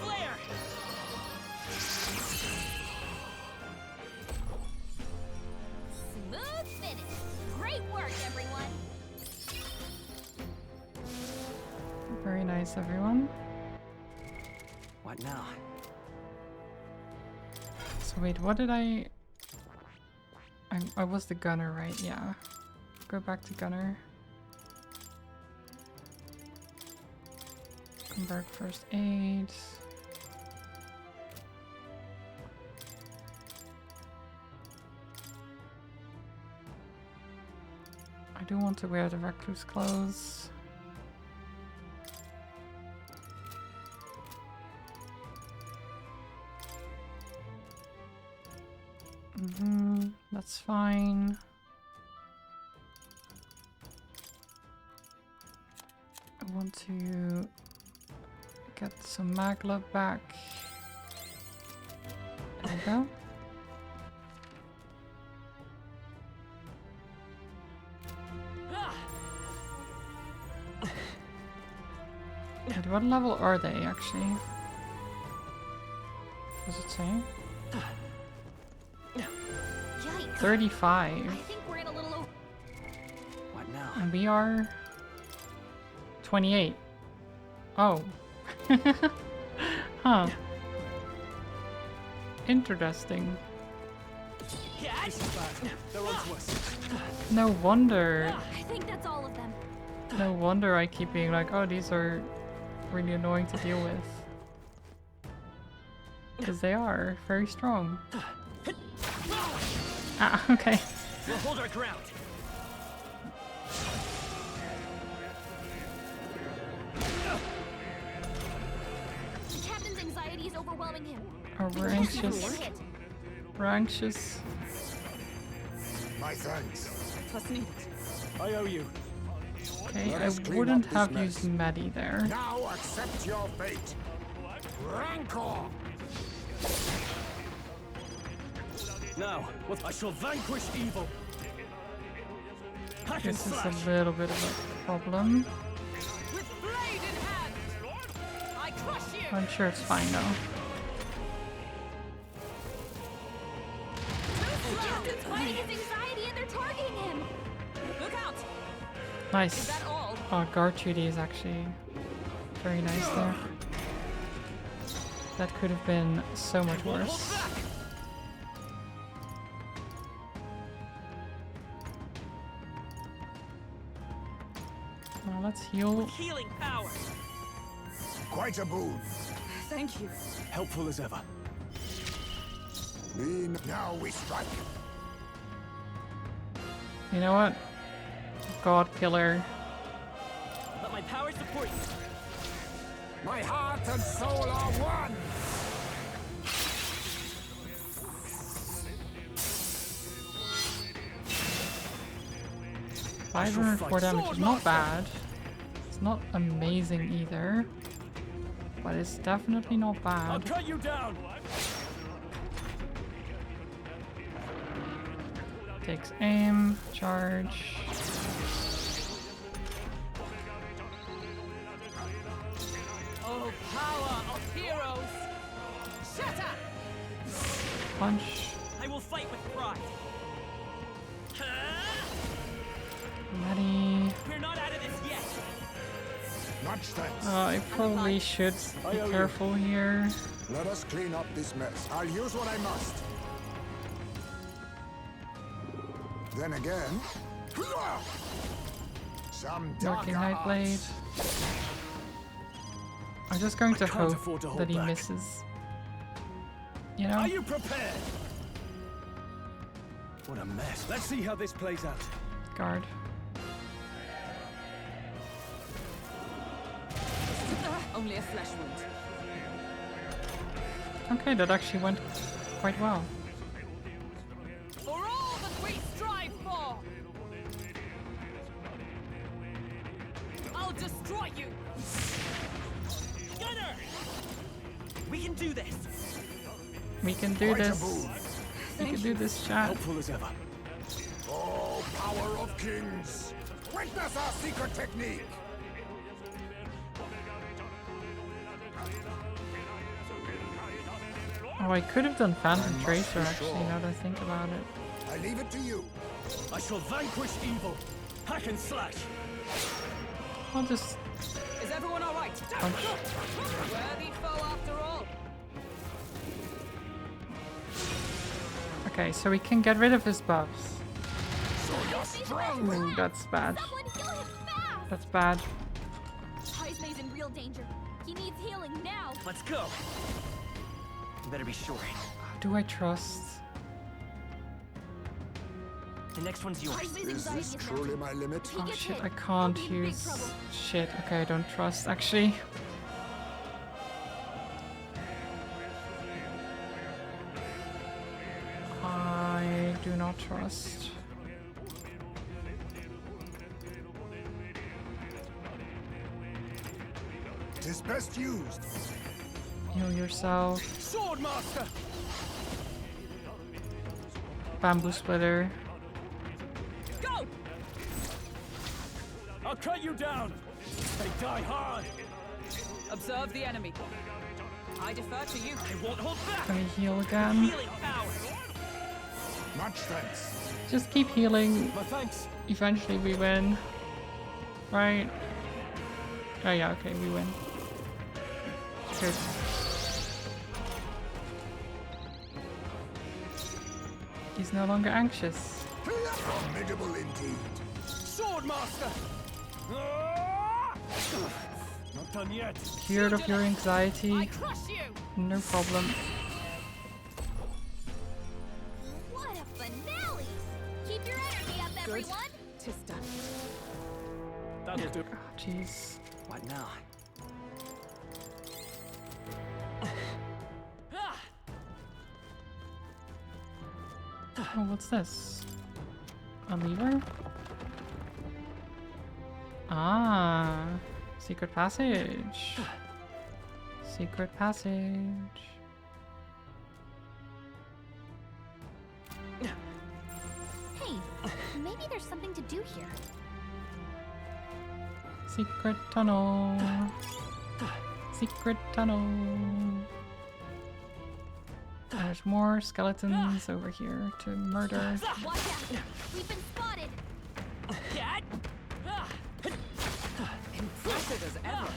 Flare! Smooth finish. Great work, everyone. Very nice, everyone. What now? So wait, what did I was the gunner, right? Yeah. Go back to gunner. Convert first aid. I do want to wear the recluse clothes. That's fine. I want to get some magla back. There we go. Wait, what level are they actually? Does it say? Yikes. 35. I think we're in a little over. What now? And we are 28. Oh. Huh. Interesting. This is bad. They're onto us. No wonder. I think that's all of them. No wonder I keep being like, oh, these are really annoying to deal with. Because they are very strong. Ah, okay. We'll hold our ground. The captain's anxiety is overwhelming him. Oh, we're anxious. We're anxious. My thanks. Plus needed. I owe you. Okay, Let I us clean wouldn't up this have mess. used Maddie there. Now accept your fate. Rancor! Now, what I shall vanquish evil. Hack and This is slash. a little bit of a problem. With blade in hand, I crush you. I'm sure it's fine though. The captain's fighting his anxiety and they're targeting him. Look out! Nice. Is that all? Oh, guard treaty is actually very nice there. That could have been so much worse. Now let's heal. Healing power. Quite a boon. Thank you. Helpful as ever. Now we strike. You know what? God killer. Let my power support you. My heart and soul are one. 504 damage is not bad. It's not amazing either. But it's definitely not I'll bad. cut you down. Takes aim, charge. Oh, power of heroes! Shatter! Punch. I will fight with pride. Maddie. We're not out of this yet. Much thanks. I probably should be careful here. Let us clean up this mess. I'll use what I must. Then again, some Working darker Nightblade. arts. I'm just going to can't hope afford to hold that he back. misses. You know? Are you prepared? What a mess. Let's see how this plays out. Guard. only a flesh wound. Okay, that actually went quite well. For all that we strive for! I'll destroy you! Gunner! We can do this! We can do this. We can do this, chat. Helpful as ever. Oh, power of kings! Witness our secret technique! Oh, I could have done Phantom Tracer actually, now that I think about it. I leave it to you. I shall vanquish evil. Hack and slash. I'll just Is everyone alright? punch. Worthy foe after all. Okay, so we can get rid of his buffs. So you're strong. Ooh, that's bad. Someone heal him fast! That's bad. Heismay's in real danger. He needs healing now. Let's go! You better be sure. Do I trust? The next one's yours. Heismay's Is anxiety this is truly mounting. my limit? If he Oh gets shit, hit, I can't we'll be in big use... trouble. Shit, okay, I don't trust, actually. I do not trust. Tis best used. Heal yourself. Swordmaster! Bamboo splitter. Go! I'll cut you down! They die hard! Observe the enemy. I defer to you. I won't hold back! Gonna heal again. Healing power! Much thanks. Just keep healing. My thanks! Eventually we win. Right? Oh yeah, okay, we win. Good. He's no longer anxious. Formidable indeed. Swordmaster! Ah! Not done yet. Cured of your anxiety. I crush you! No problem. What a finale! Keep your energy up, Good. everyone! Tis done. That'll do. Oh, jeez. What now? Oh, what's this? A lever? Ah, secret passage. Secret passage. Hey, maybe there's something to do here. Secret tunnel. Secret tunnel. There's more skeletons over here to murder. Watch out! We've been spotted! Impressive as ever.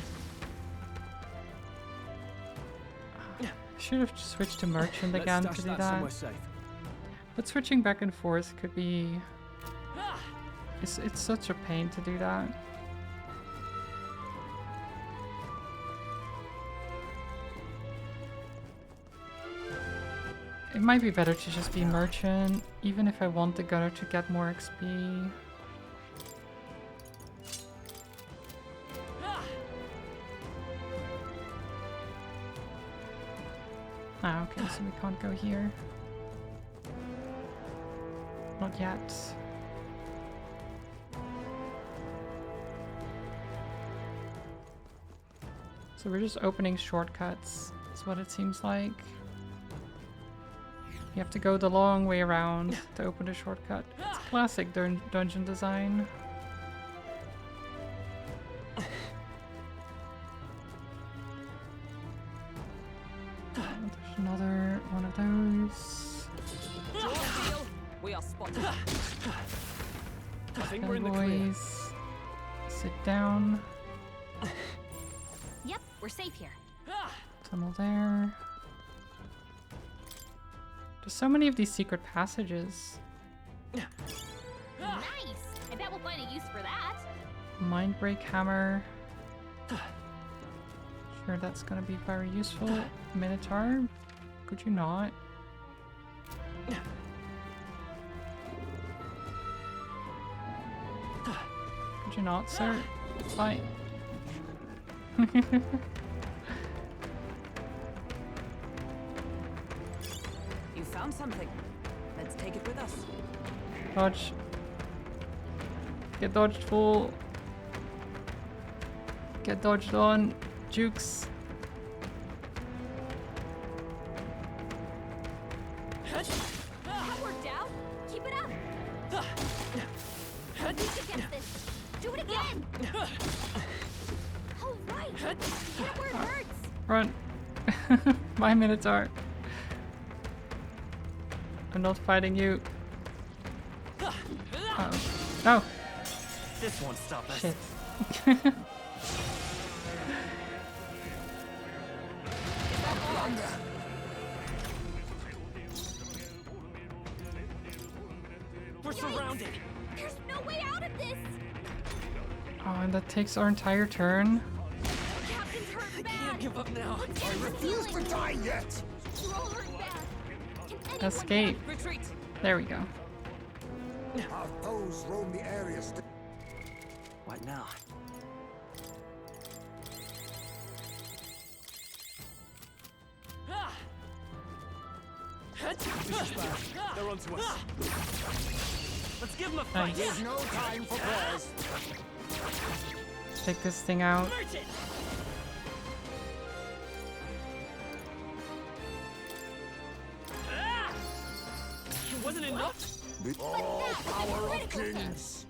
Should have switched to merchant again Let's to stash do that somewhere that. safe. But switching back and forth could be... It's such a pain to do that. It might be better to just be merchant, even if I want the gunner to get more XP. Ah, okay, so we can't go here. Not yet. So we're just opening shortcuts, is what it seems like. You have to go the long way around to open a shortcut. It's classic dungeon design. There's another one of those. We are spotted. I think we're Okay, in the clear. boys. Sit down. Yep, we're safe here. Tunnel there. There's so many of these secret passages. Nice! I bet we'll find a use for that. Mind break hammer. Sure, that's gonna be very useful. Minotaur? Could you not? Could you not, sir? Fine. found something. Let's take it with us. Dodge. Get dodged, fool. Get dodged on. Jukes. That worked out. Keep it up. Weak against this. Do it again. All right. Hit it where it hurts. Run. My Minotaur. I'm not fighting you. No. This won't stop us. Shit. We're surrounded. There's no way out of this. Oh, and that takes our entire turn. Captain's hurt I bad. can't give up now. I refuse to die yet. You're all hurt bad. Can anyone Escape. Retreat. There we go. Our foes roam the area still. What now? They're onto us. Let's give them a fight. Nice. There's no time for prayers. Take this thing out. Merchant! It wasn't enough? The all power of kings.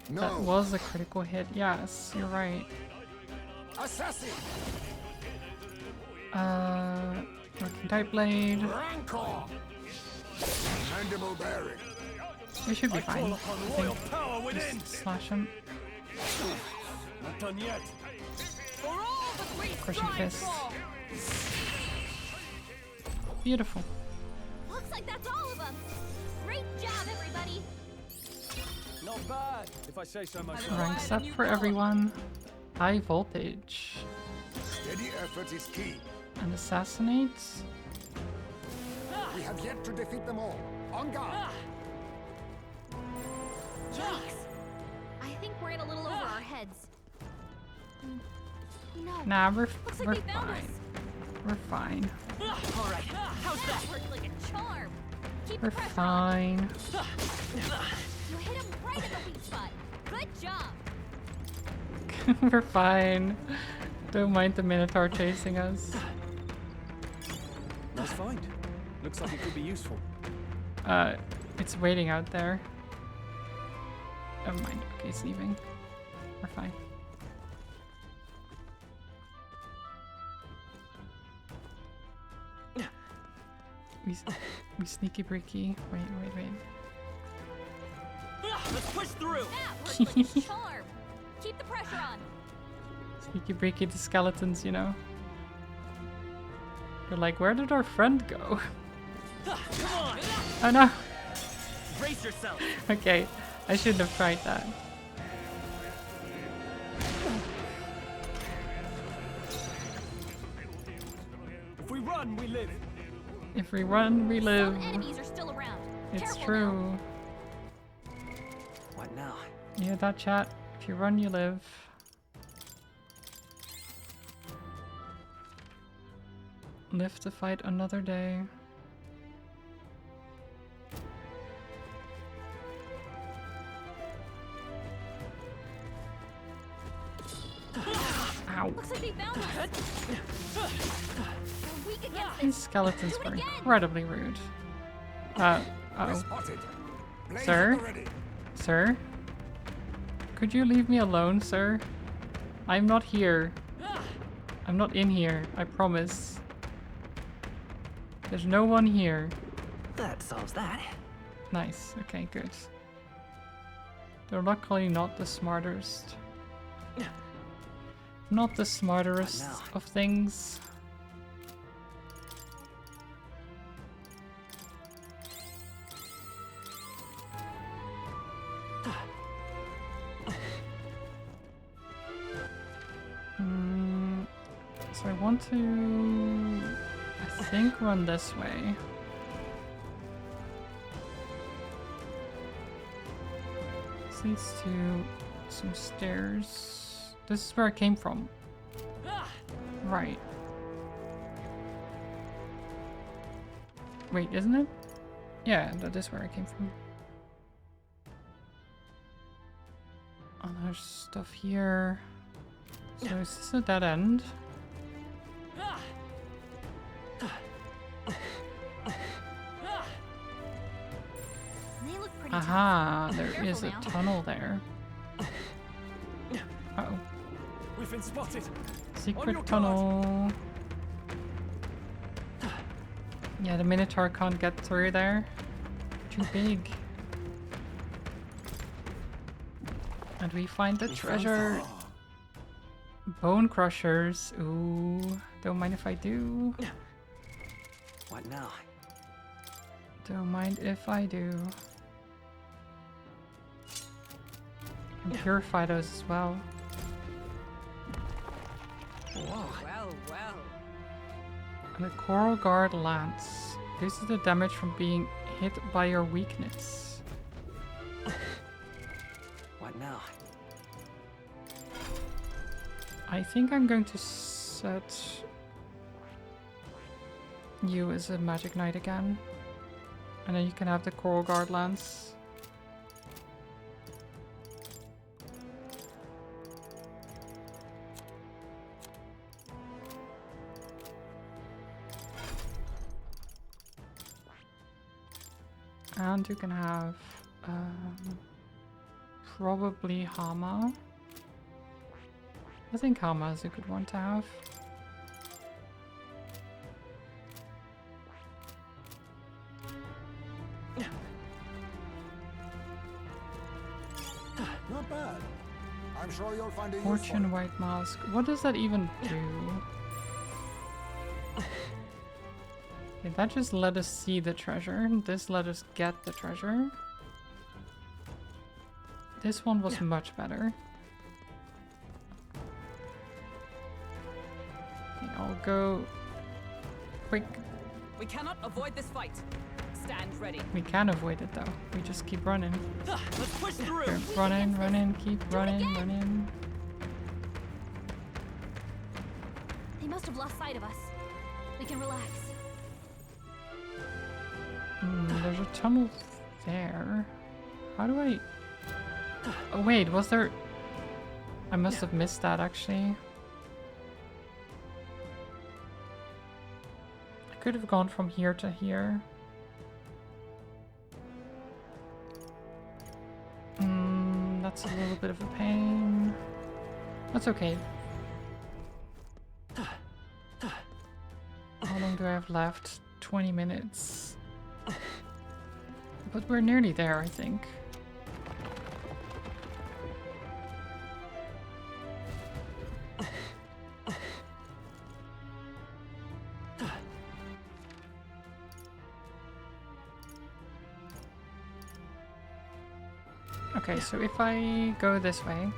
No. That was a critical hit. Yes, you're right. Assassin. Working Type Blade. Rancor. Mandible bearing. We should be fine. I Royal think. power within. Just slash him. Not done yet. For all that we Crushing strive fist. for. Beautiful. Looks like that's all of them. Great job, everybody. Not bad, if I say so myself. Ranks up for everyone. High voltage. Steady effort is key. And assassinates. We have yet to defeat them all. On guard. Yikes. I think we're in a little over our heads. No. Nah, we're Looks like we're they found us. fine. We're fine. All right, how's that? Worked like a charm. Keep We're the pressure fine. on. You hit him right in the weak spot. Good job. We're fine. Don't mind the Minotaur chasing us. Nice find. Looks like it could be useful. It's waiting out there. Never mind. Okay, it's leaving. We're fine. We sneaky breaky. Wait. Let's push through. That worked like a charm. Keep the pressure on. Sneaky breaky the skeletons, you know. They're like, where did our friend go? Come on. Oh no. Brace yourself. Okay, I shouldn't have tried that. If we run, we live. If we run, we live. Some enemies are still around. It's Careful true. What now? You hear that, chat? If you run, you live. Live to fight another day. Ow. Looks like they found us. We're weak against These this. skeletons Do it were again. incredibly rude. Uh-oh. Spotted. Blaze Sir? at the ready. Sir? Could you leave me alone, sir? I'm not here. I'm not in here, I promise. There's no one here. That solves that. Nice, okay, good. They're luckily not the smartest. Not the smartest of things. So I want to, I think, run this way. This leads to some stairs. This is where I came from. Right. Wait, isn't it? Yeah, that is where I came from. Oh, there's stuff here. So is this a dead end? They look pretty Aha, tough. there Careful is a now. tunnel there. Uh-oh. We've been spotted. Secret tunnel. Yeah, the Minotaur can't get through there. Too big. And we find the treasure. Bone crushers. Ooh, don't mind if I do. What now? Don't mind if I do. Can purify those as well. Well, well. And the Coral Guard Lance. This is the damage from being hit by your weakness. What now? I think I'm going to set you as a Magic Knight again. And then you can have the Coral Guard Lance. And you can have probably Hama. I think Hama is a good one to have. Not bad. I'm sure you'll find a use for Fortune it. White Mask. What does that even do? Okay, that just let us see the treasure. This let us get the treasure. This one was much better. Okay, I'll go quick. We cannot avoid this fight. Stand ready. We can avoid it though. We just keep running. Let's push through. Keep running, running, keep running, running. They must have lost sight of us. We can relax. There's a tunnel there. How do I... Oh wait, was there... I must have missed that actually. I could have gone from here to here. That's a little bit of a pain. That's okay. How long do I have left? 20 minutes. But we're nearly there, I think. Okay, so if I go this way,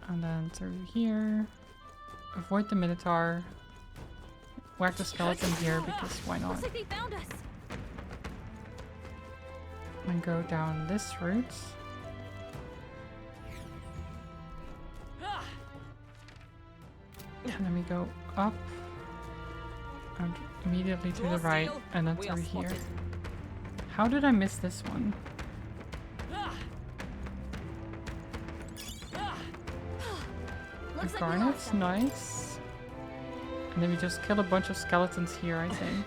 and then through here, avoid the Minotaur, whack the skeleton here because why not? Looks like they found us. And go down this route. And then we go up and immediately to the right and then through here. How did I miss this one? Looks like we Garnet's lost them. nice. And then we just kill a bunch of skeletons here, I think.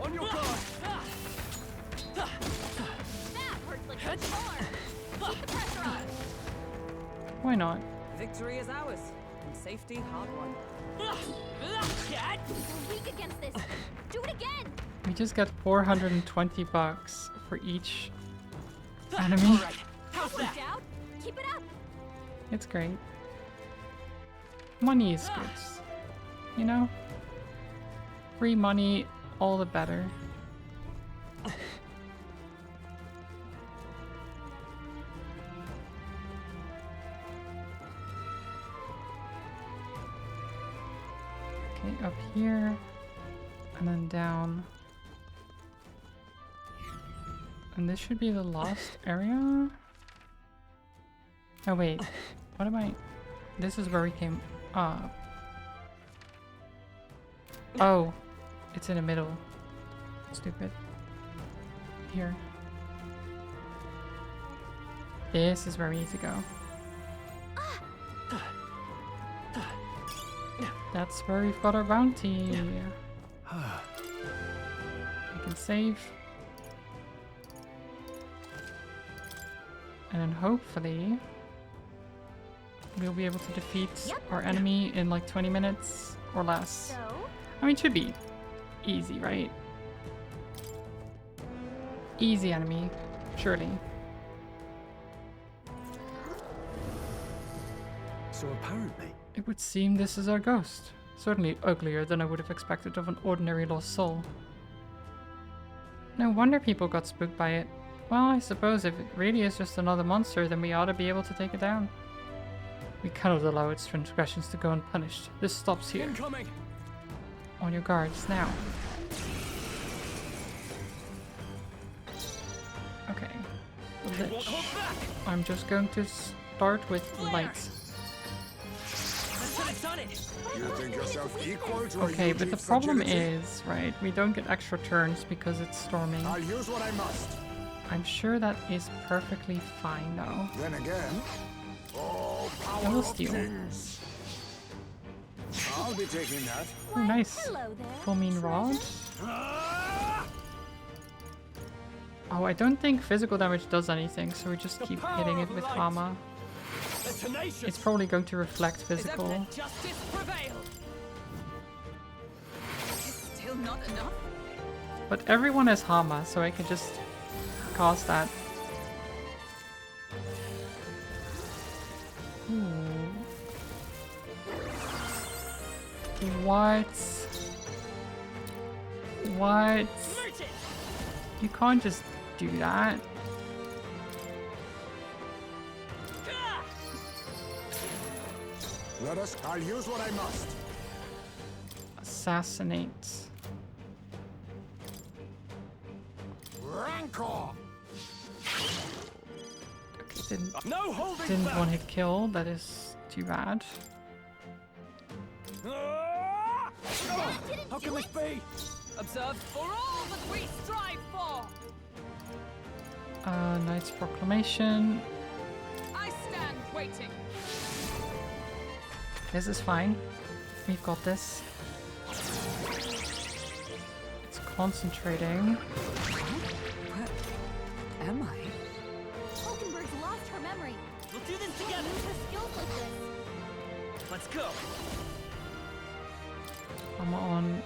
On your guard. That worked like a charm. Keep the pressure on. Why not? Victory is ours, and safety hard won. We're weak against this. Do it again. We just get 420 bucks for each enemy. How's that? Down. Keep it up. It's great. Money is good. You know? Free money, all the better. Okay, up here. And then down. And this should be the last area? Oh wait, what am I... This is where we came up. Oh, it's in the middle. Stupid. Here. This is where we need to go. That's where we've got our bounty. We can save. And then hopefully we'll be able to defeat our enemy in like 20 minutes or less. I mean, it should be easy, right? Easy enemy, surely. So apparently... It would seem this is our ghost. Certainly uglier than I would have expected of an ordinary lost soul. No wonder people got spooked by it. Well, I suppose if it really is just another monster, then we ought to be able to take it down. We cannot allow its transgressions to go unpunished. This stops here. Incoming. On your guards, now. Okay. Lich. I'm just going to start with light. You think yourself equal to Okay, a but the Yuji's problem agility? is, right, we don't get extra turns because it's storming. I'll use what I must. I'm sure that is perfectly fine though. Then again, oh, I power will of steal. kings. I'll be taking that. Oh, nice. Full mean rod. Oh, I don't think physical damage does anything, so we just keep hitting it with Hama. It's probably going to reflect physical. Justice prevail. Still not enough. But everyone has Hama, so I can just cast that. Ooh. What? What? You can't just do that. Let us. I'll use what I must. Assassinate. Rancor. Okay, didn't No holding didn't back. one hit kill. That is too bad. How can this be? Observe for all that we strive for. Knight's Proclamation. I stand waiting. This is fine. We've got this. It's concentrating. Where am I? Hulkenberg's lost her memory. We'll do this Can't together. use her skills like this. Let's go. I'm on.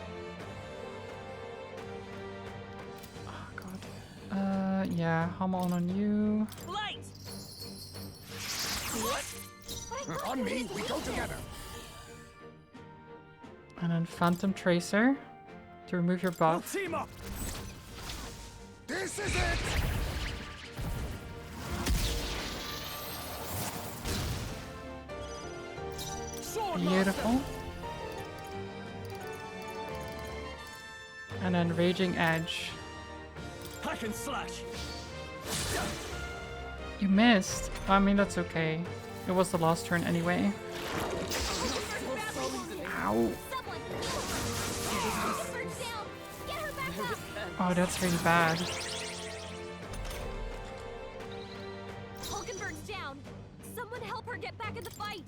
Oh god. Yeah, I'm on you. Light. What? On me, we go together. And then Phantom Tracer to remove your buff. Team up. This is it. Beautiful. And then Raging Edge. Hack and slash. You missed. I mean, that's okay. It was the last turn anyway. Ow. Oh, that's really bad. Hulkenberg's down. Someone help her get back in the fight.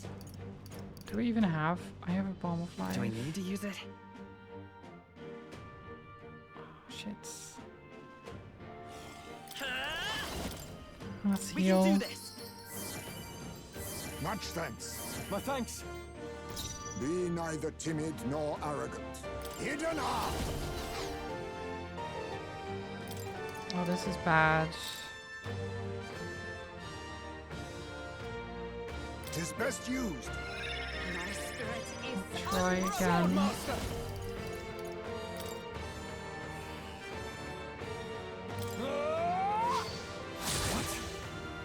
Do we even have? I have a Bomb of Life. Do I need to use it? Shit. Let's We heal. can do this. Much thanks. My thanks. Be neither timid nor arrogant. Hidden arm. Oh, this is bad. Tis best used. My spirit is Try again.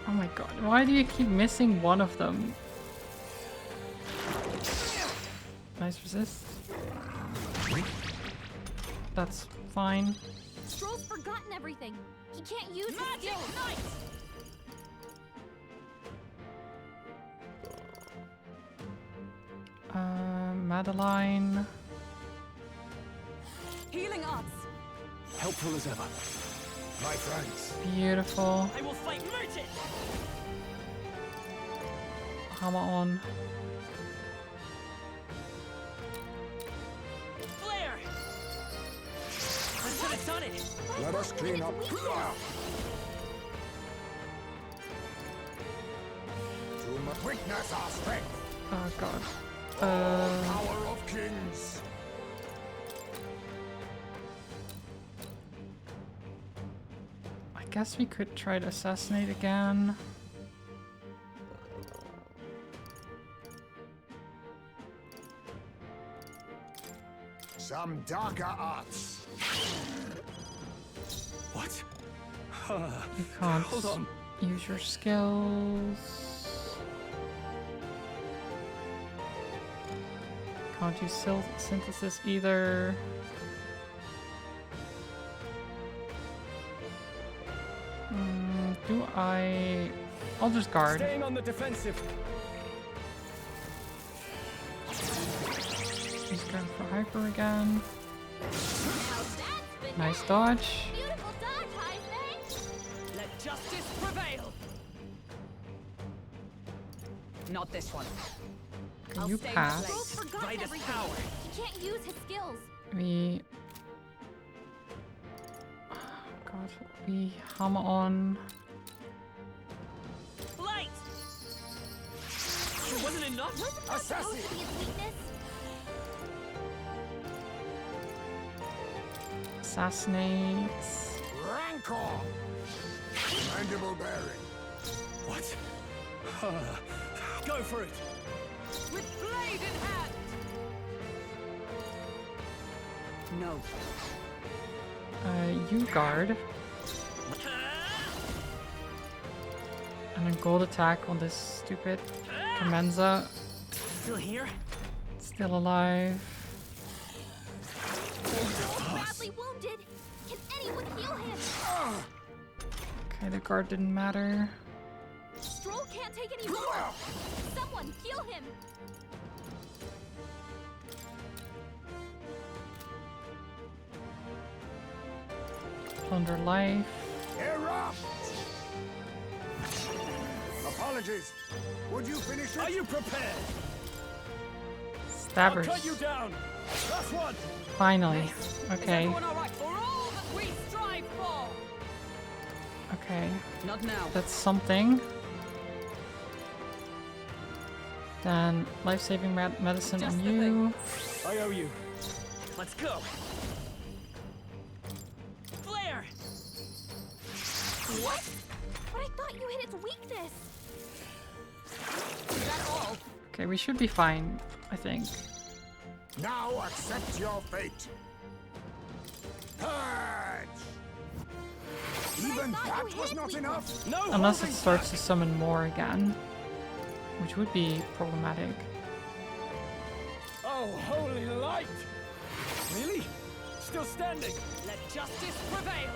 Oh my god, why do you keep missing one of them? Nice resist. That's fine. Stroll's forgotten everything. He can't use his skills. Madeline. Healing arts. Helpful as ever. My friends. Beautiful. I will fight merchant. Hammer on. Flare. I should have done it. Let us clean up. To witness our strength. Oh god. Power of kings. I guess we could try to assassinate again. Some darker arts. What? You can't Hold on. use your skills. Can't use synthesis either. Do I... I'll just guard. Staying on the defensive. He's going for hyper again. Nice dodge. Beautiful dodge, Heisman. Let justice prevail. Not this one. Okay, you pass. Rose forgot everything. He can't use his skills. We... God, we hammer on. Light. It wasn't enough. Wasn't that supposed to be his weakness? Assassinates. Rancor. Mandible bearing. What? Go for it. With blade in hand. No. You guard. And a gold attack on this stupid Commenza. Still here? Still alive. Badly wounded. Can anyone heal him? Okay, the guard didn't matter. Stroll can't take any more. Someone heal him. Plunder life. Erupt! Apologies. Would you finish it? Are you prepared? Stabbers. I'll cut you down. Last one. Finally. Okay. Everyone all right? For all that we strive for. Okay. Not now. That's something. Then life-saving medicine on you. I owe you. Let's go. Flare. What? But I thought you hit its weakness. Is that all? Okay, we should be fine, I think. Now accept your fate. Purge! Even that was not enough? No! Unless it starts to summon more again. Which would be problematic. Oh, holy light! Really? Still standing? Let justice prevail.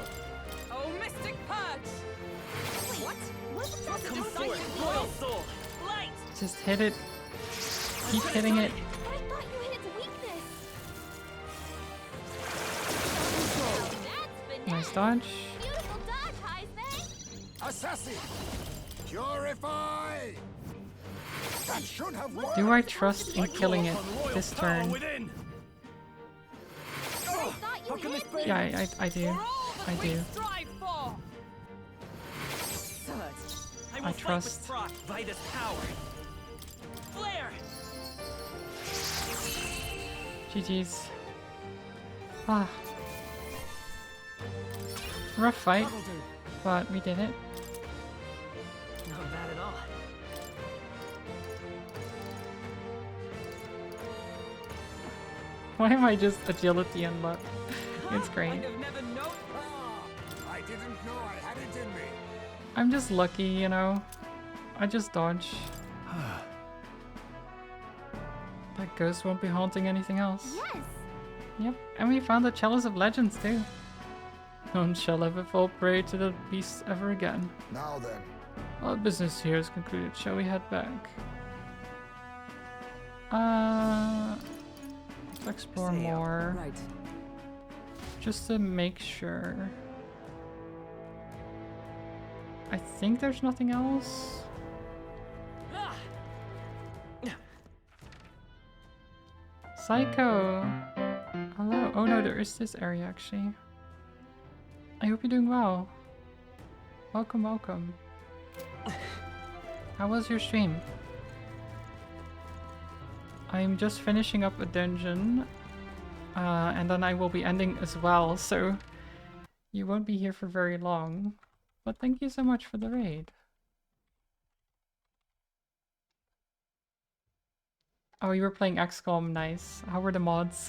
Oh, mystic purge. Wait, what? What's the Come justice forth, royal soul. Light. Just hit it. Keep hitting it. But I thought you hit its weakness. That's finesse. Nice dodge. Beautiful dodge, Heisman. Assassin! Purify! That should have worked! Do I trust in killing it this turn? Within. I thought you hit me. Yeah, I do. I do. Strive for. Third. I will I fight trust. with Brock, Vida's power. Flare. GG's. Ah. Rough fight, That'll do. but we did it. Not bad at all. Why am I just agility and luck? It's great. I'd have never known. I didn't know I had it in me. I'm just lucky, you know. I just dodge. That ghost won't be haunting anything else. Yes. Yep, and we found the Chalice of Legends too. None shall ever fall prey to the beasts ever again. Now then, Our business here is concluded. Shall we head back? Let's explore more. Right. Just to make sure. I think there's nothing else. Psycho! Hello. Oh no, there is this area actually. I hope you're doing well. Welcome, welcome. How was your stream? I'm just finishing up a dungeon. And then I will be ending as well, so you won't be here for very long. But thank you so much for the raid. Oh, you were playing XCOM, nice. How were the mods?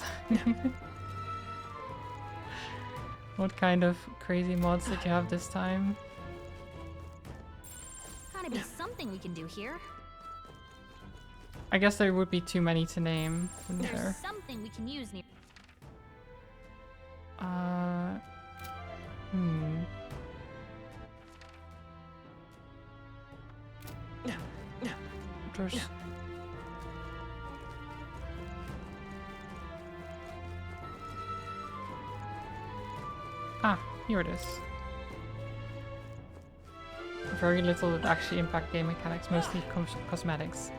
What kind of crazy mods did you have this time? Gotta be something we can do here. I guess there would be too many to name, wouldn't There's there? something we can use near. There's... Ah, here it is. Very little that actually impact game mechanics, mostly cosmetics.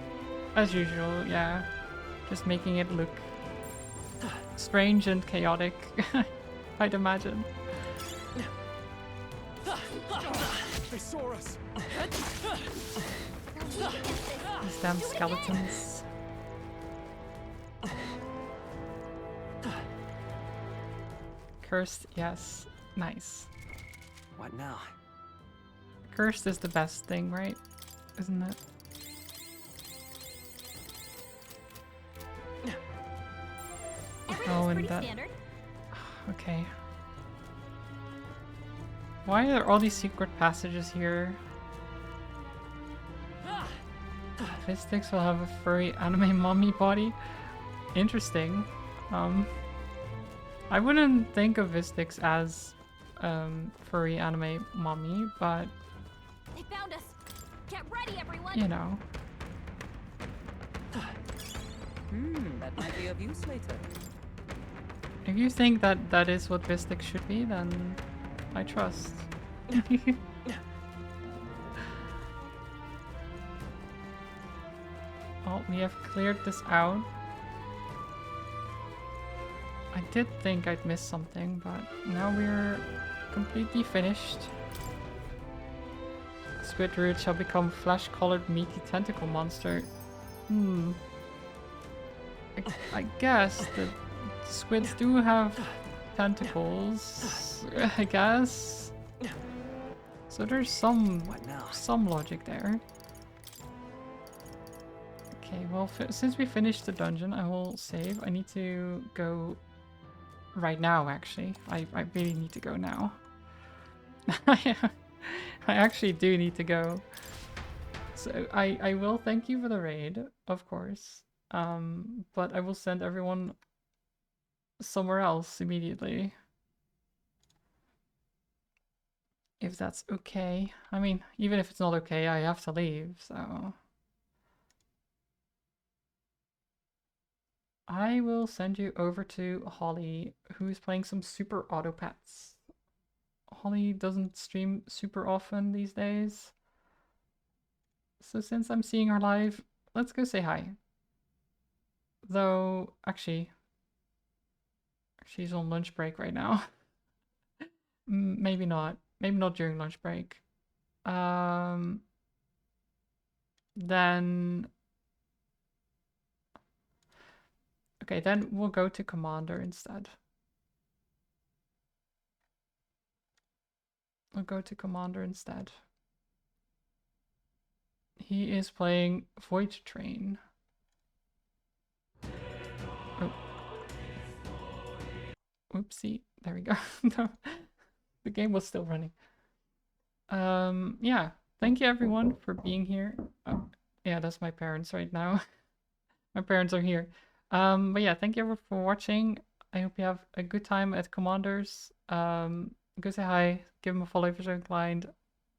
As usual, yeah. Just making it look strange and chaotic, I'd imagine. They saw us. These damn skeletons. Cursed, yes. Nice. What now? Cursed is the best thing, right? Isn't it? Oh, and that... Okay. Why are there all these secret passages here? Vistix will have a furry anime mommy body. Interesting. I wouldn't think of Vistix as furry anime mommy, but They found us. Get ready, everyone. you know. That might be of use later. If you think that that is what Vistix should be, then I trust. Oh, we have cleared this out. I did think I'd missed something, but now we're completely finished. Squid root shall become flesh-colored meaty tentacle monster. I guess the squids do have tentacles, I guess. So there's some logic there. Okay, well, since we finished the dungeon, I will save. I need to go right now, actually. I really need to go now. I actually do need to go. So I will thank you for the raid, of course. But I will send everyone somewhere else immediately. If that's okay. I mean, even if it's not okay, I have to leave, so... I will send you over to Holly, who is playing some Super Auto Pets. Holly doesn't stream super often these days. So since I'm seeing her live, let's go say hi. Though, actually, she's on lunch break right now. Maybe not. Maybe not during lunch break. Then... Okay, then we'll go to Commander instead. We'll go to Commander instead. He is playing Void Train. Oh. Oopsie. There we go. No, the game was still running. Yeah. Thank you everyone for being here. Oh, yeah, that's my parents right now. My parents are here. But yeah, thank you everyone for watching. I hope you have a good time at Commanders. Go say hi, give them a follow if you're so inclined.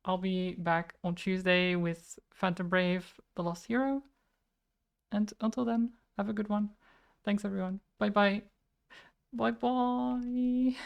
I'll be back on Tuesday with Phantom Brave, The Lost Hero. And until then, Have a good one. Thanks, everyone. Bye bye. Bye bye.